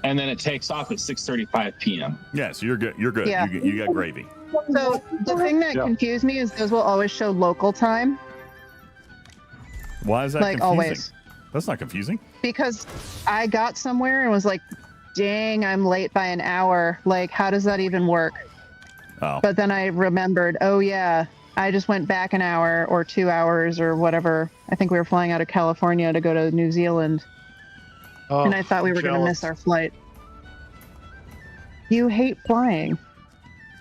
And then it takes off at 6:35 p.m. Yeah, so you're good. You're good. Yeah. You got gravy. So the thing that confused me is those will always show local time, Why is that like confusing? always. That's not confusing. Because I got somewhere and was like, dang, I'm late by an hour. Like, how does that even work? Oh. But then I remembered, oh yeah, I just went back an hour or 2 hours or whatever. I think we were flying out of California to go to New Zealand. Oh, And I thought we were going to jealous. miss our flight. You hate flying.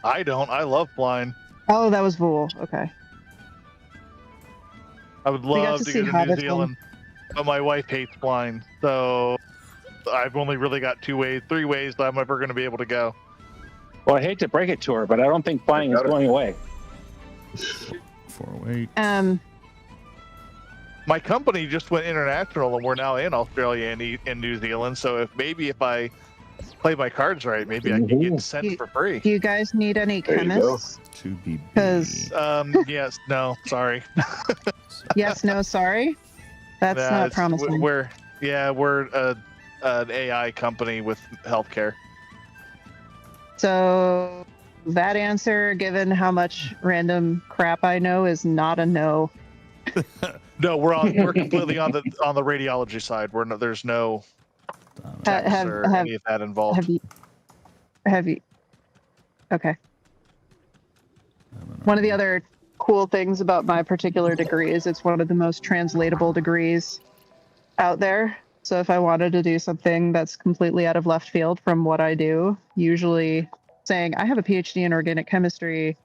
I don't. I love flying. Oh, that was Vool. Okay. I would got love to to see go to New Hobbiton. Zealand, but my wife hates flying, so I've only really got 3 ways that I'm ever going to be able to go. Well, I hate to break it to her, but I don't think flying is going away. 408. My company just went international, and we're now in Australia and New Zealand. So if I play my cards right, maybe I can get sent for free. Do you guys need any There you go. chemists? To be. Because Yes, no, sorry. yes, no, sorry. That's Nah, not it's- promising. We're an AI company with healthcare. So that answer, given how much random crap I know, is not a no. No, we're completely on the radiology side. There's no tax or any of that involved. Have you? Okay. One of the other cool things about my particular degree is it's one of the most translatable degrees out there. So if I wanted to do something that's completely out of left field from what I do, usually saying I have a PhD in organic chemistry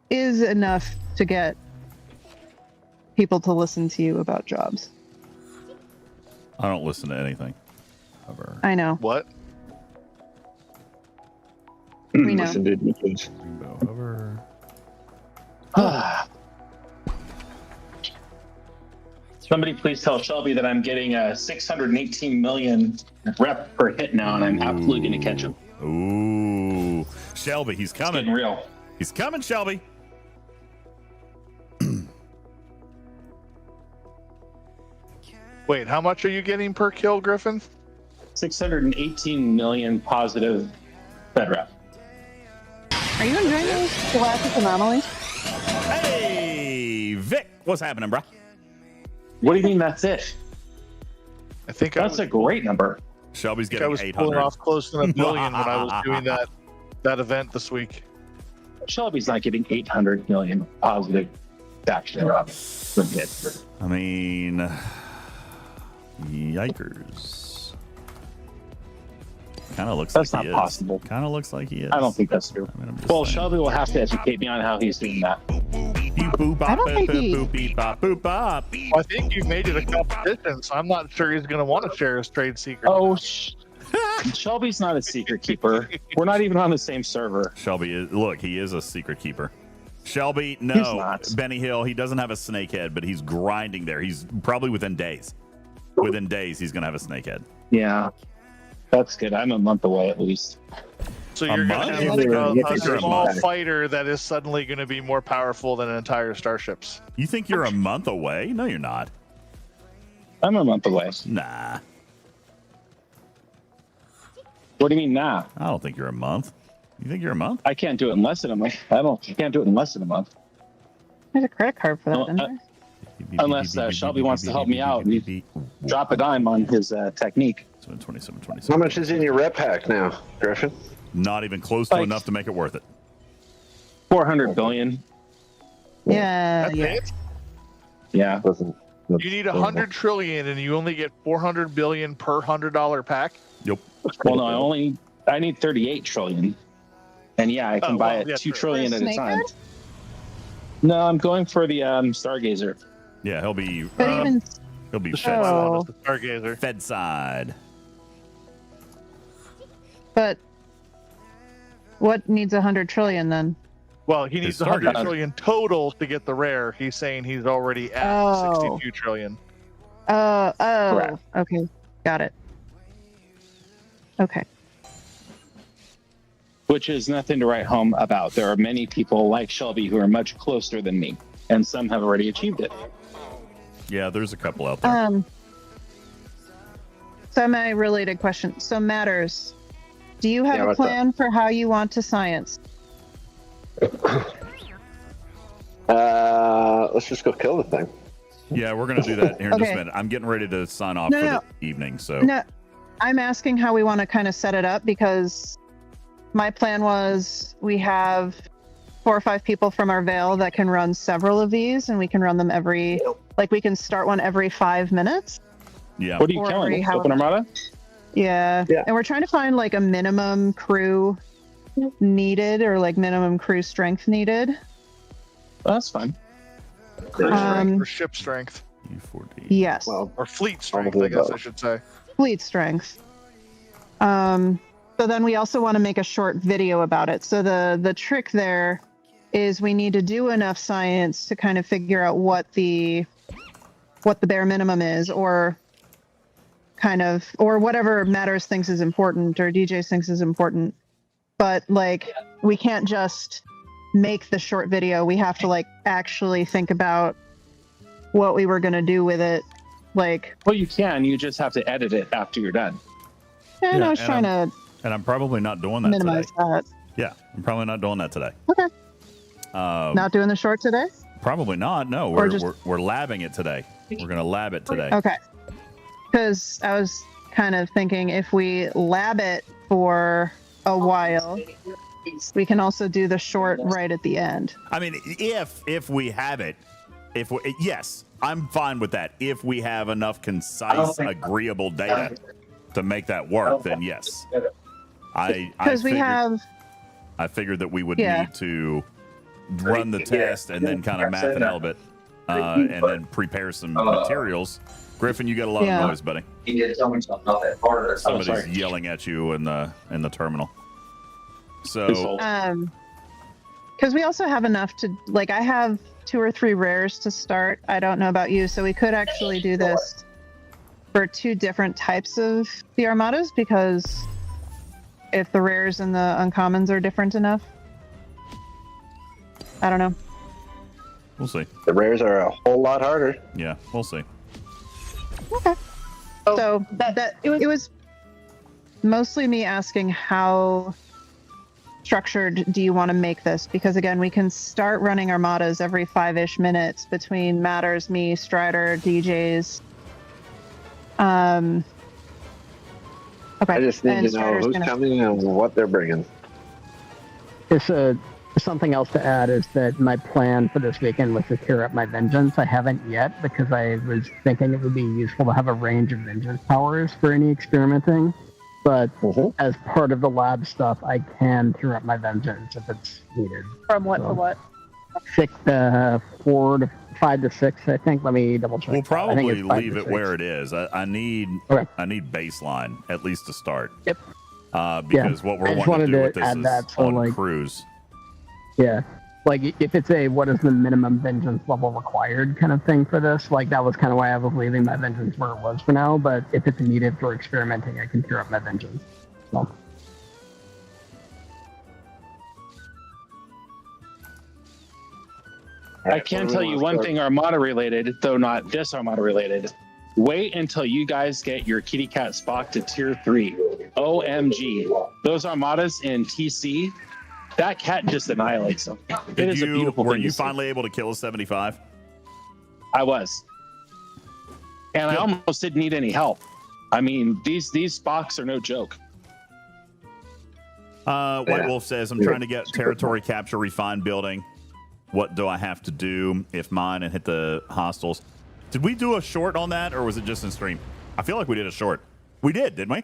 is enough to get people to listen to you about jobs. I don't listen to anything. Ever. I know. What? We know. Listen to me. Over. Somebody please tell Shelby that I'm getting a 618 million rep per hit now, and I'm absolutely going to catch him. Ooh, Shelby, he's coming. It's getting real. He's coming, Shelby. Wait, how much are you getting per kill, Griffin? 618 million positive fed rep. Are you enjoying these galactic anomalies? Hey, Vic, what's happening, bro? What do you mean that's it? I think that's a great number. Shelby's getting 800. Pulling off close to $1 billion when I was doing that event this week. Shelby's not getting 800 million positive action. I mean, yikers. Kind of looks that's like not he possible. is. Kind of looks like he is. I don't think that's true. I mean, well, Shelby will have to educate me on how he's doing that. I don't think he... I think you've made it a competition, so I'm not sure he's going to want to share his trade secret. Oh, Shelby's not a secret keeper. We're not even on the same server. Shelby is. Look, he is a secret keeper. Shelby, He's no. not. Benny Hill, he doesn't have a snake head, but he's grinding there. He's probably within days. Within days, he's going to have a snake head. Yeah. That's good. I'm a month away at least. So you're going to have a small fighter that is suddenly going to be more powerful than entire starships. You think you're a month away? No, you're not. I'm a month away. Nah. What do you mean, nah? I don't think you're a month. You think you're a month? I can't do it in less than a month. I can't do it in less than a month. There's a credit card for that, isn't there? Unless Shelby wants to help me out and drop a dime on his technique. 27. How much is in your rep pack now, Griffin? Not even close to enough to make it worth it. 400 billion. Yeah. That's it? Yeah. You need 100 trillion and you only get 400 billion per $100 pack? Yep. Well, no, I need 38 trillion. And yeah, I can buy it 2 trillion at a time. Head? No, I'm going for the Stargazer. Yeah, he'll be Fed Stargazer. Fed side. But what needs 100 trillion then? Well, he needs 100 trillion total to get the rare. He's saying he's already at 62 trillion. Okay. Got it. Okay. Which is nothing to write home about. There are many people like Shelby who are much closer than me, and some have already achieved it. Yeah, there's a couple out there. Semi-related question. So Matters, do you have a plan for how you want to science? Let's just go kill the thing. Yeah, we're gonna do that here in just a minute. I'm getting ready to sign off for the evening, so. No, I'm asking how we want to kind of set it up because my plan was we have 4 or 5 people from our Veil that can run several of these, and we can run them we can start one every 5 minutes. Yeah. What are you killing? Open Armada? Yeah. And we're trying to find like a minimum crew needed or like minimum crew strength needed. Well, that's fine. Crew strength or ship strength? Yes. Or fleet strength, I guess I should say. Fleet strength. So then we also want to make a short video about it. So the trick there is we need to do enough science to kind of figure out what the bare minimum is, or whatever Matters thinks is important or DJ thinks is important. But like we can't just make the short video. We have to like actually think about what we were going to do with it. Like, well, you can. You just have to edit it after you're done. And I was trying to. And I'm probably not doing that minimize today. that. Yeah, I'm probably not doing that today. Okay. Not doing the short today? Probably not. No, Or we're labbing it today. We're gonna lab it today. Okay. Because I was kind of thinking if we lab it for a while, we can also do the short right at the end. I mean, if we have it, yes, I'm fine with that. If we have enough concise, agreeable data to make that work, then yes. I figured that we would need to run the test and then kind of math it a little bit, and then prepare some materials. Griffin, you got a lot of noise, buddy. He did tell me something about that part. Somebody's yelling at you in the terminal. So, because we also have enough to like. I have 2 or 3 rares to start. I don't know about you, so we could actually do this for 2 different types of the Armadas, because if the rares and the uncommons are different enough, I don't know. We'll see. The rares are a whole lot harder. Yeah, we'll see. Okay. So it was mostly me asking how structured do you want to make this? Because again, we can start running Armadas every 5-ish minutes between Matters, me, Strider, DJs. Okay. I just need to know who's coming and what they're bringing. Something else to add is that my plan for this weekend was to tear up my vengeance. I haven't yet because I was thinking it would be useful to have a range of vengeance powers for any experimenting. But as part of the lab stuff, I can tear up my vengeance if it's needed. From what to what? 5 to 6, I think. Let me double check. We'll probably leave it where it is. I need baseline at least to start. Yep. Because what we're wanting to do with this is on cruise. Yeah. Like, if it's what is the minimum vengeance level required kind of thing for this, like, that was kind of why I was leaving my vengeance where it was for now, but if it's needed for experimenting, I can tear up my vengeance. So. I can tell you one thing Armada related, though not this Armada related. Wait until you guys get your kitty cat Spock to tier 3. OMG. Those Armadas in TC, that cat just annihilates them. It is a beautiful thing. Were you finally able to kill a 75? I was. And I almost didn't need any help. I mean, these Spocks are no joke. White Wolf says, I'm trying to get territory capture refined building. What do I have to do if mine and hit the hostiles? Did we do a short on that, or was it just in stream? I feel like we did a short. We did, didn't we?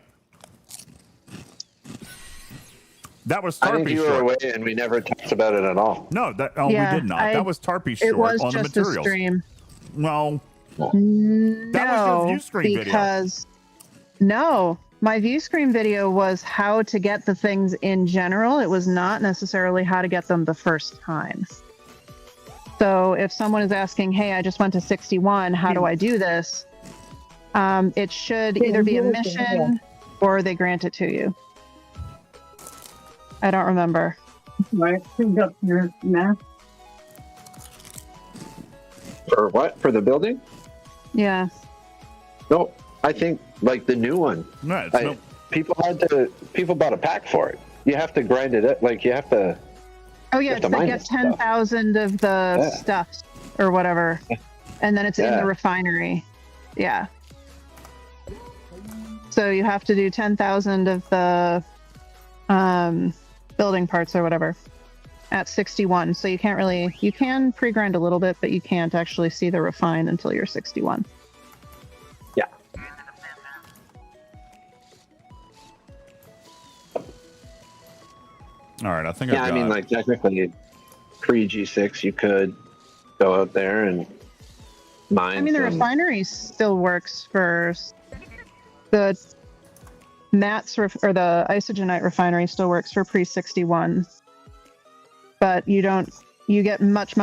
That was Tarpy's short. I think you were away and we never talked about it at all. No, we did not. That was Tarpy's short on the materials. It was just a stream. No. That was your view screen video. No, my view screen video was how to get the things in general. It was not necessarily how to get them the first time. So if someone is asking, hey, I just went to 61, how do I do this? It should either be a mission or they grant it to you. I don't remember. Right, up your map. For what? For the building? Yeah. No, I think like the new one. No, people bought a pack for it. You have to grind it up. Like you have to. Oh yeah, it's like get 10,000 of the stuff or whatever, and then it's in the refinery. Yeah. So you have to do 10,000 of the building parts or whatever at 61. So you can pre-grind a little bit, but you can't actually see the refine until you're 61. Yeah. All right, I think I mean, like technically, pre-G6, you could go out there and mine. I mean, the refinery still works for the Mats or the isogenite refinery still works for pre-61, but you get much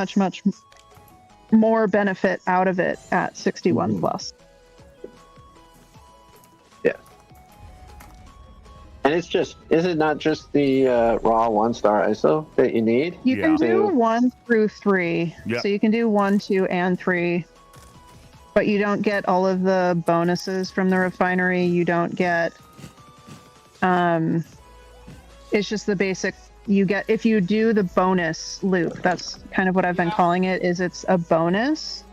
more benefit out of it at 61 plus. Yeah. And is it not just the raw 1-star ISO that you need? You can do 1 through 3. Yep. So you can do 1, 2, and 3, but you don't get all of the bonuses from the refinery. You don't get, it's just the basic you get, if you do the bonus loop, that's kind of what I've been calling it, is it's a bonus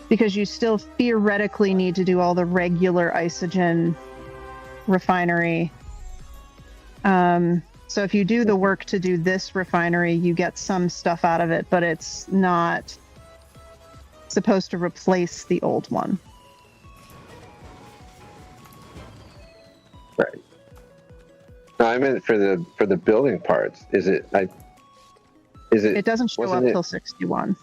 because you still theoretically need to do all the regular isogen refinery. So if you do the work to do this refinery, you get some stuff out of it, but it's not supposed to replace the old one. Right. No, I meant for the building parts. Is it? It doesn't show up till 61.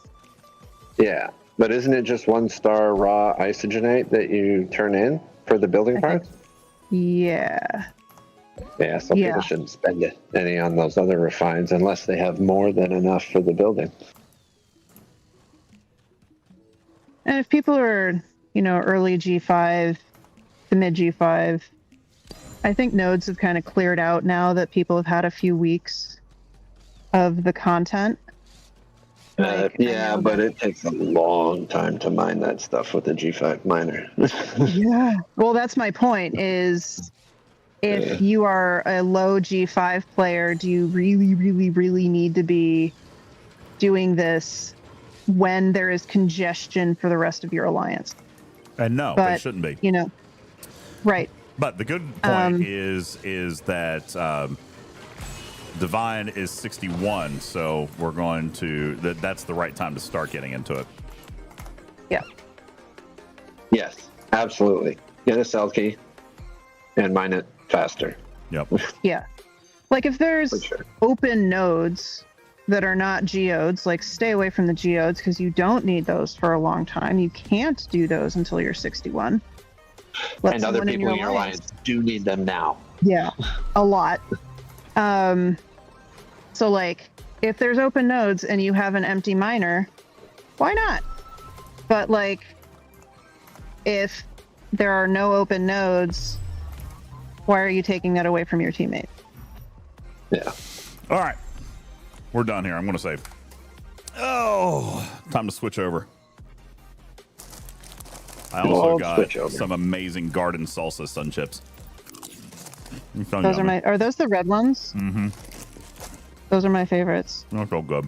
Yeah, but isn't it just 1 star raw isogenate that you turn in for the building parts? Yeah. Yeah, so people shouldn't spend any on those other refines unless they have more than enough for the building. And if people are, early G5 to mid G5, I think nodes have kind of cleared out now that people have had a few weeks of the content. Yeah, but it takes a long time to mine that stuff with the G5 miner. Yeah. Well, that's my point is if you are a low G5 player, do you really, really, really need to be doing this when there is congestion for the rest of your alliance? And no, they shouldn't be. Right. But the good point is that Divine is 61, so we're going to that's the right time to start getting into it. Yeah. Yes, absolutely. Get a cell key and mine it faster. Yep. Yeah. Like if there's open nodes that are not geodes, like stay away from the geodes because you don't need those for a long time. You can't do those until you're 61. And other people in your alliance do need them now. Yeah, a lot. So like if there's open nodes and you have an empty miner, why not? But like if there are no open nodes, why are you taking that away from your teammate? Yeah. All right. We're done here. I'm going to save. Oh, time to switch over. I also got some amazing garden salsa sun chips. Those are those the red ones? Mm-hmm. Those are my favorites. They feel good.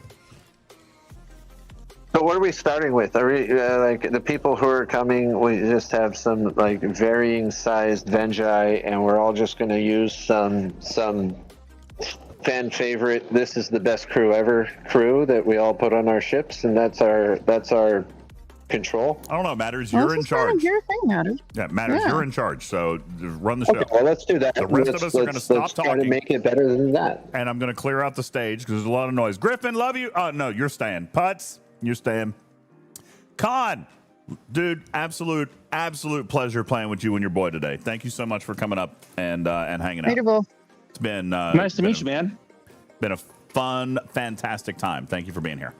So what are we starting with? Are we like the people who are coming? We just have some like varying sized Vengi, and we're all just going to use some fan favorite. This is the best crew ever crew that we all put on our ships, and that's our control. I don't know. Matters. You're in charge. Your thing, Matters. Yeah, Matters. Yeah. You're in charge. So run the show. Okay, well, let's do that. The rest of us are going to stop talking. Try to make it better than that. And I'm going to clear out the stage because there's a lot of noise. Griffin, love you. Oh, no, you're staying. Putz, you're staying. Con, dude, absolute pleasure playing with you and your boy today. Thank you so much for coming up and hanging out. Beautiful. It's been nice to meet you, man. Been a fun, fantastic time. Thank you for being here.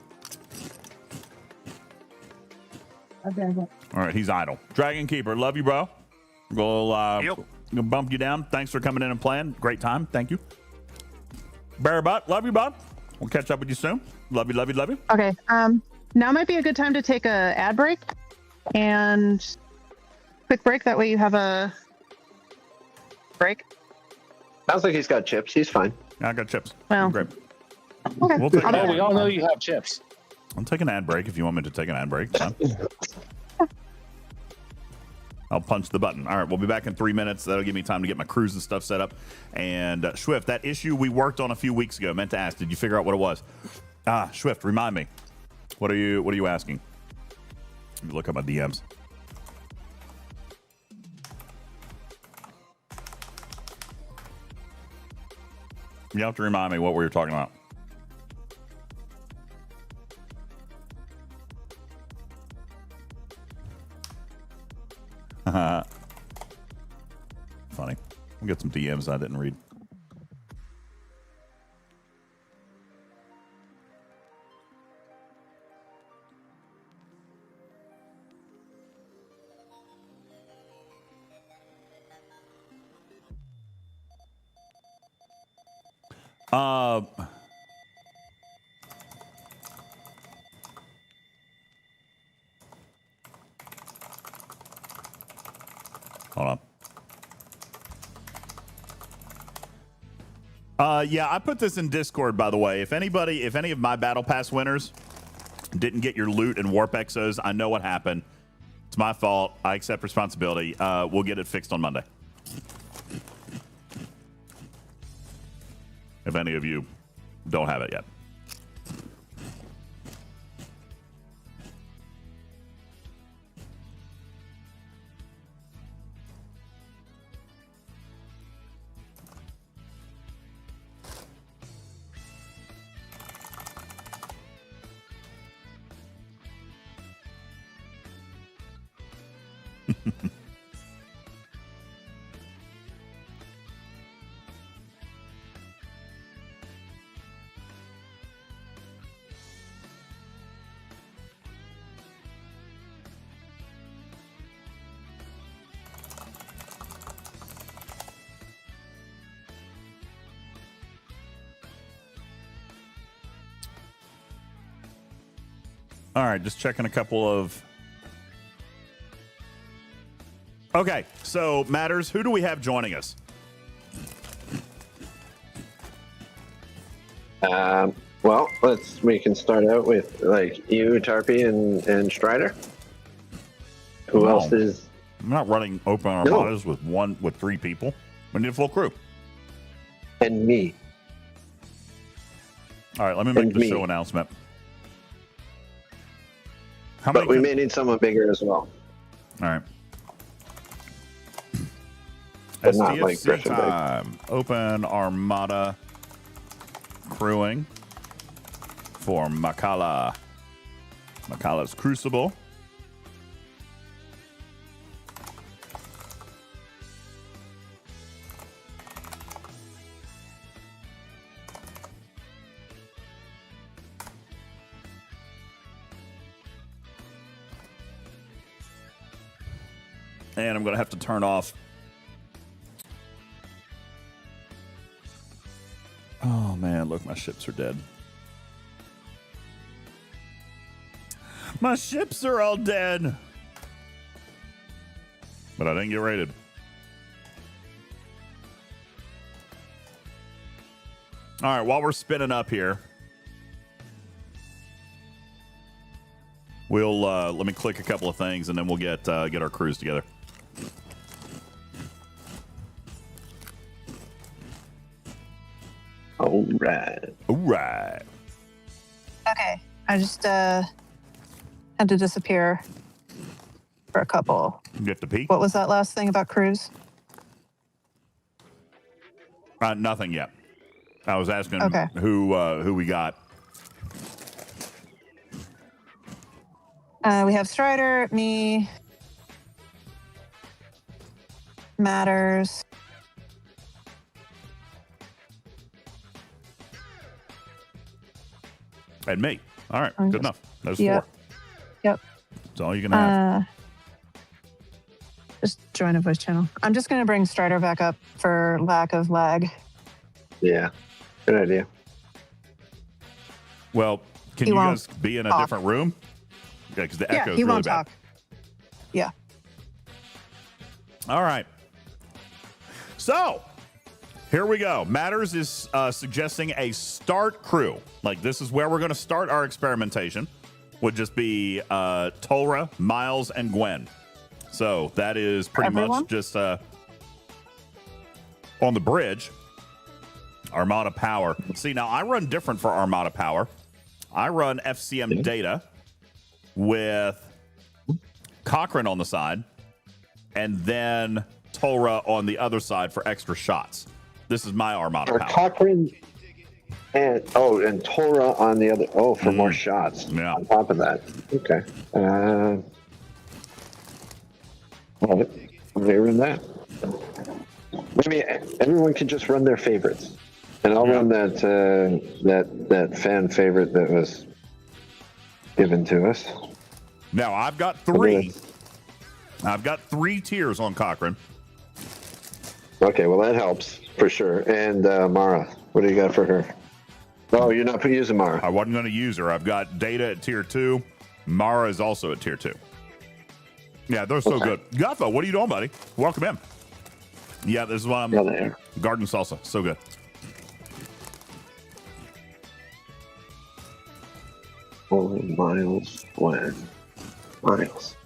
Okay. All right, he's idle. Dragon Keeper, love you, bro. We'll bump you down. Thanks for coming in and playing. Great time. Thank you. Bear Butt, love you, bud. We'll catch up with you soon. Love you, love you, love you. Okay. Now might be a good time to take a ad break and quick break. That way you have a break. Sounds like he's got chips. He's fine. I got chips. Well, great. Okay. We'll take we all know you have chips. I'll take an ad break if you want me to take an ad break. I'll punch the button. All right, we'll be back in 3 minutes. That'll give me time to get my crews and stuff set up. And Swift, that issue we worked on a few weeks ago, meant to ask, did you figure out what it was? Swift, remind me. What are you asking? Let me look up my DMs. You have to remind me what we were talking about. Funny. We'll get some DMs I didn't read. Hold on. Yeah, I put this in Discord, by the way. If any of my Battle Pass winners didn't get your loot and Warp Exos, I know what happened. It's my fault. I accept responsibility. We'll get it fixed on Monday. If any of you don't have it yet. All right, just checking a couple of... Okay, so Matters, who do we have joining us? Well, we can start out with like you, Tarpy, and Strider. Who else is? I'm not running open Armadas with 3 people. We need a full crew. And me. All right, let me make the show announcement. But we may need someone bigger as well. All right. But not like STFC Griffin big. time. Open Armada crewing for Makala. Makala's Crucible. And I'm going to have to turn off. Oh, man, look, my ships are dead. My ships are all dead. But I didn't get rated. All right, while we're spinning up here, we'll let me click a couple of things, and then we'll get our crews together. All right. All right. Okay, I just had to disappear for a couple. Get to peek. What was that last thing about cruise? Nothing yet. I was asking Okay. who we got. We have Strider, me, Matters. And me. All right, good enough. There's Yep. 4. Yep. That's all you can have. Just join a voice channel. I'm just going to bring Strider back up for lack of lag. Yeah, good idea. Well, can He you won't guys be in a talk. different room? Yeah, because the Yeah, echo is he really won't bad. talk. Yeah. All right. So, here we go. Matters is suggesting a start crew. Like, this is where we're going to start our experimentation. Would just be Tolra, Miles, and Gwen. So, that is pretty much just on the bridge. Armada Power. See, now I run different for Armada Power. I run FCM data with Cochrane on the side, and then Tolra on the other side for extra shots. This is my Armada Or Power. Cochrane and Tora on the other. Oh, for more shots. Yeah. On top of that. Okay. Well, they run that. Maybe everyone can just run their favorites, and I'll run that fan favorite that was given to us. Now I've got 3. I've got 3 tiers on Cochrane. Okay, well that helps for sure. And Mara, what do you got for her? Oh, you're not using Mara. I wasn't going to use her. I've got Data at tier 2. Mara is also at tier 2. Yeah, they're so good. Gutho, what are you doing, buddy? Welcome in. Yeah, this is why I'm Garden Salsa. So good. Miles when? Miles.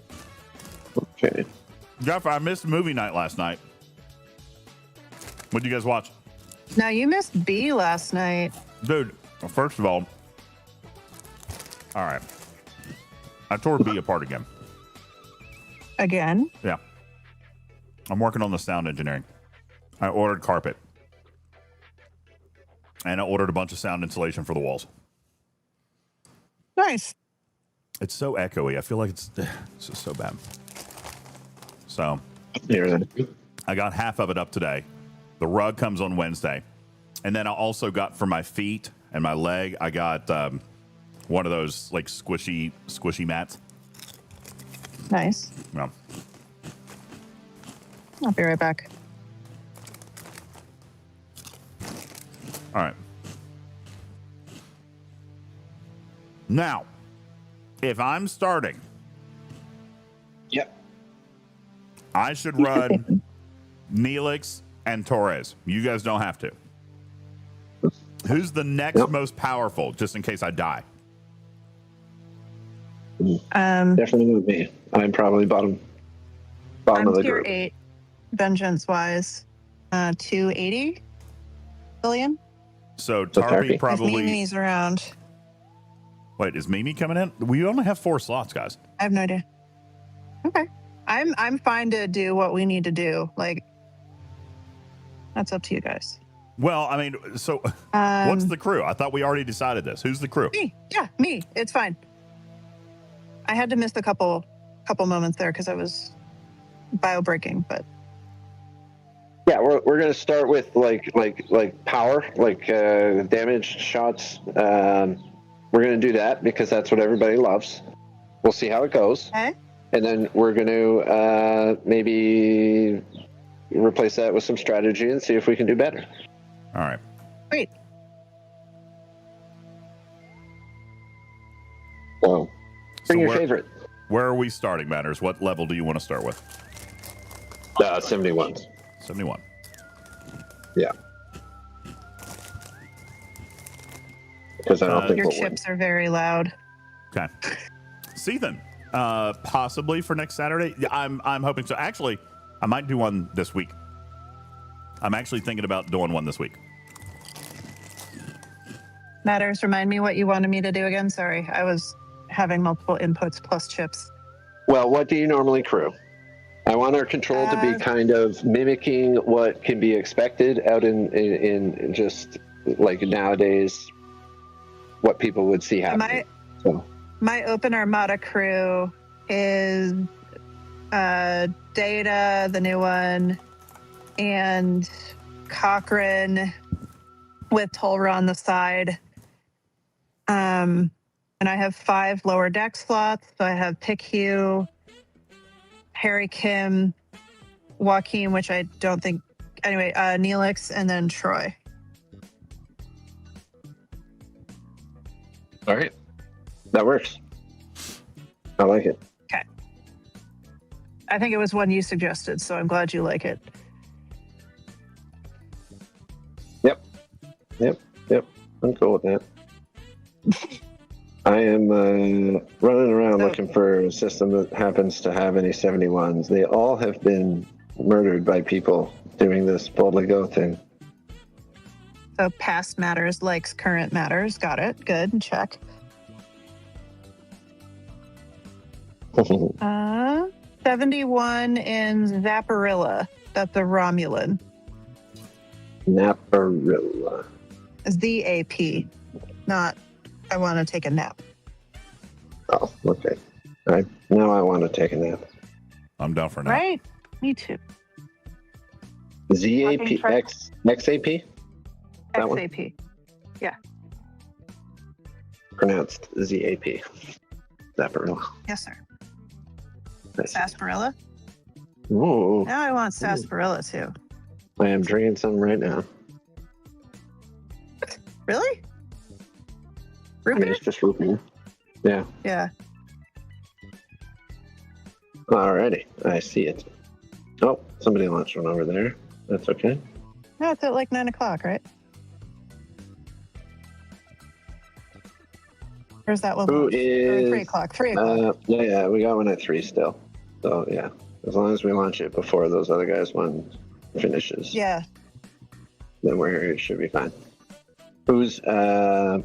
Okay. Jeff, I missed movie night last night. What did you guys watch? Now you missed B last night. Dude, first of all right. I tore B apart again. Again? Yeah. I'm working on the sound engineering. I ordered carpet. And I ordered a bunch of sound insulation for the walls. Nice. It's so echoey. I feel like it's just so bad. So I got half of it up today. The rug comes on Wednesday. And then I also got for my feet and my leg, I got one of those like squishy mats. Nice. Yeah. I'll be right back. All right. Now, if I'm starting, I should run Neelix and Torres. You guys don't have to. Who's the next most powerful, just in case I die? Definitely with me. I'm probably bottom of the tier group. 8, vengeance wise. 280 billion. So Tarpy If probably. Mimi's around. Wait, is Mimi coming in? We only have 4 slots, guys. I have no idea. Okay. I'm fine to do what we need to do. Like, that's up to you guys. Well, I mean, so what's the crew? I thought we already decided this. Who's the crew? Me. Yeah, me. It's fine. I had to miss a couple moments there because I was bio breaking, but Yeah, we're gonna start with like power, damage shots. We're gonna do that because that's what everybody loves. We'll see how it goes, okay. And then we're gonna maybe replace that with some strategy and see if we can do better. All right. Great. So, bring your favorite. Where are we starting, Matters? What level do you want to start with? 71. 71. Yeah. Because I don't think your we'll win. chips are very loud. Okay. Seethan, possibly for next Saturday. Yeah, I'm hoping so. Actually, I might do one this week. I'm actually thinking about doing one this week. Matters, remind me what you wanted me to do again. Sorry, I was having multiple inputs plus chips. Well, what do you normally crew? I want our control to be kind of mimicking what can be expected out in just like nowadays, what people would see happening. My open Armada crew is Data, the new one, and Cochrane with Tolra on the side. And I have 5 lower deck slots. So I have Pick Hugh, Harry Kim, Joaquin, which I don't think, anyway, Neelix, and then Troy. All right. That works. I like it. Okay. I think it was one you suggested, so I'm glad you like it. Yep. I'm cool with that. I am running around looking for a system that happens to have any 71s. They all have been murdered by people doing this boldly go thing. So past matters likes current matters. Got it. Good. Check. 71 in Zaparilla. That's a Romulan. Naparilla. ZAP. Not, I want to take a nap. Oh, okay. Now I want to take a nap. I'm down for a nap. Right? Me too. ZAP? XAP? That one? XAP. Yeah. Pronounced ZAP. Zaparilla. Yes, sir. Nice. Sarsaparilla? Ooh. Now I want sarsaparilla too. I am drinking some right now. Really? I mean, it's just root beer. Yeah. Yeah. Alrighty. I see it. Oh, somebody launched one over there. That's okay. No, it's at like 9 o'clock, right? Or is that one? Who Or 3 is? o'clock. 3 o'clock. Yeah, we got one at 3 still. So yeah, as long as we launch it before those other guys' one finishes, Yeah. then we should be fine. Who's going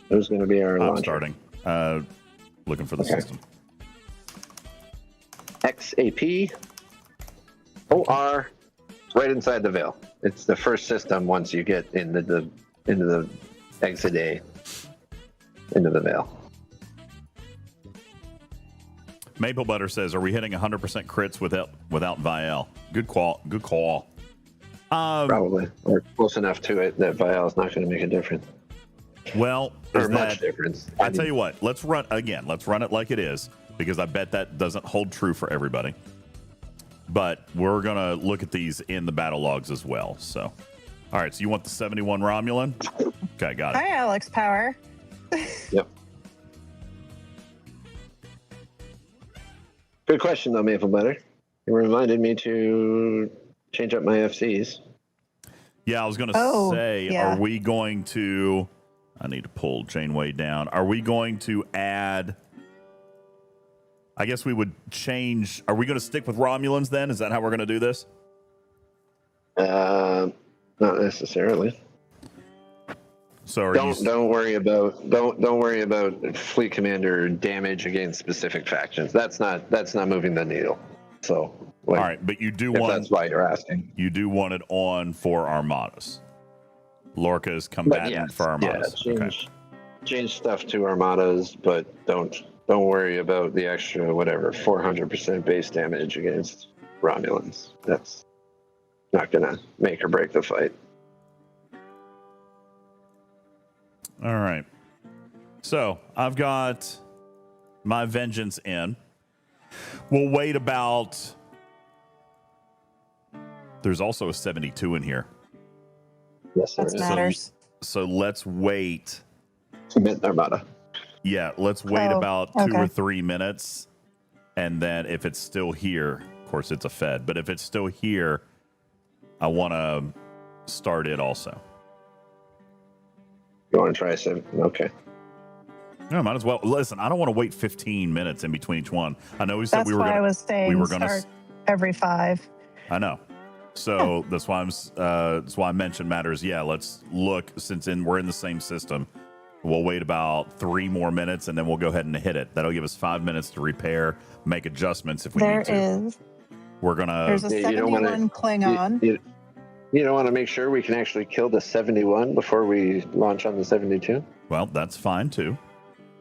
to be our I'm launcher? starting. Looking for the system. XAP OR, right inside the veil. It's the first system once you get into the exit A, into the veil. Maple Butter says, "Are we hitting 100% crits without Vial?" Good call. Good call. Probably, or close enough to it that Vial is not going to make a difference. Well, or much difference. I tell you what, let's run it like it is, because I bet that doesn't hold true for everybody. But we're gonna look at these in the battle logs as well. So, all right. So you want the 71 Romulan? Okay, got it. Hi, Alex Power. Yep. Good question though, Maple Butter. You reminded me to change up my FCs. Yeah, I was gonna say, yeah. Are we going to? I need to pull Janeway down. Are we going to add? I guess we would change. Are we going to stick with Romulans then? Is that how we're going to do this? Not necessarily. So don't worry about fleet commander damage against specific factions. That's not moving the needle. So all right, but you do want. That's why you're asking. You do want it on for Armadas. Lorca is combatant for Armadas. Yeah, change stuff to Armadas, but don't worry about the extra 400% base damage against Romulans. That's not gonna make or break the fight. All right. So I've got my vengeance in. We'll wait about. There's also a 72 in here. Yes, that matters. So let's wait. Submit Armada. Yeah, let's wait about 2 okay. or 3 minutes. And then if it's still here, of course it's a Fed, but if it's still here, I want to start it also. You want to try some? Okay. No, might as well. Listen, I don't want to wait 15 minutes in between each one. I know we said That's we were why going I was saying we were going to start every 5. I know. So that's why that's why I mentioned matters. Yeah, let's look since we're in the same system. We'll wait about 3 more minutes and then we'll go ahead and hit it. That'll give us 5 minutes to repair, make adjustments if we need to. There's a 71 Klingon. You don't want to make sure we can actually kill the 71 before we launch on the 72? Well, that's fine too.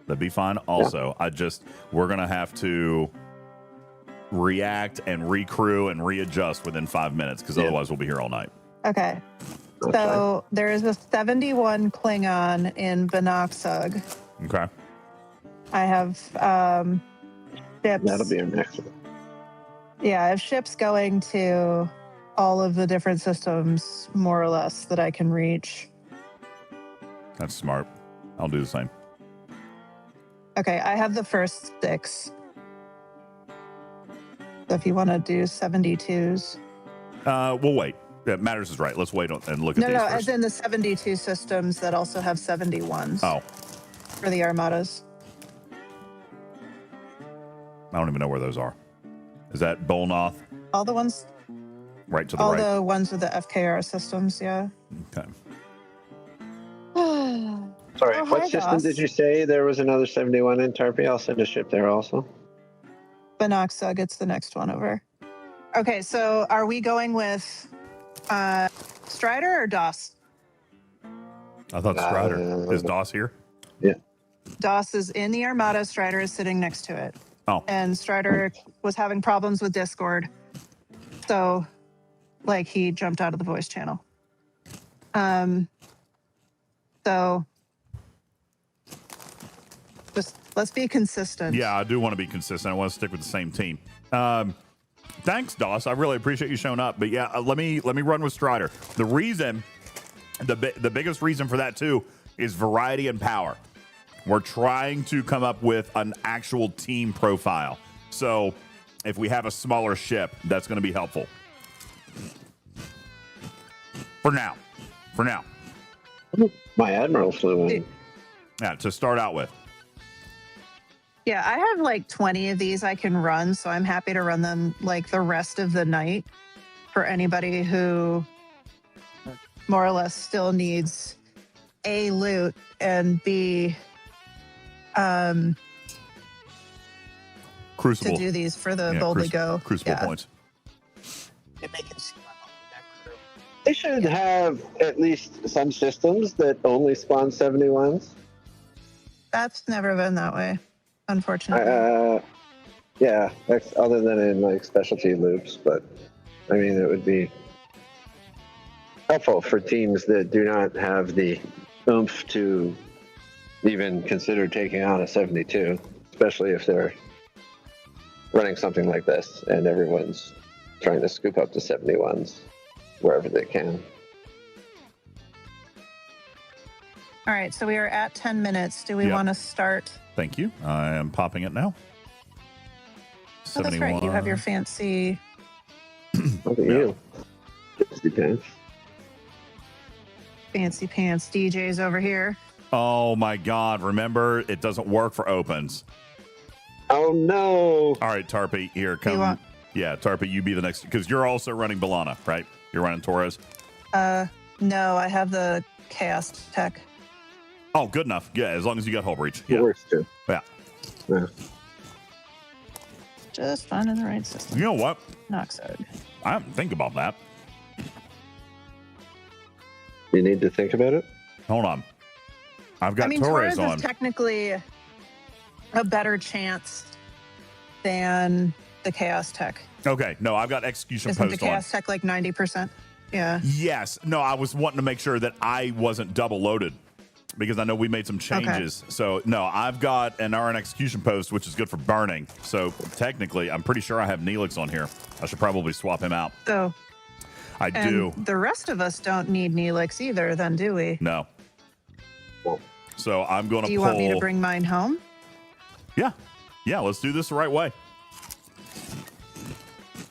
That'd be fine also. Yeah. We're going to have to react and recrew and readjust within 5 minutes because otherwise we'll be here all night. Okay. So there is a 71 Klingon in Benoxug. Okay. I have ships. That'll be our next one. Yeah, I have ships going to all of the different systems, more or less, that I can reach. That's smart. I'll do the same. Okay, I have the first 6. So if you want to do 72s. We'll wait. Yeah, Matters is right. Let's wait and look at these first. As in the 72 systems that also have 71s. Oh. For the Armadas. I don't even know where those are. Is that Bolnoth? All the ones. Right to the all right. All the ones with the FKR systems, yeah. Okay. Sorry, what system did you say there was another 71 in, Tarpey? I'll send a ship there also. Benoxug, it's the next one over. Okay, so are we going with Strider or DOS? I thought Strider. Is DOS here? Yeah. DOS is in the Armada. Strider is sitting next to it. Oh. And Strider was having problems with Discord. So, he jumped out of the voice channel. So, just let's be consistent. Yeah, I do want to be consistent. I want to stick with the same team. Thanks, DOS. I really appreciate you showing up. But yeah, let me run with Strider. The reason, the biggest reason for that too, is variety and power. We're trying to come up with an actual team profile. So if we have a smaller ship, that's going to be helpful. For now. My Admiral flew in. Yeah, to start out with. Yeah, I have like 20 of these I can run, so I'm happy to run them like the rest of the night for anybody who more or less still needs A, loot, and B, Crucible. to do these for the Boldly Go. Crucible points. They should have at least some systems that only spawn 71s. That's never been that way, unfortunately. Yeah, other than in like specialty loops, but I mean it would be helpful for teams that do not have the oomph to even consider taking on a 72, especially if they're running something like this and everyone's trying to scoop up the 71s wherever they can. All right, so we are at 10 minutes. Do we want to start? Thank you. I am popping it now. Oh, that's right. You have your fancy. Look at you. Fancy pants. Fancy pants DJs over here. Oh my God. Remember, it doesn't work for opens. Oh no. All right, Tarpy, here, come. Yeah, Tarpy, you be the next, because you're also running Balana, right? You're running Torres? No, I have the Chaos Tech. Oh, good enough. Yeah, as long as you got Hull Breach. Yeah. It works too. Yeah. Just finding the right system. You know what? Noxode. I didn't think about that. You need to think about it? Hold on. I've got Torres on. is technically a better chance than the Chaos Tech. Okay, no, I've got Execution Isn't Post the Chaos Tech like 90%? Yeah. Yes. No, I was wanting to make sure that I wasn't double loaded because I know we made some changes. So, no, I've got an RN Execution Post, which is good for burning. So, technically, I'm pretty sure I have Neelix on here. I should probably swap him out. So, I do. The rest of us don't need Neelix either, then, do we? No. So, I'm going to pull. Do you want me to bring mine home? Yeah. Yeah, let's do this the right way.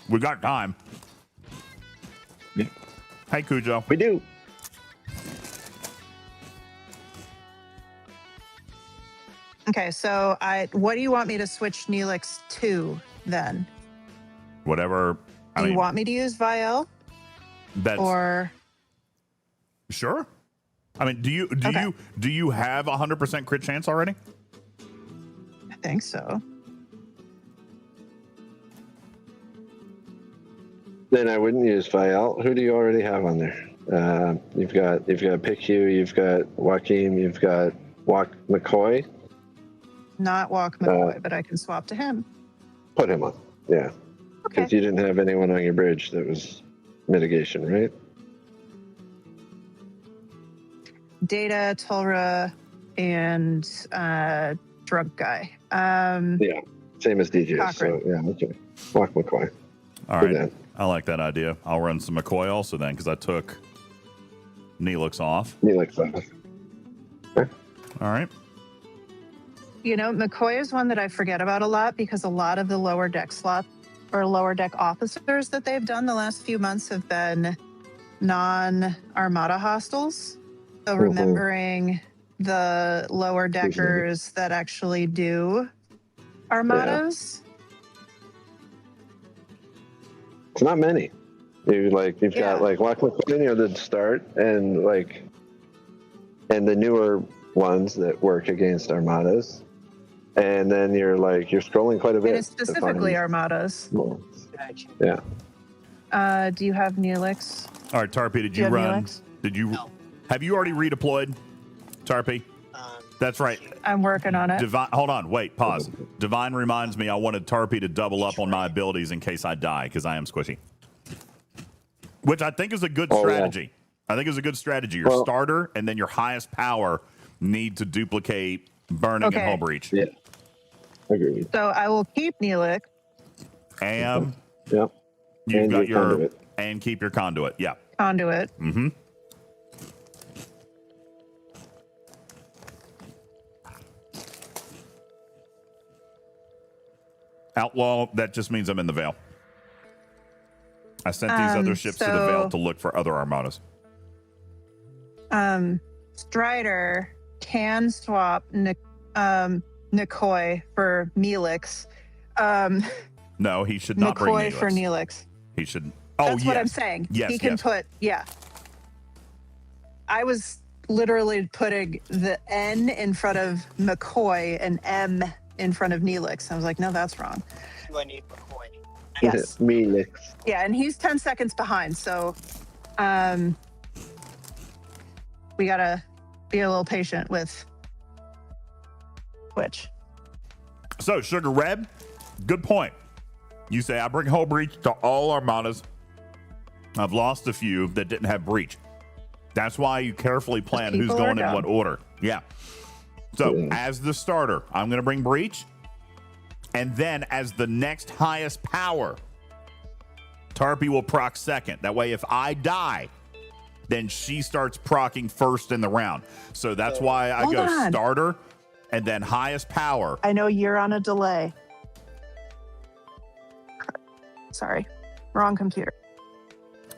We got time. Yeah. Hey, Cujo. We do. Okay, so what do you want me to switch Neelix to then? Whatever. Do you want me to use Vial? Or sure. I mean, do you have 100% crit chance already? I think so. Then I wouldn't use Vial. Who do you already have on there? You've got PicHugh, you've got Joaquin, you've got McCoy. Not Walk McCoy, but I can swap to him. Put him on. Yeah. Because you didn't have anyone on your bridge that was mitigation, right? Data, Tulra, and Drug Guy. Yeah. Same as DJz. So yeah, okay. Walk McCoy. All right. I like that idea. I'll run some McCoy also then because I took Neelix off. Neelix off. Okay. All right. You know, McCoy is one that I forget about a lot because a lot of the lower deck slot or lower deck officers that they've done the last few months have been non-Armada hostiles. So remembering the lower deckers that actually do Armadas. It's not many. You've got like Walk McCoy near the start and the newer ones that work against Armadas. And then you're scrolling quite a bit. And it's specifically Armadas. Yeah. Do you have Neelix? All right, Tarpy, did you run? Have you already redeployed, Tarpy? That's right. I'm working on it. Hold on, wait, pause. Divine reminds me I wanted Tarpy to double up on my abilities in case I die, because I am squishy. Which I think is a good strategy. I think it's a good strategy. Your starter and then your highest power need to duplicate burning and hull breach. Yeah. Agreed. So I will keep Neelix. And yep. You've got your conduit. And keep your conduit. Yeah. Conduit. Mm-hmm. Outlaw, that just means I'm in the Veil. I sent these other ships to the Veil to look for other Armadas. Strider can swap Nikoi for Neelix. No, he should not bring Nikoi Neelix. for Neelix. He should. Oh, That's yes. what I'm saying. Yes, he can yes. put, yeah. I was literally putting the N in front of McCoy and M in front of Neelix. I was like, no, that's wrong. Do I need McCoy? Yes. Neelix. Yeah, and he's 10 seconds behind, so we gotta be a little patient with Twitch. So, Sugar Red, good point. You say, I bring Hull Breach to all Armadas. I've lost a few that didn't have Breach. That's why you carefully plan who's going in what order. Yeah. So, as the starter, I'm going to bring Breach. And then, as the next highest power, Tarpy will proc second. That way, if I die, then she starts procking first in the round. So, that's why I go starter and then highest power. I know you're on a delay. Sorry, wrong computer.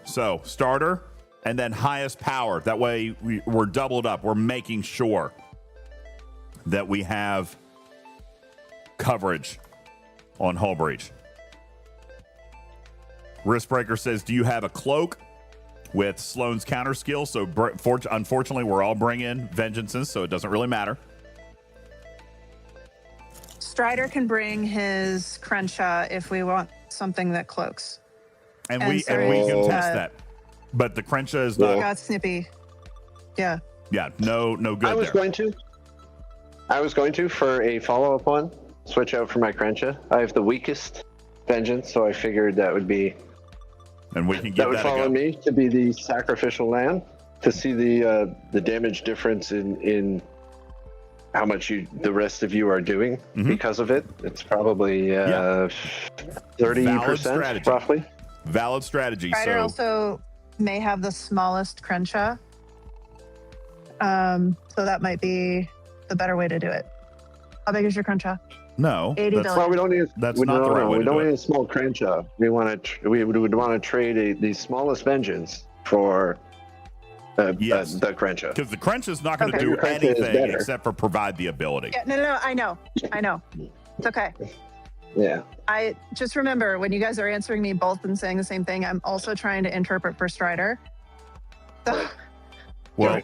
So, starter and then highest power. That way, we're doubled up. We're making sure that we have coverage on Hull Breach. Riskbreaker says, do you have a cloak with Sloane's counter skill? So, unfortunately, we're all bringing vengeances, so it doesn't really matter. Strider can bring his Crenshaw if we want something that cloaks. And we can test that. But the Crenshaw is not. Got Snippy. Yeah. Yeah, no good I was going to, for a follow-up one, switch out for my Crenshaw. I have the weakest vengeance, so I figured that would be. And we can get that would follow me to be the sacrificial lamb to see the damage difference in how much the rest of you are doing because of it. It's probably 30% roughly. Valid strategy. Strider also may have the smallest Crenshaw. So that might be the better way to do it. How big is your Crenshaw? No. 80 billion. Well, we don't need. That's not the right way We to do don't it. need a small Crenshaw. We would want to trade the smallest vengeance for the Crenshaw. Because the Crenshaw is not going to Okay. do Your Crenshaw is anything better. except for provide the ability. Yeah, no, I know. It's okay. Yeah. I just remember when you guys are answering me both and saying the same thing, I'm also trying to interpret for Strider. So Well,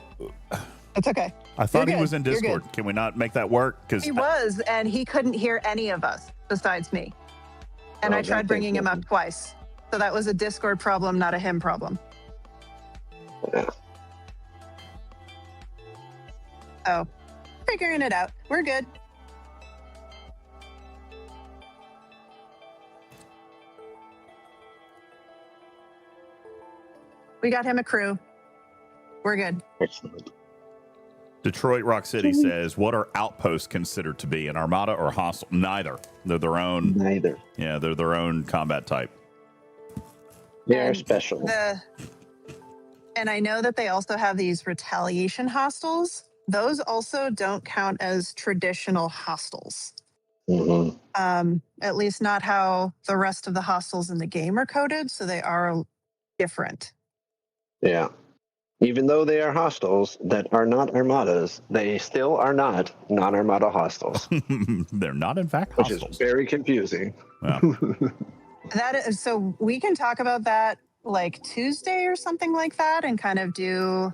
it's okay. I thought You're he was good. in You're Discord. good. Can we not make that work? Because He was, and he couldn't hear any of us besides me. And I tried bringing him up twice. So that was a Discord problem, not a him problem. Oh, figuring it out. We're good. We got him a crew. We're good. Detroit Rock City says, what are outposts considered to be, an armada or hostile? Neither. They're their own. Neither. Yeah, they're their own combat type. They are special. And I know that they also have these retaliation hostiles. Those also don't count as traditional hostiles. At least not how the rest of the hostiles in the game are coded, so they are different. Yeah. Even though they are hostiles that are not armadas, they still are not non-armada hostiles. They're not, in fact, which hostiles. is very confusing. Yeah. That is, so we can talk about that like Tuesday or something like that and kind of do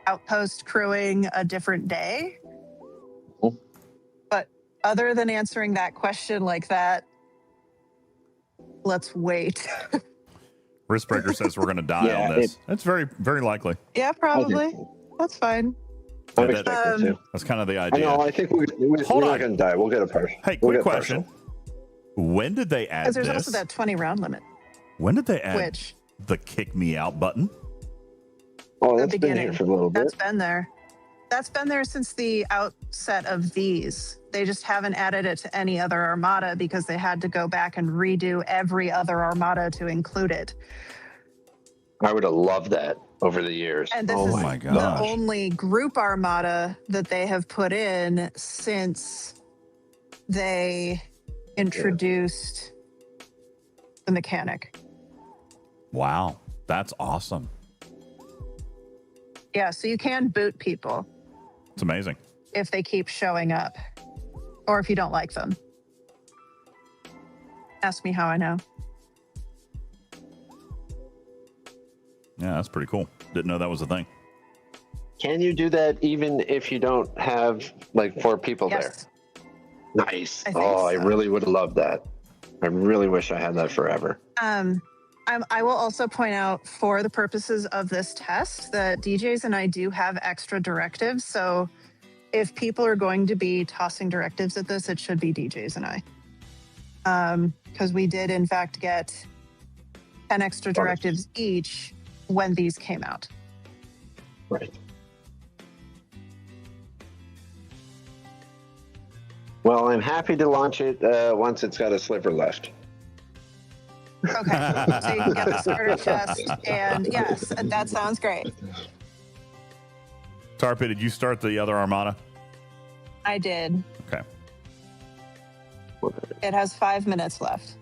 outpost crewing a different day. But other than answering that question like that, let's wait. Riskbreaker says we're going to die on this. That's very, very likely. Yeah, probably. That's fine. I'm expecting to. That's kind of the I idea. know. I think we're not going to die. We'll get a person. Hey, quick question. When did they add Because there's this? also that 20 round limit. When did they add Which? the kick me out button? Oh, The that's been here beginning. for a little bit. That's been there. That's been there since the outset of these. They just haven't added it to any other armada because they had to go back and redo every other armada to include it. I would have loved that over the years. And this oh is my the gosh. only group armada that they have put in since they introduced the mechanic. Wow, that's awesome. Yeah, so you can boot people. It's amazing. if they keep showing up or if you don't like them. Ask me how I know. Yeah, that's pretty cool. Didn't know that was a thing. Can you do that even if you don't have like 4 people Yes. there? Nice. I think I so. really would have loved that. I really wish I had that forever. I will also point out, for the purposes of this test, that DJs and I do have extra directives. So if people are going to be tossing directives at this, it should be DJs and I. Because we did, in fact, get 10 extra directives each when these came out. Right. Well, I'm happy to launch it once it's got a sliver left. Okay, so you can get the starter chest, and yes, that sounds great. Tarpy, did you start the other Armada? I did. Okay, It has 5 minutes left.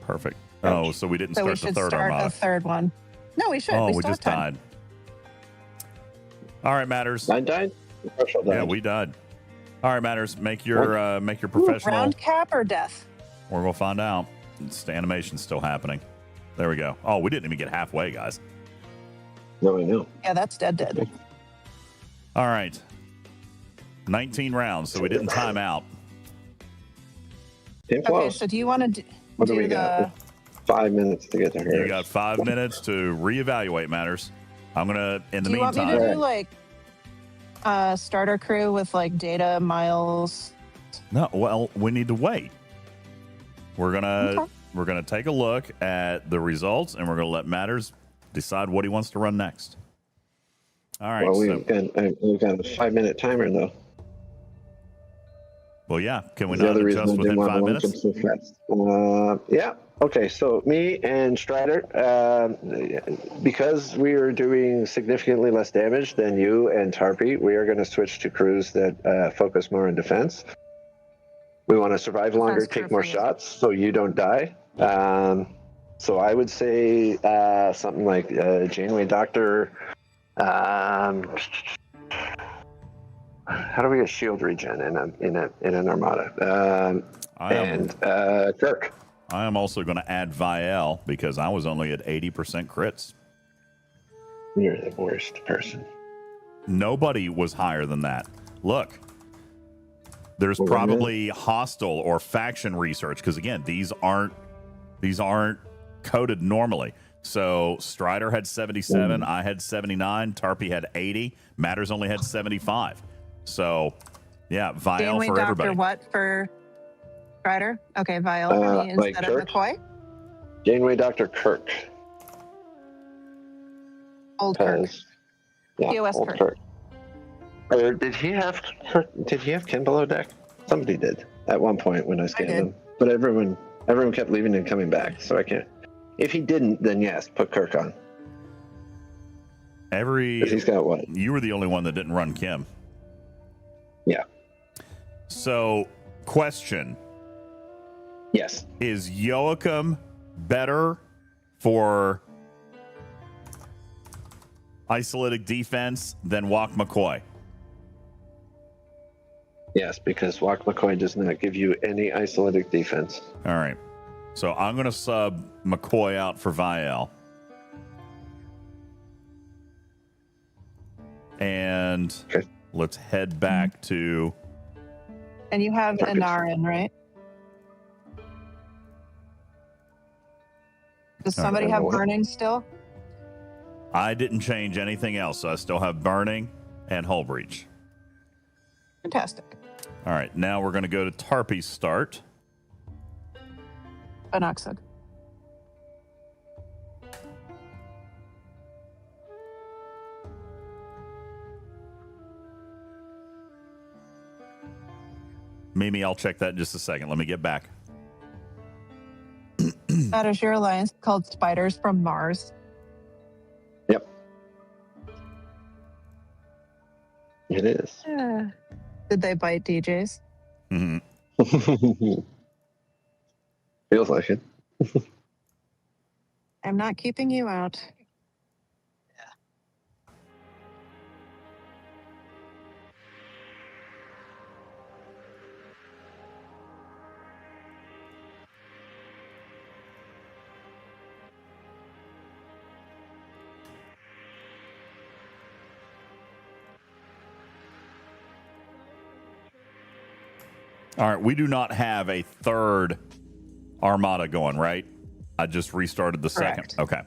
perfect. Oh, so we didn't So we start should the third start Armada. a third one. No, we should. Oh, we still just have time. died. All right, Matters. I died? Died. Yeah, we died. All right, Matters. Make your professional. Round cap or death? Or we'll find out. The animation's still happening. There we go. Oh, we didn't even get halfway, guys. No, I know. Yeah, that's dead. All right. 19 rounds, so we didn't time out. Okay, so do you want to What do we got? 5 minutes to get to her. You got 5 minutes to reevaluate Matters. I'm gonna, in the Do you want me meantime. to do like starter crew with like Data, Miles? No, well, we need to wait. We're gonna take a look at the results, and we're gonna let Matters decide what he wants to run next. All right. Well, we've got a 5 minute timer though. Well, yeah. Can we The not other reason adjust I didn't within want 5 to launch them minutes? so fast. Yeah. Okay. So me and Strider, because we are doing significantly less damage than you and Tarpy, we are going to switch to crews that focus more on defense. We want to survive longer, That's take more perfect. shots, so you don't die. So I would say something like Janeway Doctor. How do we get shield regen in an Armada? Kirk. I am also going to add Vial because I was only at 80% crits. You're the worst person. Nobody was higher than that. Look, there's probably hostile or faction research because again, these aren't coded normally. So Strider had 77, I had 79, Tarpy had 80, Matters only had 75. So yeah, Vial Janeway for Doctor everybody. what for Strider? Okay, Vial for me like instead of Kirk? McCoy. Janeway Doctor Kirk. Old Kirk. Yeah, TOS old Kirk. Kirk. Or did he have Kirk? Did he have Ken below deck? Somebody did at one point when I scanned did. him. But everyone kept leaving and coming back, so I can't. If he didn't, then yes, put Kirk on. 'Cause he's got what? You were the only one that didn't run Kim. Yeah. So, question. Yes. Is Joachim better for isolated defense than Walk McCoy? Yes, because Walk McCoy does not give you any isolated defense. All right. So I'm going to sub McCoy out for Vial. And let's head back to... And you have Anarin, right? Does somebody have burning still? I didn't change anything else, so I still have Burning and Hull Breach. Fantastic. All right, now we're going to go to Tarpy's start. Anoxid. Mimi, I'll check that in just a second. Let me get back. That is your alliance called Spiders from Mars. Yep. It is. Did they bite DJs? Mm-hmm. Feels like it. I'm not keeping you out. All right, we do not have a third Armada going, right? I just restarted the second. Okay.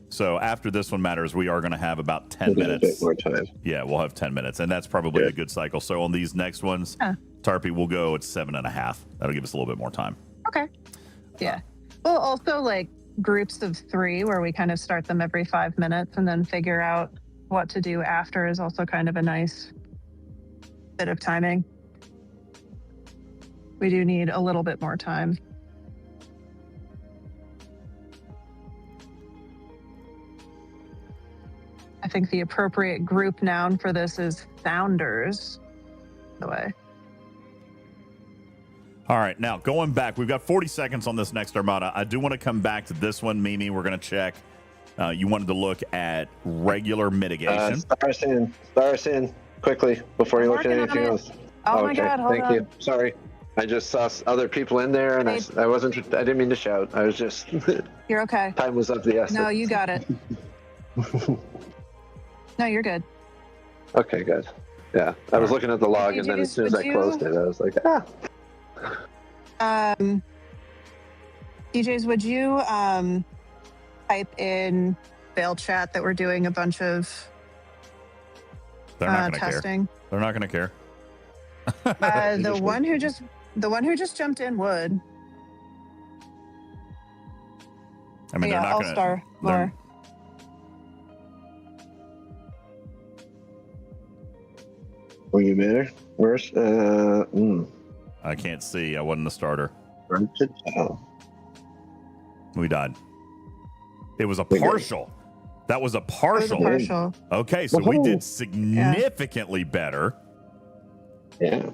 So after this one matters, we are going to have about 10 minutes. A bit more time. Yeah, we'll have 10 minutes, and that's probably a good cycle. So on these next ones, Tarpy will go at 7.5. That'll give us a little bit more time. Okay. Yeah. Well, also like groups of 3 where we kind of start them every 5 minutes and then figure out what to do after is also kind of a nice bit of timing. We do need a little bit more time. I think the appropriate group noun for this is founders, by the way. All right, now going back, we've got 40 seconds on this next Armada. I do want to come back to this one, Mimi. We're going to check. You wanted to look at regular mitigation. Star us in quickly before you look at anything else. Oh my God, hold Thank on. you. Sorry. I just saw other people in there, and I didn't mean to shout. I was just. You're okay. Time was of the essence. No, you got it. No, you're good. Okay, good. Yeah, I was looking at the log, and then as soon as I closed it, I was like, DJs, would you type in Veil chat that we're doing a bunch of They're not going to testing? care. They're not going to care. The one who just jumped in would. I mean, yeah, they're not I'll star more. Were you better? Worse? I can't see. I wasn't a starter. Oh. We died. It was a partial. That was a partial. It was a partial. Okay, so we did significantly better. Yeah.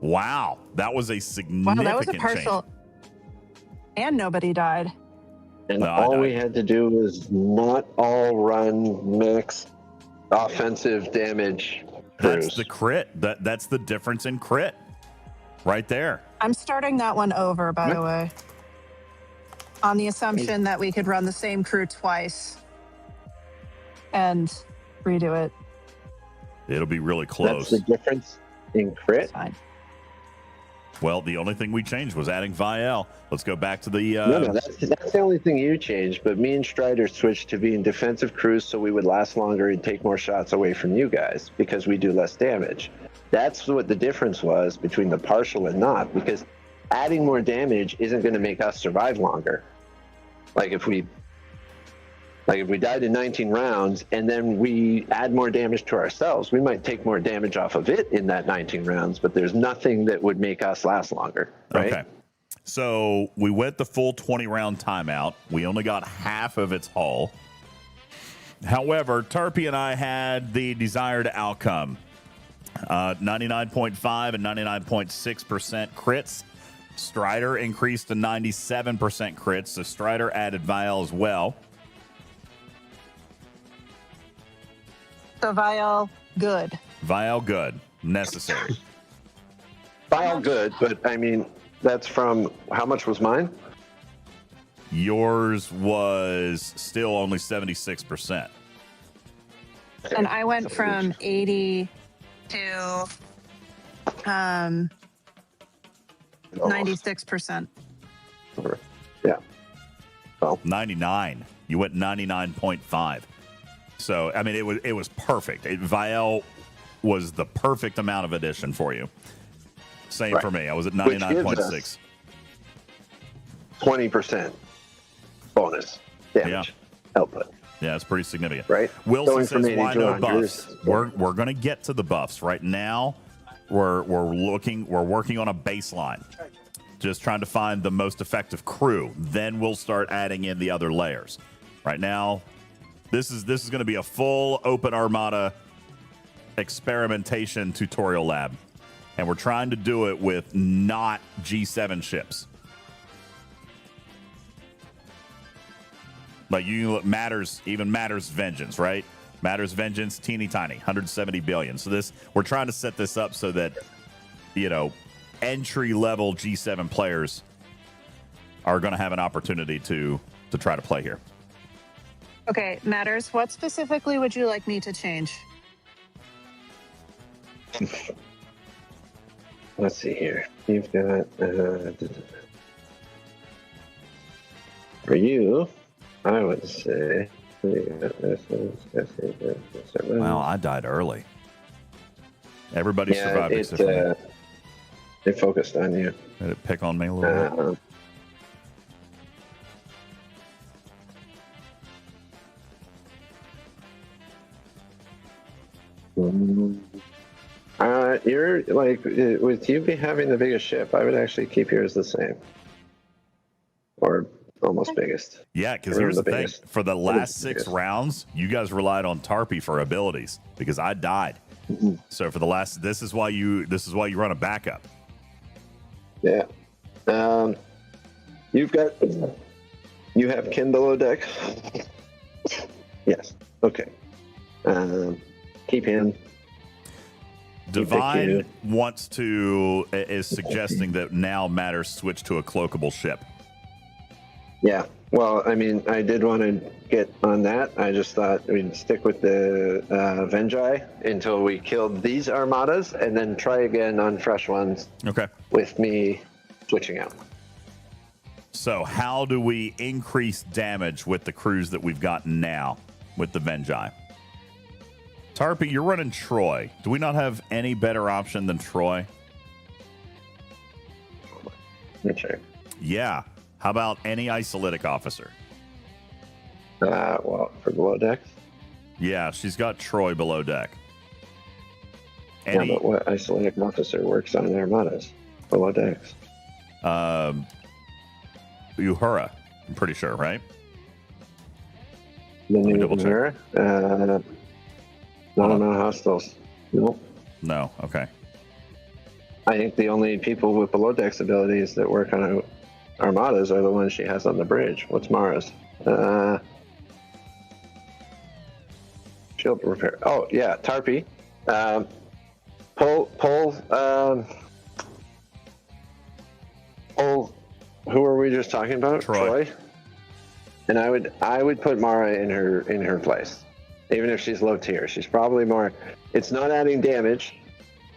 Wow, that was a significant Wow, that was a partial. change. And nobody died. And all we had to do was not all run mix offensive damage. That's the crit. That's the difference in crit. Right there. I'm starting that one over, by the way. On the assumption that we could run the same crew twice and redo it. It'll be really close. That's the difference in crit? Fine. Well, the only thing we changed was adding Vial. Let's go back to the... No, that's the only thing you changed, but me and Strider switched to being defensive crews so we would last longer and take more shots away from you guys because we do less damage. That's what the difference was between the partial and not, because adding more damage isn't going to make us survive longer. Like if we died in 19 rounds and then we add more damage to ourselves, we might take more damage off of it in that 19 rounds, but there's nothing that would make us last longer, right? Okay. So we went the full 20-round timeout. We only got half of its hull. However, Tarpy and I had the desired outcome. 99.5 and 99.6% crits. Strider increased to 97% crits, so Strider added Vial as well. So Vial, good. Vial, good. Necessary. Vial, good, but I mean, that's from, how much was mine? Yours was still only 76%. And I went from 80 to 96%. Yeah. Well, 99. You went 99.5. So I mean, it was perfect. Vial was the perfect amount of addition for you. Same for me. I was at 99.6. 20% bonus damage output. Yeah, it's pretty significant. Right. Wilson says, "Why no buffs?" We're going to get to the buffs. Right now, we're working on a baseline, just trying to find the most effective crew. Then we'll start adding in the other layers. Right now, this is going to be a full open Armada experimentation tutorial lab, and we're trying to do it with not G7 ships. Like Matters Vengeance, right? Matters Vengeance, teeny tiny, 170 billion. So we're trying to set this up so that, entry level G7 players are going to have an opportunity to try to play here. Okay, Matters, what specifically would you like me to change? let's see here. You've got for you, I would say. Wow, I died early. Everybody survived except for me. They focused on you. Did it pick on me a little bit? You're like, with you having the biggest ship, I would actually keep yours the same. Or almost biggest. Yeah, because here's the thing. For the last 6 rounds, you guys relied on Tarpy for abilities because I died. So for the last, this is why you run a backup. Yeah. You have Kin below deck? Yes. Okay. Keep him. Divine is suggesting that now matters switch to a cloakable ship. Yeah. Well, I mean, I did want to get on that. I just thought we'd stick with the Venjai until we killed these Armadas and then try again on fresh ones. Okay. With me switching out. So how do we increase damage with the crews that we've gotten now with the Venjai? Tarpy, you're running Troy. Do we not have any better option than Troy? Let me check. Yeah. How about any isolytic officer? Well, for below deck? Yeah, she's got Troy below deck. Yeah, but what isolytic officer works on the Armadas below decks? Uhura, I'm pretty sure, right? The new Uhura? No, hostiles. Nope. No, okay. I think the only people with below decks abilities that work on Armadas are the ones she has on the bridge. What's Mara's? Shield repair. Oh, yeah, Tarpy. Pull, who were we just talking about? Troy. And I would put Mara in her place. Even if she's low tier. She's probably more, it's not adding damage,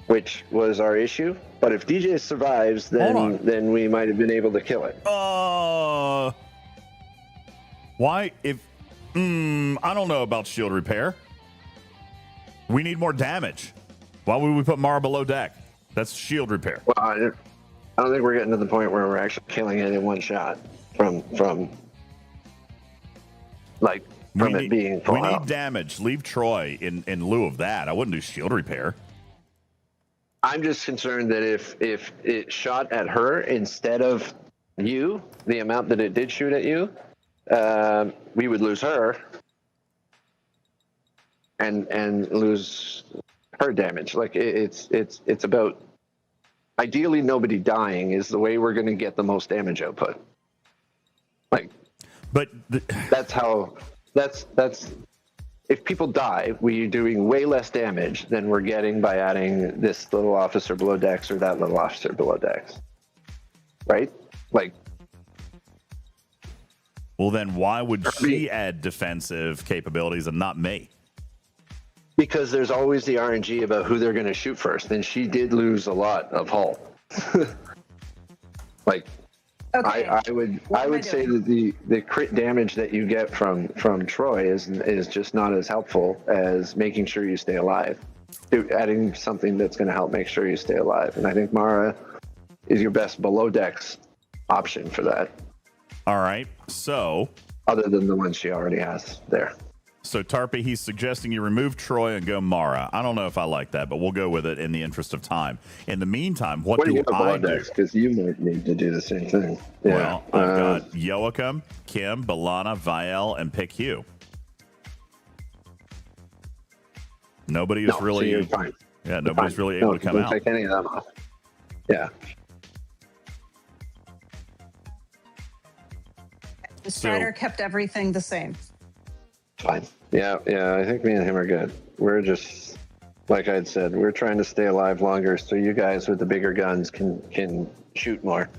which was our issue. But if DJ survives, then we might have been able to kill it. Why? I don't know about shield repair. We need more damage. Why would we put Mara below deck? That's shield repair. Well, I don't think we're getting to the point where we're actually killing it in one shot from it being full We out. need damage. Leave Troy in lieu of that. I wouldn't do shield repair. I'm just concerned that if it shot at her instead of you, the amount that it did shoot at you, we would lose her and lose her damage. Like it's about ideally nobody dying is the way we're going to get the most damage output. That's if people die, we're doing way less damage than we're getting by adding this little officer below decks or that little officer below decks. Right? Well, then why would she add defensive capabilities and not me? Because there's always the RNG about who they're going to shoot first, and she did lose a lot of hull. Okay. I would say that the crit damage that you get from Troy is just not as helpful as making sure you stay alive. Adding something that's going to help make sure you stay alive, and I think Mara is your best below decks option for that. All right. So, other than the one she already has there. So Tarpy, he's suggesting you remove Troy and go Mara. I don't know if I like that, but we'll go with it in the interest of time. In the meantime, what do I do? Because you might need to do the same thing. Yeah. Well, I've got Joachim, Kim, Balana, Viel, and Pick Hugh. Nobody is really. So you're fine. Yeah, nobody's really able to come out. Take any of them off. Yeah. The Strider kept everything the same. Fine. Yeah. I think me and him are good. We're just, like I'd said, we're trying to stay alive longer so you guys with the bigger guns can shoot more.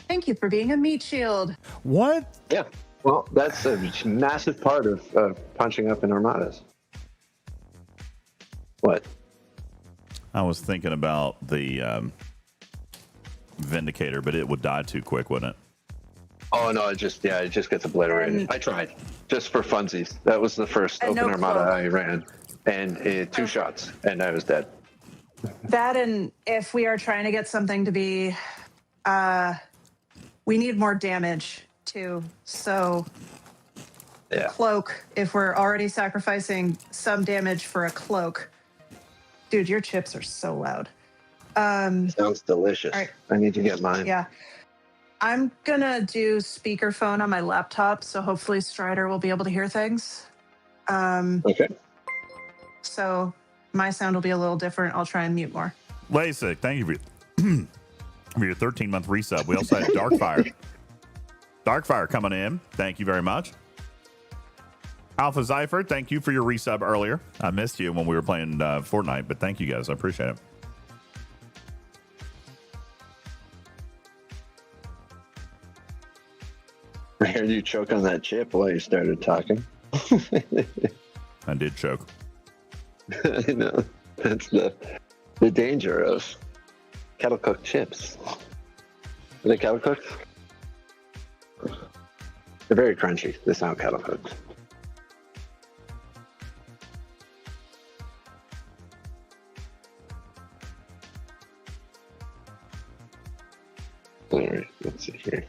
Thank you for being a meat shield. What? Yeah. Well, that's a massive part of punching up in Armadas. What? I was thinking about the Vindicator, but it would die too quick, wouldn't it? Oh no, it just gets obliterated. I tried just for funsies. That was the first And open no Armada cloak. I ran, and two shots, and I was dead. That, and if we are trying to get something to be, we need more damage too. So, yeah. Cloak, if we're already sacrificing some damage for a cloak, dude, your chips are so loud. Sounds delicious. All right. I need to get mine. Yeah. I'm gonna do speakerphone on my laptop, so hopefully Strider will be able to hear things. Okay. So my sound will be a little different. I'll try and mute more. LASIK, thank you for your 13-month resub. We also had Darkfire. Darkfire coming in. Thank you very much. Alpha Zypher, thank you for your resub earlier. I missed you when we were playing Fortnite, but thank you guys. I appreciate it. I heard you choke on that chip while you started talking. I did choke. I know. That's the danger of kettle cooked chips. Are they kettle cooked? They're very crunchy. They sound kettle cooked. All right, let's see here.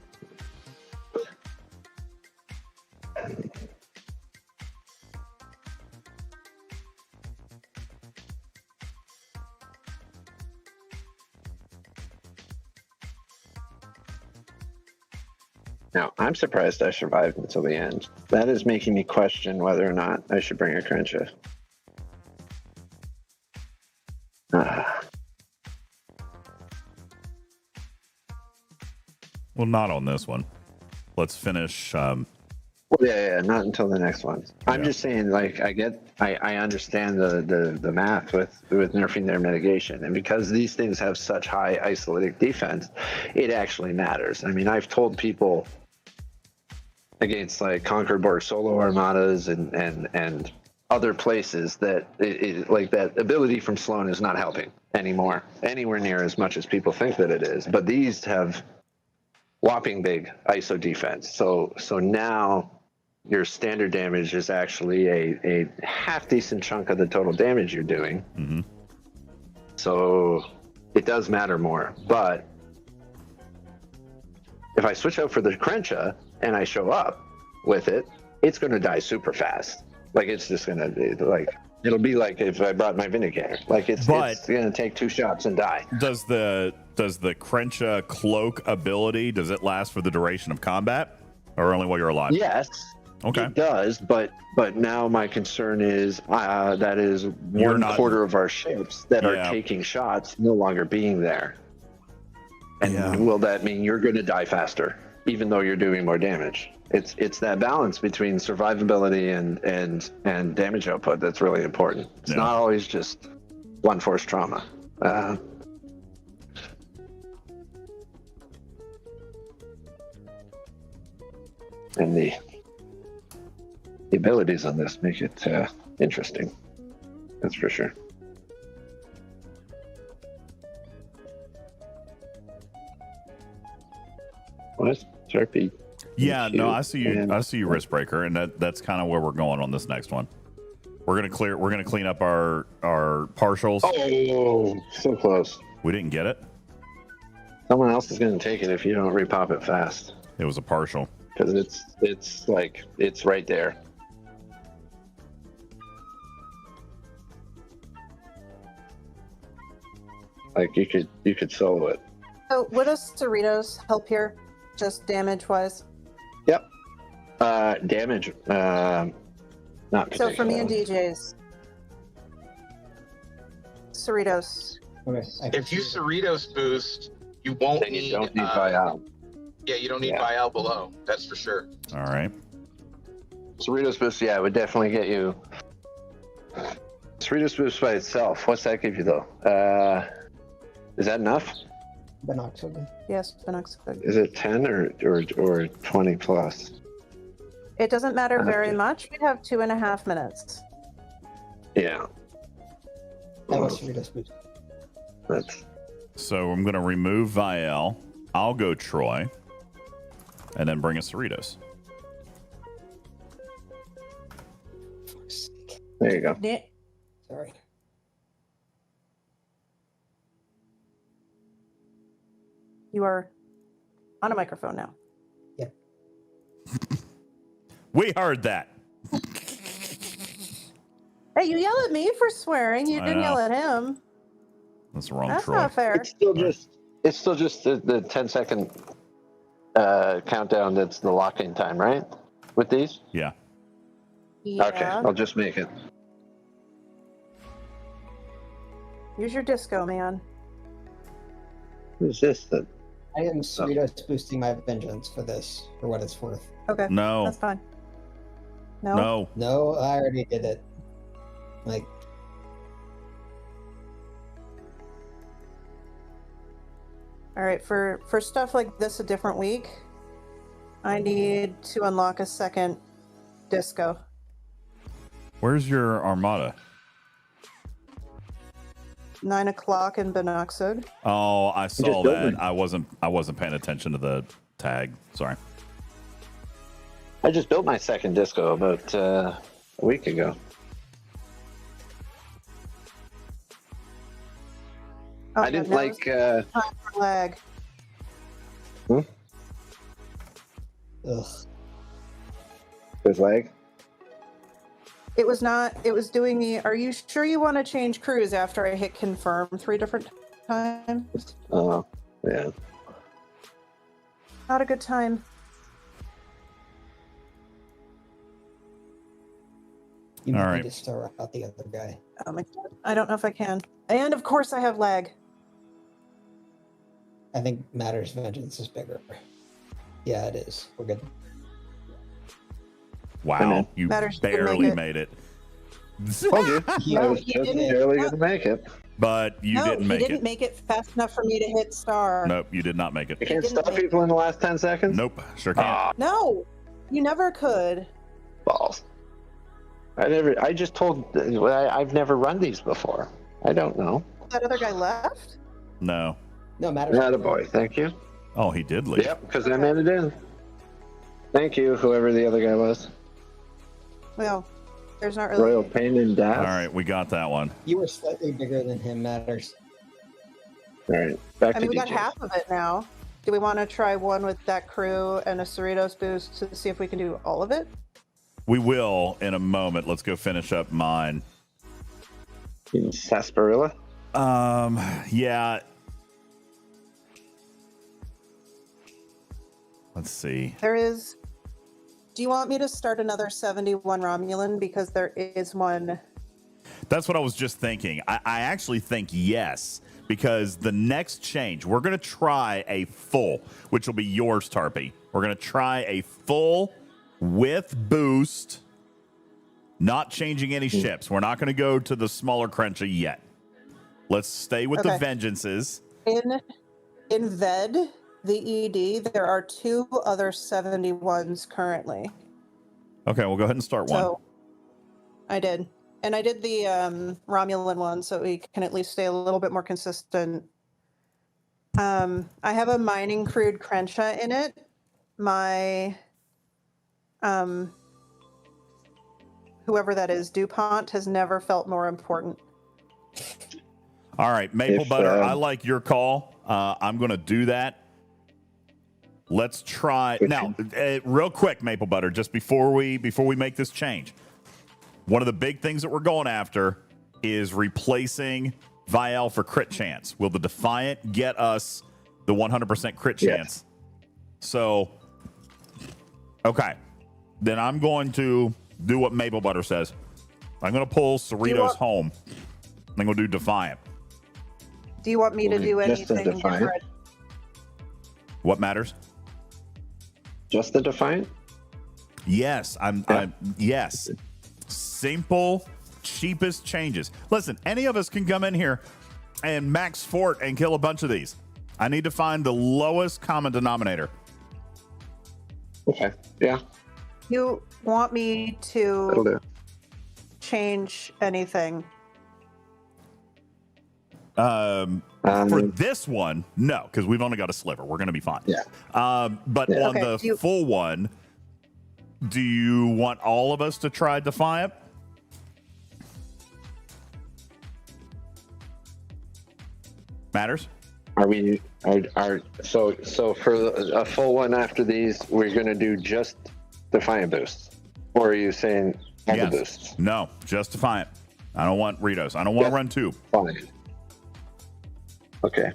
Now, I'm surprised I survived until the end. That is making me question whether or not I should bring a Crenshaw. Well, not on this one. Let's finish. Well, yeah, not until the next one. I'm just saying, like, I understand the math with nerfing their mitigation, and because these things have such high isolated defense, it actually matters. I mean, I've told people against like Conqueror solo armadas and other places that like that ability from Sloan is not helping anymore, anywhere near as much as people think that it is. But these have whopping big ISO defense. So now your standard damage is actually a half decent chunk of the total damage you're doing. Mm-hmm. So it does matter more. But if I switch out for the Crenshaw and I show up with it, it's going to die super fast. Like, it's just going to be like, it'll be like if I brought my Vindicator. Like, it's going to take 2 shots and die. Does the Crenshaw cloak ability, does it last for the duration of combat or only while you're alive? Yes. Okay. It does, but now my concern is that is one quarter of our ships that are taking shots no longer being there. And will that mean you're going to die faster, even though you're doing more damage? It's that balance between survivability and damage output that's really important. It's not always just one force trauma. And the abilities on this make it interesting. That's for sure. What? Sharpie. Yeah, no, I see you. I see you, Risk Breaker, and that's kind of where we're going on this next one. We're gonna clean up our partials. Oh, so close. We didn't get it. Someone else is gonna take it if you don't repop it fast. It was a partial. Because it's like it's right there. Like you could solo it. So, what does Cerritos help here, just damage wise? Yep. Damage. Not So for me and particularly. DJs, Cerritos. If you Cerritos boost, you won't Then need. you don't need Vial. Yeah, you don't need Vial below. That's for sure. All right. Cerritos boost, yeah, it would definitely get you. Cerritos boost by itself, what's that give you though? Is that enough? Binoxidil. Yes, Binoxidil. Is it 10 or 20 plus? It doesn't matter very much. We have 2.5 minutes. Yeah. That was Cerritos boost. That's So I'm going to remove Vial. I'll go Troy. And then bring us Cerritos. there you go. Sorry. You are on a microphone now. We heard that. Hey, you yell at me for swearing. You I didn't yell know. at him. That's the wrong That's Troy. not fair. It's still just the 10-second countdown. That's the lock-in time, right? With these? Yeah. Yeah. Okay, I'll just make it. Use your disco, man. Who's this then? I am Cerritos boosting my vengeance for this, for what it's worth. Okay. No. That's fine. No. No. No, I already did it. Like, All right. For stuff like this, a different week, I need to unlock a second disco. Where's your Armada? 9 o'clock in Benoxide. Oh, I saw just built that. it. I wasn't paying attention to the tag. Sorry. I just built my second disco about a week ago. Oh, I didn't now like. it's time for lag. ugh. There's lag. It was not. It was doing the. Are you sure you want to change crews after I hit confirm 3 different times? Oh, yeah. Not a good time. You All might right. need to start out the other guy. Oh my god. I don't know if I can. And of course I have lag. I think Matter's vengeance is bigger. Yeah, it is. We're good. Wow. You Matters didn't barely make it. made it. Told you. I was he just didn't. barely going to make it. But you no, didn't make he didn't it. make it fast enough for me to hit star. Nope, you did not make it. You can't didn't stop make people in the last 10 seconds? Nope, sure can't. No, you never could. Balls. I just told. I've never run these before. I don't know. That other guy left? No. No, Matter's Not a boy. Thank you. Oh, he did leave. Yep, because I made it in. Thank you, whoever the other guy was. Well, there's not really. Royal Pain and Death. All right, we got that one. You were slightly bigger than him, Matters. All right, back I to mean, we got DJz. half of it now. Do we want to try one with that crew and a Cerritos boost to see if we can do all of it? We will in a moment. Let's go finish up mine. Sarsaparilla? Yeah. Let's see. There is. Do you want me to start another 71 Romulan? Because there is one. That's what I was just thinking. I actually think yes, because the next change, we're going to try a full, which will be yours, Tarpy. We're going to try a full with boost, not changing any ships. We're not going to go to the smaller Crencha yet. Let's stay with the Okay. Vengeances. In VED, the ED, there are 2 other 71s currently. Okay, we'll go ahead and start one. So I did. And I did the Romulan one so we can at least stay a little bit more consistent. I have a mining crude Crencha in it. My whoever that is, DuPont, has never felt more important. All right, Maple If, Butter, I like your call. I'm going to do that. Let's try now. Real quick, Maple Butter, just before we make this change. One of the big things that we're going after is replacing Vial for crit chance. Will the Defiant get us the 100% crit chance? So, okay. Then I'm going to do what Maple Butter says. I'm going to pull Cerritos home. I'm going to do Defiant. Do you want me to do Just a anything Defiant? different? What matters? Just the Defiant? Yes, I'm yes. Simple, cheapest changes. Listen, any of us can come in here and max fort and kill a bunch of these. I need to find the lowest common denominator. Okay, yeah. You want me That'll to do. change anything? For this one, no, because we've only got a sliver. We're going to be fine. Yeah. But Yeah. on the full one, do you want all of us to try Defiant? Matters? Are we so for a full one after these, we're going to do just Defiant boosts, or are you saying all the boosts? No, just Defiant. I don't want Ritos. I don't want to run 2. Fine. Okay.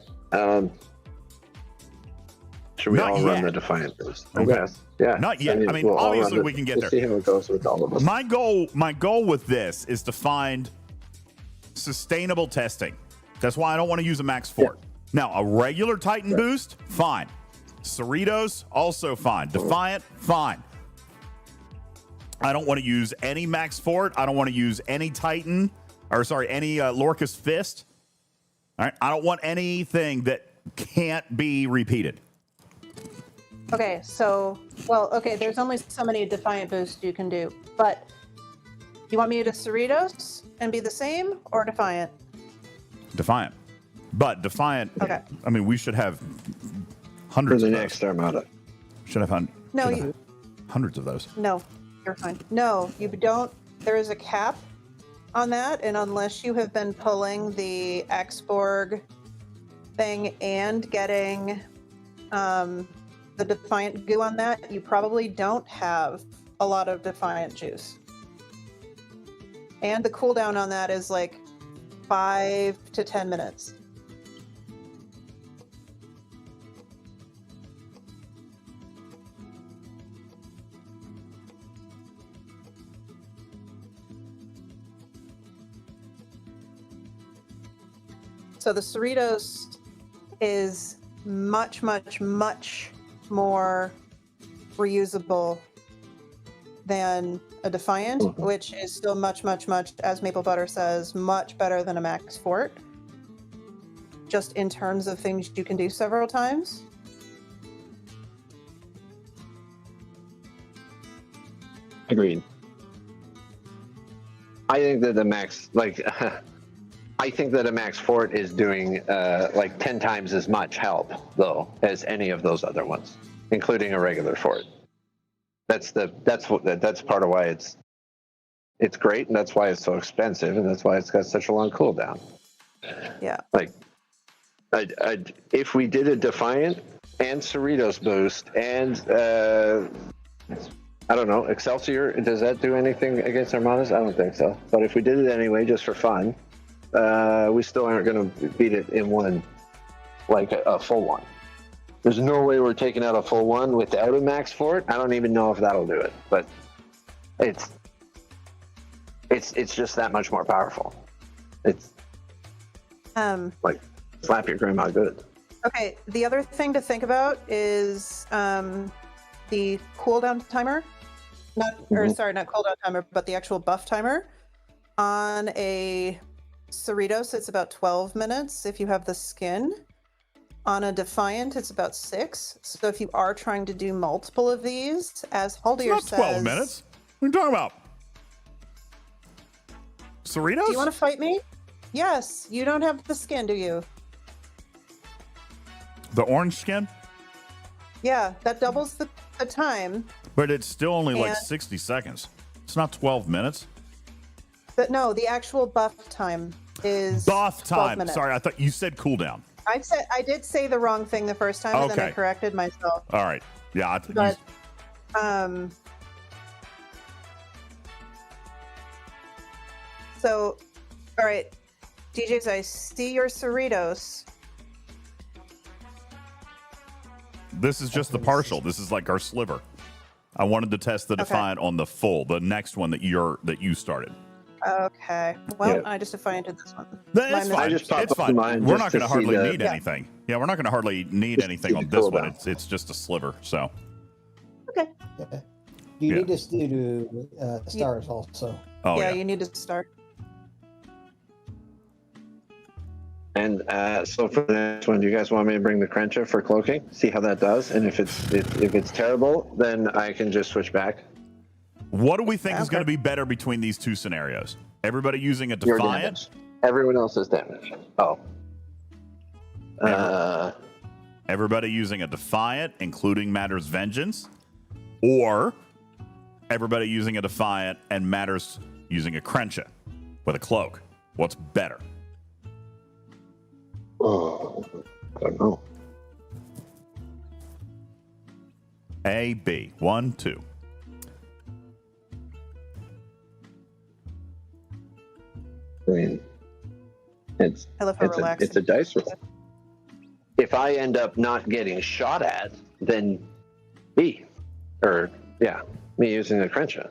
Should we all run the Defiant boost? Okay. Yes. Yeah. Not yet. I mean, we'll all obviously run we can get we'll there. See how it goes with all of us. My goal with this is to find sustainable testing. That's why I don't want to use a max fort. Now, a regular Titan boost, fine. Cerritos, also fine. Defiant, fine. I don't want to use any max fort. I don't want to use any Titan, any Lorca's Fist. All right. I don't want anything that can't be repeated. Okay, there's only so many Defiant boosts you can do, but you want me to Cerritos and be the same, or Defiant? Defiant. But Defiant, okay. I mean, we should have hundreds for the of next those. Armada. Should have hundreds of those. No, you're fine. No, you don't. There is a cap on that, and unless you have been pulling the X-Borg thing and getting the Defiant goo on that, you probably don't have a lot of Defiant juice. And the cooldown on that is like 5 to 10 minutes. So the Cerritos is much, much, much more reusable than a Defiant, which is still much, much, much, as Maple Butter says, much better than a Max Fort. Just in terms of things you can do several times. Agreed. I think that the max, I think that a max fort is doing 10 times as much help though as any of those other ones, including a regular fort. That's part of why it's great, and that's why it's so expensive, and that's why it's got such a long cooldown. Yeah. If we did a Defiant and Cerritos boost and I don't know, Excelsior, does that do anything against Armadas? I don't think so. But if we did it anyway, just for fun, we still aren't going to beat it in one, like a full one. There's no way we're taking out a full one without a max fort. I don't even know if that'll do it, but it's just that much more powerful. It's like slap your grandma good. Okay, the other thing to think about is the cooldown timer. Not cooldown timer, but the actual buff timer. On a Cerritos, it's about 12 minutes if you have the skin. On a Defiant, it's about 6. So if you are trying to do multiple of these, as Haldir says... 12 minutes. What are you talking about? Cerritos? Do you want to fight me? Yes. You don't have the skin, do you? The orange skin? Yeah, that doubles the time. But it's still only like 60 seconds. It's not 12 minutes. But no, the actual buff time is buff 12 time. minutes. Sorry, I thought you said cooldown. I did say the wrong thing the first time, and then I corrected myself. All right. Yeah. But so, all right, DJs, I see your Cerritos. This is just the partial. This is like our sliver. I wanted to test the Defiant on the full, the next one that you started. Okay. Well, I just defianted this one. That's fine. It's fine. We're not going to hardly need anything. Yeah, we're not going to hardly need anything on this one. It's just a sliver. So. Okay. Yeah. You need to do stars also. Oh yeah. You need to start. And so for the next one, do you guys want me to bring the Crencha for cloaking? See how that does, and if it's terrible, then I can just switch back. What do we think is going to be better between these two scenarios? Everybody using a Defiant? Everyone else is damage. Oh. Everybody using a Defiant, including Matter's Vengeance, or everybody using a Defiant and Matter's using a Crencha with a cloak. What's better? Oh, I don't know. A, B. 1, 2. I mean, it's a dice roll. If I end up not getting shot at, then B. Or, yeah, me using a Crencha.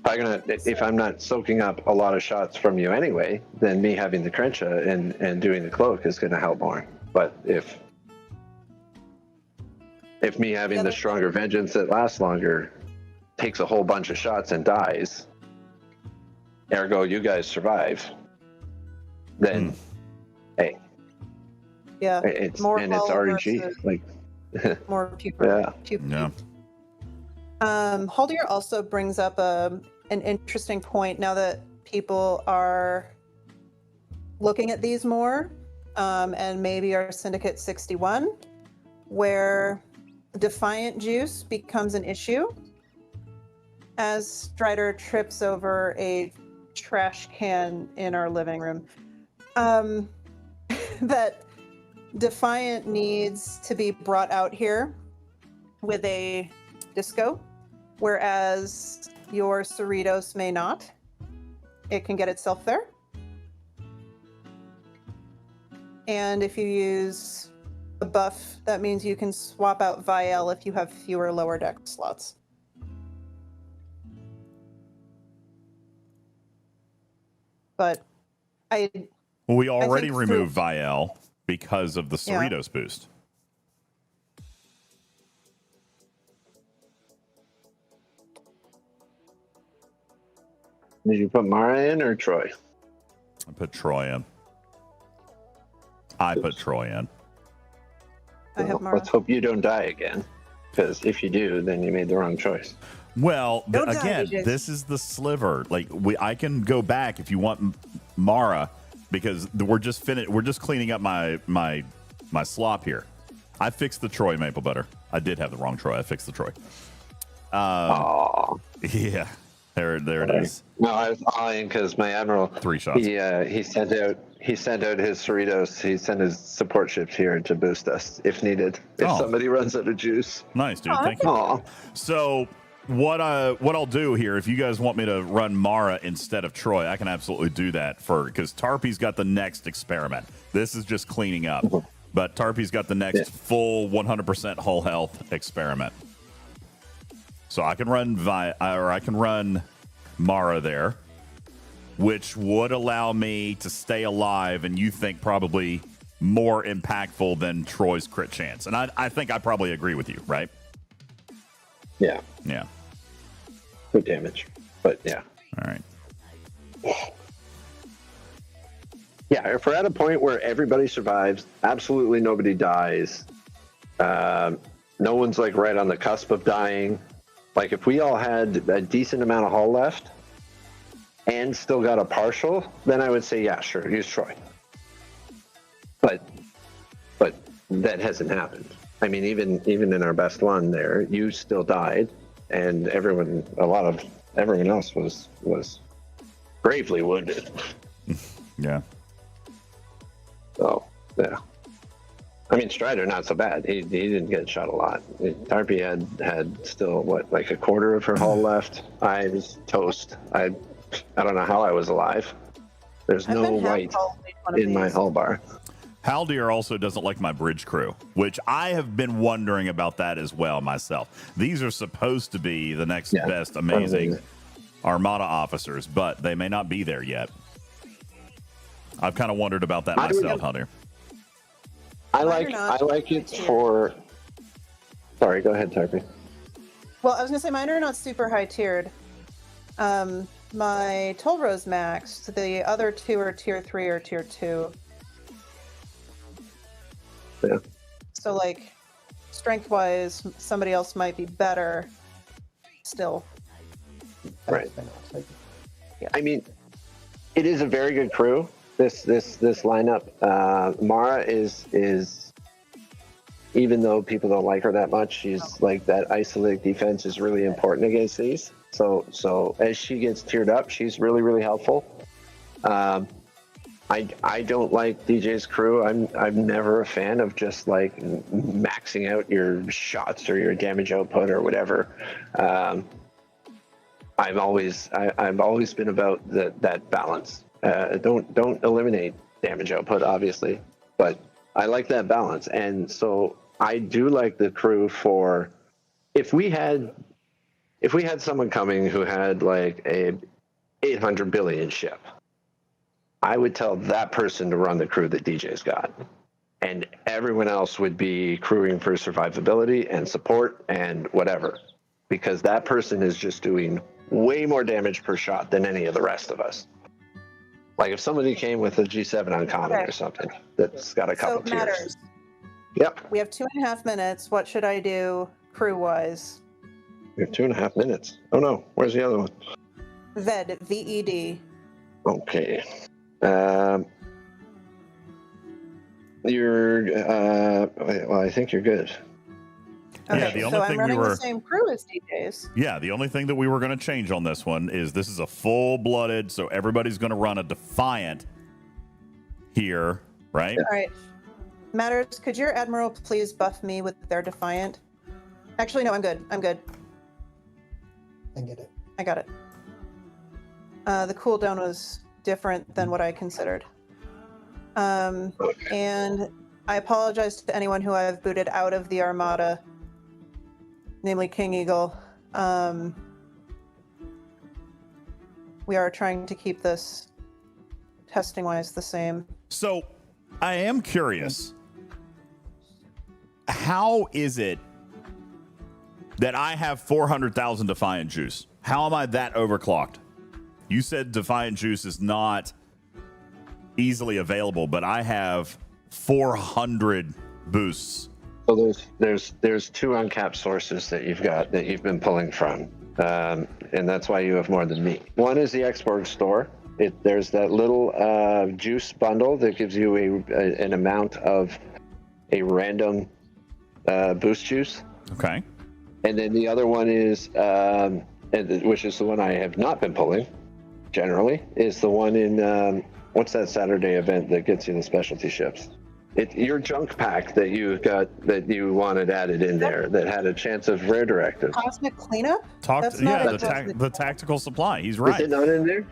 If I'm not soaking up a lot of shots from you anyway, then me having the Crencha and doing the cloak is going to help more. But if me having the stronger vengeance that lasts longer takes a whole bunch of shots and dies, ergo you guys survive, then hey, yeah, it's more RNG. Like more people. Yeah. Haldir also brings up an interesting point now that people are looking at these more, and maybe our Syndicate 61, where Defiant Juice becomes an issue as Strider trips over a trash can in our living room. That Defiant needs to be brought out here with a disco, whereas your Cerritos may not. It can get itself there. And if you use a buff, that means you can swap out Vial if you have fewer lower deck slots. But we already removed Vial because of the Cerritos boost. Did you put Mara in or Troy? I put Troy in. I put Troy in. Let's hope you don't die again, because if you do, then you made the wrong choice. Well, Don't die, again, DJz. this is the sliver. Like I can go back if you want Mara, because we're just We're just cleaning up my slop here. I fixed the Troy maple butter. I did have the wrong Troy. I fixed the Troy. Yeah, there it is. No, I was eyeing because my admiral 3 shots. He sent out his Cerritos. He sent his support ships here to boost us if needed. If somebody runs out of juice. Nice, dude. Thank you. So what I'll do here, if you guys want me to run Mara instead of Troy, I can absolutely do that because Tarpy's got the next experiment. This is just cleaning up, but Tarpy's got the next full 100% whole health experiment. So I can run I can run Mara there, which would allow me to stay alive, and you think probably more impactful than Troy's crit chance. And I think I probably agree with you, right? Yeah. Yeah. Good damage, but yeah. All right. Yeah, if we're at a point where everybody survives, absolutely nobody dies, no one's like right on the cusp of dying. Like if we all had a decent amount of hull left and still got a partial, then I would say, yeah, sure, use Troy. But that hasn't happened. I mean, even in our best one there, you still died, and everyone else was gravely wounded. Yeah. So yeah. I mean, Strider not so bad. He didn't get shot a lot. Tarpy had still like a quarter of her hull left. I was toast. I don't know how I was alive. There's no light in my hull bar. Haldir also doesn't like my bridge crew, which I have been wondering about that as well myself. These are supposed to be the next best amazing Armada officers, but they may not be there yet. I've kind of wondered about that myself, Haldir. I like it for. Sorry, go ahead, Tarpy. Well, I was gonna say mine are not super high tiered. My Tolro's maxed. The other 2 are tier 3 or tier 2. Yeah. So like, strength wise, somebody else might be better. Still. Right. I mean, it is a very good crew. this lineup. Mara is even though people don't like her that much, she's like that isolated defense is really important against these. So as she gets tiered up, she's really, really helpful. I don't like DJ's crew. I'm never a fan of just like maxing out your shots or your damage output or whatever. I've always been about that balance. Don't eliminate damage output, obviously, but I like that balance. And so I do like the crew for if we had someone coming who had like a 800 billion ship, I would tell that person to run the crew that DJ's got. And everyone else would be crewing for survivability and support and whatever. Because that person is just doing way more damage per shot than any of the rest of us. Like if somebody came with a G7 uncommon or something that's got a couple tiers. Matters. Yep. We have 2.5 minutes. What should I do crew-wise? We have 2.5 minutes. Oh no, where's the other one? VED, V-E-D. Okay. You're well, I think you're good. Okay, Yeah, the only so thing I'm running we were the same crew as DJ's. Yeah, the only thing that we were going to change on this one is this is a full-blooded, so everybody's going to run a Defiant here, right? All right. Matters, could your Admiral please buff me with their Defiant? Actually, no, I'm good. I'm good. I get it. I got it. The cooldown was different than what I considered. And I apologize to anyone who I've booted out of the Armada, namely King Eagle. We are trying to keep this testing-wise the same. So, I am curious. How is it that I have 400,000 Defiant Juice? How am I that overclocked? You said Defiant Juice is not easily available, but I have 400 boosts. So there's two uncapped sources that you've been pulling from, and that's why you have more than me. One is the export store. There's that little juice bundle that gives you an amount of a random boost juice. Okay. And then the other one is, which is the one I have not been pulling, generally, is the one in what's that Saturday event that gets you the specialty ships? Your junk pack that you wanted added in there that had a chance of rare directive. Cosmic cleanup? The tactical supply. He's right. Is it not in there?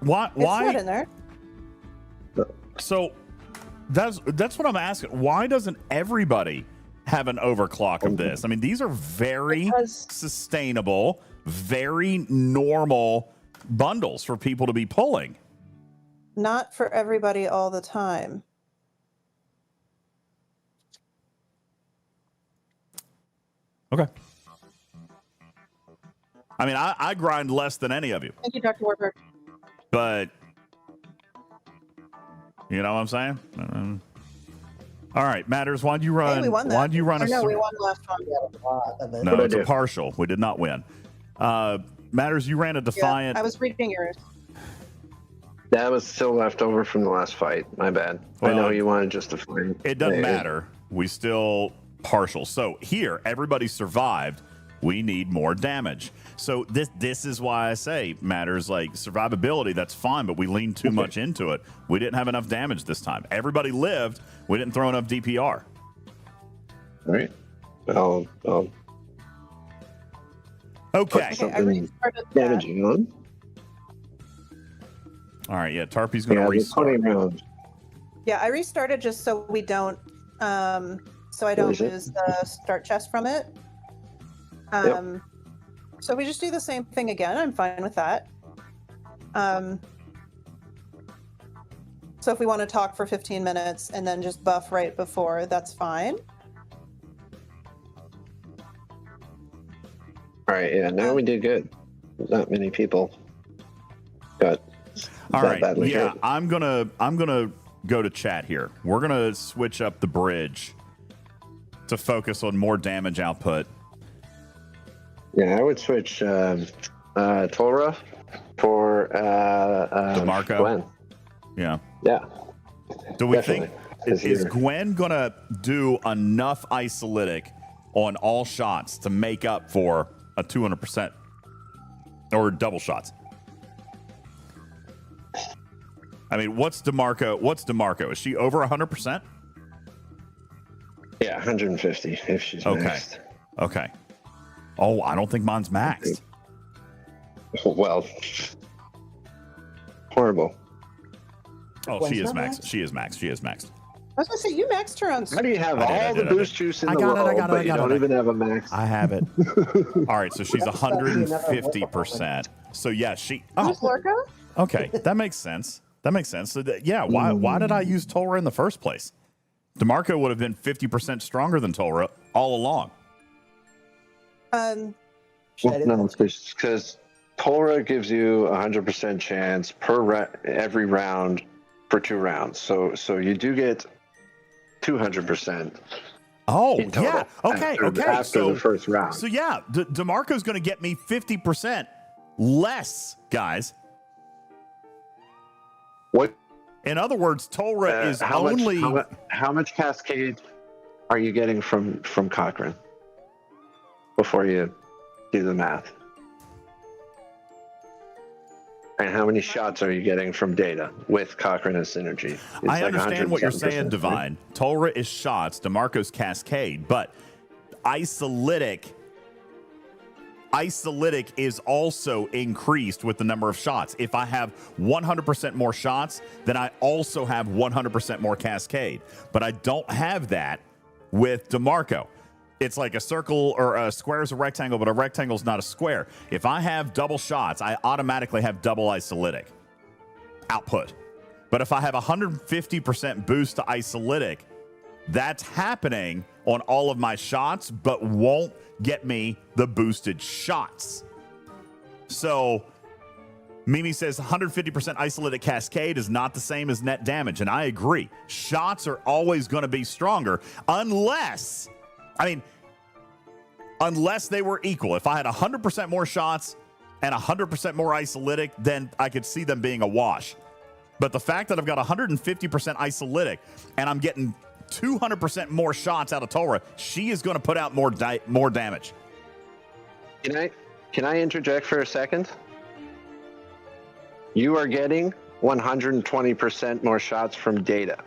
Why? It's not in there. So that's what I'm asking. Why doesn't everybody have an overclock of this? I mean, these are very sustainable, very normal bundles for people to be pulling. Not for everybody all the time. Okay. I mean, I grind less than any of you, Thank you, Dr. Warburg. but you know what I'm saying? All right, Matters, why'd you run? Hey, we won that. Why'd you run Or no, we won last one. No, it's a partial. We did not win. Matters, you ran a Defiant. I was reading yours. That was still left over from the last fight. My bad. I know you wanted just to fight. It doesn't matter. We still partial. So here, everybody survived. We need more damage. So this is why I say Matters like survivability. That's fine, but we leaned too much into it. We didn't have enough damage this time. Everybody lived. We didn't throw enough DPR. All right. Okay. Damaging on. All right. Yeah. Tarpy's going to restart. Yeah, I restarted just so we don't, so I don't lose the start chest from it. So we just do the same thing again. I'm fine with that. So if we want to talk for 15 minutes and then just buff right before, that's fine. All right. Yeah. Now we did good. Not many people got. All right. Badly Yeah. hurt. I'm gonna go to chat here. We're gonna switch up the bridge to focus on more damage output. Yeah, I would switch Torah for DeMarco. Glenn. Yeah. Yeah. Do we Definitely. think is Gwen gonna do enough isolytic on all shots to make up for a 200% or double shots? I mean, what's DeMarco? Is she over 100%? Yeah, 150 if she's maxed. Okay. Oh, I don't think mine's maxed. Well, horrible. Oh, she is maxed. She is maxed. I was gonna say you maxed her on. How do you have all the boost juice in the world, but you don't even have a max? I have it. All right, so she's 150%. So yeah, Who's Lorca? Okay, that makes sense. So why did I use Tolra in the first place? DeMarco would have been 50% stronger than Tolra all along. Well, no, because Tolra gives you 100% chance every round for 2 rounds. So you do get 200%. Oh, yeah. Okay. After the first round. So yeah, DeMarco's going to get me 50% less, guys. What? In other words, Tolra is how only how much cascade are you getting from Cochrane before you do the math? And how many shots are you getting from Data with Cochrane as synergy? I understand what you're saying, Divine. Right? Tolra is shots, DeMarco's cascade, but isolytic is also increased with the number of shots. If I have 100% more shots, then I also have 100% more cascade. But I don't have that with DeMarco. It's like a circle or a square is a rectangle, but a rectangle is not a square. If I have double shots, I automatically have double isolytic output. But if I have 150% boost to isolytic, that's happening on all of my shots, but won't get me the boosted shots. So Mimi says 150% isolytic cascade is not the same as net damage, and I agree. Shots are always going to be stronger unless they were equal. If I had 100% more shots and 100% more isolytic, then I could see them being a wash. But the fact that I've got 150% isolytic and I'm getting 200% more shots out of Tolra, she is going to put out more damage. Can I interject for a second? You are getting 120% more shots from Data.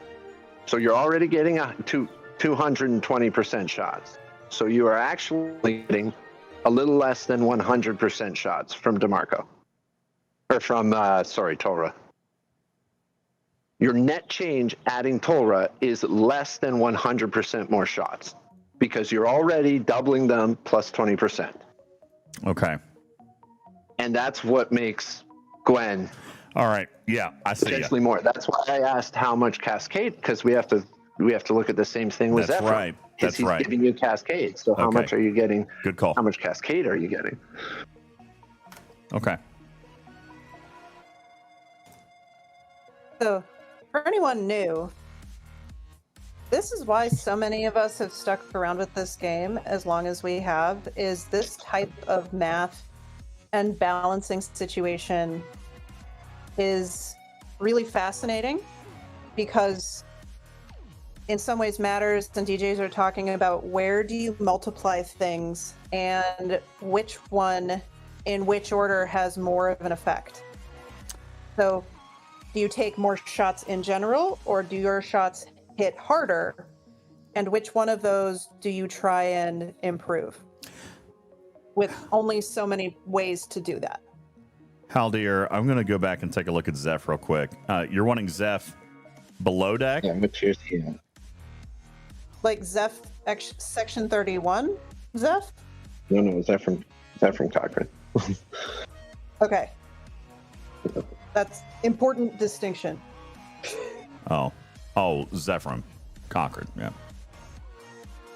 So you're already getting 220% shots. So you are actually getting a little less than 100% shots from DeMarco. Or from, Tolra. Your net change adding Tolra is less than 100% more shots because you're already doubling them plus 20%. Okay. And that's what makes Gwen. All right. Yeah, I see. Potentially more. That's why I asked how much cascade, because we have to look at the same thing with That's Zephyr. Right. That's he's right. giving you cascade. So how much are you getting? Good call. How much cascade are you getting? Okay. So, for anyone new, this is why so many of us have stuck around with this game as long as we have, is this type of math and balancing situation is really fascinating because in some ways matters, and DJs are talking about where do you multiply things and which one in which order has more of an effect. So do you take more shots in general, or do your shots hit harder? And which one of those do you try and improve? With only so many ways to do that. Haldir, I'm going to go back and take a look at Zeph real quick. You're wanting Zeph below deck? Yeah, what tier is he in? Like Zeph section 31? Zeph? No, Zeph from Cochrane. Okay. That's important distinction. Oh, Zephram Cochrane. Yeah.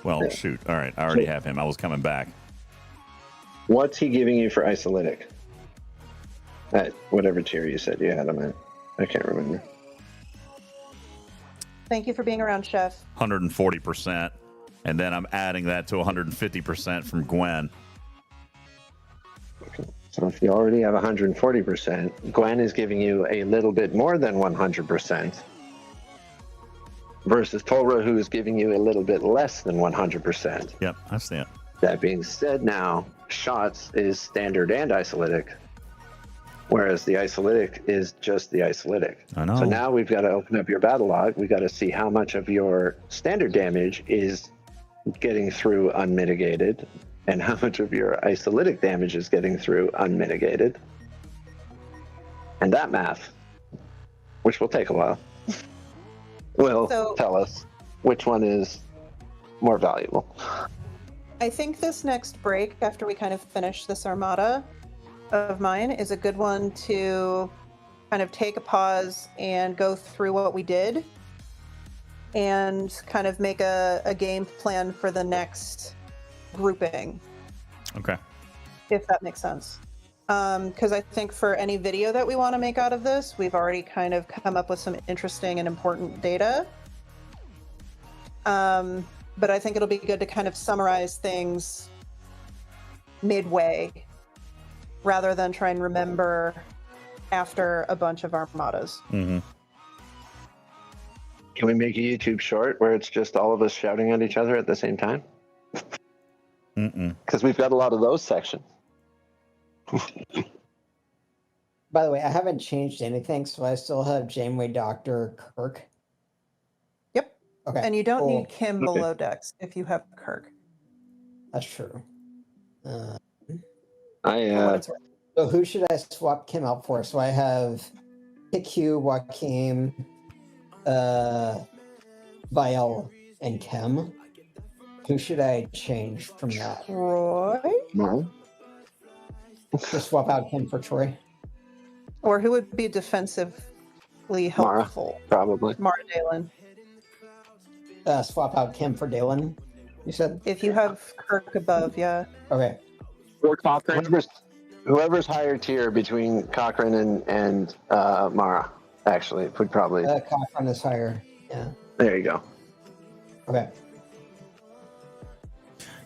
Well, shoot. All right, I already have him. I was coming back. What's he giving you for isolytic? At whatever tier you said you had him at. I can't remember. Thank you for being around, Chef. 140%. And then I'm adding that to 150% from Gwen. So if you already have 140%, Gwen is giving you a little bit more than 100%, versus Torah, who is giving you a little bit less than 100%. Yep, I see it. That being said, now shots is standard and isolytic, whereas the isolytic is just the isolytic. I know. So now we've got to open up your battle log. We've got to see how much of your standard damage is getting through unmitigated, and how much of your isolytic damage is getting through unmitigated. And that math, which will take a while, will tell us which one is more valuable. I think this next break, after we kind of finish this armada of mine, is a good one to kind of take a pause and go through what we did and kind of make a game plan for the next grouping. Okay. If that makes sense. Because I think for any video that we want to make out of this, we've already kind of come up with some interesting and important data. But I think it'll be good to kind of summarize things midway rather than try and remember after a bunch of armadas. Mm-hmm. Can we make a YouTube short where it's just all of us shouting at each other at the same time? Because we've got a lot of those sections. By the way, I haven't changed anything, so I still have Janeway, Dr. Kirk. Yep. Okay. And you don't cool. need Kim below decks if you have Kirk. That's true. So who should I swap Kim out for? So I have PQ, Joaquin, Vial, and Kim. Who should I change from that? Troy? No. Just swap out Kim for Troy. Or who would be defensively Mara, helpful? probably. Mara Dalen. Swap out Kim for Dalen, you said? If you have Kirk above, yeah. Okay. Or Cochrane. Whoever's higher tier between Cochrane and Mara, actually, would probably. Cochrane is higher. Yeah. There you go. Okay.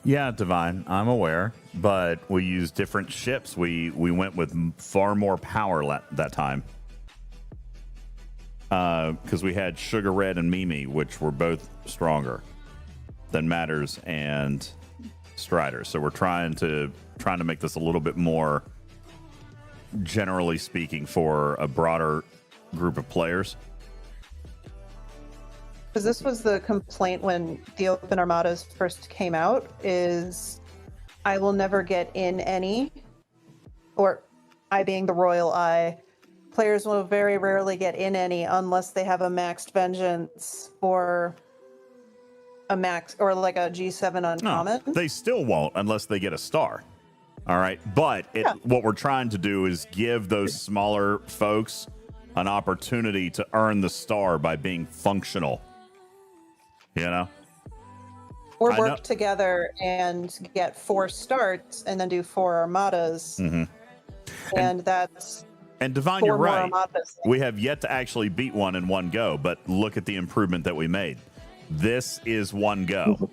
Yeah, Divine, I'm aware, but we used different ships. We went with far more power that time. Because we had Sugar Red and Mimi, which were both stronger than Matters and Strider. So we're trying to make this a little bit more, generally speaking, for a broader group of players. Because this was the complaint when the Open Armadas first came out, is I will never get in any, or I being the royal eye, players will very rarely get in any unless they have a maxed vengeance or a max, or like a G7 uncommon. No, they still won't unless they get a star. All right. But what we're trying to do is give those smaller folks an opportunity to earn the star by being functional. You know? Or work together and get 4 starts and then do 4 armadas. Mm-hmm. And that's... And Divine, you're right. We have yet to actually beat one in one go, but look at the improvement that we made. This is one go.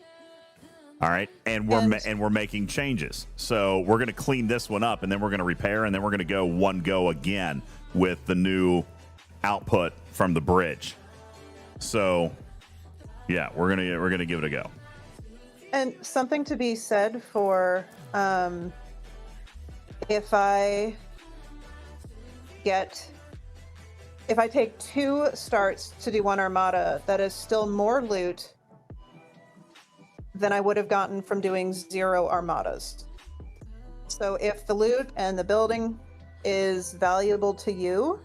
All right, and we're making changes. So we're going to clean this one up, and then we're going to repair, and then we're going to go one go again with the new output from the bridge. So yeah, we're gonna give it a go. And something to be said for if I take 2 starts to do 1 armada, that is still more loot than I would have gotten from doing 0 armadas. So if the loot and the building is valuable to you,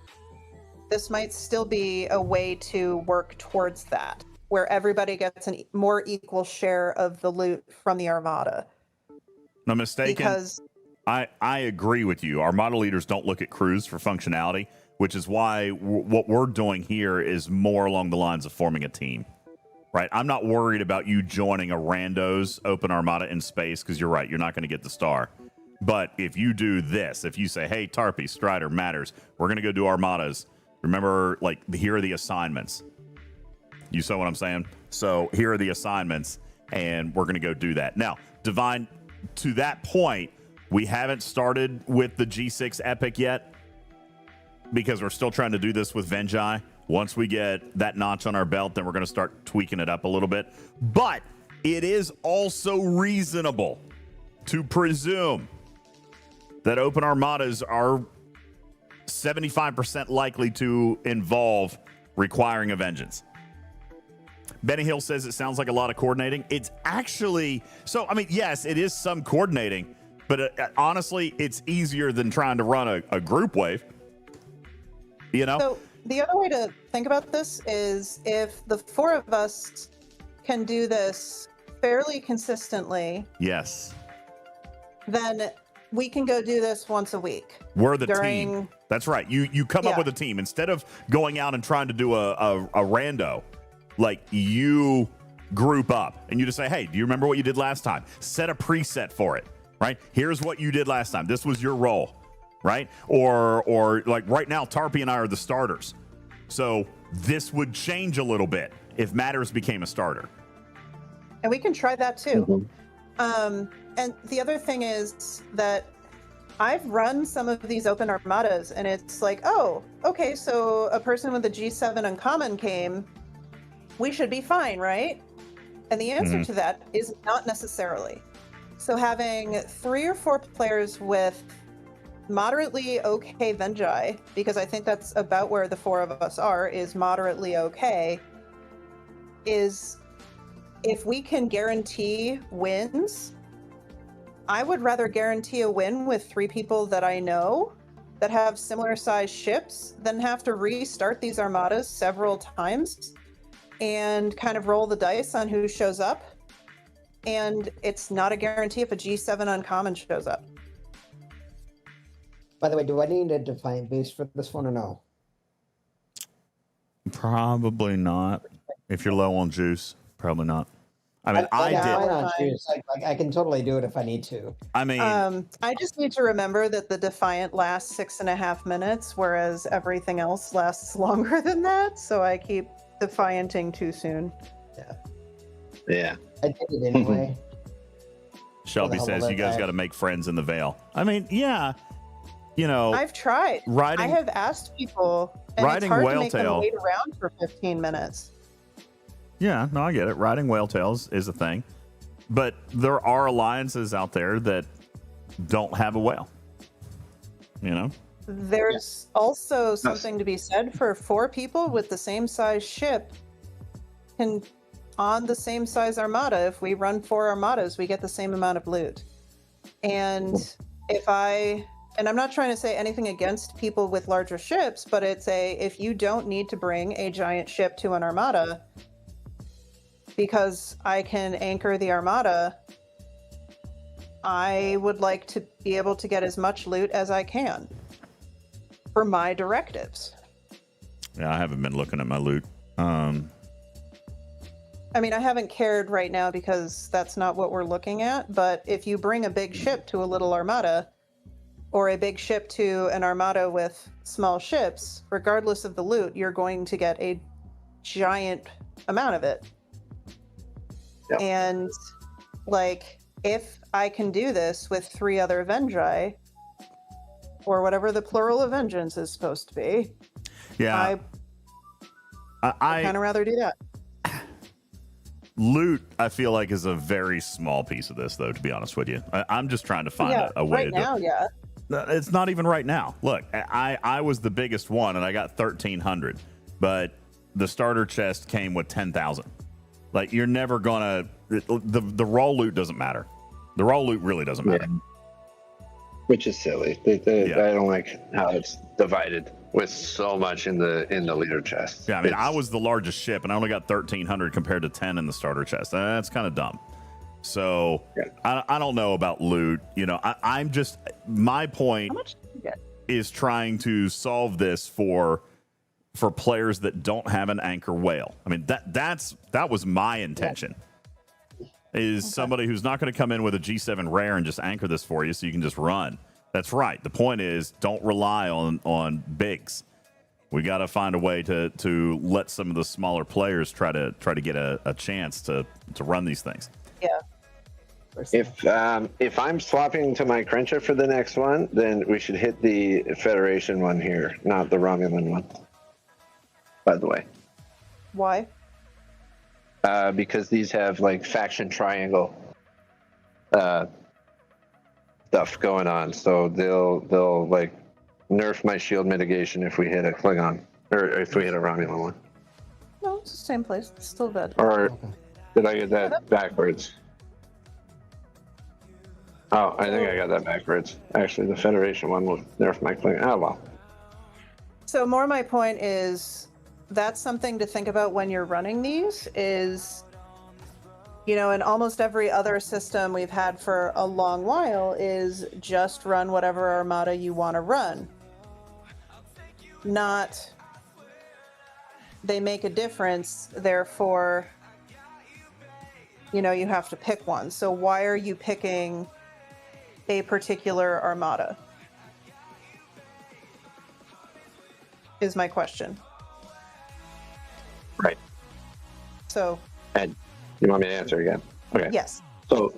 this might still be a way to work towards that, where everybody gets a more equal share of the loot from the armada. No mistaken. Because I agree with you. Armada leaders don't look at crews for functionality, which is why what we're doing here is more along the lines of forming a team. Right? I'm not worried about you joining a rando's open armada in space, because you're right, you're not going to get the star. But if you do this, if you say, hey, Tarpy, Strider, Matters, we're going to go do armadas. Remember, like, here are the assignments. You saw what I'm saying? So here are the assignments, and we're going to go do that. Now, Divine, to that point, We haven't started with the G6 Epic yet because we're still trying to do this with Venjai. Once we get that notch on our belt, then we're going to start tweaking it up a little bit. But it is also reasonable to presume that open armadas are 75% likely to involve requiring a vengeance. Benny Hill says it sounds like a lot of coordinating. It's actually, so, I mean, yes, it is some coordinating, but honestly, it's easier than trying to run a group wave. You know? So the other way to think about this is if the four of us can do this fairly consistently. Yes. Then we can go do this once a week. We're the team. That's right. You come up with a team. Instead of going out and trying to do a rando, like you group up and you just say, hey, do you remember what you did last time? Set a preset for it, right? Here's what you did last time. This was your role, right? Or like right now, Tarpy and I are the starters. So this would change a little bit if Matters became a starter. And we can try that too. And the other thing is that I've run some of these open armadas and it's like, oh, okay, so a person with a G7 uncommon came, we should be fine, right? And the answer to that is not necessarily. So having 3 or 4 players with moderately okay Venjai, because I think that's about where the 4 of us are, is moderately okay, is if we can guarantee wins, I would rather guarantee a win with 3 people that I know that have similar sized ships than have to restart these armadas several times and kind of roll the dice on who shows up. And it's not a guarantee if a G7 uncommon shows up. By the way, do I need a Defiant Beast for this one or no? Probably not. If you're low on juice, probably not. I mean, I did. I can totally do it if I need to. I mean, I just need to remember that the Defiant lasts 6.5 minutes, whereas everything else lasts longer than that. So I keep Defianting too soon. Yeah. I did it anyway. Shelby says you guys got to make friends in the Veil. I mean, yeah, you know, I've tried. I have asked people, and it's hard to make them wait around for 15 minutes. Yeah, no, I get it. Riding whale tails is a thing, but there are alliances out there that don't have a whale. You know, there's also something to be said for 4 people with the same size ship can on the same size armada. If we run 4 armadas, we get the same amount of loot. And and I'm not trying to say anything against people with larger ships, but if you don't need to bring a giant ship to an armada, because I can anchor the armada, I would like to be able to get as much loot as I can for my directives. Yeah, I haven't been looking at my loot. I mean, I haven't cared right now because that's not what we're looking at, but if you bring a big ship to a little armada, or a big ship to an armada with small ships, regardless of the loot, you're going to get a giant amount of it. Yep. And like, if I can do this with 3 other Venjai, or whatever the plural of vengeance is supposed to be, yeah, I kind of rather do that. Loot, I feel like, is a very small piece of this, though, to be honest with you. I'm just trying to find a way to do it. Right now, yeah. It's not even right now. Look, I was the biggest one, and I got 1,300, but the starter chest came with 10,000. Like, you're never gonna. The raw loot doesn't matter. The raw loot really doesn't matter. Which is silly. I don't like how it's divided with so much in the leader chest. Yeah, I mean, I was the largest ship, and I only got 1,300 compared to 10 in the starter chest. That's kind of dumb. So I don't know about loot. You know, I'm just, my point How much did you get? is trying to solve this for players that don't have an anchor whale. I mean, that was my intention. Is somebody who's not going to come in with a G7 rare and just anchor this for you so you can just run. That's right. The point is, don't rely on bigs. We got to find a way to let some of the smaller players try to get a chance to run these things. Yeah. If I'm swapping to my Crencha for the next one, then we should hit the Federation one here, not the Romulan one. By the way. Why? Because these have like faction triangle stuff going on, so they'll like nerf my shield mitigation if we hit a Klingon or if we hit a Romulan one. No, it's the same place. It's still good. Or did I get that backwards? Oh, I think I got that backwards. Actually, the Federation one will nerf my Klingon. Oh well. So more my point is that's something to think about when you're running these is, you know, in almost every other system we've had for a long while is just run whatever armada you want to run. Not they make a difference, therefore, you know, you have to pick one. So why are you picking a particular armada? Is my question. Right. So. And you want me to answer again? Okay. Yes. So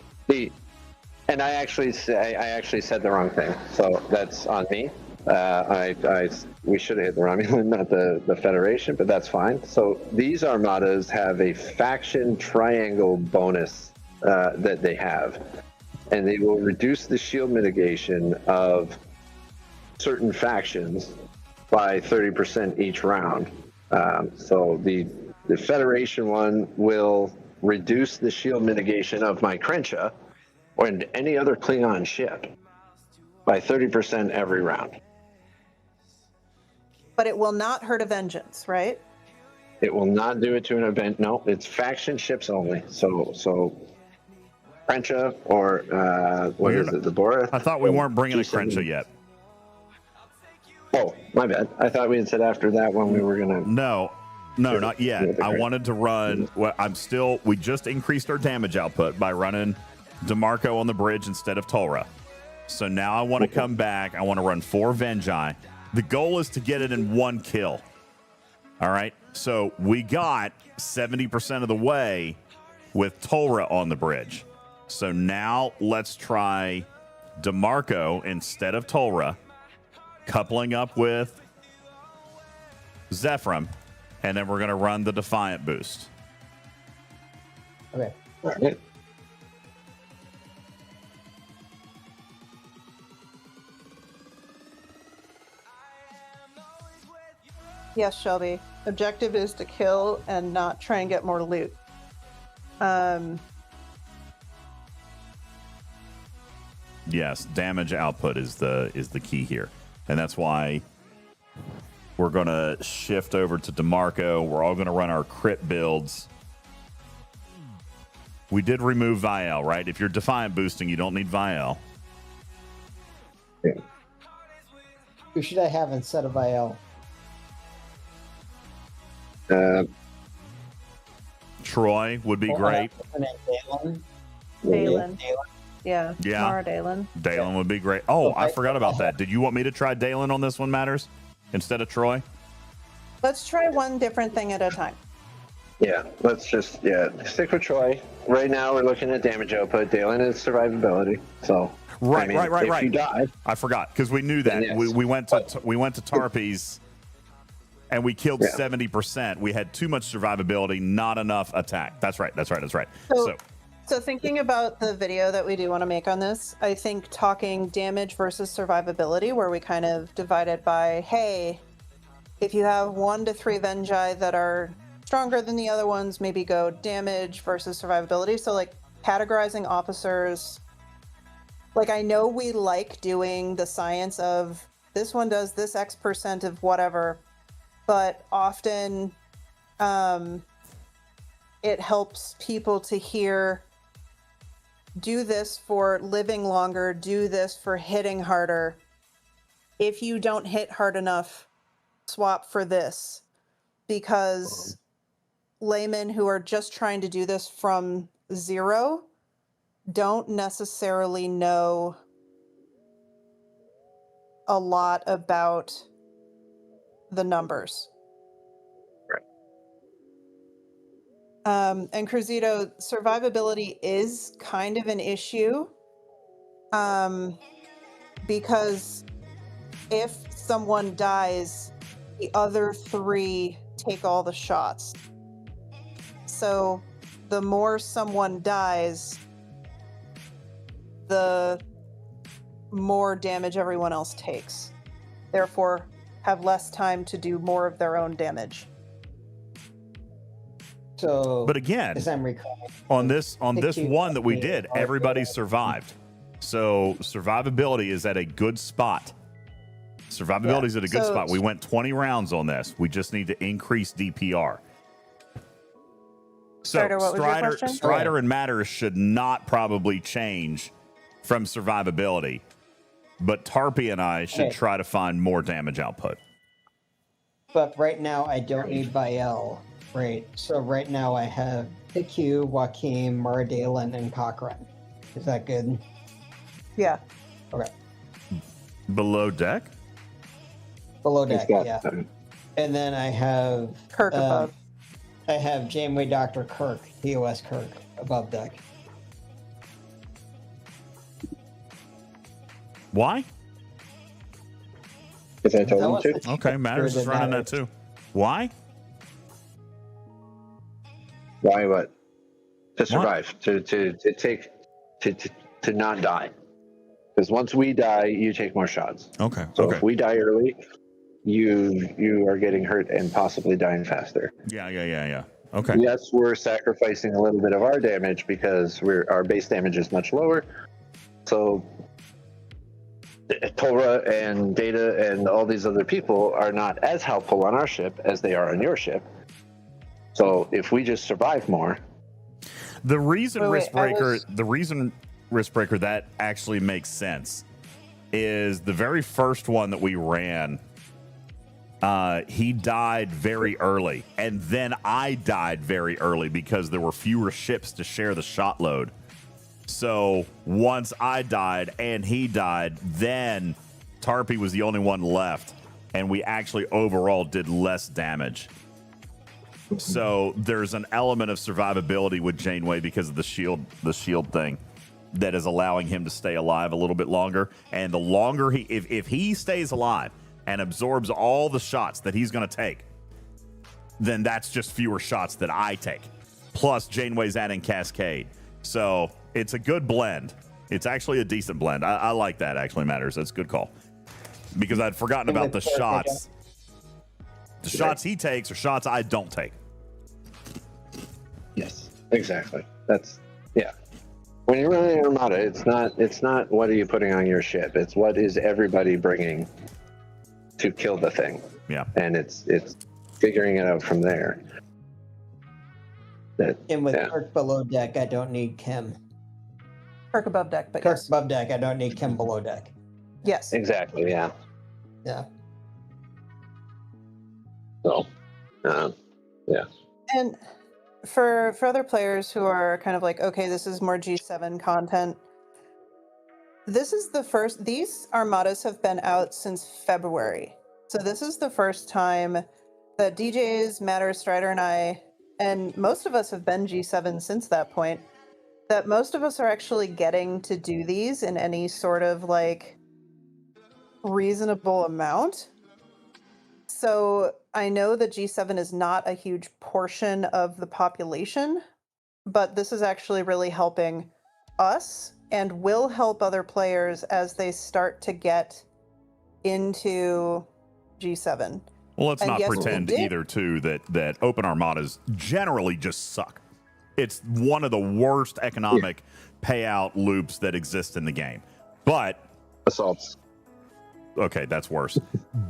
and I actually said the wrong thing. So that's on me. We should have hit the Romulan, not the Federation, but that's fine. So these armadas have a faction triangle bonus that they have, and they will reduce the shield mitigation of certain factions by 30% each round. So the Federation one will reduce the shield mitigation of my Krencha and any other Klingon ship by 30% every round. But it will not hurt a Vengeance, right? It will not do it to an event. No, it's faction ships only. So Krencha or what is it? The Boris? I thought we weren't bringing a Krencha yet. Oh, my bad. I thought we had said after that one we were gonna. No, not yet. I wanted to run. Well, we just increased our damage output by running DeMarco on the bridge instead of Tolra. So now I want to come back. I want to run 4 Vengi. The goal is to get it in 1 kill. All right. So we got 70% of the way with Tolra on the bridge. So now let's try DeMarco instead of Tolra, coupling up with Zephyrim, and then we're going to run the Defiant boost. Okay. Yes, Shelby. Objective is to kill and not try and get more loot. Yes, damage output is the key here, and that's why we're going to shift over to DeMarco. We're all going to run our crit builds. We did remove Vial, right? If you're Defiant boosting, you don't need Vial. Who should I have instead of Vial? Troy would be great. Dalen. Yeah. Yeah. Mara Dalen. Dalen would be great. Oh, I forgot about that. Did you want me to try Dalen on this one, Matters, instead of Troy? Let's try one different thing at a time. Yeah, let's just stick with Troy. Right now we're looking at damage output. Dalen is survivability. So right. If you die, I forgot because we knew that. Yes. We went to Tarpies and we killed 70%. We had too much survivability, not enough attack. That's right. So thinking about the video that we do want to make on this, I think talking damage versus survivability, where we kind of divide it by, hey, if you have 1 to 3 Vengi that are stronger than the other ones, maybe go damage versus survivability. So like categorizing officers, like I know we like doing the science of this one does this X% of whatever, but often it helps people to hear, do this for living longer, do this for hitting harder. If you don't hit hard enough, swap for this. Because laymen who are just trying to do this from zero don't necessarily know a lot about the numbers. And Cruzito, survivability is kind of an issue. Because if someone dies, the other 3 take all the shots. So the more someone dies, the more damage everyone else takes. Therefore, have less time to do more of their own damage. So, But again, as I'm recalling, on this one that we did, everybody survived. So survivability is at a good spot. Survivability is at a good spot. We went 20 rounds on this. We just need to increase DPR. So Strider and Matters should not probably change from survivability, but Tarpy and I should try to find more damage output. But right now, I don't need Bael. Right. So right now, I have PQ, Joaquin, Maradalen, and Cochran. Is that good? Yeah. Okay. Below deck? Below deck, yeah. And then I have Kirk above. I have Janeway Dr. Kirk, TOS Kirk, above deck. Why? Because I told him to. Okay, Matters is running that too. Why? Why what? To survive. To take to not die. Because once we die, you take more shots. Okay. So if we die early, you are getting hurt and possibly dying faster. Yeah. Okay. Yes, we're sacrificing a little bit of our damage because our base damage is much lower. So Torah and Data and all these other people are not as helpful on our ship as they are on your ship. So if we just survive more. The reason Riskbreaker that actually makes sense is the very first one that we ran, he died very early, and then I died very early because there were fewer ships to share the shot load. So once I died and he died, then Tarpy was the only one left, and we actually overall did less damage. So there's an element of survivability with Janeway because of the shield thing that is allowing him to stay alive a little bit longer. And the longer if he stays alive and absorbs all the shots that he's going to take, then that's just fewer shots that I take. Plus Janeway's adding Cascade. So it's a good blend. It's actually a decent blend. I like that, actually, Matters. That's a good call. Because I'd forgotten about the shots. The shots he takes are shots I don't take. Yes, exactly. That's When you're running an Armada, it's not what are you putting on your ship. It's what is everybody bringing to kill the thing. Yeah. And it's figuring it out from there. And with Kirk below deck, I don't need Kim. Kirk above deck, but Kirk above deck, I don't need Kim below deck. Yes. Exactly, yeah. Yeah. So, yeah. And for other players who are kind of like, okay, this is more G7 content. These Armadas have been out since February. So this is the first time that DJs, Matter, Strider, and I, and most of us have been G7 since that point, that most of us are actually getting to do these in any sort of like reasonable amount. So I know that G7 is not a huge portion of the population, but this is actually really helping us and will help other players as they start to get into G7. Well, let's not pretend either, too, that open Armadas generally just suck. It's one of the worst economic payout loops that exist in the game. But assaults. Okay, that's worse.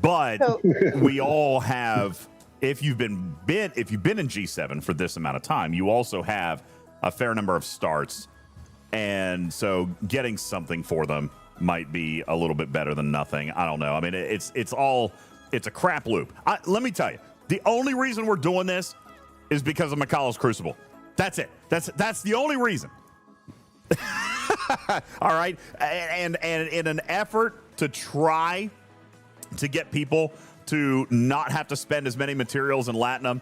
But we all have, if you've been in G7 for this amount of time, you also have a fair number of starts. And so getting something for them might be a little bit better than nothing. I don't know. I mean, it's a crap loop. Let me tell you, the only reason we're doing this is because of McCall's Crucible. That's it. That's the only reason. All right. And in an effort to try to get people to not have to spend as many materials in Latinum,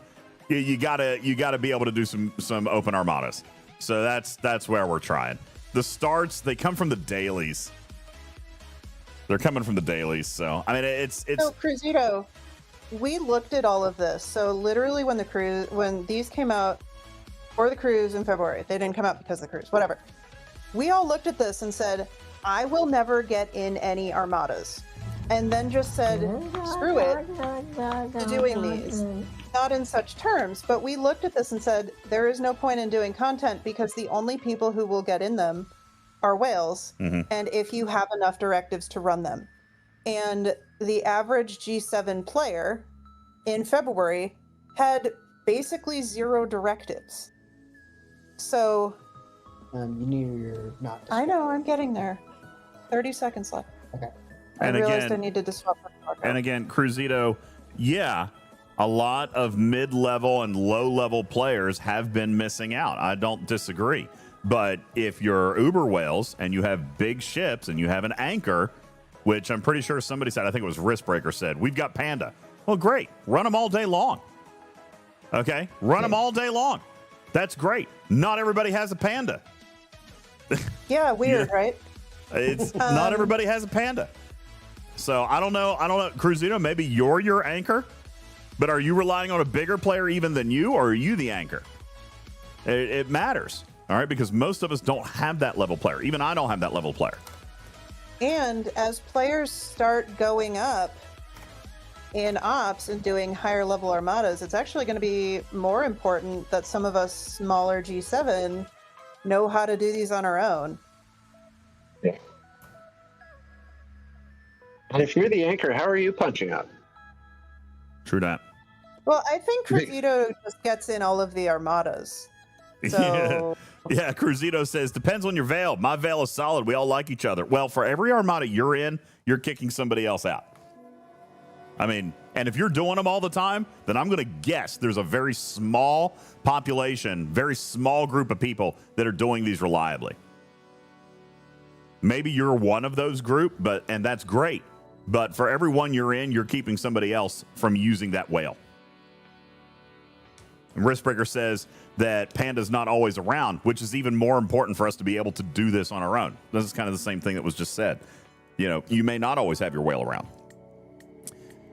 you gotta be able to do some open armadas. So that's where we're trying. The starts, they come from the dailies. They're coming from the dailies. So I mean, it's So Cruzito, we looked at all of this. So literally, when these came out for the cruise in February, they didn't come out because of the cruise. Whatever. We all looked at this and said, I will never get in any armadas. And then just said, screw it to doing these. Not in such terms, but we looked at this and said, there is no point in doing content because the only people who will get in them are whales. And if you have enough directives to run them. And the average G7 player in February had basically 0 directives. So... you knew you're not. I know, I'm getting there. 30 seconds left. Okay. I And realized again- I needed to swap. And again, Cruzito, yeah, a lot of mid-level and low-level players have been missing out. I don't disagree. But if you're Uber whales and you have big ships and you have an anchor, which I'm pretty sure somebody said, I think it was Wristbreaker said, we've got Panda. Well, great. Run them all day long. Okay? Run them all day long. That's great. Not everybody has a Panda. Yeah, weird, right? It's not everybody has a Panda. So I don't know. Cruzito, maybe you're your anchor, but are you relying on a bigger player even than you, or are you the anchor? It matters, all right, because most of us don't have that level player. Even I don't have that level player. And as players start going up in ops and doing higher level armadas, it's actually going to be more important that some of us smaller G7 know how to do these on our own. Yeah. And if you're the anchor, how are you punching up? True that. Well, I think Cruzito just gets in all of the armadas. So... Yeah, Cruzito says, depends on your veil. My veil is solid. We all like each other. Well, for every armada you're in, you're kicking somebody else out. I mean, and if you're doing them all the time, then I'm going to guess there's a very small population, very small group of people that are doing these reliably. Maybe you're one of those group, and that's great. But for every one you're in, you're keeping somebody else from using that whale. And Wristbreaker says that Panda's not always around, which is even more important for us to be able to do this on our own. This is kind of the same thing that was just said. You know, you may not always have your whale around.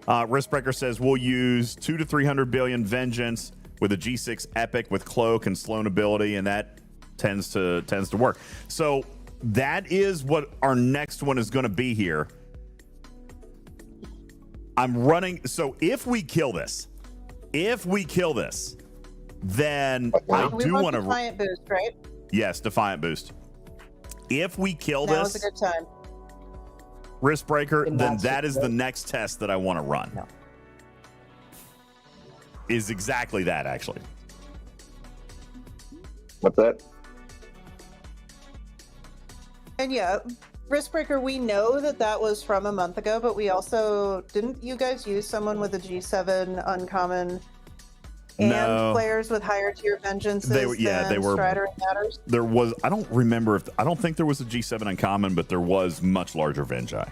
Wristbreaker says we'll use 200 to 300 billion Vengeance with a G6 Epic with Cloak and Sloan ability, and that tends to work. So that is what our next one is going to be here. I'm running. So if we kill this, then I do want to. Defiant boost, right? Yes, Defiant boost. If we kill Now this, is a good time. Wristbreaker, And then that's that is it. the next test that I want to run. No. Is exactly that, actually. What's that? And yeah, Wristbreaker, we know that was from a month ago, but we also didn't you guys use someone with a G7 uncommon and No. players with higher tier vengeances They were- yeah, than they were- Strider and Matters? There was, I don't remember I don't think there was a G7 uncommon, but there was much larger Vengi.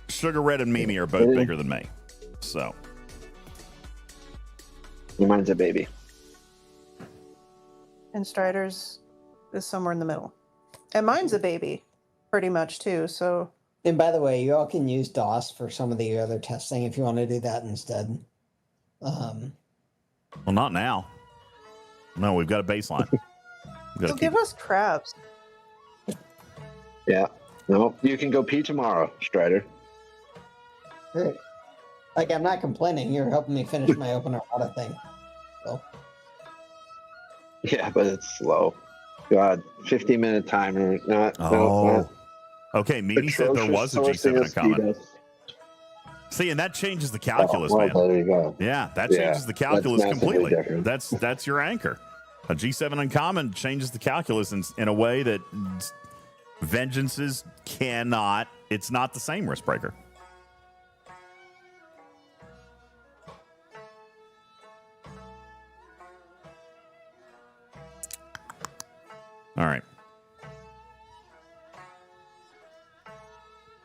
Sugar Red and Mimi are both bigger than me. So. Mine's a baby. And Strider's is somewhere in the middle. And mine's a baby, pretty much too, so And by the way, you all can use DOS for some of the other testing if you want to do that instead. Well, not now. No, we've got a baseline. so give us crabs. Yeah. No, you can go pee tomorrow, Strider. Great. Like, I'm not complaining. You're helping me finish my open armada thing. So. Yeah, but it's slow. God, 50-minute timer. Not. Okay, Mimi said there was a G7 uncommon. See, and that changes the calculus, man. There you go. Yeah, that Yeah, changes the calculus that's massively completely. different. That's your anchor. A G7 uncommon changes the calculus in a way that Vengeances cannot. It's not the same, Wristbreaker. All right.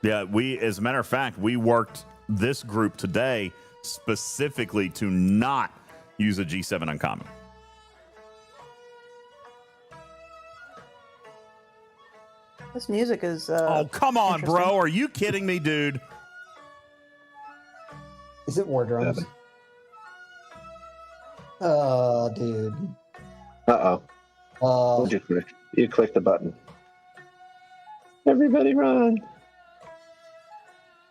Yeah, as a matter of fact, we worked this group today specifically to not use a G7 uncommon. This music is. Oh, come on, bro. Are you kidding me, dude? Is it war drums? Oh, dude. Uh-oh. Oh. You clicked the button. Everybody run.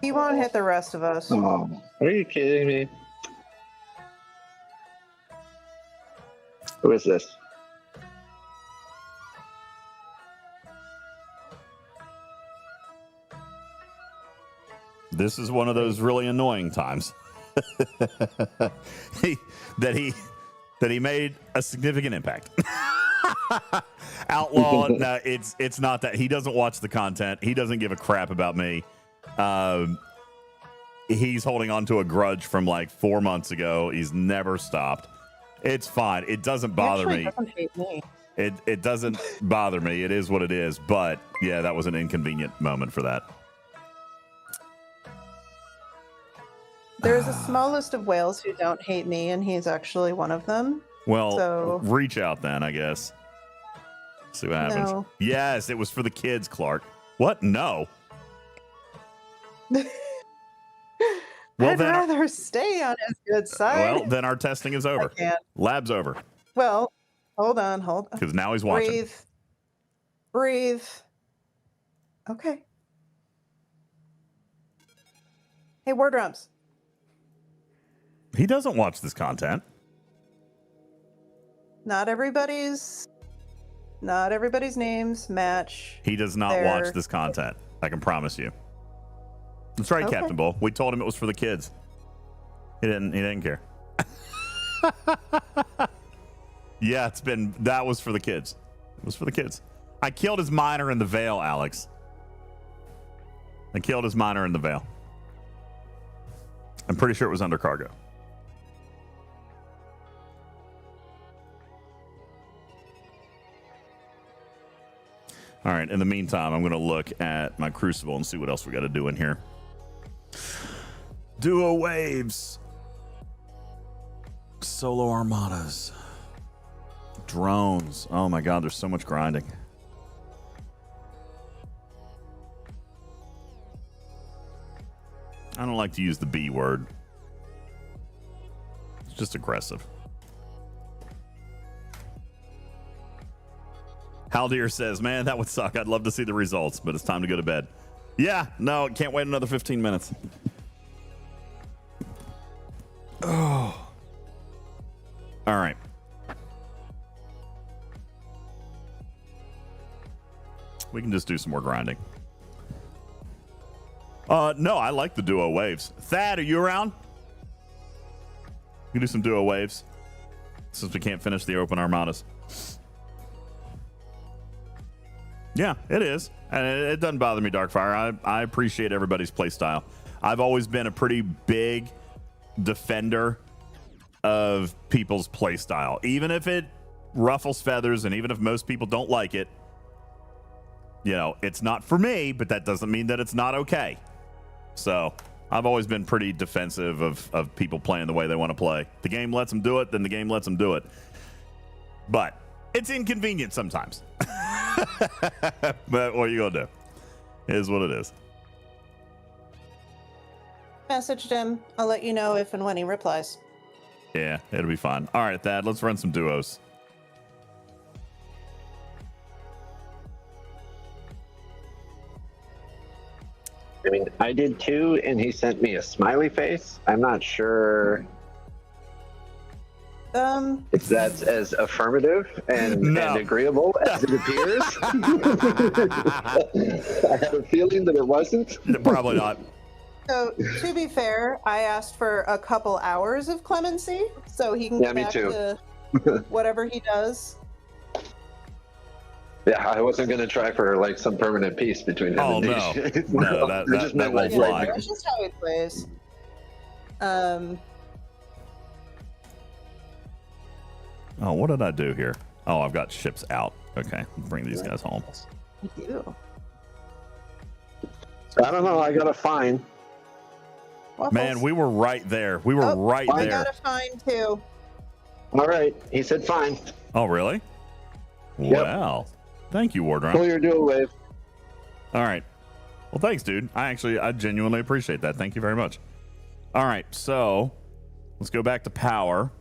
He won't hit the rest of us. Oh, are you kidding me? Who is this? This is one of those really annoying times that he made a significant impact. Outlaw, no, it's not that. He doesn't watch the content. He doesn't give a crap about me. He's holding on to a grudge from like 4 months ago. He's never stopped. It's fine. It doesn't bother me. Doesn't hate me. It doesn't bother me. It is what it is. But yeah, that was an inconvenient moment for that. There's a small list of whales who don't hate me, and he's actually one of them. Well, so... reach out then, I guess. See what happens. No. Yes, it was for the kids, Clark. What? No. I'd rather stay on his good side. Well, then our testing is over. I can't. Lab's over. Well, hold on. Because now he's watching. Breathe. Okay. Hey, war drums. He doesn't watch this content. Not everybody's names match. He does not watch this content. I can promise you. That's right, Okay. Captain Bull. We told him it was for the kids. He didn't care. Yeah, that was for the kids. It was for the kids. I killed his miner in the Vale, Alex. I killed his miner in the Vale. I'm pretty sure it was under cargo. All right, in the meantime, I'm going to look at my Crucible and see what else we got to do in here. Duo waves. Solo armadas. Drones. Oh my god, there's so much grinding. I don't like to use the B word. It's just aggressive. Haldir says, man, that would suck. I'd love to see the results, but it's time to go to bed. Yeah, no, can't wait another 15 minutes. Oh. All right. We can just do some more grinding. No, I like the duo waves. Thad, are you around? We can do some duo waves since we can't finish the open armadas. Yeah, it is. And it doesn't bother me, Darkfire. I appreciate everybody's play style. I've always been a pretty big defender of people's play style. Even if it ruffles feathers and even if most people don't like it, you know, it's not for me, but that doesn't mean that it's not okay. So I've always been pretty defensive of people playing the way they want to play. The game lets them do it, then the game lets them do it. But it's inconvenient sometimes. But what are you going to do? It is what it is. Messaged him. I'll let you know if and when he replies. Yeah, it'll be fun. All right, Thad, let's run some duos. I mean, I did too, and he sent me a smiley face. I'm not sure if that's as affirmative and agreeable as it appears. I have a feeling that it wasn't. Probably not. So, to be fair, I asked for a couple hours of clemency so he can get back to whatever he does. Yeah, I wasn't going to try for like some permanent peace between him and DJ. No, that won't fly. That's just how he plays. Oh, what did I do here? Oh, I've got ships out. Okay, bring these guys home. I do. I don't know. I got a fine. Man, we were right there. We were right I there. got a fine too. All right. He said fine. Oh, really? Yep. Well, thank you, Wardrun. Pull your dual wave. All right. Well, thanks, dude. I genuinely appreciate that. Thank you very much. All right, so let's go back to power.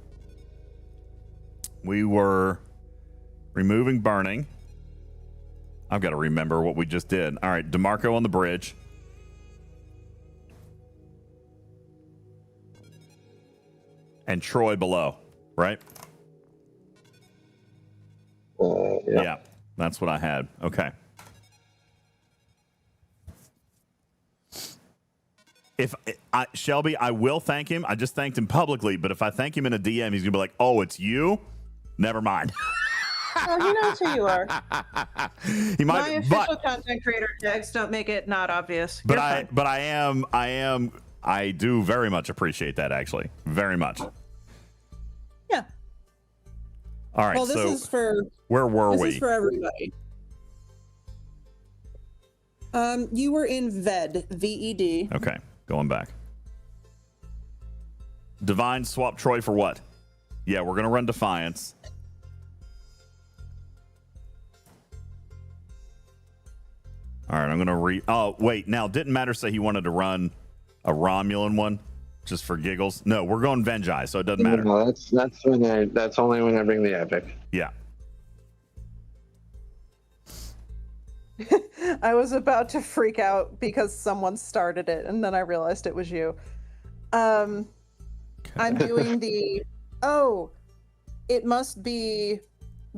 We were removing burning. I've got to remember what we just did. All right, DeMarco on the bridge. And Troy below, right? Yeah, that's what I had. Okay. If Shelby, I will thank him. I just thanked him publicly, but if I thank him in a DM, he's gonna be like, "Oh, it's you." Never mind. Oh, he knows who you are. He might, My official content creator tags don't make it not obvious. but I do very much appreciate that. Actually, very much. Yeah. All right. Well, this is for. Where were we? This is for everybody. You were in VED, VED. Okay, going back. Divine swap Troy for what? Yeah, we're gonna run Defiance. All right, I'm gonna Oh wait, now didn't Matter say he wanted to run a Romulan one just for giggles? No, we're going Venjai, so it doesn't matter. No, that's only when I bring the epic. Yeah. I was about to freak out because someone started it, and then I realized it was you. I'm doing the. Oh, it must be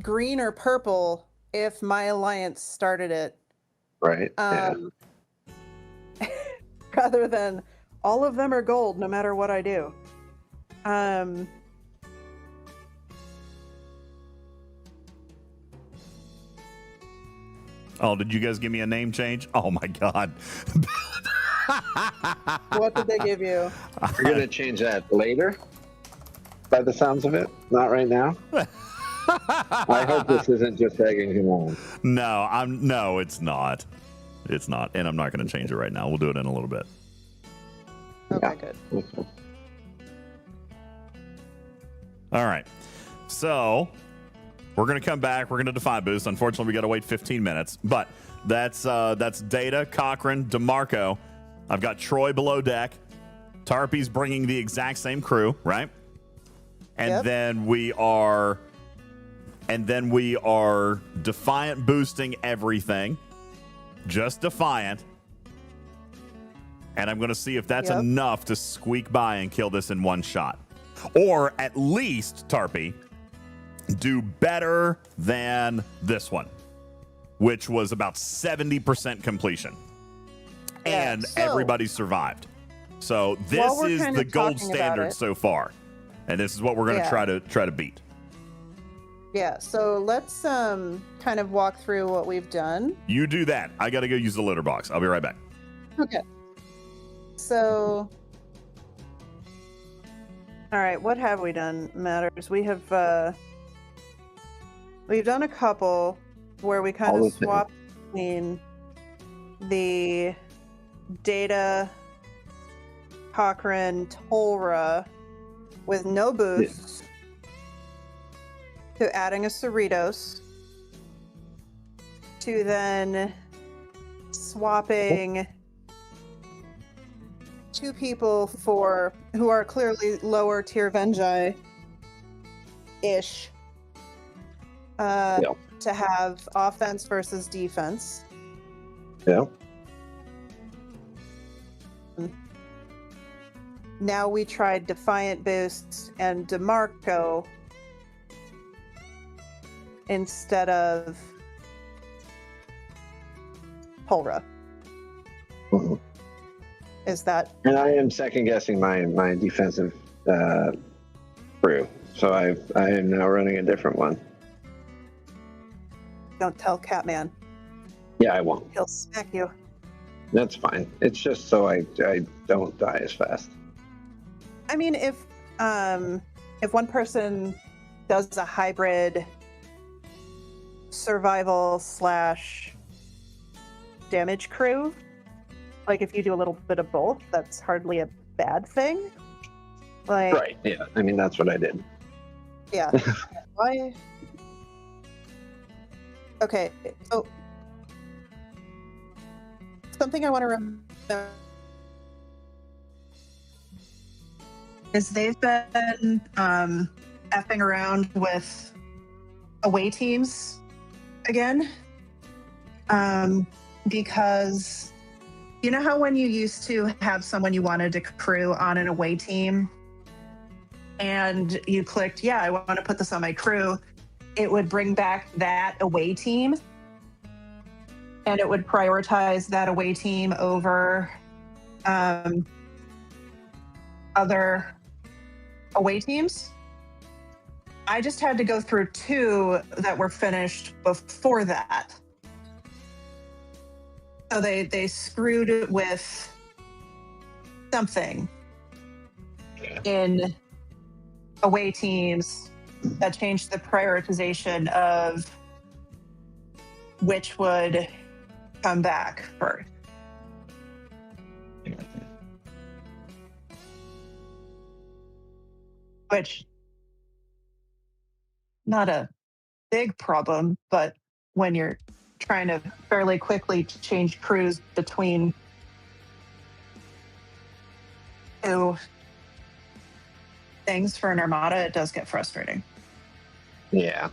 green or purple if my alliance started it. Right. Rather than all of them are gold no matter what I do. Oh, did you guys give me a name change? Oh my god. What did they give you? You're gonna change that later, by the sounds of it. Not right now. I hope this isn't just egging him on. No, it's not. It's not, and I'm not going to change it right now. We'll do it in a little bit. Okay, good. All right. So we're going to come back. We're going to defy boost. Unfortunately, we got to wait 15 minutes, but that's Data, Cochran, DeMarco. I've got Troy below deck. Tarpy's bringing the exact same crew, right? And then we are Defiant boosting everything. Just Defiant. And I'm going to see if that's enough to squeak by and kill this in one shot. Or at least, Tarpy, do better than this one, which was about 70% completion. And everybody survived. So this is the gold standard so far. And this is what we're going to try to beat. Yeah, so let's kind of walk through what we've done. You do that. I got to go use the litter box. I'll be right back. Okay. So, all right, what have we done? Matters. We have we've done a couple where we kind of swap between the Data, Cochrane, Tolra with no boosts. To adding a Cerritos, to then swapping two people who are clearly lower tier Venjai ish to have offense versus defense. Yeah. Now we tried Defiant boosts and DeMarco instead of Polra. Mm-hmm. Is that? And I am second guessing my defensive crew, so I am now running a different one. Don't tell Catman. Yeah, I won't. He'll smack you. That's fine. It's just so I don't die as fast. I mean, if one person does a hybrid survival / damage crew, like if you do a little bit of both, that's hardly a bad thing. Like, right, yeah. I mean, that's what I did. Yeah. Why? Okay. So something I want to remember is they've been effing around with away teams again, because you know how when you used to have someone you wanted to crew on an away team and you clicked, yeah, I want to put this on my crew, it would bring back that away team and it would prioritize that away team over other away teams. I just had to go through 2 that were finished before that. So they screwed it with something in away teams that changed the prioritization of which would come back first. Which, not a big problem, but when you're trying to fairly quickly change crews between 2 things for an armada, it does get frustrating. Yeah.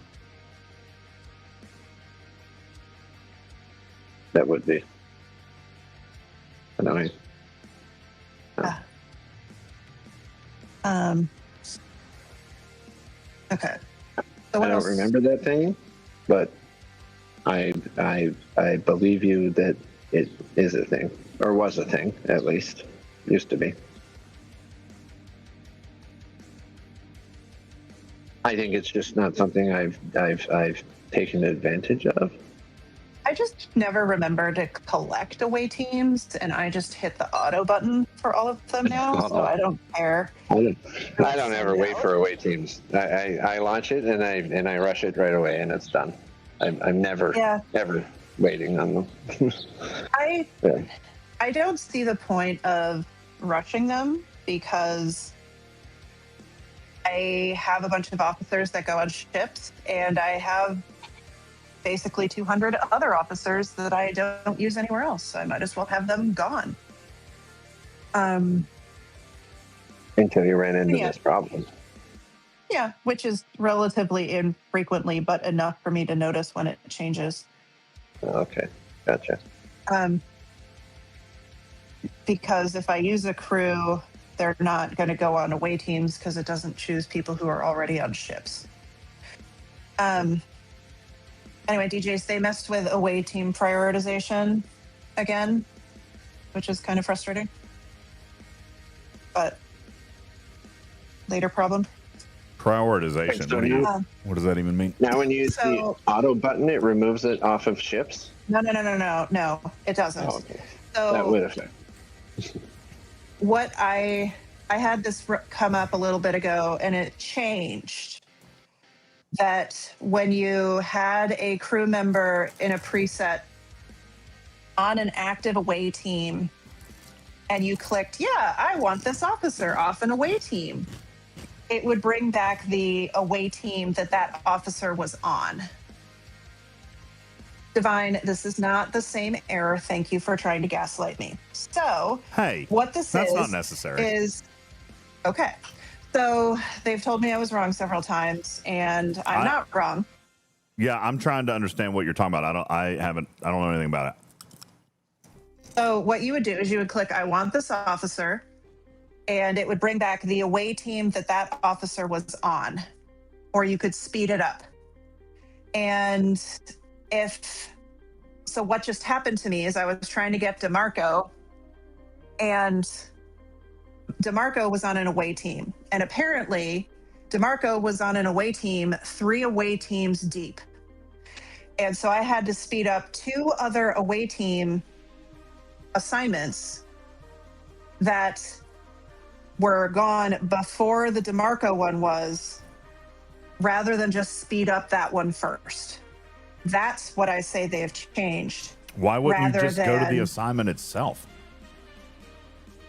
That would be annoying. Okay. I don't remember that thing, but I believe you that it is a thing, or was a thing at least. Used to be. I think it's just not something I've taken advantage of. I just never remember to collect away teams, and I just hit the auto button for all of them now, so I don't care. I don't ever wait for away teams. I launch it and I rush it right away and it's done. I'm never ever waiting on them. I don't see the point of rushing them because I have a bunch of officers that go on ships, and I have basically 200 other officers that I don't use anywhere else. So I might as well have them gone. Until you ran into this problem. Yeah, which is relatively infrequently, but enough for me to notice when it changes. Okay, gotcha. Because if I use a crew, they're not going to go on away teams because it doesn't choose people who are already on ships. Anyway, DJs, they messed with away team prioritization again, which is kind of frustrating. But later problem. Prioritization. What does that even mean? Now, when you use the auto button, it removes it off of ships? No, it doesn't. Oh, okay. So that would affect. What I had this come up a little bit ago, and it changed. That when you had a crew member in a preset on an active away team and you clicked, yeah, I want this officer off an away team, it would bring back the away team that officer was on. Divine, this is not the same error. Thank you for trying to gaslight me. So, hey, what this that's is not necessary. Is okay. So they've told me I was wrong several times, and I'm not wrong. Yeah, I'm trying to understand what you're talking about. I don't know anything about it. So what you would do is you would click, I want this officer, and it would bring back the away team that officer was on, or you could speed it up. And so what just happened to me is I was trying to get DeMarco, and DeMarco was on an away team. And apparently, DeMarco was on an away team 3 away teams deep. And so I had to speed up 2 other away team assignments that were gone before the DeMarco one was, rather than just speed up that one first. That's what I say they have changed. Why wouldn't you just go to the assignment itself?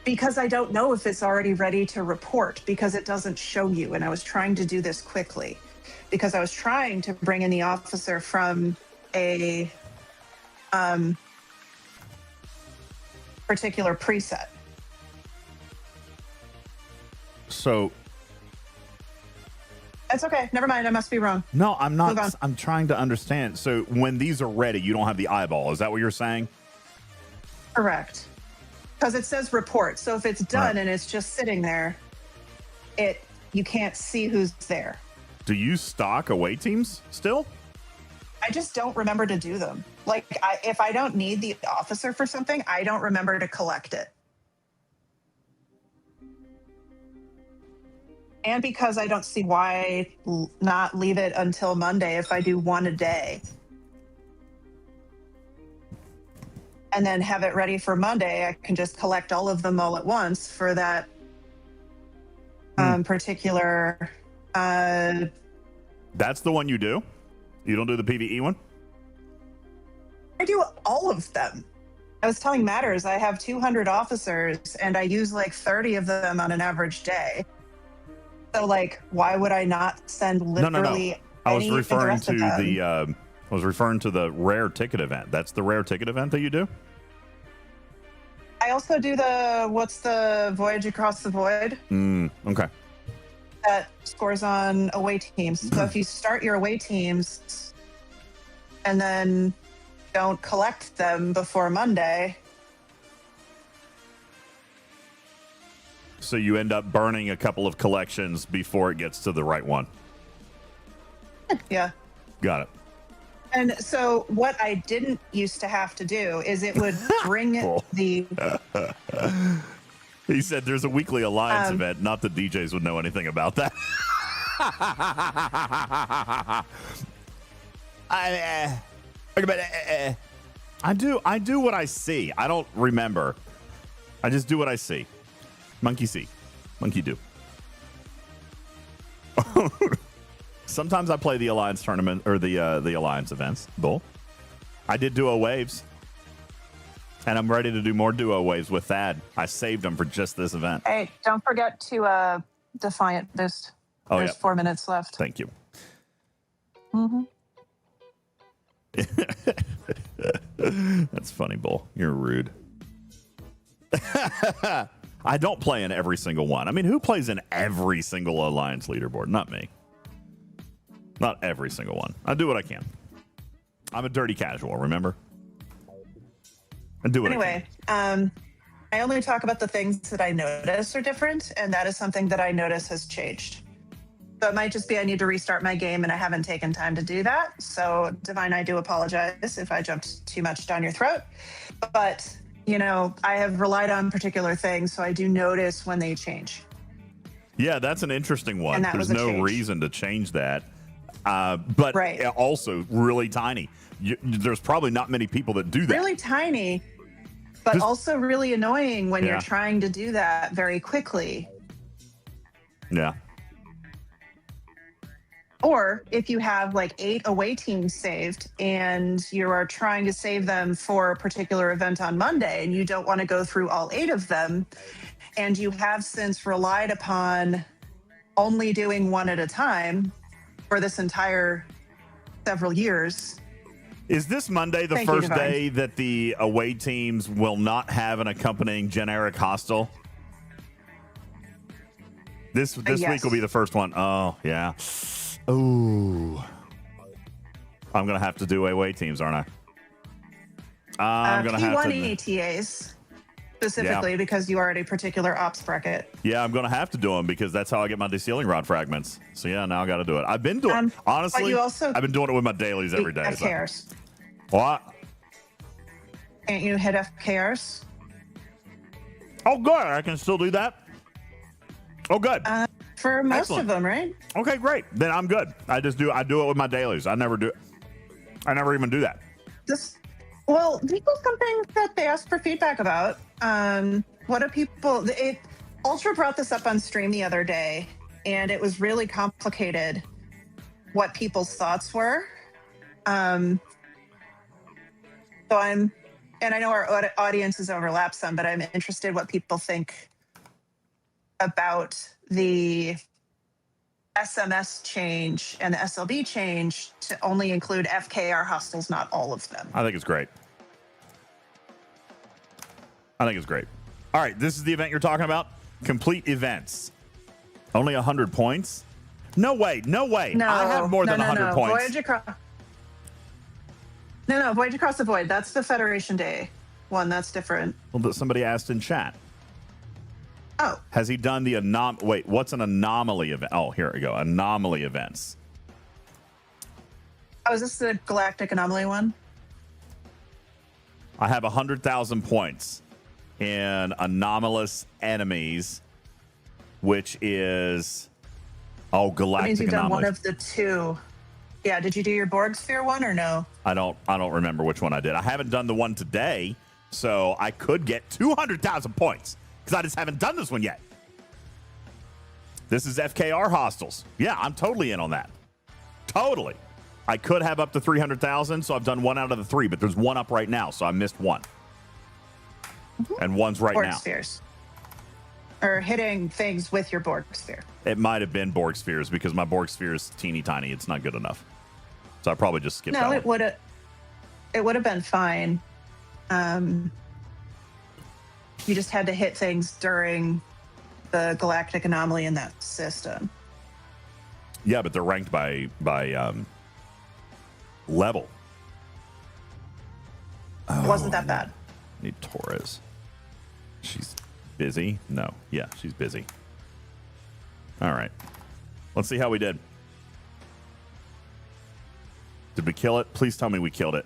Because I don't know if it's already ready to report because it doesn't show you. And I was trying to do this quickly because I was trying to bring in the officer from a particular preset. So It's okay. Never mind. I must be wrong. no, I'm Move on. not. I'm trying to understand. So when these are ready, you don't have the eyeball. Is that what you're saying? Correct. Because it says report. So if it's done and it's just sitting there, you can't see who's there. Do you stock away teams still? I just don't remember to do them. Like, if I don't need the officer for something, I don't remember to collect it. And because I don't see why not leave it until Monday if I do one a day. And then have it ready for Monday, I can just collect all of them all at once for that particular. That's the one you do? You don't do the PvE one? I do all of them. I was telling Matters, I have 200 officers and I use like 30 of them on an average day. So like, why would I not send literally No. I was any of the referring rest to of them? I was referring to the rare ticket event. That's the rare ticket event that you do? I also do what's the Voyage Across the Void? Okay. That scores on away teams. So if you start your away teams and then don't collect them before Monday. So you end up burning a couple of collections before it gets to the right one. Yeah. Got it. And so what I didn't used to have to do is it would bring the... He said there's a weekly alliance event. Not that DJs would know anything about that. I do what I see. I don't remember. I just do what I see. Monkey see. Monkey do. Sometimes I play the Alliance tournament or the Alliance events. Bull. I did duo waves. And I'm ready to do more duo waves with Thad. I saved them for just this event. Hey, don't forget to Defiant boost. Oh, There's yeah. 4 minutes left. Thank you. Mm-hmm. That's funny, Bull. You're rude. I don't play in every single one. I mean, who plays in every single Alliance leaderboard? Not me. Not every single one. I do what I can. I'm a dirty casual, remember? I do what I Anyway, I only talk about the things that I notice are different, and that is something that I notice has changed. So it might just be I need to restart my game, and I haven't taken time to do that. So, Divine, I do apologize if I jumped too much down your throat. But, you know, I have relied on particular things, so I do notice when they change. Yeah, that's an interesting one. And that There's was a no change. reason to change that. But also really tiny. There's probably not many people that do that. Really tiny, but also really annoying when you're trying to do that very quickly. Yeah. Or if you have like 8 away teams saved and you are trying to save them for a particular event on Monday and you don't want to go through all 8 of them, and you have since relied upon only doing one at a time for this entire several years. Is this Monday the Thank you, first Divine. day that the away teams will not have an accompanying generic hostile? This Yes. week will be the first one. Oh, yeah. Ooh. I'm going to have to do away teams, aren't I? I'm going to have P1 to. ATAs specifically because you are at a particular ops bracket. Yeah, I'm going to have to do them because that's how I get my de-sealing rod fragments. So, yeah, now I got to do it. I've been doing honestly, but you also I've been doing it with my dailies every day. So. FKRs. What? Can't you hit FKRs? Oh, good. I can still do that. Oh, good. For most Excellent. of them, right? Okay, great. Then I'm good. I do it with my dailies. I never even do that. Well, this is something that they asked for feedback about. What do people... Ultra brought this up on stream the other day, and it was really complicated what people's thoughts were. So I'm and I know our audiences overlap some, but I'm interested what people think about the SMS change and the SLB change to only include FKR hostiles, not all of them. I think it's great. All right, this is the event you're talking about. Complete events. Only 100 points? No way. No, I have more than 100 points. Voyage across. No, Voyage Across the Void. That's the Federation Day one. That's different. Well, but somebody asked in chat. Oh. Has he done the Wait, what's an anomaly event? Oh, here we go. Anomaly events. Oh, is this the Galactic Anomaly one? I have 100,000 points in anomalous enemies, which is That means galactic you've done anomalies. one of the two. Yeah, did you do your Borg Sphere one or no? I don't remember which one I did. I haven't done the one today, so I could get 200,000 points because I just haven't done this one yet. This is FKR hostiles. Yeah, I'm totally in on that. Totally. I could have up to 300,000, so I've done one out of the three, but there's one up right now, so I missed one. And one's right Borg now. Spheres. Or hitting things with your Borg Sphere. It might have been Borg Spheres because my Borg Sphere is teeny tiny. It's not good enough. So I probably just skipped No, that it one. would have been fine. You just had to hit things during the Galactic Anomaly in that system. Yeah, but they're ranked by level. It wasn't that bad. I need Torres. She's busy? No. Yeah, she's busy. All right. Let's see how we did. Did we kill it? Please tell me we killed it.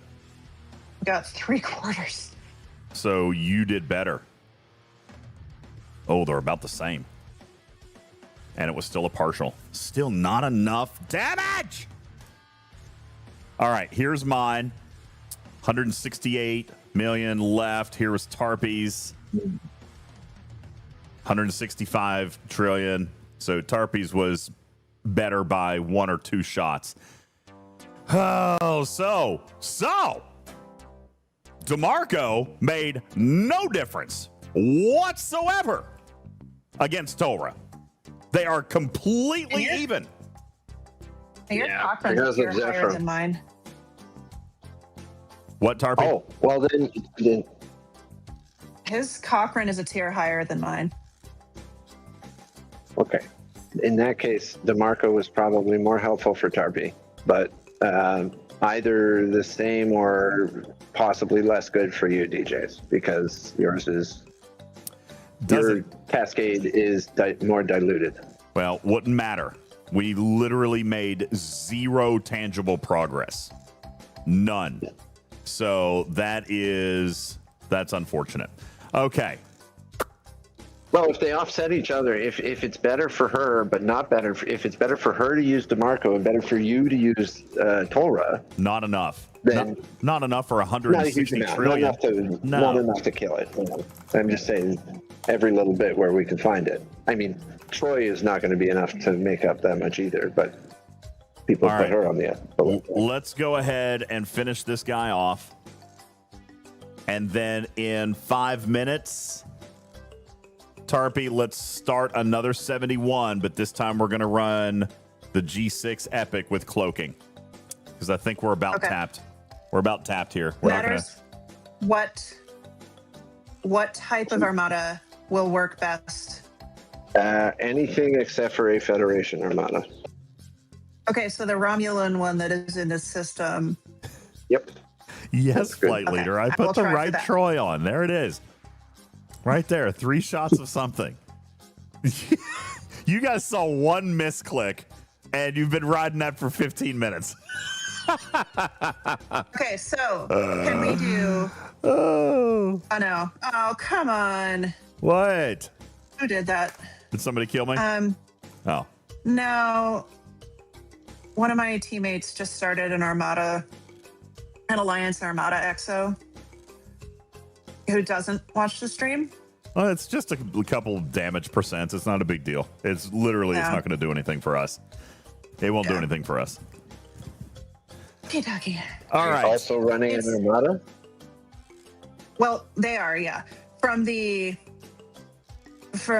We got 3/4. So you did better. Oh, they're about the same. And it was still a partial. Still not enough damage! All right, here's mine. 168 million left. Here was Tarpy's. 165 trillion. So Tarpy's was better by 1 or 2 shots. Oh, so DeMarco made no difference whatsoever against Torah. They are completely even. Your Cochrane's because tier of higher Zephyr. than mine. What, Tarpy? Oh, well then His Cochrane is a tier higher than mine. okay. In that case, DeMarco was probably more helpful for Tarpy, but either the same or possibly less good for you, DJs, because yours is your cascade is more diluted. Well, wouldn't matter. We literally made 0 tangible progress. None. So that's unfortunate. Okay. Well, if they offset each other, if it's better for her but not better, if it's better for her to use DeMarco and better for you to use Torah, not enough. Then not enough for not a huge 160 amount. trillion. Not enough to kill it. I'm just saying every little bit where we can find it. I mean, Troy is not going to be enough to make up that much either, but people All put right. her on the Let's go ahead and finish this guy off. And then in 5 minutes, Tarpy, let's start another 71, but this time we're going to run the G6 Epic with cloaking. Because I think we're about tapped. We're about tapped here. We're Matters what type of Armada will work best? anything except for a Federation Armada. Okay, so the Romulan one that is in the system. Yep. Yes, flight leader. I put the right Troy on. There it is. Right there. 3 shots of something. You guys saw one misclick, and you've been riding that for 15 minutes. Okay, so can we do... Oh no. Oh, come on. What? Who did that? Did somebody kill me? Oh. No. One of my teammates just started an Armada, an Alliance Armada EXO, who doesn't watch the stream. Well, it's just a couple damage percents. It's not a big deal. It's literally, it's Yeah. not going to do anything for us. It won't do anything for us. Kentucky. All right. Also running an Armada? Well, they are, yeah. From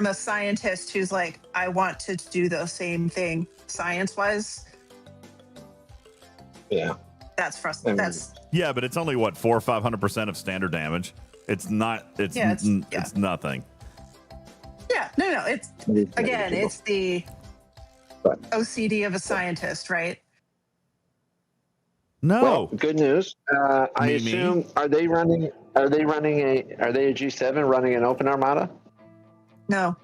a scientist who's like, I want to do the same thing science-wise. Yeah. That's frustrating. That's Yeah, but it's only what 400 or 500% of standard damage. It's not. It's it's nothing. yeah. No. It's again, it's the OCD of a scientist, right? No. Well, good news. I assume are they a G7 running an open Armada? No.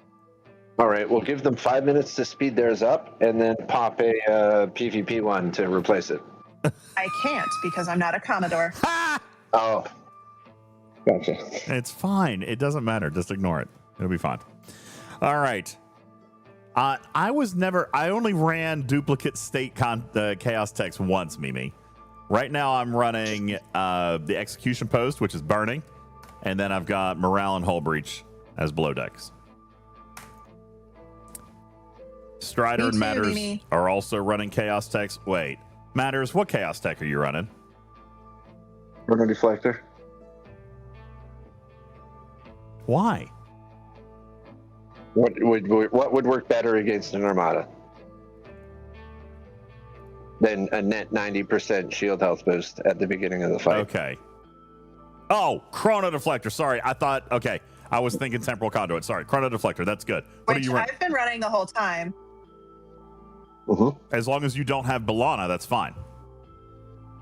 All right, we'll give them 5 minutes to speed theirs up, and then pop a PvP one to replace it. I can't because I'm not a Commodore. Oh, gotcha. It's fine. It doesn't matter. Just ignore it. It'll be fine. All right. I only ran duplicate state chaos text once, Mimi. Right now I'm running the execution post, which is burning, and then I've got morale and hull breach as below decks. Strider and Matters Mimi. are also running chaos text. Wait, Matters, what chaos tech are you running? Running deflector. Why? What would work better against an Armada than a net 90% shield health boost at the beginning of the fight? Okay. Oh, Chrono Deflector. Sorry, I was thinking Temporal Conduit. Sorry, Chrono Deflector. That's good. What are you running? I've been running the whole time. As long as you don't have Bellana, that's fine.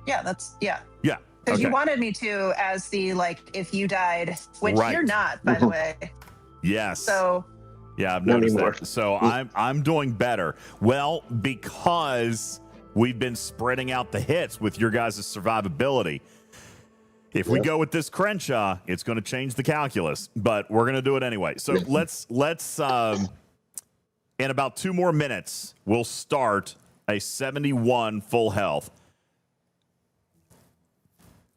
Yeah, yeah. Yeah. Because Okay. you wanted me to as the if you died, which Right. you're not, by the way. Yes. So Yeah, I've noticed that. So I'm doing better. Well, because we've been spreading out the hits with your guys' survivability. If we go with this Crenshaw, it's going to change the calculus, but we're going to do it anyway. So let's in about 2 more minutes, we'll start a 71 full health.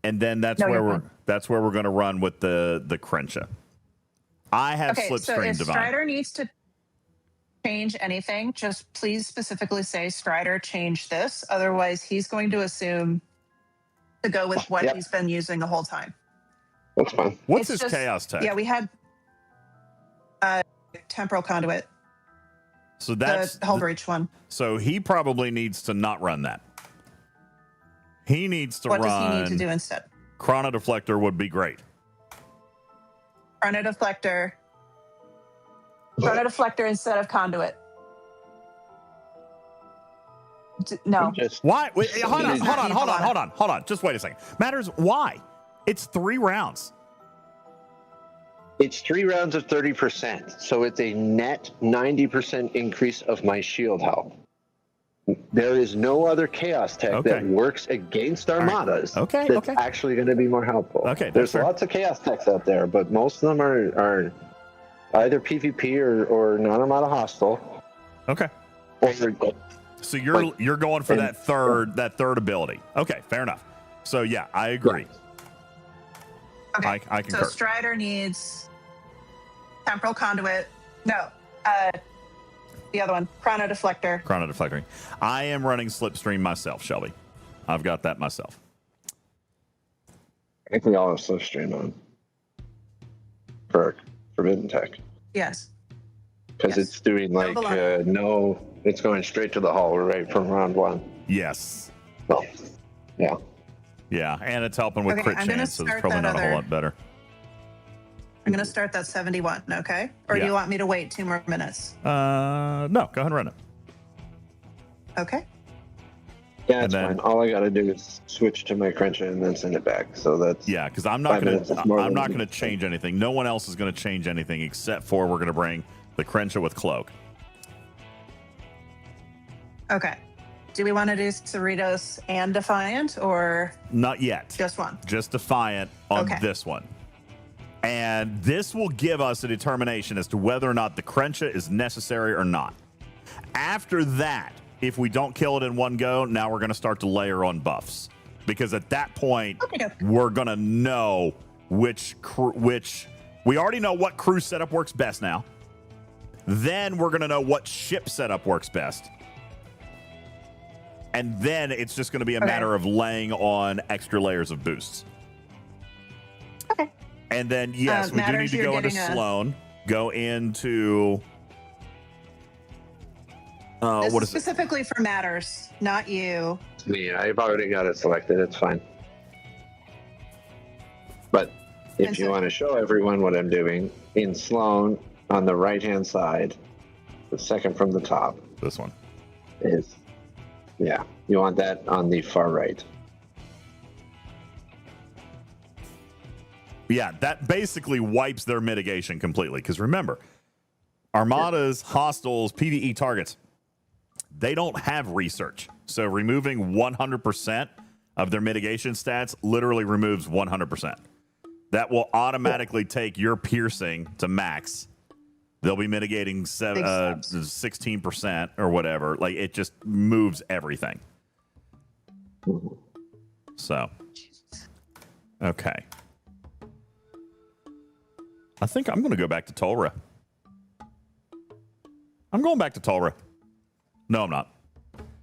And then that's where we're going to run with the Crenshaw. I have so Slipstream if Divine. Strider needs to change anything, just please specifically say Strider change this. Otherwise, he's going to assume to go with what he's been using the whole time. That's fine. What's It's his chaos tech? Yeah, we had Temporal Conduit. So that's the Hull Breach one. So he probably needs to not run that. He needs to What run. does he need to do instead? Chrono Deflector would be great. Chrono Deflector. Chrono Deflector instead of Conduit. No. Why? Wait, hold on. Just wait a second. Matters why? It's 3 rounds. It's 3 rounds of 30%, so it's a net 90% increase of my shield health. There is no other chaos tech that works against Armadas that's actually going to be more helpful. There's lots of chaos techs out there, but most of them are either PvP or non-Armada hostile. Okay. So you're going for that third ability. Okay, fair enough. So yeah, I agree. Okay. I concur. So Strider needs Temporal Conduit. No. The other one, Chrono Deflector. Chrono Deflector. I am running Slipstream myself, Shelby. I've got that myself. I think we all have Slipstream on for Forbidden Tech. Yes. Because it's doing it's going straight to the hull right from round 1. Yes. Well, yeah. Yeah, and it's helping with crit I'm gonna chance, so it's start probably that not a whole lot better. I'm going to start that 71, okay? Or do Yeah. you want me to wait 2 more minutes? No, go ahead and run it. Okay. Yeah, it's fine. All I got to do is switch to my Crenshaw and then send it back. So that's because I'm not going to change anything. No one else is going to change anything except for we're going to bring the Crenshaw with Cloak. Okay. Do we want to do Cerritos and Defiant or Not yet. just one? Just Defiant on Okay. this one. And this will give us a determination as to whether or not the Crenshaw is necessary or not. After that, if we don't kill it in one go, now we're going to start to layer on buffs. Because at that point, we're going to know which we already know what crew setup works best now. Then we're going to know what ship setup works best. And then it's just going to be a matter of laying on extra layers of boosts. And then, yes, we do need Matters, to you're go into getting a- Sloan. Go into... This what is is it? specifically for Matters, not you. Yeah, I've already got it selected. It's fine. But if you want to show everyone what I'm doing, in Sloan, on the right-hand side, the second from the top. This one. Is, yeah, you want that on the far right. Yeah, that basically wipes their mitigation completely. Because remember, Armadas, hostiles, PvE targets, they don't have research. So removing 100% of their mitigation stats literally removes 100%. That will automatically take your piercing to max. They'll be mitigating 16% or whatever. Like, it just moves everything. So, okay. I think I'm going to go back to Tolra. I'm going back to Tolra. No, I'm not.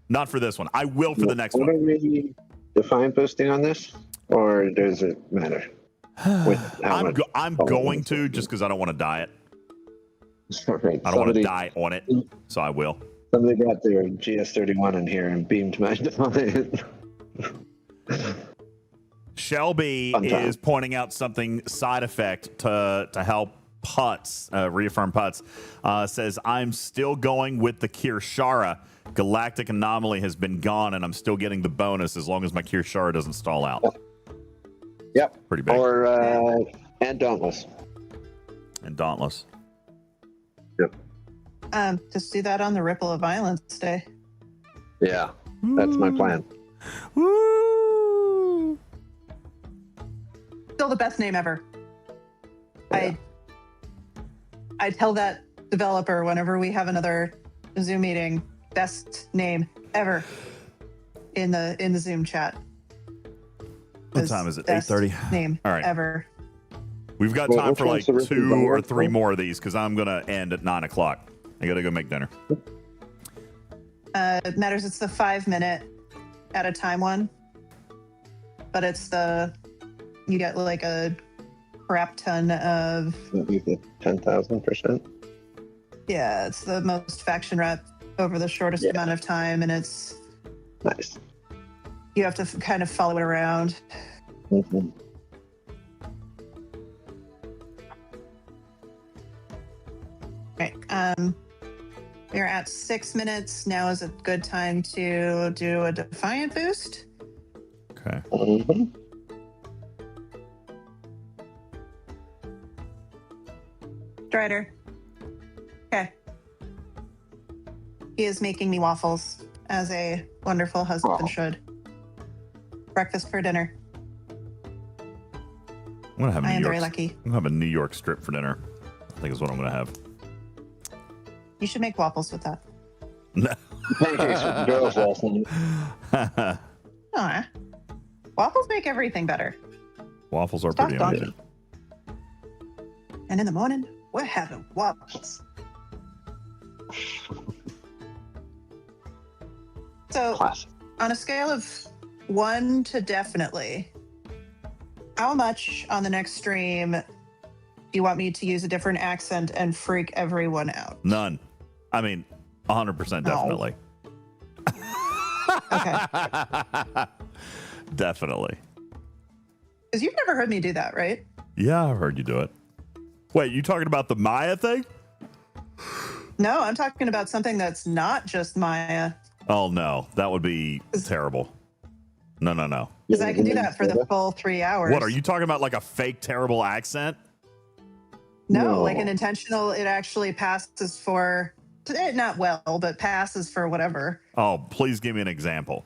Not for this one. I will for the next one. What are we define boosting on this? Or does it matter? I'm going to, just because I don't want to die it. Right, I don't want to die on it, so I will. Somebody got their GS31 in here and beamed my on it. Shelby is pointing out something side effect to help Putz, reaffirm Putz. Says, I'm still going with the Kirshara. Galactic Anomaly has been gone, and I'm still getting the bonus as long as my Kirshara doesn't stall out. Yep. Pretty big. Or, and Dauntless. And Dauntless. Yep. Just do that on the Ripple of Violence Day. Yeah, that's my plan. Woo! Still the best name ever. I tell that developer whenever we have another Zoom meeting, best name ever in the Zoom chat. What time is it? Best 8:30. Name All right. ever. We've got time for like 2 or 3 more of these because I'm going to end at 9 o'clock. I got to go make dinner. Matters, it's the 5-minute at a time one, but it's you get like a crap ton of. 10,000%. Yeah, it's the most faction rep over the shortest amount of time, and it's nice. You have to kind of follow it around. Mm-hmm. Right. We're at 6 minutes. Now is a good time to do a Defiant boost. Okay. Mm-hmm. Strider. Okay. He is making me waffles, as a wonderful husband should. Breakfast for dinner. I'm going to have I am New very York. lucky. I'm going to have a New York strip for dinner. I think is what I'm going to have. You should make waffles with that. No. Aw. Waffles make everything better. Waffles are Stop pretty donkey. amazing. And in the morning, we're having waffles. So, on a scale of 1 to definitely, how much on the next stream do you want me to use a different accent and freak everyone out? None. I mean, 100% definitely. Okay. Definitely. Because you've never heard me do that, right? Yeah, I've heard you do it. Wait, you talking about the Maya thing? No, I'm talking about something that's not just Maya. Oh, no. That would be terrible. No. Because I can do that for the full 3 hours. What, are you talking about like a fake terrible accent? No, like an intentional, it actually passes for, not well, but passes for whatever. Oh, please give me an example.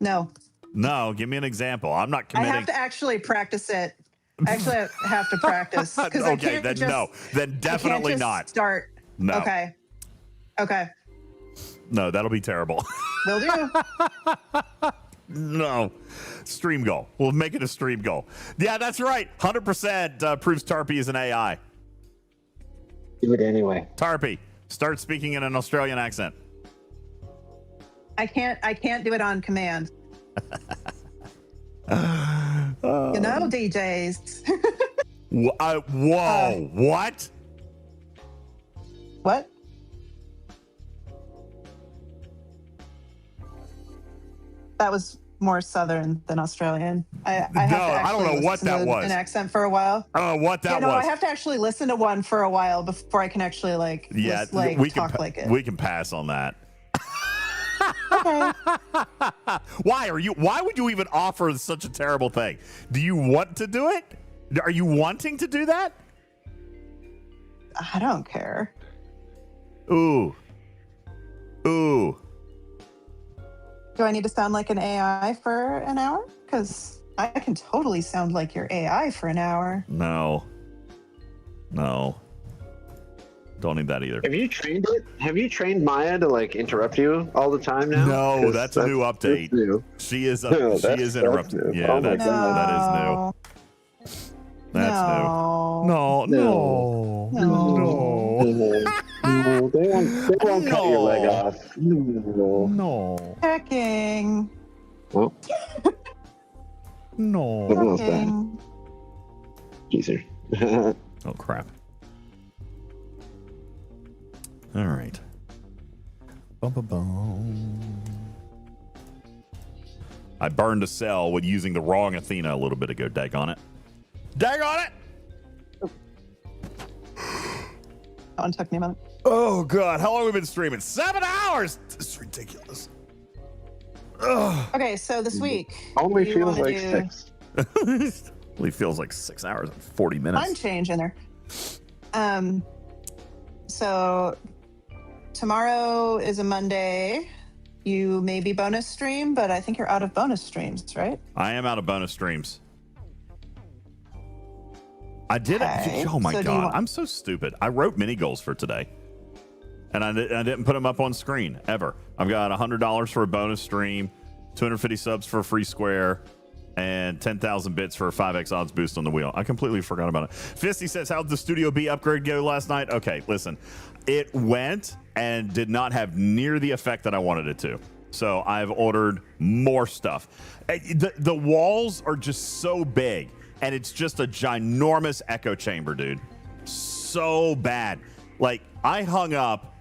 No. No, give me an example. I'm not I committing. have to actually practice it. I actually have to practice. 'cause I Okay, can't then just- no. Then I can't definitely just not. Start. No. Okay. No, that'll be terrible. Will do. No. Stream goal. We'll make it a stream goal. Yeah, that's right. 100% proves Tarpy is an AI. Do it anyway. Tarpy, start speaking in an Australian accent. I can't do it on command. You know? UltimatDJz. Whoa, what? What? That was more Southern than Australian. I have to I don't know what that was. An accent for a while. I don't know what that was. was. I have to actually listen to one for a while before I can actually talk like it. We can pass on that. Okay. Why would you even offer such a terrible thing? Do you want to do it? Are you wanting to do that? I don't care. Ooh. Do I need to sound like an AI for an hour? Because I can totally sound like your AI for an hour. No. Don't need that either. Have you trained it? Have you trained Maya to interrupt you all the time now? No, that's a new update. New. She is interrupting. New. Yeah, that is new. That's new. No. They won't cut your leg off. No. Checking. Well. No. That was bad. Easier. Oh, crap. All right. I burned a cell with using the wrong Athena a little bit ago. Dag on it. That one took me a minute. Oh, God. How long have we been streaming? 7 hours. This is ridiculous. Ugh. Okay, so this week. Only feels like 6. Only feels like 6 hours and 40 minutes. I'm changing there. So tomorrow is a Monday. You may be bonus stream, but I think you're out of bonus streams, right? I am out of bonus streams. I did Okay. it. Oh my So do you God. want- I'm so stupid. I wrote mini goals for today. And I didn't put them up on screen ever. I've got $100 for a bonus stream, 250 subs for a free square, and 10,000 bits for a 5x odds boost on the wheel. I completely forgot about it. Fisty says, how'd the Studio B upgrade go last night? Okay, listen. It went and did not have near the effect that I wanted it to. So I've ordered more stuff. The walls are just so big, and it's just a ginormous echo chamber, dude. So bad. Like, I hung up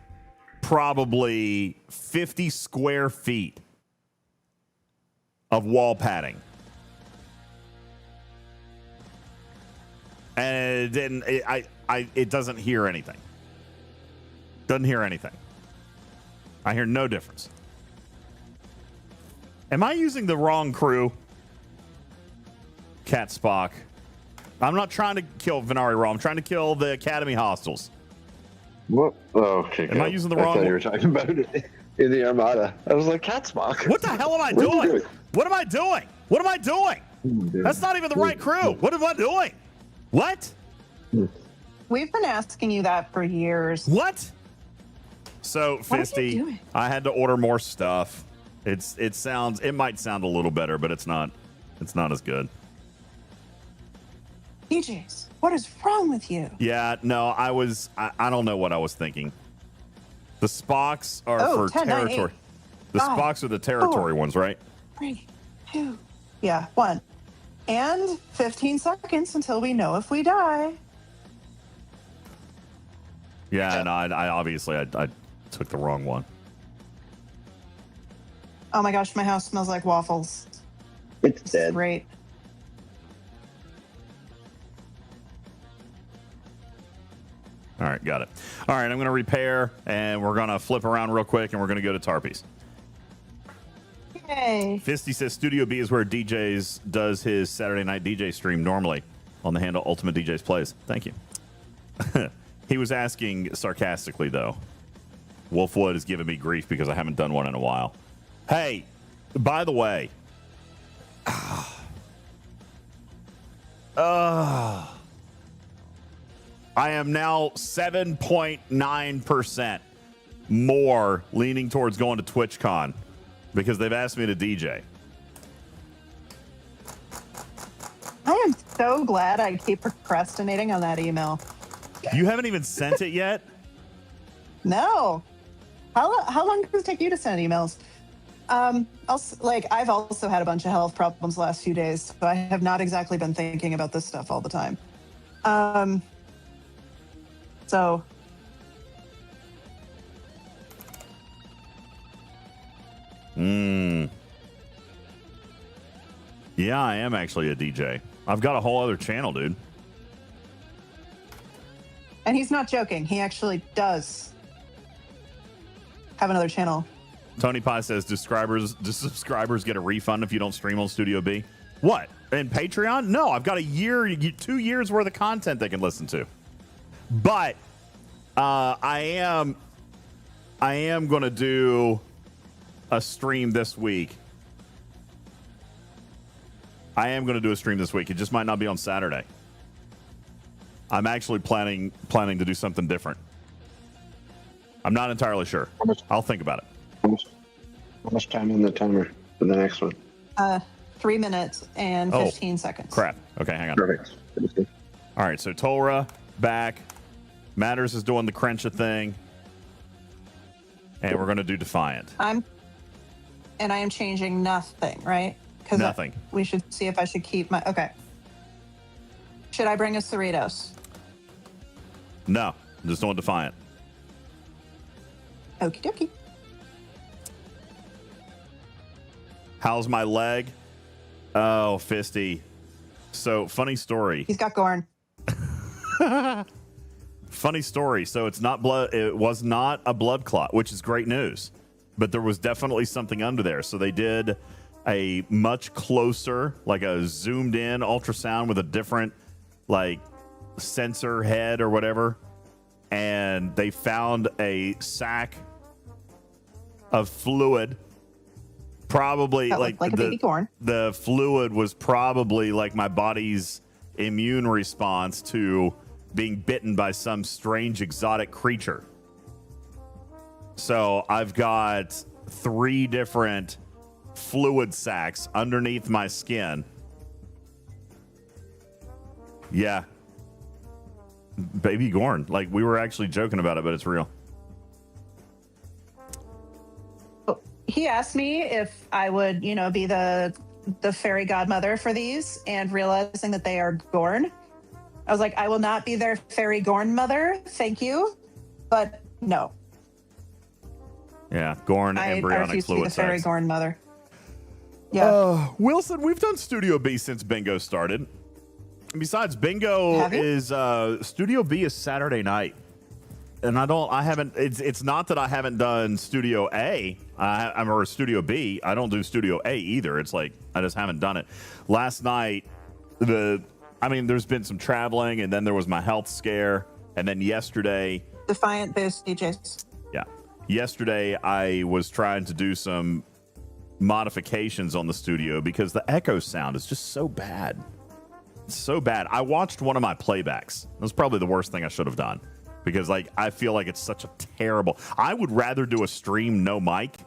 probably 50 square feet of wall padding. And then it doesn't hear anything. Doesn't hear anything. I hear no difference. Am I using the wrong crew? Cat Spock. I'm not trying to kill Venari Raw. I'm trying to kill the Academy hostiles. What? Oh, okay. Am I using the I wrong thought you one? were talking about it in the Armada. I was like, Cat Spock. What the hell am I What are you doing? doing? What am I doing? What am I doing? That's not even the right crew. What am I doing? What? We've been asking you that for years. What? So, What are you Fisty, doing? I had to order more stuff. It might sound a little better, but it's not as good. DJs, what is wrong with you? Yeah, no, I don't know what I was thinking. The Spocks are for 10, 9, 8, territory. The 5, Spocks are the territory 4. ones, right? 3, 2. Yeah, 1. And 15 seconds until we know if we die. Yeah, no, I obviously I took the wrong one. Oh my gosh, my house smells like waffles. It's dead. Great. All right, got it. All right, I'm going to repair, and we're going to flip around real quick, and we're going to go to Tarpies. Yay. Fisty says Studio B is where DJz does his Saturday night DJ stream normally on the handle UltimatDJz Plays. Thank you. He was asking sarcastically, though. Wolfwood is giving me grief because I haven't done one in a while. Hey, by the way, I am now 7.9% more leaning towards going to TwitchCon because they've asked me to DJ. I am so glad I keep procrastinating on that email. You haven't even sent it yet? No. How long does it take you to send emails? Also, I've also had a bunch of health problems the last few days, so I have not exactly been thinking about this stuff all the time. So. Yeah, I am actually a DJ. I've got a whole other channel, dude. And he's not joking. He actually does have another channel. Tony Pie says, do subscribers get a refund if you don't stream on Studio B? What? In Patreon? No, I've got 2 years worth of content they can listen to. But I am going to do a stream this week. It just might not be on Saturday. I'm actually planning to do something different. I'm not entirely sure. I'll think about it. How much time on the timer for the next one? 3 minutes and 15 seconds. Crap. Okay, hang on. Perfect. All right, so Torah back. Matters is doing the Crensha thing. And we're going to do Defiant. I am changing nothing, right? Nothing. We should see if I should keep my... Okay. Should I bring us Cerritos? No, I'm just doing Defiant. Okie dokie. How's my leg? Oh, Fisty. So, funny story. He's got Gorn. Funny story. So, it's not blood. It was not a blood clot, which is great news. But there was definitely something under there. So, they did a much closer, like a zoomed in ultrasound with a different, sensor head or whatever. And they found a sac of fluid. Probably like a baby corn. The fluid was probably like my body's immune response to being bitten by some strange exotic creature. So I've got 3 different fluid sacs underneath my skin. Yeah. Baby Gorn. We were actually joking about it, but it's real. He asked me if I would, be the fairy godmother for these, and realizing that they are Gorn, I was like, I will not be their fairy Gorn mother. Thank you. But no. Yeah, Gorn I embryonic refuse to be fluid the fairy sacs. Gorn mother. Yeah. Wilson, we've done Studio B since Bingo started. And besides, Bingo is Studio B is Saturday night. And it's not that I haven't done Studio A. Or Studio B. I don't do Studio A either. It's I just haven't done it. Last night, there's been some traveling, and then there was my health scare. And then yesterday... Defiant boost DJs. Yeah. Yesterday, I was trying to do some modifications on the studio because the echo sound is just so bad. It's so bad. I watched one of my playbacks. That was probably the worst thing I should have done. Because I feel like it's such a terrible... I would rather do a stream no mic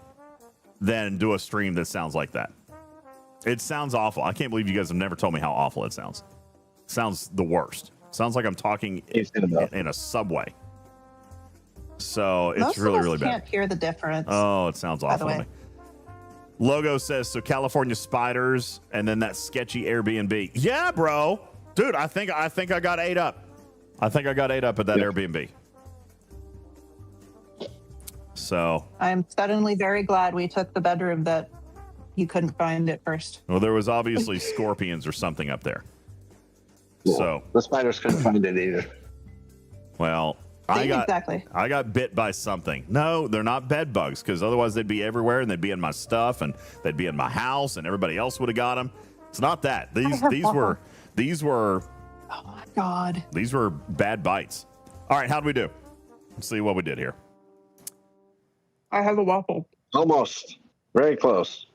than do a stream that sounds like that. It sounds awful. I can't believe you guys have never told me how awful it sounds. It sounds the worst. It sounds like I'm talking in a subway. So it's really bad. Can't hear the difference. Oh, it sounds awful to me. Logo says, so California spiders and then that sketchy Airbnb. Yeah, bro. Dude, I think I got 8 up. I think I got 8 up at that Airbnb. So I'm suddenly very glad we took the bedroom that you couldn't find at first. Well, there was obviously scorpions or something up there. Yeah, so the spiders couldn't find it either. Well, I got bit by something. No, they're not bed bugs, because otherwise they'd be everywhere and they'd be in my stuff and they'd be in my house and everybody else would have got them. It's not that. These were. Oh my God. These were bad bites. All right, how do we do? Let's see what we did here. I have a waffle. Almost. Very close.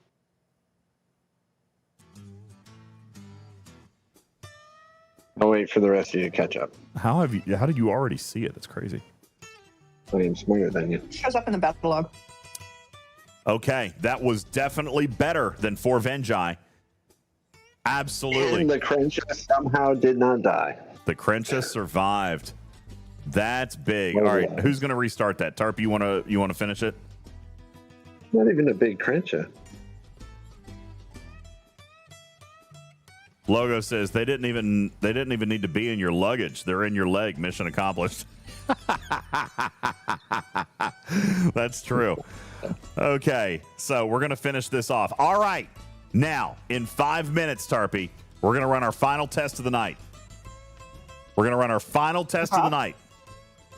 I'll wait for the rest of you to catch up. How did you already see it? That's crazy. I am smarter than you. Shows up in the battle log. Okay, that was definitely better than 4 Vengi. Absolutely. And the Crenshaw somehow did not die. The Crenshaw survived. That's big. All right, who's going to restart that? Tarp, you want to finish it? Not even a big Crencha. Logo says they didn't even need to be in your luggage. They're in your leg. Mission accomplished. That's true. Okay, so we're gonna finish this off. All right, now in 5 minutes, Tarpy, we're gonna run our final test of the night. We're gonna run our final test of the night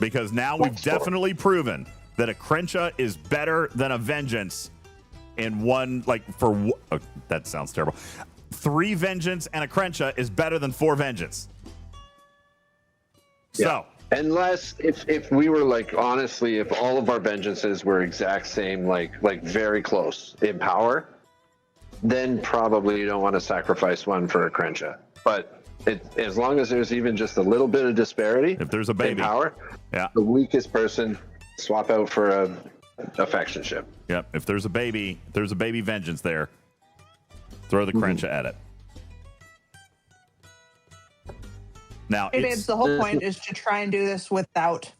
because now we've definitely proven that a Crencha is better than a Vengeance in one. That sounds terrible. 3 Vengeance and a Crencha is better than 4 Vengeance. So, unless if we were like, honestly, if all of our Vengeances were exact same, like very close in power, then probably you don't want to sacrifice one for a Crencha. But as long as there's even just a little bit of disparity, if there's a baby in power, the weakest person swap out for a affection ship. Yep. If there's a baby Vengeance there, throw the Crencha at it. Now, Hey, babes, the whole point is to try and do this without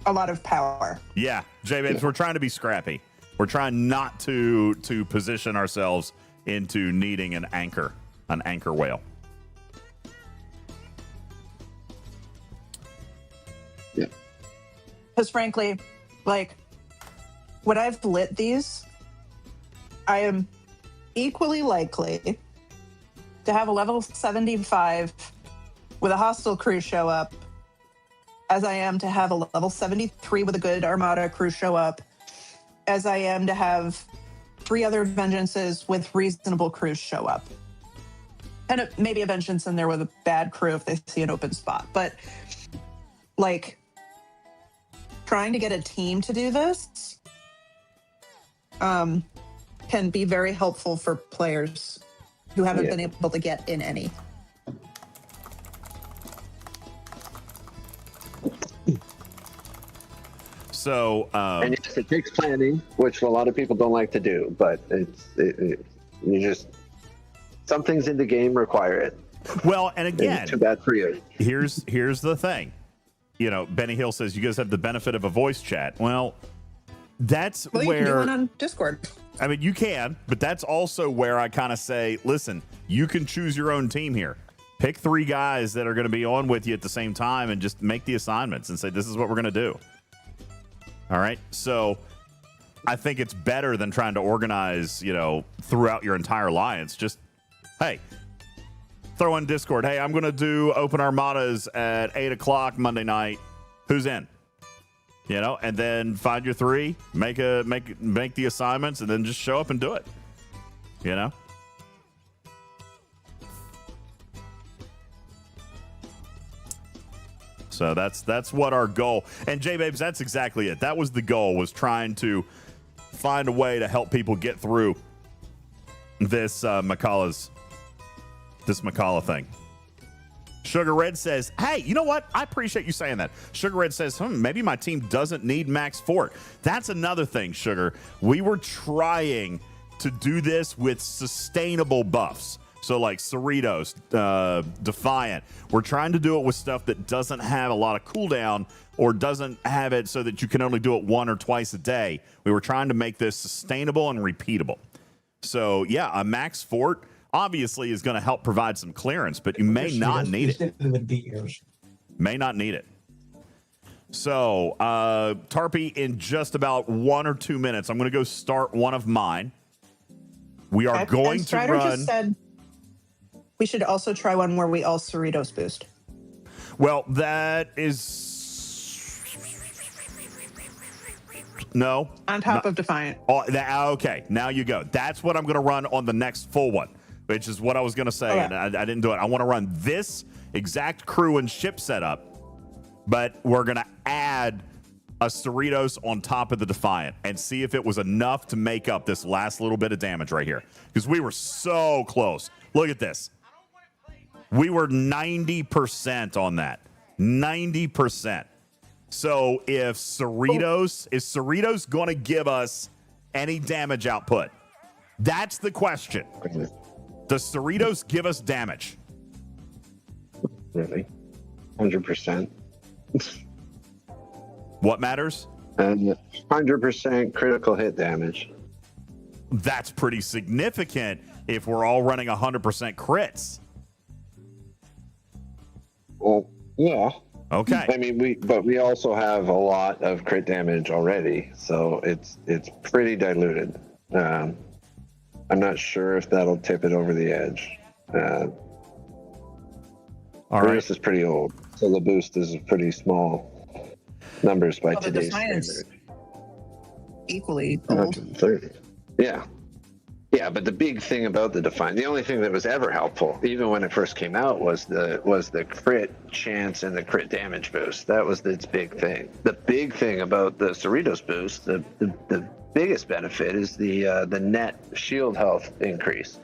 a lot of power. Yeah, J-Babes, we're trying to be scrappy. We're trying not to position ourselves into needing an anchor whale. Yeah. Because frankly, like, when I've lit these, I am equally likely to have a level 75 with a hostile crew show up as I am to have a level 73 with a good Armada crew show up, as I am to have 3 other Vengeances with reasonable crews show up. And maybe a Vengeance in there with a bad crew if they see an open spot. But, like, trying to get a team to do this can be very helpful for players who haven't been able to get in any. So, and yes, it takes planning, which a lot of people don't like to do, but some things in the game require it. Well, and again, it's too bad for you. Here's the thing. You know, Benny Hill says you guys have the benefit of a voice chat. Well, that's you where can do one on Discord. I mean, you can, but that's also where I kind of say, listen, you can choose your own team here. Pick 3 guys that are going to be on with you at the same time and just make the assignments and say, this is what we're going to do. All right. So I think it's better than trying to organize, throughout your entire alliance. Just, hey, throw in Discord. Hey, I'm going to do open Armadas at 8:00 Monday night. Who's in? And then find your 3, make the assignments, and then just show up and do it. So that's what our goal. And J-Babes, that's exactly it. That was the goal, was trying to find a way to help people get through this Macalla thing. Sugar Red says, hey, you know what? I appreciate you saying that. Sugar Red says, maybe my team doesn't need Max Fort. That's another thing, Sugar. We were trying to do this with sustainable buffs. So like Cerritos, Defiant. We're trying to do it with stuff that doesn't have a lot of cooldown or doesn't have it so that you can only do it 1 or twice a day. We were trying to make this sustainable and repeatable. So yeah, a Max Fort obviously is going to help provide some clearance, but you may not need it. May not need it. So Tarpy, in just about 1 or 2 minutes, I'm going to go start one of mine. We are going to run. Just said we should also try one where we all Cerritos boost. Well, that is no on top of Defiant. Oh, okay, now you go. That's what I'm going to run on the next full one, which is what I was going to say, and I didn't do it. I want to run this exact crew and ship setup, but we're going to add a Cerritos on top of the Defiant and see if it was enough to make up this last little bit of damage right here, because we were so close. Look at this. We were 90% on that. 90%. So if Cerritos, is Cerritos going to give us any damage output? That's the question. Does Cerritos give us damage? Really? 100%. What matters? 100% critical hit damage. That's pretty significant if we're all running 100% crits. Well, yeah. Okay. I mean, we also have a lot of crit damage already, so it's pretty diluted. I'm not sure if that'll tip it over the edge. All right. This is pretty old, so the boost is pretty small numbers by Well, the today's Defiance standard. equally old. 130. Yeah. Yeah, but the big thing about the Defiant, the only thing that was ever helpful, even when it first came out, was the crit chance and the crit damage boost. That was its big thing. The big thing about the Cerritos boost, the biggest benefit is the net shield health increase.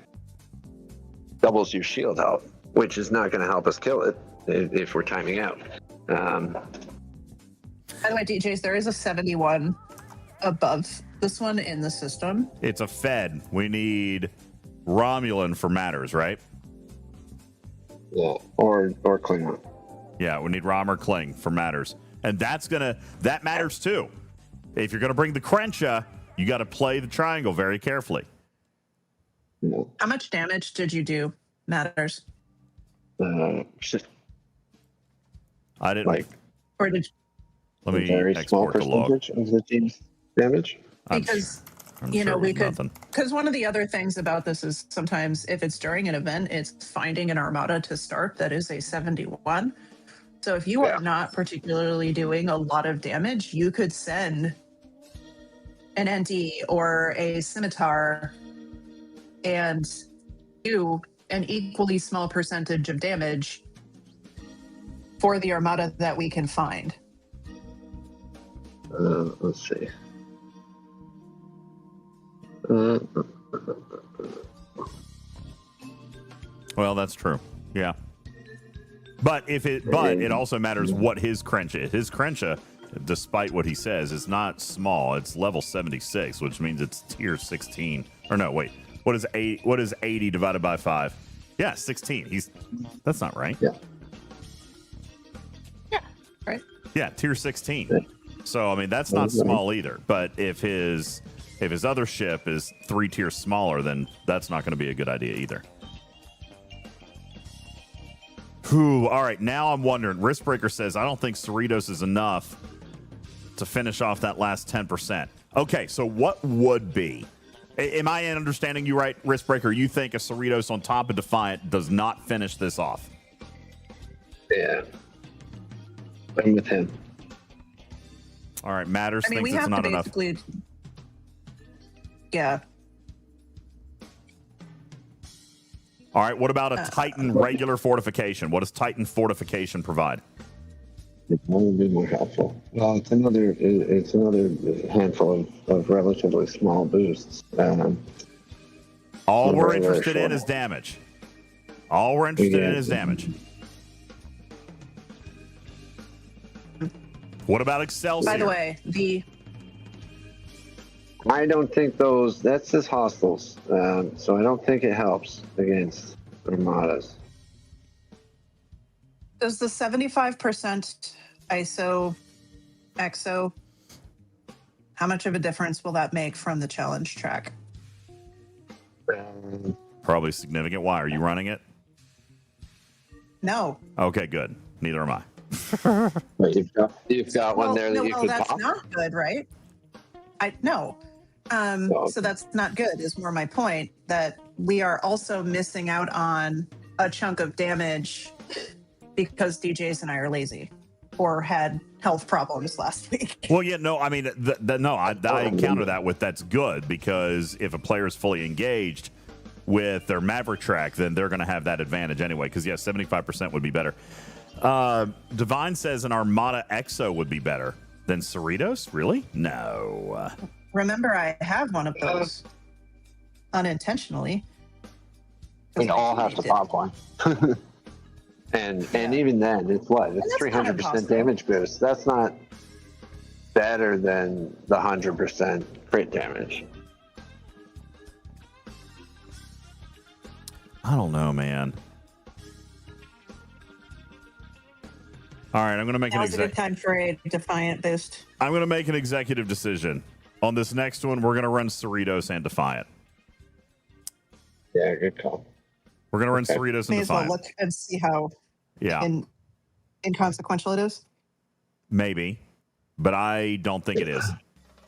Doubles your shield health, which is not going to help us kill it if we're timing out. By the way, DJs, there is a 71 above this one in the system. It's a Fed. We need Romulan for matters, right? Yeah, or Klingon. Yeah, we need Rom or Kling for matters. And that matters too. If you're gonna bring the Krencha, you gotta play the triangle very carefully. How much damage did you do? Matters. I didn't Or did let me very small export the log. percentage of the team's damage. because I'm you know sure it we was could nothing. because one of the other things about this is sometimes if it's during an event, it's finding an armada to start that is a 71. So if you are not particularly doing a lot of damage, you could send an ND or a scimitar and do an equally small percentage of damage for the armada that we can find. Let's see. Well, that's true. Yeah. But it also matters what his Krencha is. His Krencha, despite what he says, is not small. It's level 76, which means it's tier 16. Or no, wait. What is 80 divided by 5? Yeah, 16. That's not right. Yeah. Right. Yeah, tier 16. So I mean that's not small either. But if his other ship is 3 tiers smaller, then that's not going to be a good idea either. Whew, all right, now I'm wondering. Riskbreaker says, I don't think Cerritos is enough to finish off that last 10%. Okay, so what would be? Am I understanding you right, Riskbreaker? You think a Cerritos on top of Defiant does not finish this off? Yeah. I'm with him. All right, Matters I mean, thinks we it's have not to enough. basically, yeah. All right, what about a Titan regular fortification? What does Titan fortification provide? It would be more helpful. Well, it's another handful of relatively small boosts. All we're interested in is damage. All we're interested in is damage. What about Excelsior? By the way, I don't think that's just hostiles. So I don't think it helps against Armadas. does the 75% ISO, EXO, how much of a difference will that make from the challenge track? Probably significant. Why? Are you running it? No. Okay, good. Neither am I. But you've got one there that you could that's pop. not good, right? No. So that's not good is more my point, that we are also missing out on a chunk of damage because DJs and I are lazy or had health problems last week. Well, yeah, no, I mean, I encounter that with that's good because if a player is fully engaged with their Maverick track, then they're going to have that advantage anyway. Because, yeah, 75% would be better. Divine says an Armada Exo would be better than Cerritos. Really? No. Remember, I have one of those unintentionally. We all have to pop one. and even then, it's what? It's 300% damage boost. That's not better than the 100% crit damage. I don't know, man. All right, I'm going to make Now's a good time for a Defiant boost. I'm going to make an executive decision. On this next one, we're going to run Cerritos and Defiant. Yeah, good call. We're gonna run Cerritos May into as well Defiant. look and see how Yeah, inconsequential it is. maybe, but I don't think it is.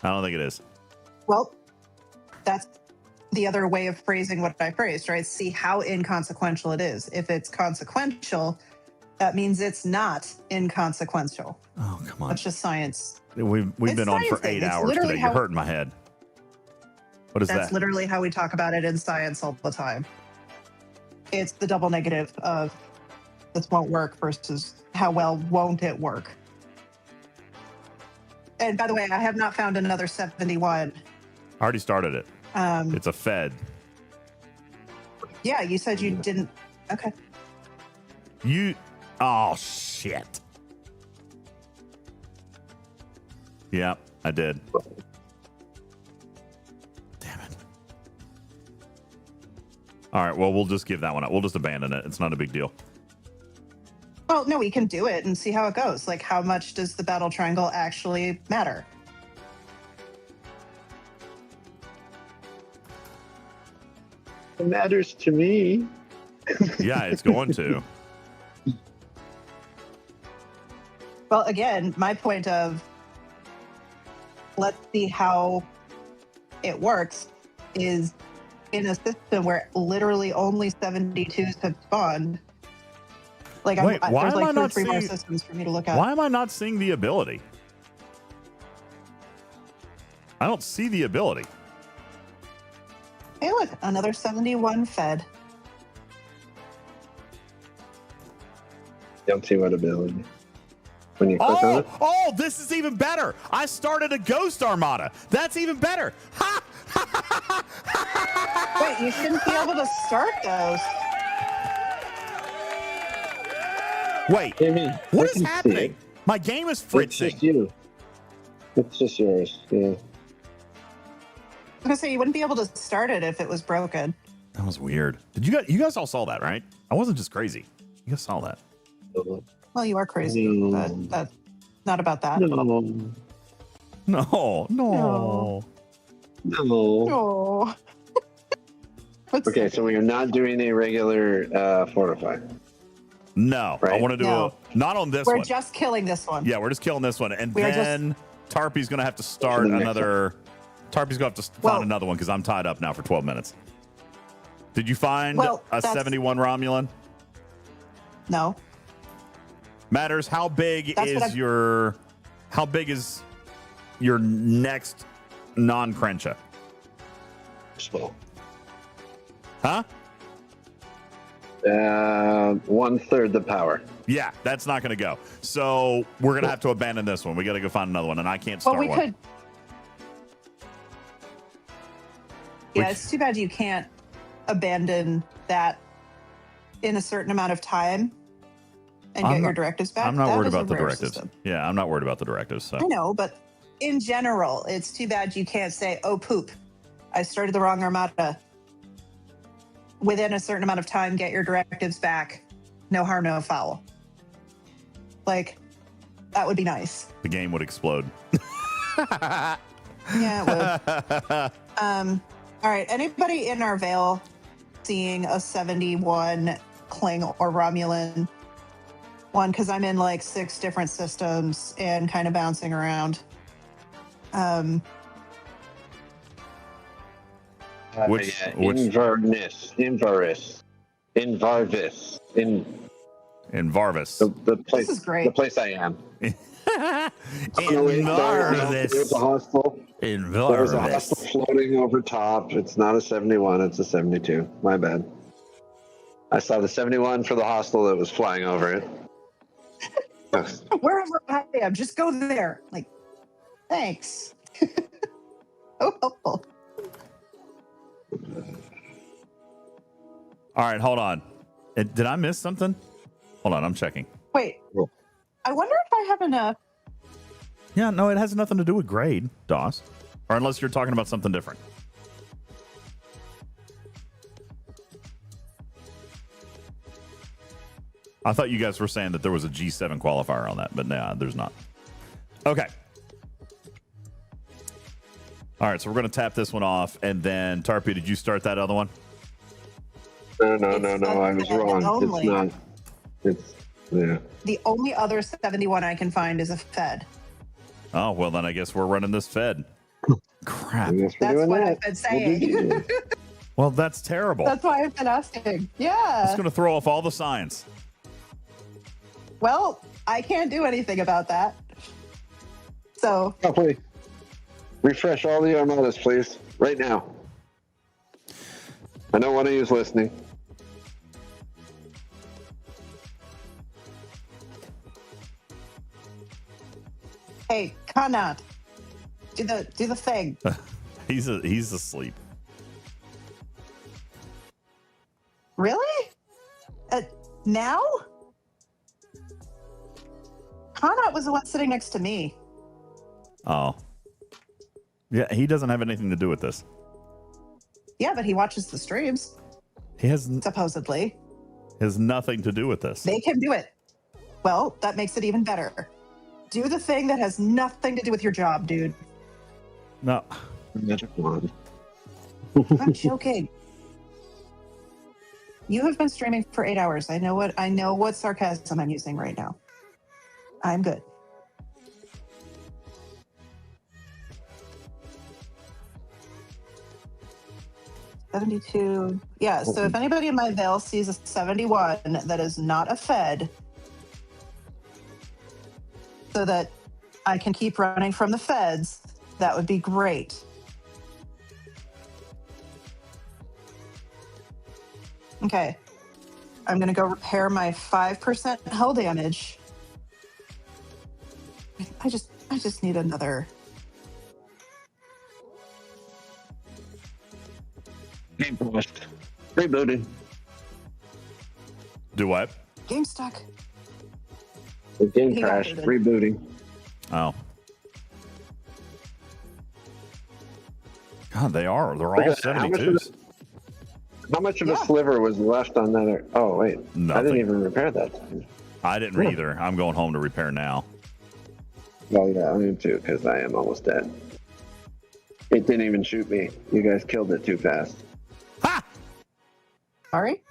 I don't think it is. Well, that's the other way of phrasing what I phrased, right? See how inconsequential it is. If it's consequential, that means it's not inconsequential. Oh, come on. That's just science. We've It's been on for science thing. 8 It's hours literally today. You're how- hurting my head. What is That's that? literally how we talk about it in science all the time. It's the double negative of this won't work versus how well won't it work. And by the way, I have not found another 71. I already started it. It's a Fed. Yeah, you said you didn't. Okay. Oh, shit. Yeah, I did. Damn it. All right, well, we'll just give that one up. We'll just abandon it. It's not a big deal. Well, no, we can do it and see how it goes. Like, how much does the battle triangle actually matter? It matters to me. Yeah, it's going to. Well, again, my point of let's see how it works is in a system where literally only 72s have spawned. Like, Wait, why there's am I like two or not three more seeing- systems for me to look at. Why am I not seeing the ability? I don't see the ability. Hey, look, another 71 fed. Don't see what ability. When you click on it. Oh, this is even better. I started a Ghost Armada. That's even better. Ha! Wait, you shouldn't be able to start those. Wait, what is can happening? My game is It's fritzing. just you. It's just yours. Yeah. I was gonna say you wouldn't be able to start it if it was broken. That was weird. Did you guys all saw that, right? I wasn't just crazy. You guys saw that. Well, you are crazy, but that's not about that. No. No. Oh. Okay, so we are not doing a regular fortify. No, I Right? want to do No. not on this We're one. just killing this one. Yeah, we're just killing this one, and We are then Tarpy's gonna have to start the next another. Tarpy's gonna have to find another one because I'm tied up now for 12 minutes. Did you find a that's- 71 Romulan? No. Matters. How big That's what is your? How big is your next non-Crencha? Small. Huh? 1/3 the power. Yeah, that's not going to go. So we're going to have to abandon this one. We got to go find another one, and I can't Well, start we one. could. Yeah, it's too bad you can't abandon that in a certain amount of time and get your directives back. I'm not That worried is a about the rare directives. system. Yeah, I'm not worried about the directives. So I know, but in general, it's too bad you can't say, "Oh, poop, I started the wrong armada." Within a certain amount of time, get your directives back. No harm, no foul. Like, that would be nice. the game would explode. Yeah, it would. All right. Anybody in our Vale seeing a 71 Kling or Romulan one? Because I'm in like 6 different systems and kind of bouncing around. Which- Invarvis. In Varvis. The place. This is great. The place I am. In There's a hostile. In There's a hostile floating over top. It's not a 71. It's a 72. My bad. I saw the 71 for the hostile that was flying over it. Wherever I am, just go there. Like, thanks. Oh, helpful. All right, hold on. Did I miss something? Hold on, I'm checking. Wait. I wonder if I have enough. Yeah, no, it has nothing to do with grade, DOS. Or unless you're talking about something different. I thought you guys were saying that there was a G7 qualifier on that, but nah, there's not. Okay. All right, so we're going to tap this one off, and then Tarpy, did you start that other one? No. I was wrong. only. It's not. It's yeah. The only other 71 I can find is a Fed. Oh, well, then I guess we're running this Fed. Crap. That's what I've been saying. Well, that's terrible. That's why I've been asking. Yeah. It's going to throw off all the science. Well, I can't do anything about that. So. Oh, please. Refresh all the Armadas, please. Right now. I know one of you is listening. Hey, Kanat, do the thing. He's asleep. Really? Now? Kanat was the one sitting next to me. Oh. Yeah, he doesn't have anything to do with this. Yeah, but he watches the streams. He has supposedly. Has nothing to do with this. They can do it. Well, that makes it even better. Do the thing that has nothing to do with your job, dude. No. I'm joking. You have been streaming for 8 hours. I know what sarcasm I'm using right now. I'm good. $72. Yeah, so if anybody in my veil sees a 71 that is not a Fed, so that I can keep running from the Feds, that would be great. Okay. I'm going to go repair my 5% hull damage. I just need another. Game crashed. Rebooted. Do what? Game stuck. The game He got crashed. booted. Rebooting. Oh. God, they're all 72s. How much of a sliver was left on that? Oh, wait. I Nothing. didn't even repair that. I didn't either. I'm going home to repair now. Well, yeah, I am too, because I am almost dead. It didn't even shoot me. You guys killed it too fast. Sorry?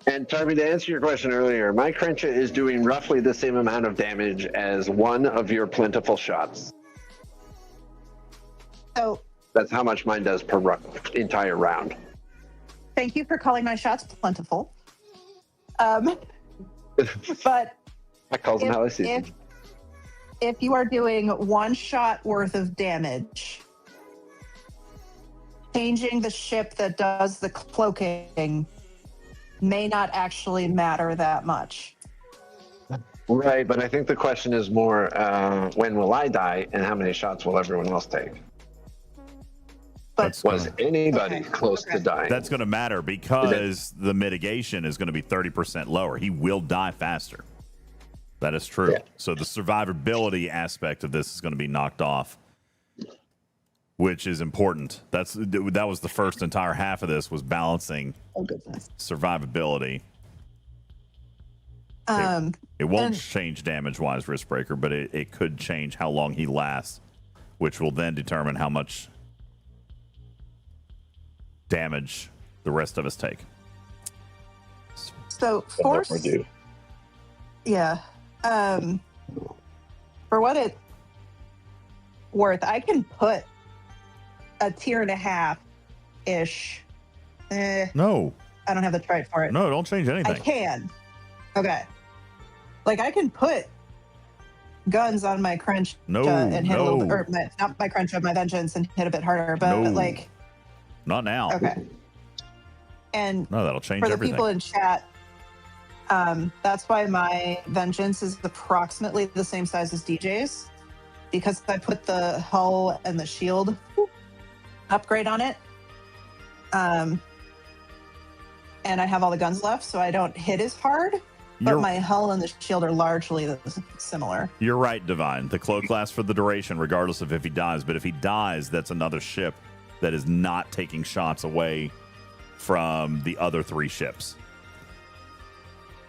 And Tarby, to answer your question earlier, my Crencha is doing roughly the same amount of damage as one of your plentiful shots. So that's how much mine does per entire round. thank you for calling my shots plentiful. But I call them how I see them. If you are doing one shot worth of damage, changing the ship that does the cloaking may not actually matter that much. Right, but I think the question is more, when will I die and how many shots will everyone else take? Was anybody close to dying? That's going to matter because the mitigation is going to be 30% lower. He will die faster. That is true. Yeah. So the survivability aspect of this is going to be knocked off, which is important. That was the first entire half of this was balancing survivability. It won't change damage-wise, Riskbreaker, but it could change how long he lasts, which will then determine how much damage the rest of us take. So force, yeah. For what it's worth, I can put a tier and a half ish. No, I don't have the trait for it. No, don't change anything. I can. Okay. Like I can put guns on my crunch and hit a little bit, or not my crunch, my vengeance and hit a bit harder, but like not now. Okay. And no, that'll change for the everything. people in chat, that's why my vengeance is approximately the same size as DJ's, because I put the hull and the shield upgrade on it. And I have all the guns left, so I don't hit as hard. But my hull and the shield are largely similar. You're right, Divine. The cloak lasts for the duration, regardless of if he dies. But if he dies, that's another ship that is not taking shots away from the other three ships.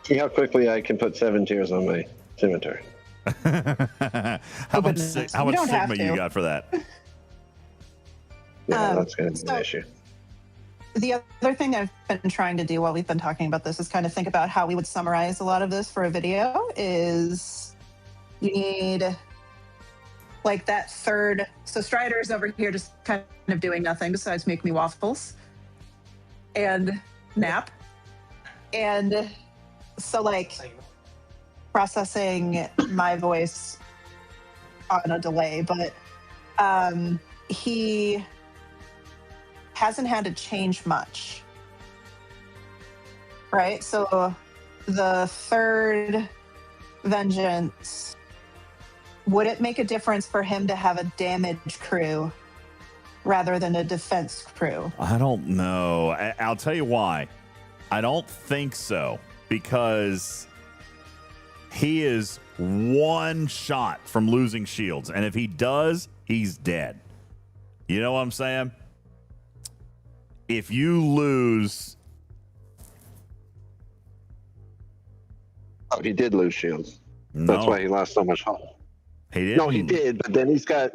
See how quickly I can put 7 tiers on my scimitar. How much Sigma you got for that? Yeah, that's going to be an issue. the other thing I've been trying to do while we've been talking about this is kind of think about how we would summarize a lot of this for a video. Is you need like that third. So Strider's over here just kind of doing nothing besides make me waffles and nap. And so like processing my voice on a delay, but he hasn't had to change much, right? So the third vengeance, would it make a difference for him to have a damage crew rather than a defense crew? I don't know. I'll tell you why. I don't think so, because he is one shot from losing shields, and if he does, he's dead. You know what I'm saying? If you lose... Oh, he did lose shields. No. That's why he lost so much health. He did. No, he did, but then he's got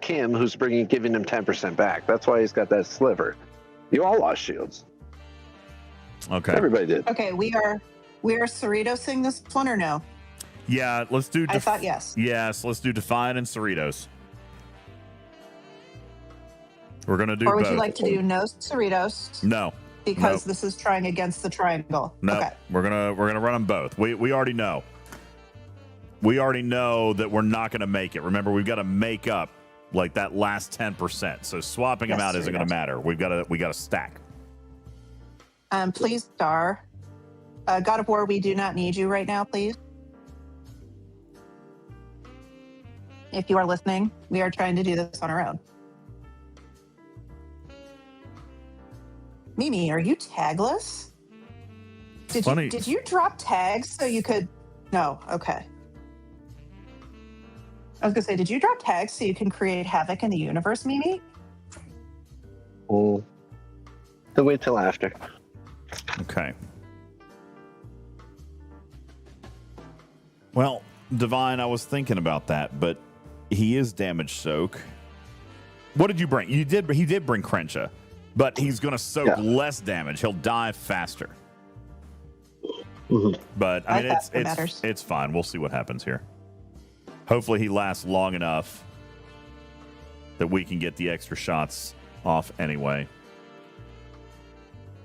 Kim, who's giving him 10% back. That's why he's got that sliver. You all lost shields. Okay. Everybody did. Okay, we are Cerritos-ing this one or no? Yeah, let's do... I thought yes. Yes, let's do Defiant and Cerritos. We're going to do Or would both. you like to do no Cerritos? No. Because No. this is trying against the triangle. No, Okay. we're gonna run them both. We already know. We already know that we're not gonna make it. Remember, we've got to make up like that last 10%. So swapping them Yes, out isn't gonna matter. We got to stack. Please, Star. God of War, we do not need you right now, please. If you are listening, we are trying to do this on our own. Mimi, are you tagless? Did you drop tags so you could... No, okay. I was gonna say, did you drop tags so you can create havoc in the universe, Mimi? Oh, we'll wait till after. Okay. Well, Divine, I was thinking about that, but he is damage soak. What did you bring? He did bring Crenshaw, but he's going to soak less damage. He'll die faster. Mm-hmm. But I mean, it's fine. We'll see what happens here. Hopefully, he lasts long enough that we can get the extra shots off anyway.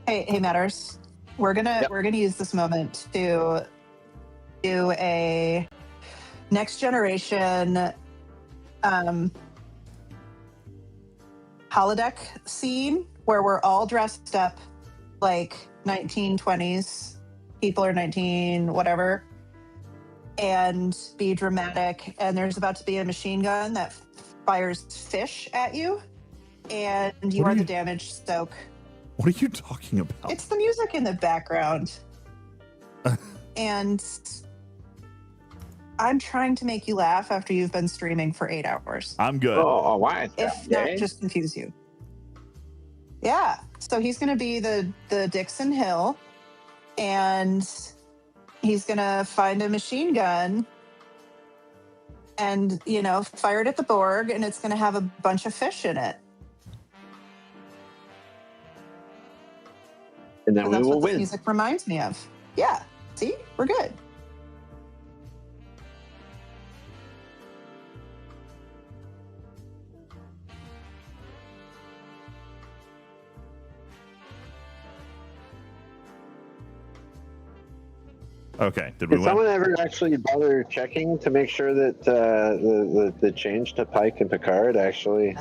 Hey, Matters. We're gonna use this moment to do a next generation holodeck scene where we're all dressed up like 1920s. People are 19, whatever, and be dramatic. And there's about to be a machine gun that fires fish at you, and you are the damage stoke. What are you talking about? It's the music in the background. And I'm trying to make you laugh after you've been streaming for 8 hours. I'm good. Oh, why? If not, just confuse you. Yeah. So he's going to be the Dixon Hill, and he's going to find a machine gun and, fire it at the Borg, and it's going to have a bunch of fish in it. And then we That's will what the win. music reminds me of. Yeah. See? We're good. Okay. Did we Did win? someone ever actually bother checking to make sure that the change to Pike and Picard actually,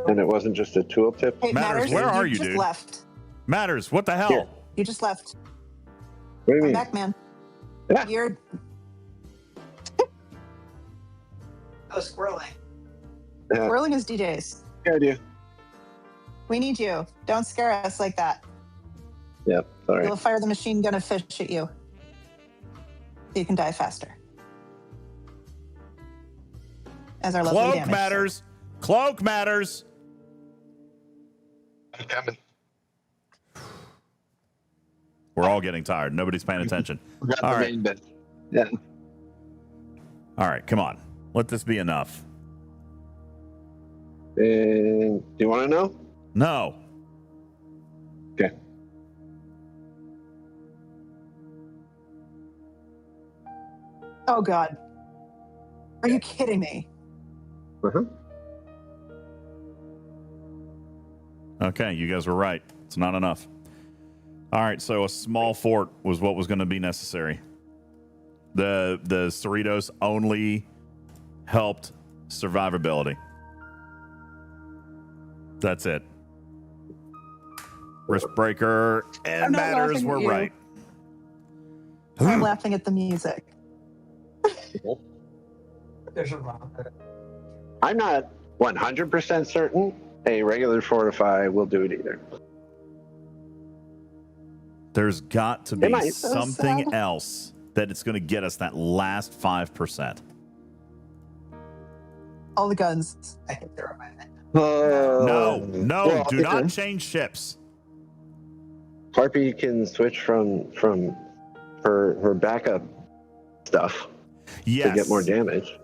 and it wasn't just a tooltip? Hey, Matters, where are you, just dude? Left. Matters, what the hell? Here. You just left. What do you I'm mean? back, man. Yeah. You're... Oh, squirreling. Squirreling is DJs. Yeah, I do. We need you. Don't scare us like that. Yep, sorry. We'll fire the machine gun of fish at you. So you can die faster. As our lovely Cloak damage. matters. Cloak matters. I'm coming. We're all getting tired. Nobody's paying attention. Forgot All the right. main bit. Yeah. All right, come on. Let this be enough. Do you want to know? No. Okay. Oh God. Are you kidding me? Okay, you guys were right. It's not enough. All right, so a small fort was what was going to be necessary. The Cerritos only helped survivability. That's it. Risk breaker and I'm not matters laughing at were you. right. I'm laughing at the music. There's a wrong. I'm not 100% certain a regular fortify will do it either. There's got to be Am I- something So sad. else that it's going to get us that last 5%. All the guns. I think they're on my end. No, well, do not change ships. Harpy can switch from her backup stuff Yes. to get more damage.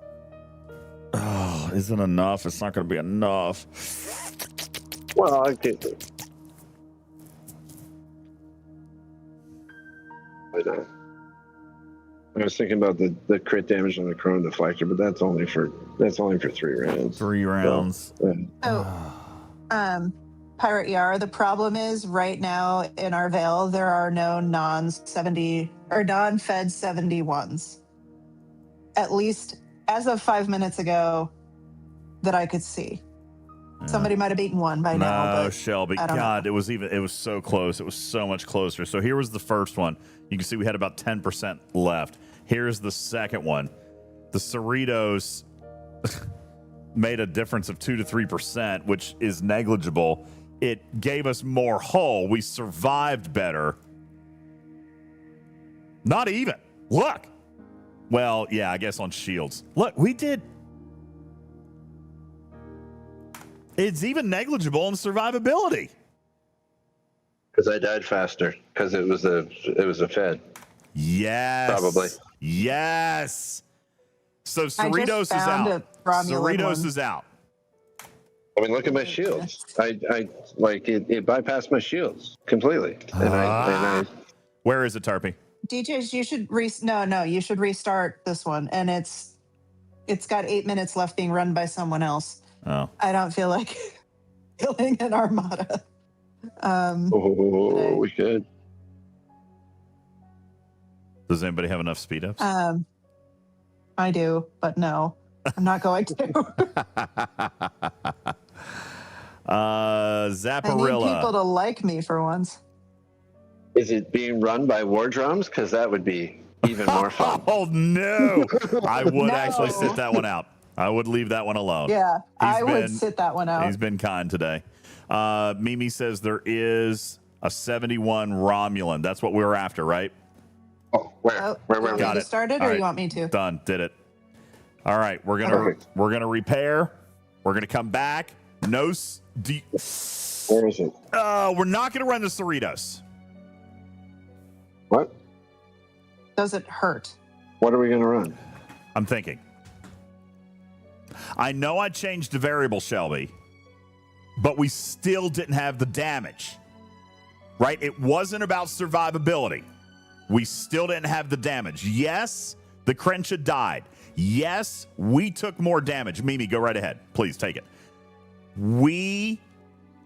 Oh, isn't enough. It's not going to be enough. Well, I get it. I was thinking about the crit damage on the Chrono Deflector, but that's only for 3 rounds. 3 rounds. So, Pirate Yar, the problem is right now in our Veil, there are no non-70 or non-fed 71s. At least as of 5 minutes ago that I could see. Somebody might have beaten one by now. No, But Shelby. I don't God, it was so close. It was so much closer. So here was the first one. You can see we had about 10% left. Here's the second one. The Cerritos made a difference of 2 to 3%, which is negligible. It gave us more hull. We survived better. Not even. Look. Well, yeah, I guess on shields. Look, we did. It's even negligible in survivability. Because I died faster because it was a Fed. Yes. Probably. Yes. So I just Cerritos is found out. a Romulan Cerritos one. is out. I mean, look at my shields. I like it bypassed my shields completely. And I Where is it, Tarpy? DJs, you should you should restart this one, and it's got 8 minutes left being run by someone else. Oh. I don't feel like killing an Armada. we could. Does anybody have enough speed ups? I do, but no, I'm not going to. I need Zapparilla. people to like me for once. Is it being run by war drums? Because that would be even more fun. Oh no! I would No. actually sit that one out. I would leave that one alone. Yeah, I would been- sit that one out. He's been kind today. Mimi says there is a 71 Romulan. That's what we were after, right? Oh, where? You want me Got to it. start it, All or right. you want me to? Done. Did it. All right. We're gonna repair. We're gonna come back. No. Where is it? We're not gonna run the Cerritos. What? Does it hurt? What are we going to run? I'm thinking. I know I changed the variable, Shelby, but we still didn't have the damage. Right? It wasn't about survivability. We still didn't have the damage. Yes, the Crenshaw died. Yes, we took more damage. Mimi, go right ahead. Please take it. We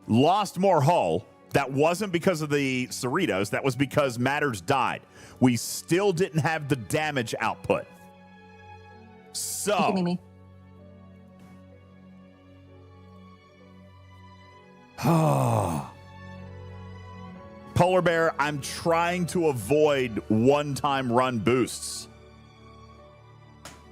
lost more hull. That wasn't because of the Cerritos. That was because Matters died. We still didn't have the damage output. So, Mimi. Polar Bear, I'm trying to avoid one-time run boosts.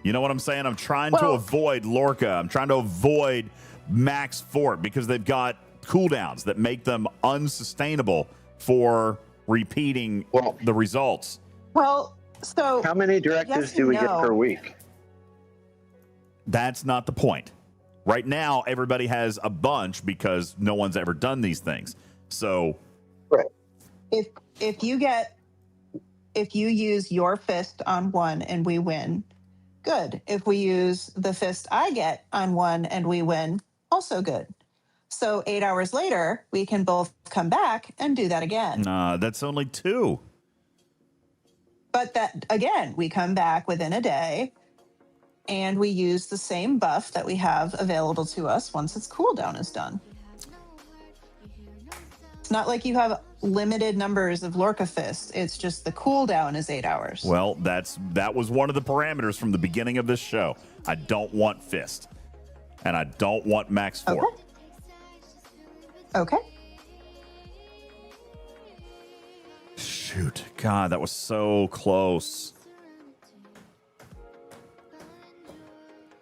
You know what I'm saying? I'm trying to avoid Lorca. I'm trying to avoid Max Fort because they've got cooldowns that make them unsustainable for repeating the results. Well, so how many directives do we get per week? That's not the point. Right now, everybody has a bunch because no one's ever done these things. So, if you use your fist on one and we win, good. If we use the fist I get on one and we win, also good. So 8 hours later, we can both come back and do that again. Nah, that's only 2. But that, again, we come back within a day and we use the same buff that we have available to us once its cooldown is done. It's not like you have limited numbers of Lorca Fist. It's just the cooldown is 8 hours. Well, that was one of the parameters from the beginning of this show. I don't want Fist. And I don't want Max 4. Okay. Shoot. God, that was so close.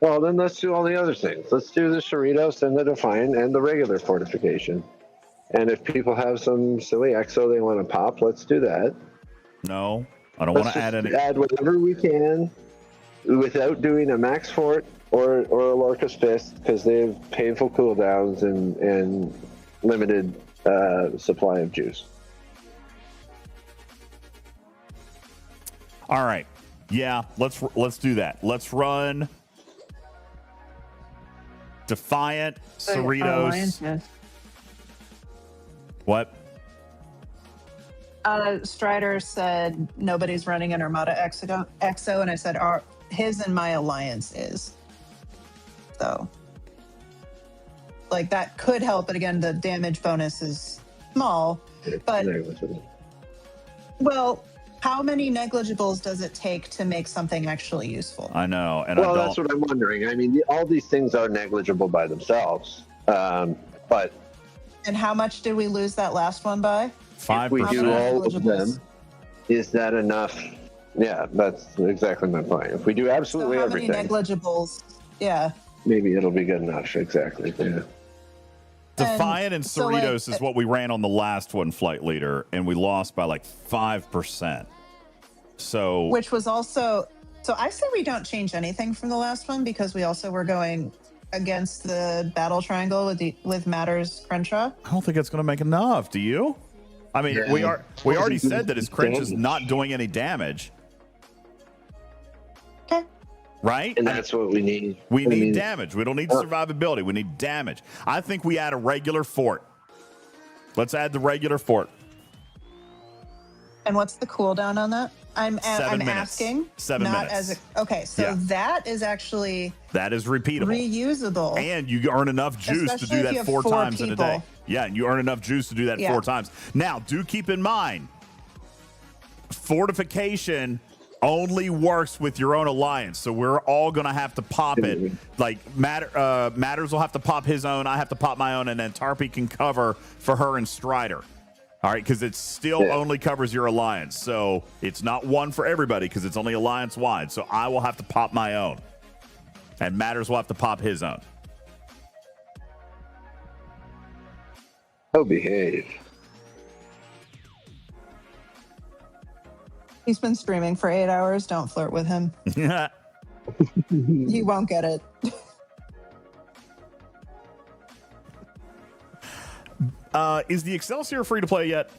Well, then let's do all the other things. Let's do the Cerritos and the Defiant and the regular fortification. And if people have some silly exo they want to pop, let's do that. No, I don't want to add any. Add whatever we can without doing a Max Fort or a Lorca's Fist, because they have painful cooldowns and limited supply of juice. All right. Yeah, let's do that. Let's run Defiant, Cerritos. What? Strider said nobody's running an Armada Exo, and I said his and my alliance is. So, like, that could help, but again, the damage bonus is small. But, well, how many negligibles does it take to make something actually useful? I know, and well, that's what I'm wondering. I mean, all these things are negligible by themselves, but. And how much did we lose that last one by? 5%. If we do all of them, is that enough? Yeah, that's exactly my point. If we do absolutely so how everything, many negligibles? Yeah. Maybe it'll be good enough. Exactly. Yeah. Defiant and Cerritos is what we ran on the last one, Flight Leader, and we lost by like 5%. So, which was also, so I say we don't change anything from the last one, because we also were going against the battle triangle with Matters Crenshaw. I don't think it's going to make enough. Do you? I mean, we already said that his Crench is not doing any damage. Okay. Right? And that's what we need. We need damage. We don't need survivability. We need damage. I think we add a regular fort. Let's add the regular fort. And what's the cooldown on that? I'm asking. 7 minutes. Okay, so that is actually that is repeatable, reusable, and you earn enough juice to do that 4 times in a day. Yeah, and you earn enough juice to do that 4 times. Now, do keep in mind, fortification only works with your own alliance, so we're all gonna have to pop it. Like Matters will have to pop his own, I have to pop my own, and then Tarpy can cover for her and Strider. All right, because it still only covers your alliance. So it's not one for everybody because it's only alliance wide. So I will have to pop my own. And Matters will have to pop his own. Oh, behave. He's been streaming for 8 hours. Don't flirt with him. He won't get it. Is the Excelsior free to play yet?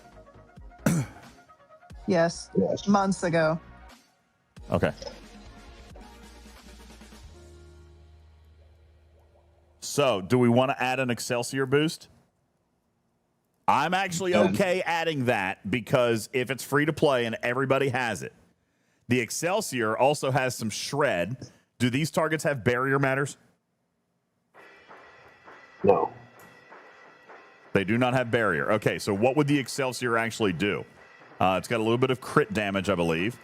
Yes. Months ago. Okay. So, do we want to add an Excelsior boost? I'm actually okay adding that because if it's free to play and everybody has it. The Excelsior also has some shred. Do these targets have barrier matters? No. They do not have barrier. Okay, so what would the Excelsior actually do? It's got a little bit of crit damage, I believe.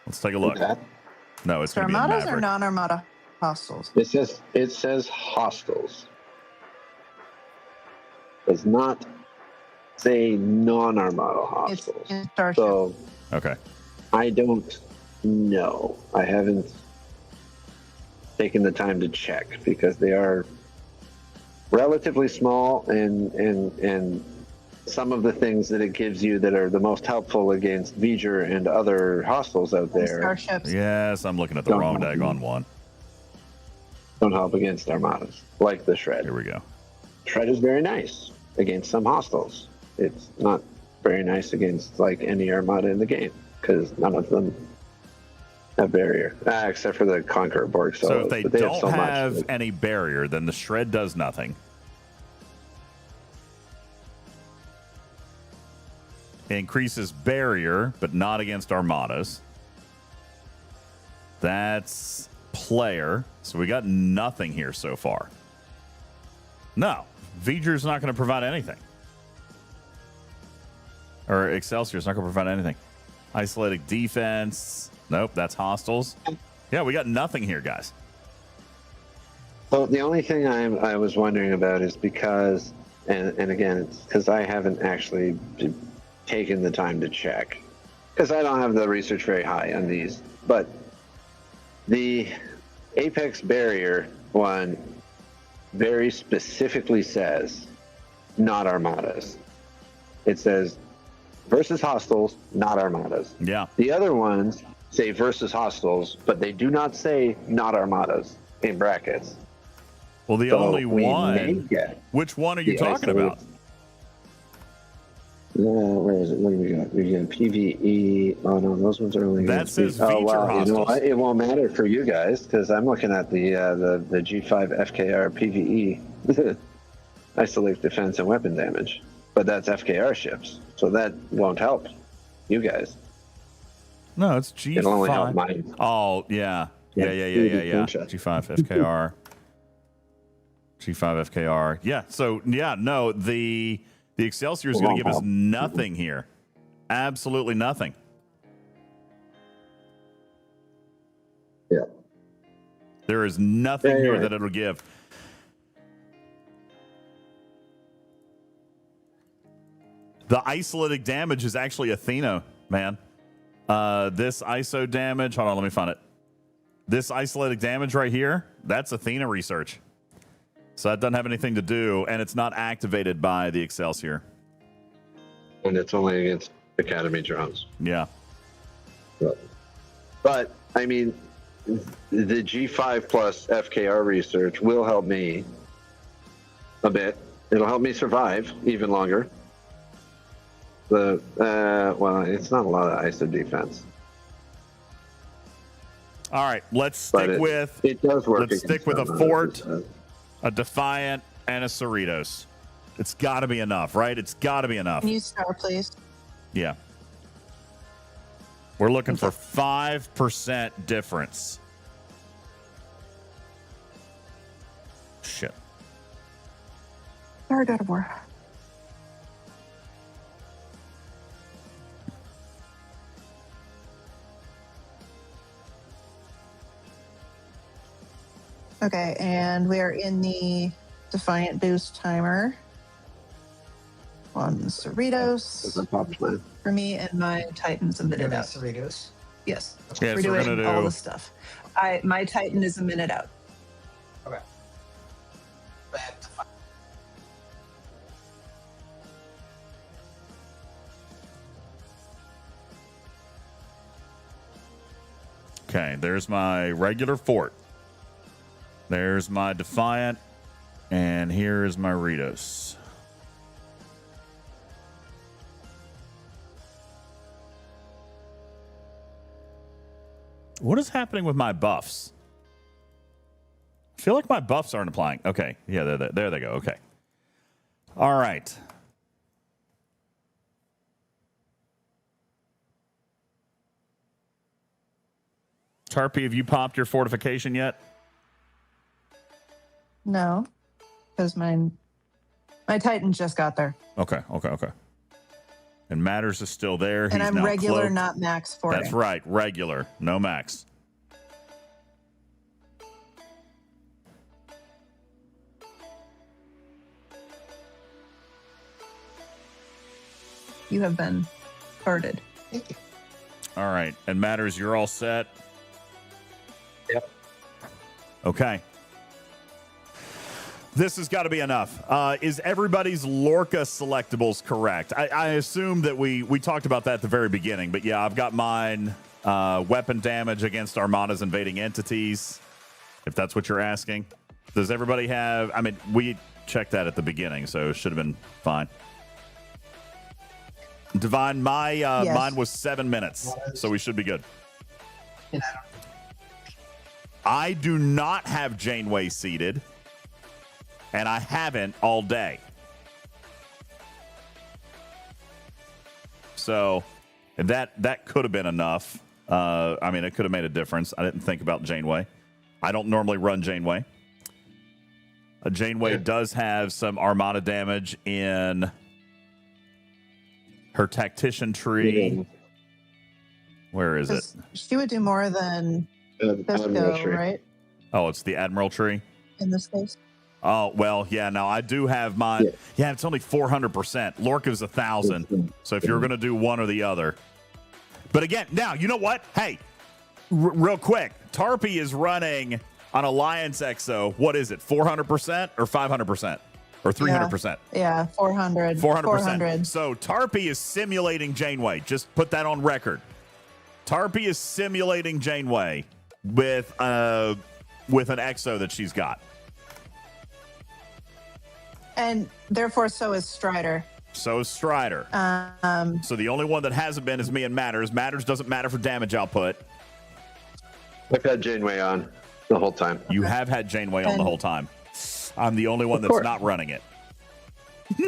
Let's take a look. No, it's going to be a Armadas Maverick. or non-Armada hostiles? It says hostiles. Does not say non-Armada hostiles. It's Starship. So okay, I don't know. I haven't taken the time to check because they are relatively small, and some of the things that it gives you that are the most helpful against V'ger and other hostiles out there. Starships. Yes, I'm looking at the wrong daggone one. Don't help against Armadas, like the Shred. Here we go. Shred is very nice against some hostiles. It's not very nice against like any Armada in the game because none of them have barrier, except for the Conqueror Borg. So if they don't have any barrier, then the Shred does nothing. Increases barrier, but not against Armadas. That's player. So we got nothing here so far. No, V'ger's not going to provide anything. Or Excelsior's not going to provide anything. Isolated defense. Nope, that's hostiles. Yeah, we got nothing here, guys. So the only thing I was wondering about is because, and again, it's because I haven't actually taken the time to check, because I don't have the research very high on these, but the Apex barrier one very specifically says not Armadas. It says versus hostiles, not Armadas. Yeah. The other ones say versus hostiles, but they do not say not Armadas in brackets. Well, the So only we one. may get Which one are you the talking isolated- about? Where is it? What do we got? We got PVE. Oh no, those ones are only. That against says oh feature wow, you know hostiles. what? It won't matter for you guys because I'm looking at the G5 FKR PVE. Isolate defense and weapon damage, but that's FKR ships, so that won't help you guys. No, it's G5. It'll only help mine. Oh, yeah. Yeah. G5 FKR. G5 FKR. Yeah. So, yeah, no, the Excelsior is going to give us nothing here. Absolutely nothing. Yeah. There is nothing here that it'll give. The isolated damage is actually Athena, man. This ISO damage, hold on, let me find it. This isolated damage right here, that's Athena research. So that doesn't have anything to do, and it's not activated by the Excelsior. And it's only against Academy drones. Yeah. But I mean, the G5 plus FKR research will help me a bit. It'll help me survive even longer. Well, it's not a lot of ISO defense. All right, let's stick with. It does work. Let's stick with a Fort, a Defiant, and a Cerritos. It's got to be enough, right? It's got to be enough. Can you star, please? Yeah. We're looking for 5% difference. Shit. Star God of War. Okay, and we are in the Defiant boost timer on Cerritos for me, and my Titan's a minute out. Cerritos? Yes, Yes, we're we're doing gonna all do- the stuff. My Titan is a minute out. Okay. Okay, there's my regular Fort. There's my Defiant. And here's my Ritos. What is happening with my buffs? I feel like my buffs aren't applying. Okay. Yeah, there they go. Okay. All right. Tarpy, have you popped your fortification yet? No, because my Titan just got there, Okay. And Matters is still there. and He's I'm now regular, cloaked. not max for That's right. Regular. No max. You have been farted. All right. And Matters, you're all set? Yep. Okay. This has got to be enough. Is everybody's Lorca selectables correct? I assume that we talked about that at the very beginning, but yeah, I've got mine. Weapon damage against Armadas invading entities, if that's what you're asking. Does everybody have... I mean, we checked that at the beginning, so it should have been fine. Divine, mine was 7 minutes, so we should be good. I do not have Janeway seated, and I haven't all day. So that could have been enough. I mean, it could have made a difference. I didn't think about Janeway. I don't normally run Janeway. Janeway does have some Armada damage in her tactician tree. Where is it? She would do more than Fisco, right? Oh, it's the Admiral tree. In this case. Oh, well, yeah, no, I do have mine. Yeah, it's only 400%. Lorca's 1,000. So if you're going to do one or the other. But again, now, you know what? Hey, real quick. Tarpy is running on Alliance Exo. What is it? 400% or 500%? Or 300%? Yeah, 400. 400%. So Tarpy is simulating Janeway. Just put that on record. Tarpy is simulating Janeway with an Exo that she's got. And therefore, so is Strider. So is Strider. So the only one that hasn't been is me and Matters. Matters doesn't matter for damage output. I've had Janeway on the whole time. You have had Janeway on the whole time. I'm the only one that's not running it.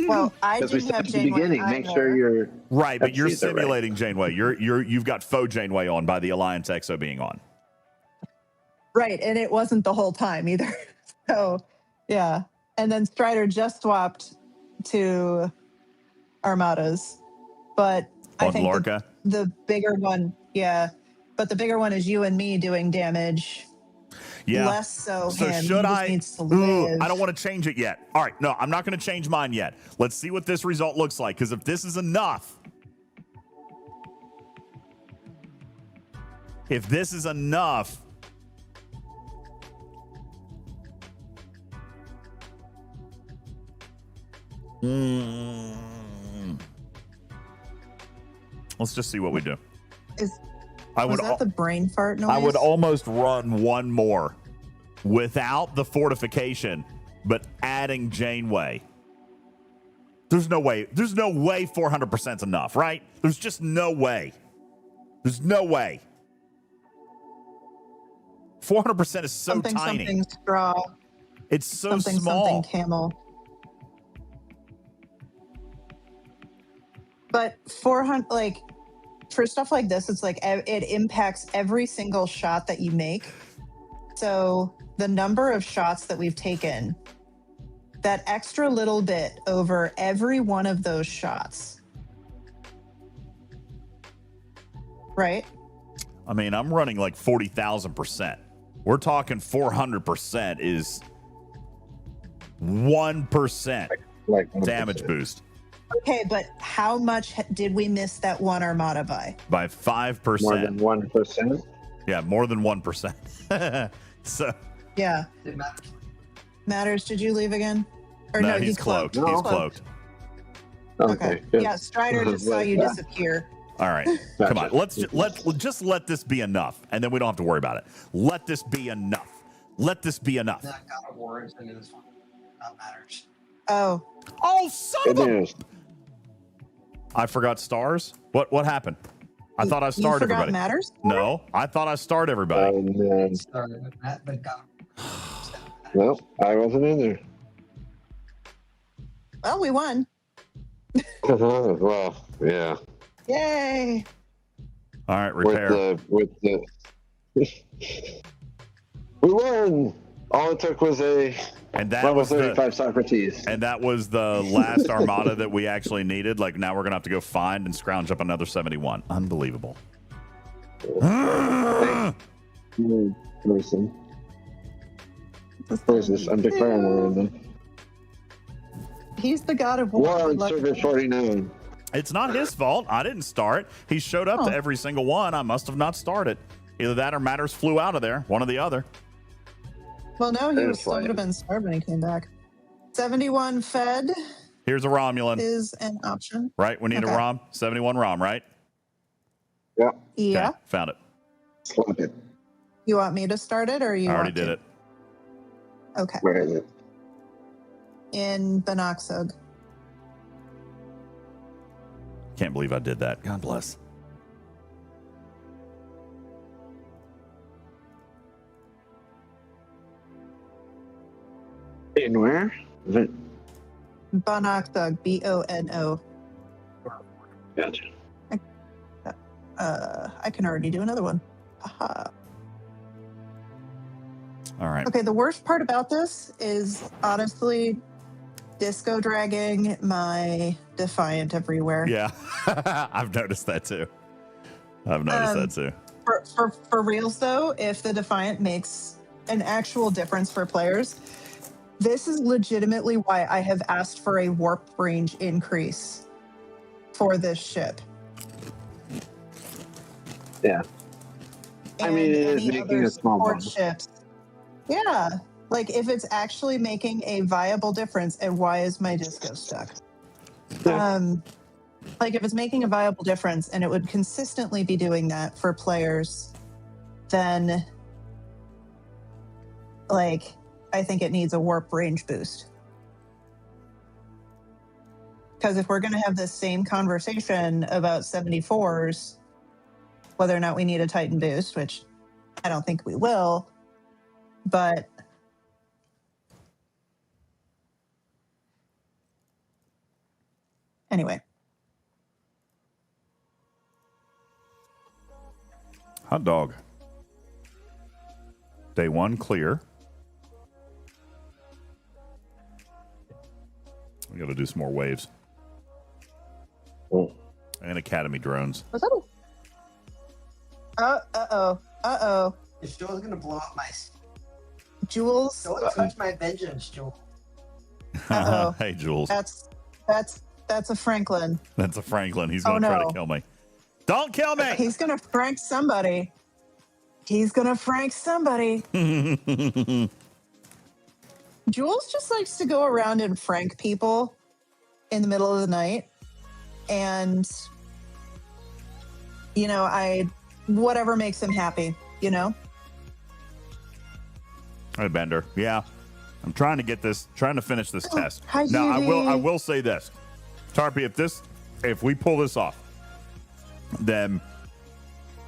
Well, I didn't have Janeway beginning. Make sure you're right, but you're simulating Janeway. You've got faux Janeway on by the Alliance Exo being on. Right, and it wasn't the whole time either. So, yeah. And then Strider just swapped to Armadas. But I think Lorca? The bigger one, but the bigger one is you and me doing damage. Yeah. Less so So him. should He just I? needs to live. I don't want to change it yet. All right, no, I'm not going to change mine yet. Let's see what this result looks like. Because if this is enough, let's just see what we do. Was that the brain fart noise? I would almost run one more without the fortification, but adding Janeway. There's no way 400% is enough, right? There's just no way. There's no way. 400% is so tiny. Something straw. It's so small. Something camel. But 400, like, for stuff like this, it's like it impacts every single shot that you make. So the number of shots that we've taken, that extra little bit over every one of those shots. Right? I mean, I'm running like 40,000%. We're talking 400% is 1% damage boost. Okay, but how much did we miss that one Armada by? By 5%. More than 1%? Yeah, more than 1%. So Yeah. Matters, did you leave again? Or no, no, he's cloaked. No. He's cloaked. Okay. Yeah, Strider just saw you disappear. All right, come on. Let's just let this be enough, and then we don't have to worry about it. Let this be enough. Let this be enough. That God of War is into this one. That matters. Oh, son of a... I forgot stars. What happened? I thought I starred you forgot everybody. Matters? No, I thought I starred everybody. No, I wasn't in there. Well, we won. Well, yeah. Yay! All right, repair. We won. All it took was level 35 Socrates. And that was the last Armada that we actually needed. Like, now we're gonna have to go find and scrounge up another 71. Unbelievable. Person. What is this? I'm declaring war on them. He's the God of War. War on Server 49. It's not his fault. I didn't start. He showed up to every single one. I must have not started. Either that or Matters flew out of there. One or the other. Well, no, he would have been starved when he came back. 71 Fed Here's a Romulan. is an option. Right? We need a Rom. 71 Rom, right? Yeah. Yeah. Okay, found it. Slap it. You want me to start it, or you? I already want did to? it. Okay. Where is it? In Benoxog. Can't believe I did that. God bless. In where? Is it? Bonoxog, Bono. Gotcha. I can already do another one. Aha. All right. Okay, the worst part about this is honestly disco dragging my Defiant everywhere. Yeah, I've noticed that too. I've noticed that too. For reals though, if the Defiant makes an actual difference for players, this is legitimately why I have asked for a warp range increase for this ship. Yeah. I mean, it is making a small bump. Ships. Yeah. Like if it's actually making a viable difference, and why is my disco stuck? Like if it's making a viable difference and it would consistently be doing that for players, then like I think it needs a warp range boost. Because if we're going to have this same conversation about 74s, whether or not we need a Titan boost, which I don't think we will, but anyway. Hot dog. Day 1 clear. We got to do some more waves. And Academy drones. What's up? Uh-oh. Is Jules gonna blow up my... Jules? Don't touch my vengeance, Jules. Uh-oh. Hey, Jules. That's a Franklin. That's a Franklin. He's going to try to kill me. Don't kill me! He's going to Frank somebody. Jules just likes to go around and Frank people in the middle of the night. And, you know, whatever makes him happy, you know? Hey, Bender. Yeah. I'm trying to finish this test. Hi, Now, Judy. I will say this. Tarpy, if we pull this off, then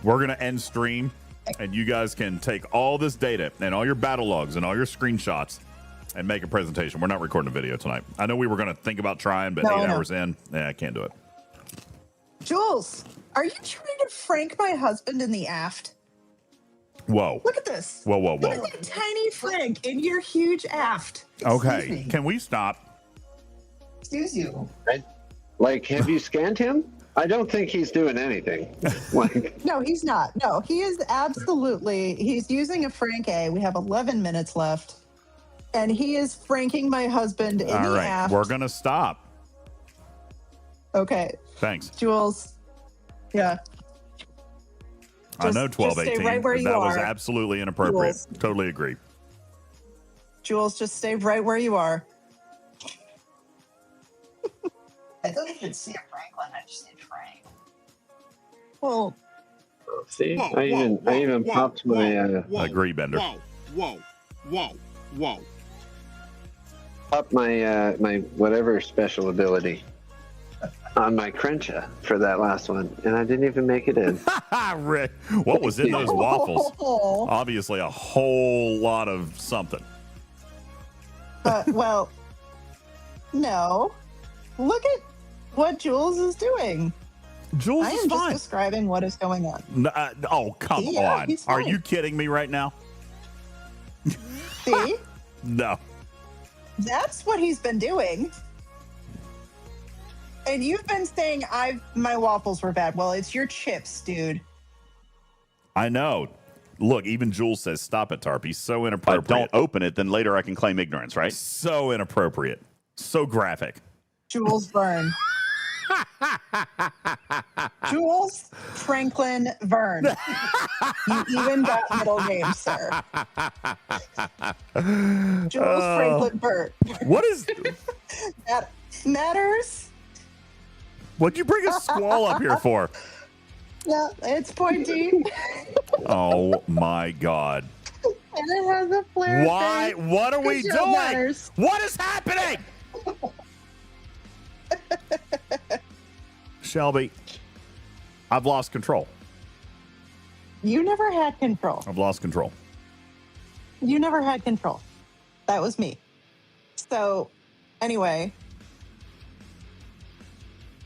we're going to end stream and you guys can take all this data and all your battle logs and all your screenshots and make a presentation. We're not recording a video tonight. I know we were going to think about trying, but 8 hours in, I can't do it. Jules, are you trying to Frank my husband in the aft? Whoa. Look at this. Whoa. Look at that tiny Frank in your huge aft. Okay. Can we stop? Excuse you. Like, have you scanned him? I don't think he's doing anything. No, he's not. No, he is absolutely. He's using a Frank A. We have 11 minutes left. And he is franking my husband in All the right. aft. We're going to stop. Okay. Thanks. Jules. Yeah. I know Just 1218. stay right where you that was are. absolutely inappropriate. Jules. Totally agree. Jules, just stay right where you are. I don't even see a Franklin. I just see Frank. Well, See, I even popped my. Agree, Bender. Whoa. Popped my my whatever special ability on my Crenshaw for that last one, and I didn't even make it in. Rick, what was in those waffles? Obviously, a whole lot of something. Well, no. Look at what Jules is doing. Jules I is am fine. just describing what is going on. Come Yeah, on. he's Are fine. you kidding me right now? See? No. That's what he's been doing. And you've been saying my waffles were bad. Well, it's your chips, dude. I know. Look, even Jules says, stop it, Tarpy. So inappropriate. Don't open it, then later I can claim ignorance, right? So inappropriate. So graphic. Jules Verne. Jules Franklin Verne. You even got middle names, sir. Jules Franklin Verne. What is... That matters. What'd you bring a squall up here for? Yeah, it's pointy. Oh, my God. And it has a flare. Why? face. What are we Good job, doing? Matters. What is happening? Shelby, I've lost control. You never had control. I've lost control. You never had control. That was me. So, anyway,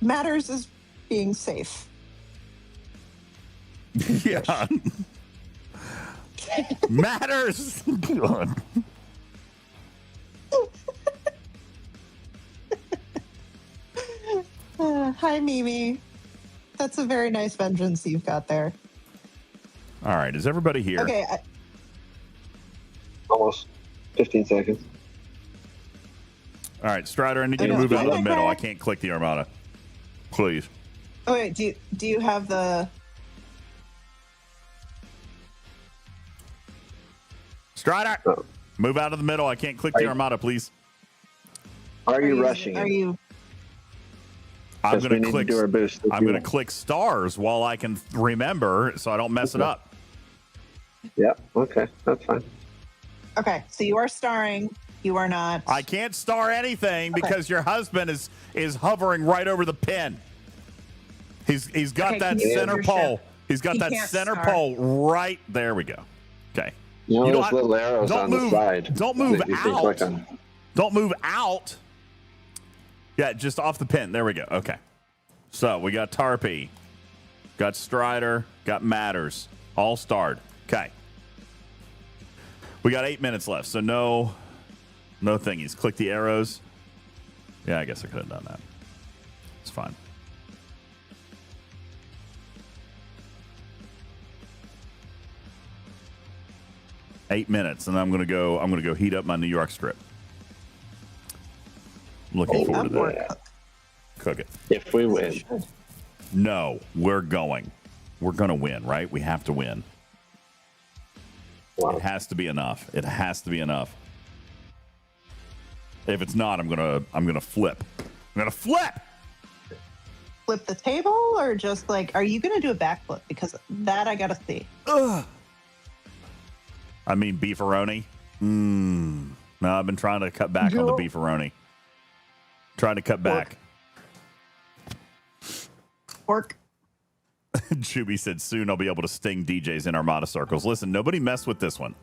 Matters is being safe. Yeah. Matters. God. Hi, Mimi. That's a very nice vengeance you've got there. All right, is everybody here? Okay. Almost 15 seconds. All right, Strider, I need you to move out of the middle. I can't click the Armada. Please. Oh wait, do you have the? Strider, move out of the middle. I can't click the Armada, please. Are you rushing Are it? you? I'm going we need to click. do our boost. I'm going to click stars while I can remember, so I don't mess it up. Yep. Okay, that's fine. Okay, so you are starring. You are not. I can't star anything because your husband is hovering right over the pin. He's got that center pole. He's got that center pole right there. We go. Okay. You know those little arrows on the side. Don't move that you can out. click on. Don't move out. Yeah, just off the pin. There we go. Okay. So we got Tarpy, got Strider, got Matters, all starred. Okay. We got 8 minutes left, so no thingies. Click the arrows. Yeah, I guess I could have done that. It's fine. Eight minutes, and I'm gonna go heat up my New York strip. I'm looking forward to that. Cook it. If we win. No, we're going. We're gonna win, right? We have to win. Wow. It has to be enough. It has to be enough. If it's not, I'm gonna flip. I'm gonna flip. Flip the table, or just like, are you gonna do a backflip? Because that I gotta see. Ugh. I mean beefaroni. No, I've been trying to cut back on the beefaroni. Trying to cut back. Pork. Chubby said, soon I'll be able to sting DJs in Armada circles. Listen, nobody mess with this one.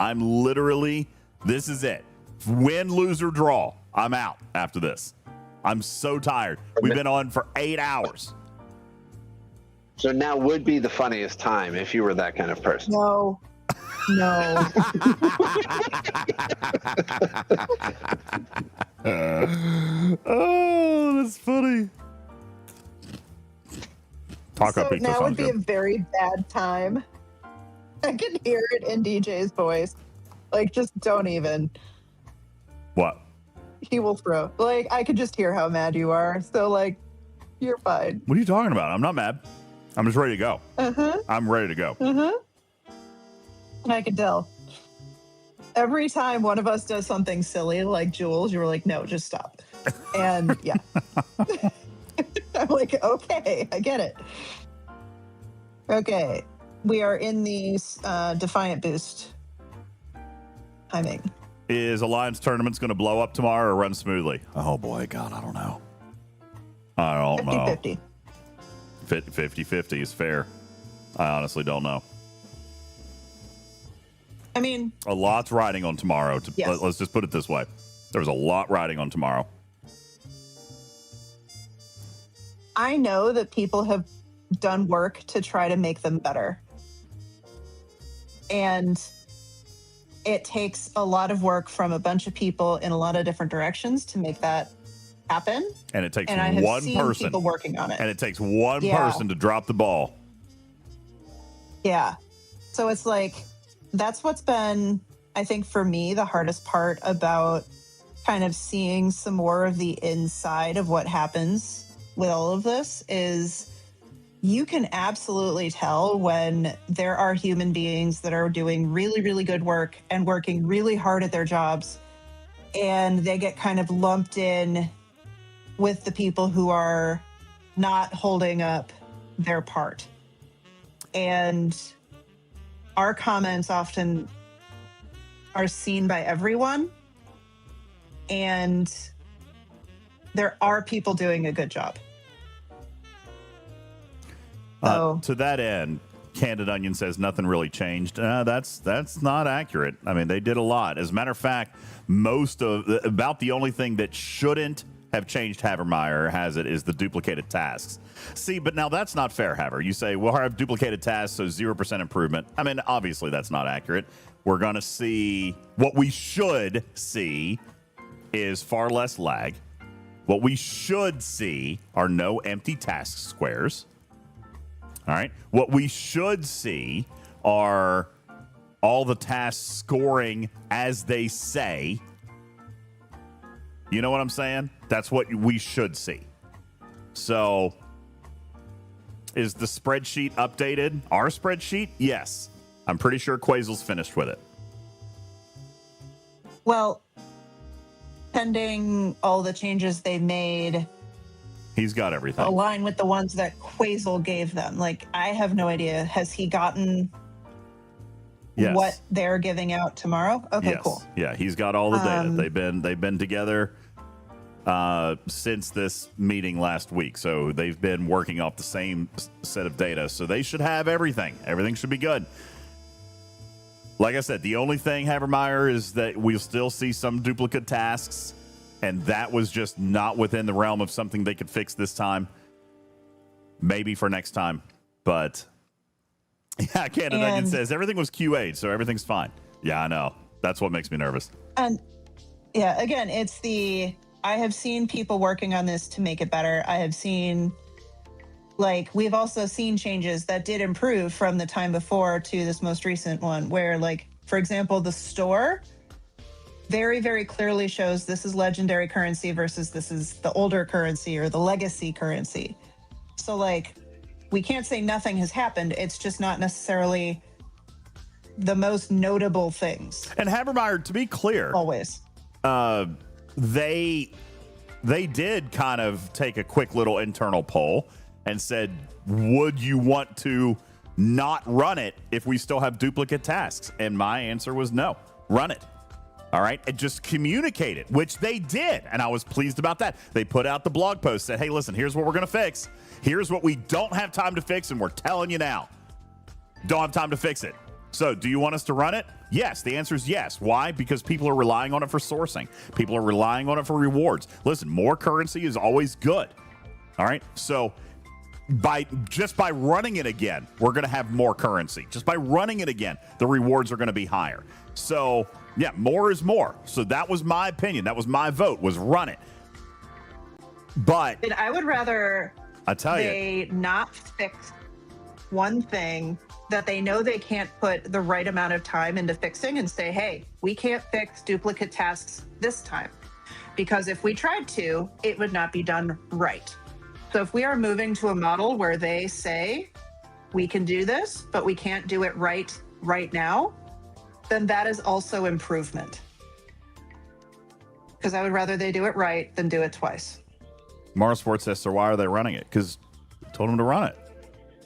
This is it. Win, lose, or draw. I'm out after this. I'm so tired. We've been on for 8 hours. So now would be the funniest time if you were that kind of person. No. No. Oh, that's funny. Talk up, now would be a very bad time. I can hear it in DJ's voice. Like, just don't even. What? He will throw. Like, I could just hear how mad you are. So, like, you're fine. What are you talking about? I'm not mad. I'm just ready to go. Uh-huh. I'm ready to go. Uh-huh. I can tell. Every time one of us does something silly, like Jules, you were like, no, just stop. And yeah. I'm like, okay, I get it. Okay. We are in the Defiant Boost timing. Is Alliance Tournament's going to blow up tomorrow or run smoothly? Oh, boy. God, I don't know. I don't know. 50-50. 50-50 is fair. I honestly don't know. I mean, a lot's riding on tomorrow. Yes. Let's just put it this way. There's a lot riding on tomorrow. I know that people have done work to try to make them better. And it takes a lot of work from a bunch of people in a lot of different directions to make that happen. And it takes I have one seen person people working on it. And it takes one Yeah. person to drop the ball. Yeah. So it's like, that's what's been, I think, for me, the hardest part about kind of seeing some more of the inside of what happens with all of this is you can absolutely tell when there are human beings that are doing really, really good work and working really hard at their jobs, and they get kind of lumped in with the people who are not holding up their part. And our comments often are seen by everyone, and there are people doing a good job. To that end, Candid Onion says nothing really changed. That's not accurate. I mean, they did a lot. As a matter of fact, about the only thing that shouldn't have changed, Havermeyer has it, is the duplicated tasks. See, but now that's not fair, Haver. You say, well, I have duplicated tasks, so 0% improvement. I mean, obviously that's not accurate. We're going to see, what we should see is far less lag. What we should see are no empty task squares. All right. What we should see are all the tasks scoring as they say. You know what I'm saying? That's what we should see. So, is the spreadsheet updated? Our spreadsheet? Yes. I'm pretty sure Quazel's finished with it. Well, pending all the changes they made, he's got everything. align with the ones that Quazel gave them. Like, I have no idea. Has he gotten what they're giving out tomorrow? Okay, cool. Yeah, he's got all the data. They've been together since this meeting last week. So they've been working off the same set of data. So they should have everything. Everything should be good. Like I said, the only thing, Havermeyer, is that we'll still see some duplicate tasks, and that was just not within the realm of something they could fix this time. Maybe for next time, but yeah, Canada Onion says everything was QA'd, so everything's fine. Yeah, I know. That's what makes me nervous. And yeah, again, it's I have seen people working on this to make it better. I have seen, we've also seen changes that did improve from the time before to this most recent one, where, for example, the store very, very clearly shows this is legendary currency versus this is the older currency or the legacy currency. So, we can't say nothing has happened. It's just not necessarily the most notable things. And Havermeyer, to be clear, always, they did kind of take a quick little internal poll and said, would you want to not run it if we still have duplicate tasks? And my answer was no, run it. All right. And just communicate it, which they did. And I was pleased about that. They put out the blog post, said, hey, listen, here's what we're going to fix. Here's what we don't have time to fix. And we're telling you now, don't have time to fix it. So do you want us to run it? Yes. The answer is yes. Why? Because people are relying on it for sourcing. People are relying on it for rewards. Listen, more currency is always good. All right. So by running it again, we're going to have more currency. Just by running it again, the rewards are going to be higher. So yeah, more is more. So that was my opinion. That was my vote, was run it. But I would rather they not fix one thing that they know they can't put the right amount of time into fixing and say, hey, we can't fix duplicate tasks this time. Because if we tried to, it would not be done right. So if we are moving to a model where they say we can do this, but we can't do it right now, then that is also improvement. Because I would rather they do it right than do it twice. Mara Sports says, so why are they running it? Because I told them to run it.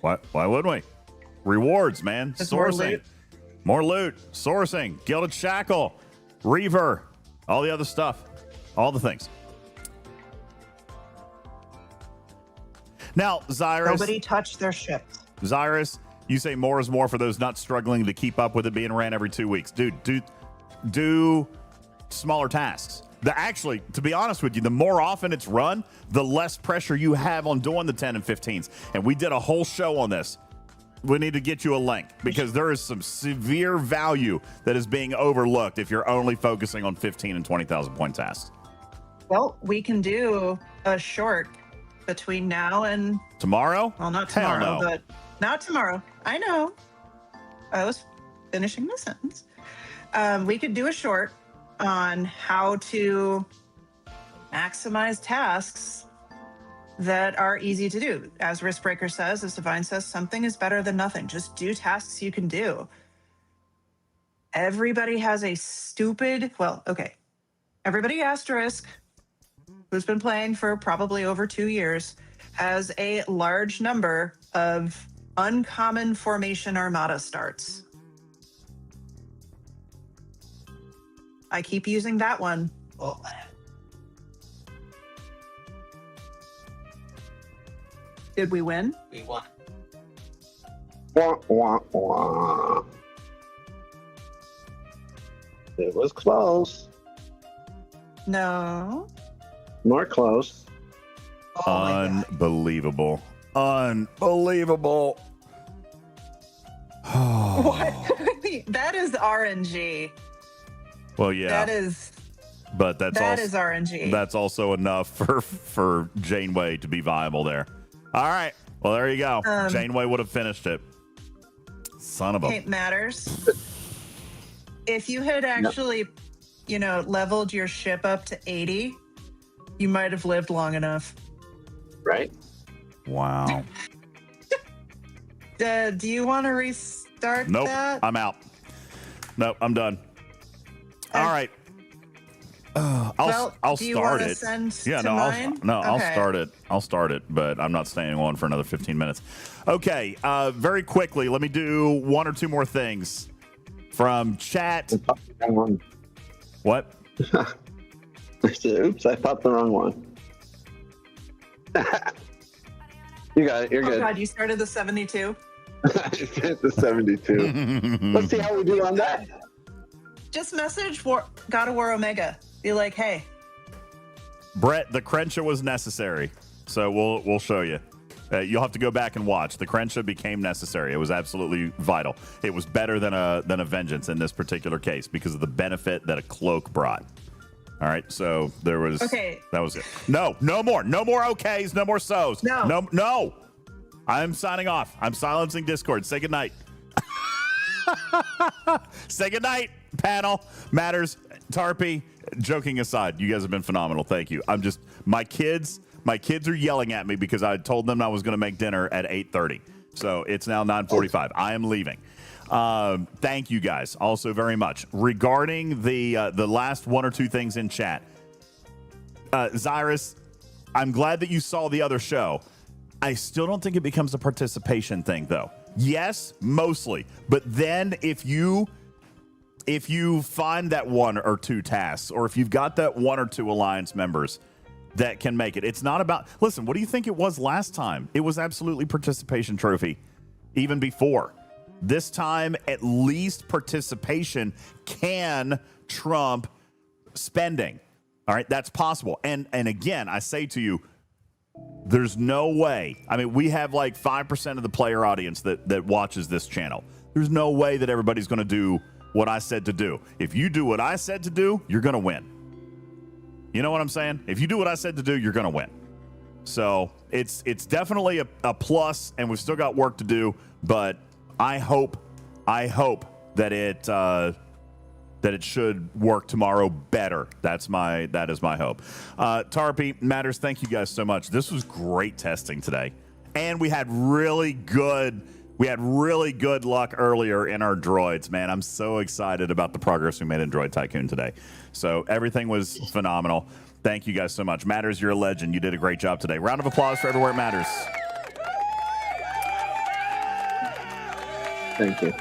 Why wouldn't we? Rewards, man. Just sourcing. More loot. Sourcing. Gilded Shackle. Reaver. All the other stuff. All the things. Now, Zyrus. Nobody touched their ships. Zyrus, you say more is more for those not struggling to keep up with it being ran every 2 weeks. Dude, do smaller tasks. Actually, to be honest with you, the more often it's run, the less pressure you have on doing the 10 and 15s. And we did a whole show on this. We need to get you a link because there is some severe value that is being overlooked if you're only focusing on 15 and 20,000 point tasks. Well, we can do a short between now and tomorrow. Well, not tomorrow, no. but not tomorrow. I know. I was finishing the sentence. We could do a short on how to maximize tasks that are easy to do. As Riskbreaker says, as Divine says, something is better than nothing. Just do tasks you can do. Everybody has a everybody asterisk, who's been playing for probably over 2 years, has a large number of uncommon formation Armada starts. I keep using that one. Oh. Did we win? We won. Wah, wah, wah. It was close. No. More close. Unbelievable. Unbelievable. What? That is RNG. Well, yeah. That is That is RNG. That's also enough for Janeway to be viable there. All right. Well, there you go. Janeway would have finished it. Son of a... It matters. If you had actually, leveled your ship up to 80, you might have lived long enough. Right? Wow. Do you want to restart Nope. that? I'm out. Nope. I'm done. All right. I'll do you start wanna it. send Yeah, to no, mine? I'll Okay. start it. I'll start it, but I'm not staying on for another 15 minutes. Okay, very quickly, let me do one or two more things from chat. What? Oops, I popped the wrong one. You got it. You're Oh good. God, you started the 72? The 72. Let's see how we do on that. Just message God of War Omega. Be like, hey. Brett, the Crenshaw was necessary, so we'll show you. You'll have to go back and watch. The Crenshaw became necessary. It was absolutely vital. It was better than a Vengeance in this particular case because of the benefit that a cloak brought. All right, so there was... Okay. That was it. No more. No more okays. No more so's. No. I'm signing off. I'm silencing Discord. Say goodnight. Say goodnight, panel. Matters. Tarpy, joking aside, you guys have been phenomenal. Thank you. My kids are yelling at me because I told them I was going to make dinner at 8:30. So it's now 9:45. I am leaving. Thank you guys also very much. Regarding the last one or two things in chat, Zyrus, I'm glad that you saw the other show. I still don't think it becomes a participation thing, though. Yes, mostly. But then if you find that one or two tasks, or if you've got that one or two Alliance members that can make it, it's not about... Listen, what do you think it was last time? It was absolutely participation trophy, even before. This time, at least participation can trump spending. All right, that's possible. And again, I say to you, there's no way. I mean, we have like 5% of the player audience that watches this channel. There's no way that everybody's going to do what I said to do. If you do what I said to do, you're going to win. You know what I'm saying? If you do what I said to do, you're going to win. So it's definitely a plus, and we've still got work to do. But I hope that it should work tomorrow better. That is my hope. Tarpy, Matters, thank you guys so much. This was great testing today, and we had really good luck earlier in our droids. Man, I'm so excited about the progress we made in Droid Tycoon today. So everything was phenomenal. Thank you guys so much. Matters, you're a legend. You did a great job today. Round of applause for Everywhere It Matters. Thank you.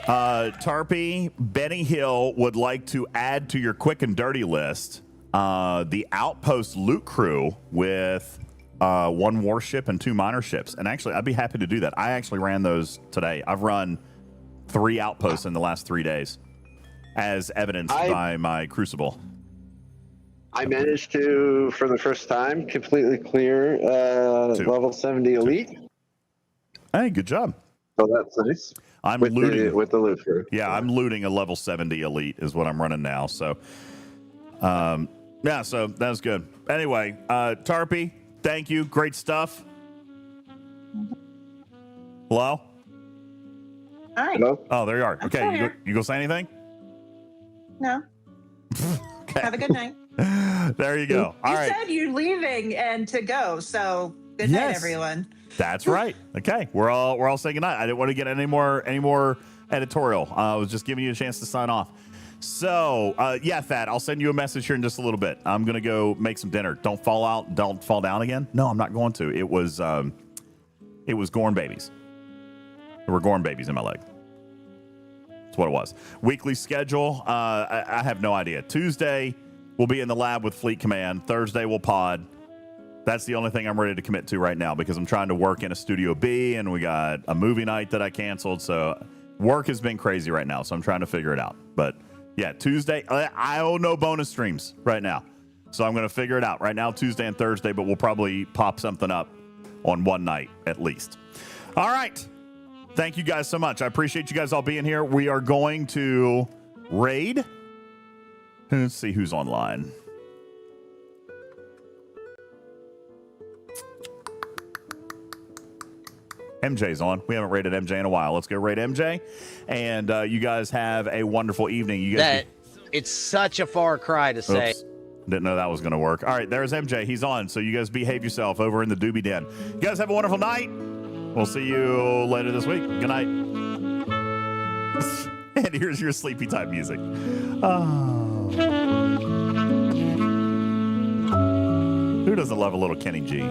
Tarpy, Benny Hill would like to add to your quick and dirty list the Outpost loot crew with one warship and 2 minor ships. And actually, I'd be happy to do that. I actually ran those today. I've run 3 outposts in the last 3 days, as evidenced by my Crucible. I managed to, for the first time, completely clear level 70 elite. Hey, good job. So that's nice. I'm with looting with the loot crew. Yeah, I'm looting a level 70 elite is what I'm running now. So, yeah, so that was good. Anyway, Tarpy, thank you. Great stuff. Hello? Hi. Hello? Oh, there you are. I'm Okay, still you here. go say anything? No. Okay. Have a good night. There you go. All You right. said you're leaving and to go, so good night, Yes. everyone. That's right. Okay, we're all saying goodnight. I didn't want to get any more editorial. I was just giving you a chance to sign off. So, yeah, Thad, I'll send you a message here in just a little bit. I'm gonna go make some dinner. Don't fall down again. No, I'm not going to. It was Gorn babies. There were Gorn babies in my leg. That's what it was. Weekly schedule. I have no idea. Tuesday we'll be in the lab with Fleet Command. Thursday we'll pod. That's the only thing I'm ready to commit to right now because I'm trying to work in a Studio B and we got a movie night that I canceled. So work has been crazy right now. So I'm trying to figure it out. But yeah, Tuesday, I owe no bonus streams right now. So I'm going to figure it out. Right now, Tuesday and Thursday, but we'll probably pop something up on one night at least. All right. Thank you guys so much. I appreciate you guys all being here. We are going to raid. Let's see who's online. MJ's on. We haven't raided MJ in a while. Let's go raid MJ. And you guys have a wonderful evening. You guys. It's such a far cry to say. Oops. Didn't know that was going to work. All right, there's MJ. He's on. So you guys behave yourself over in the Doobie Den. You guys have a wonderful night. We'll see you later this week. Good night. And here's your sleepy time music. Oh. Who doesn't love a little Kenny G?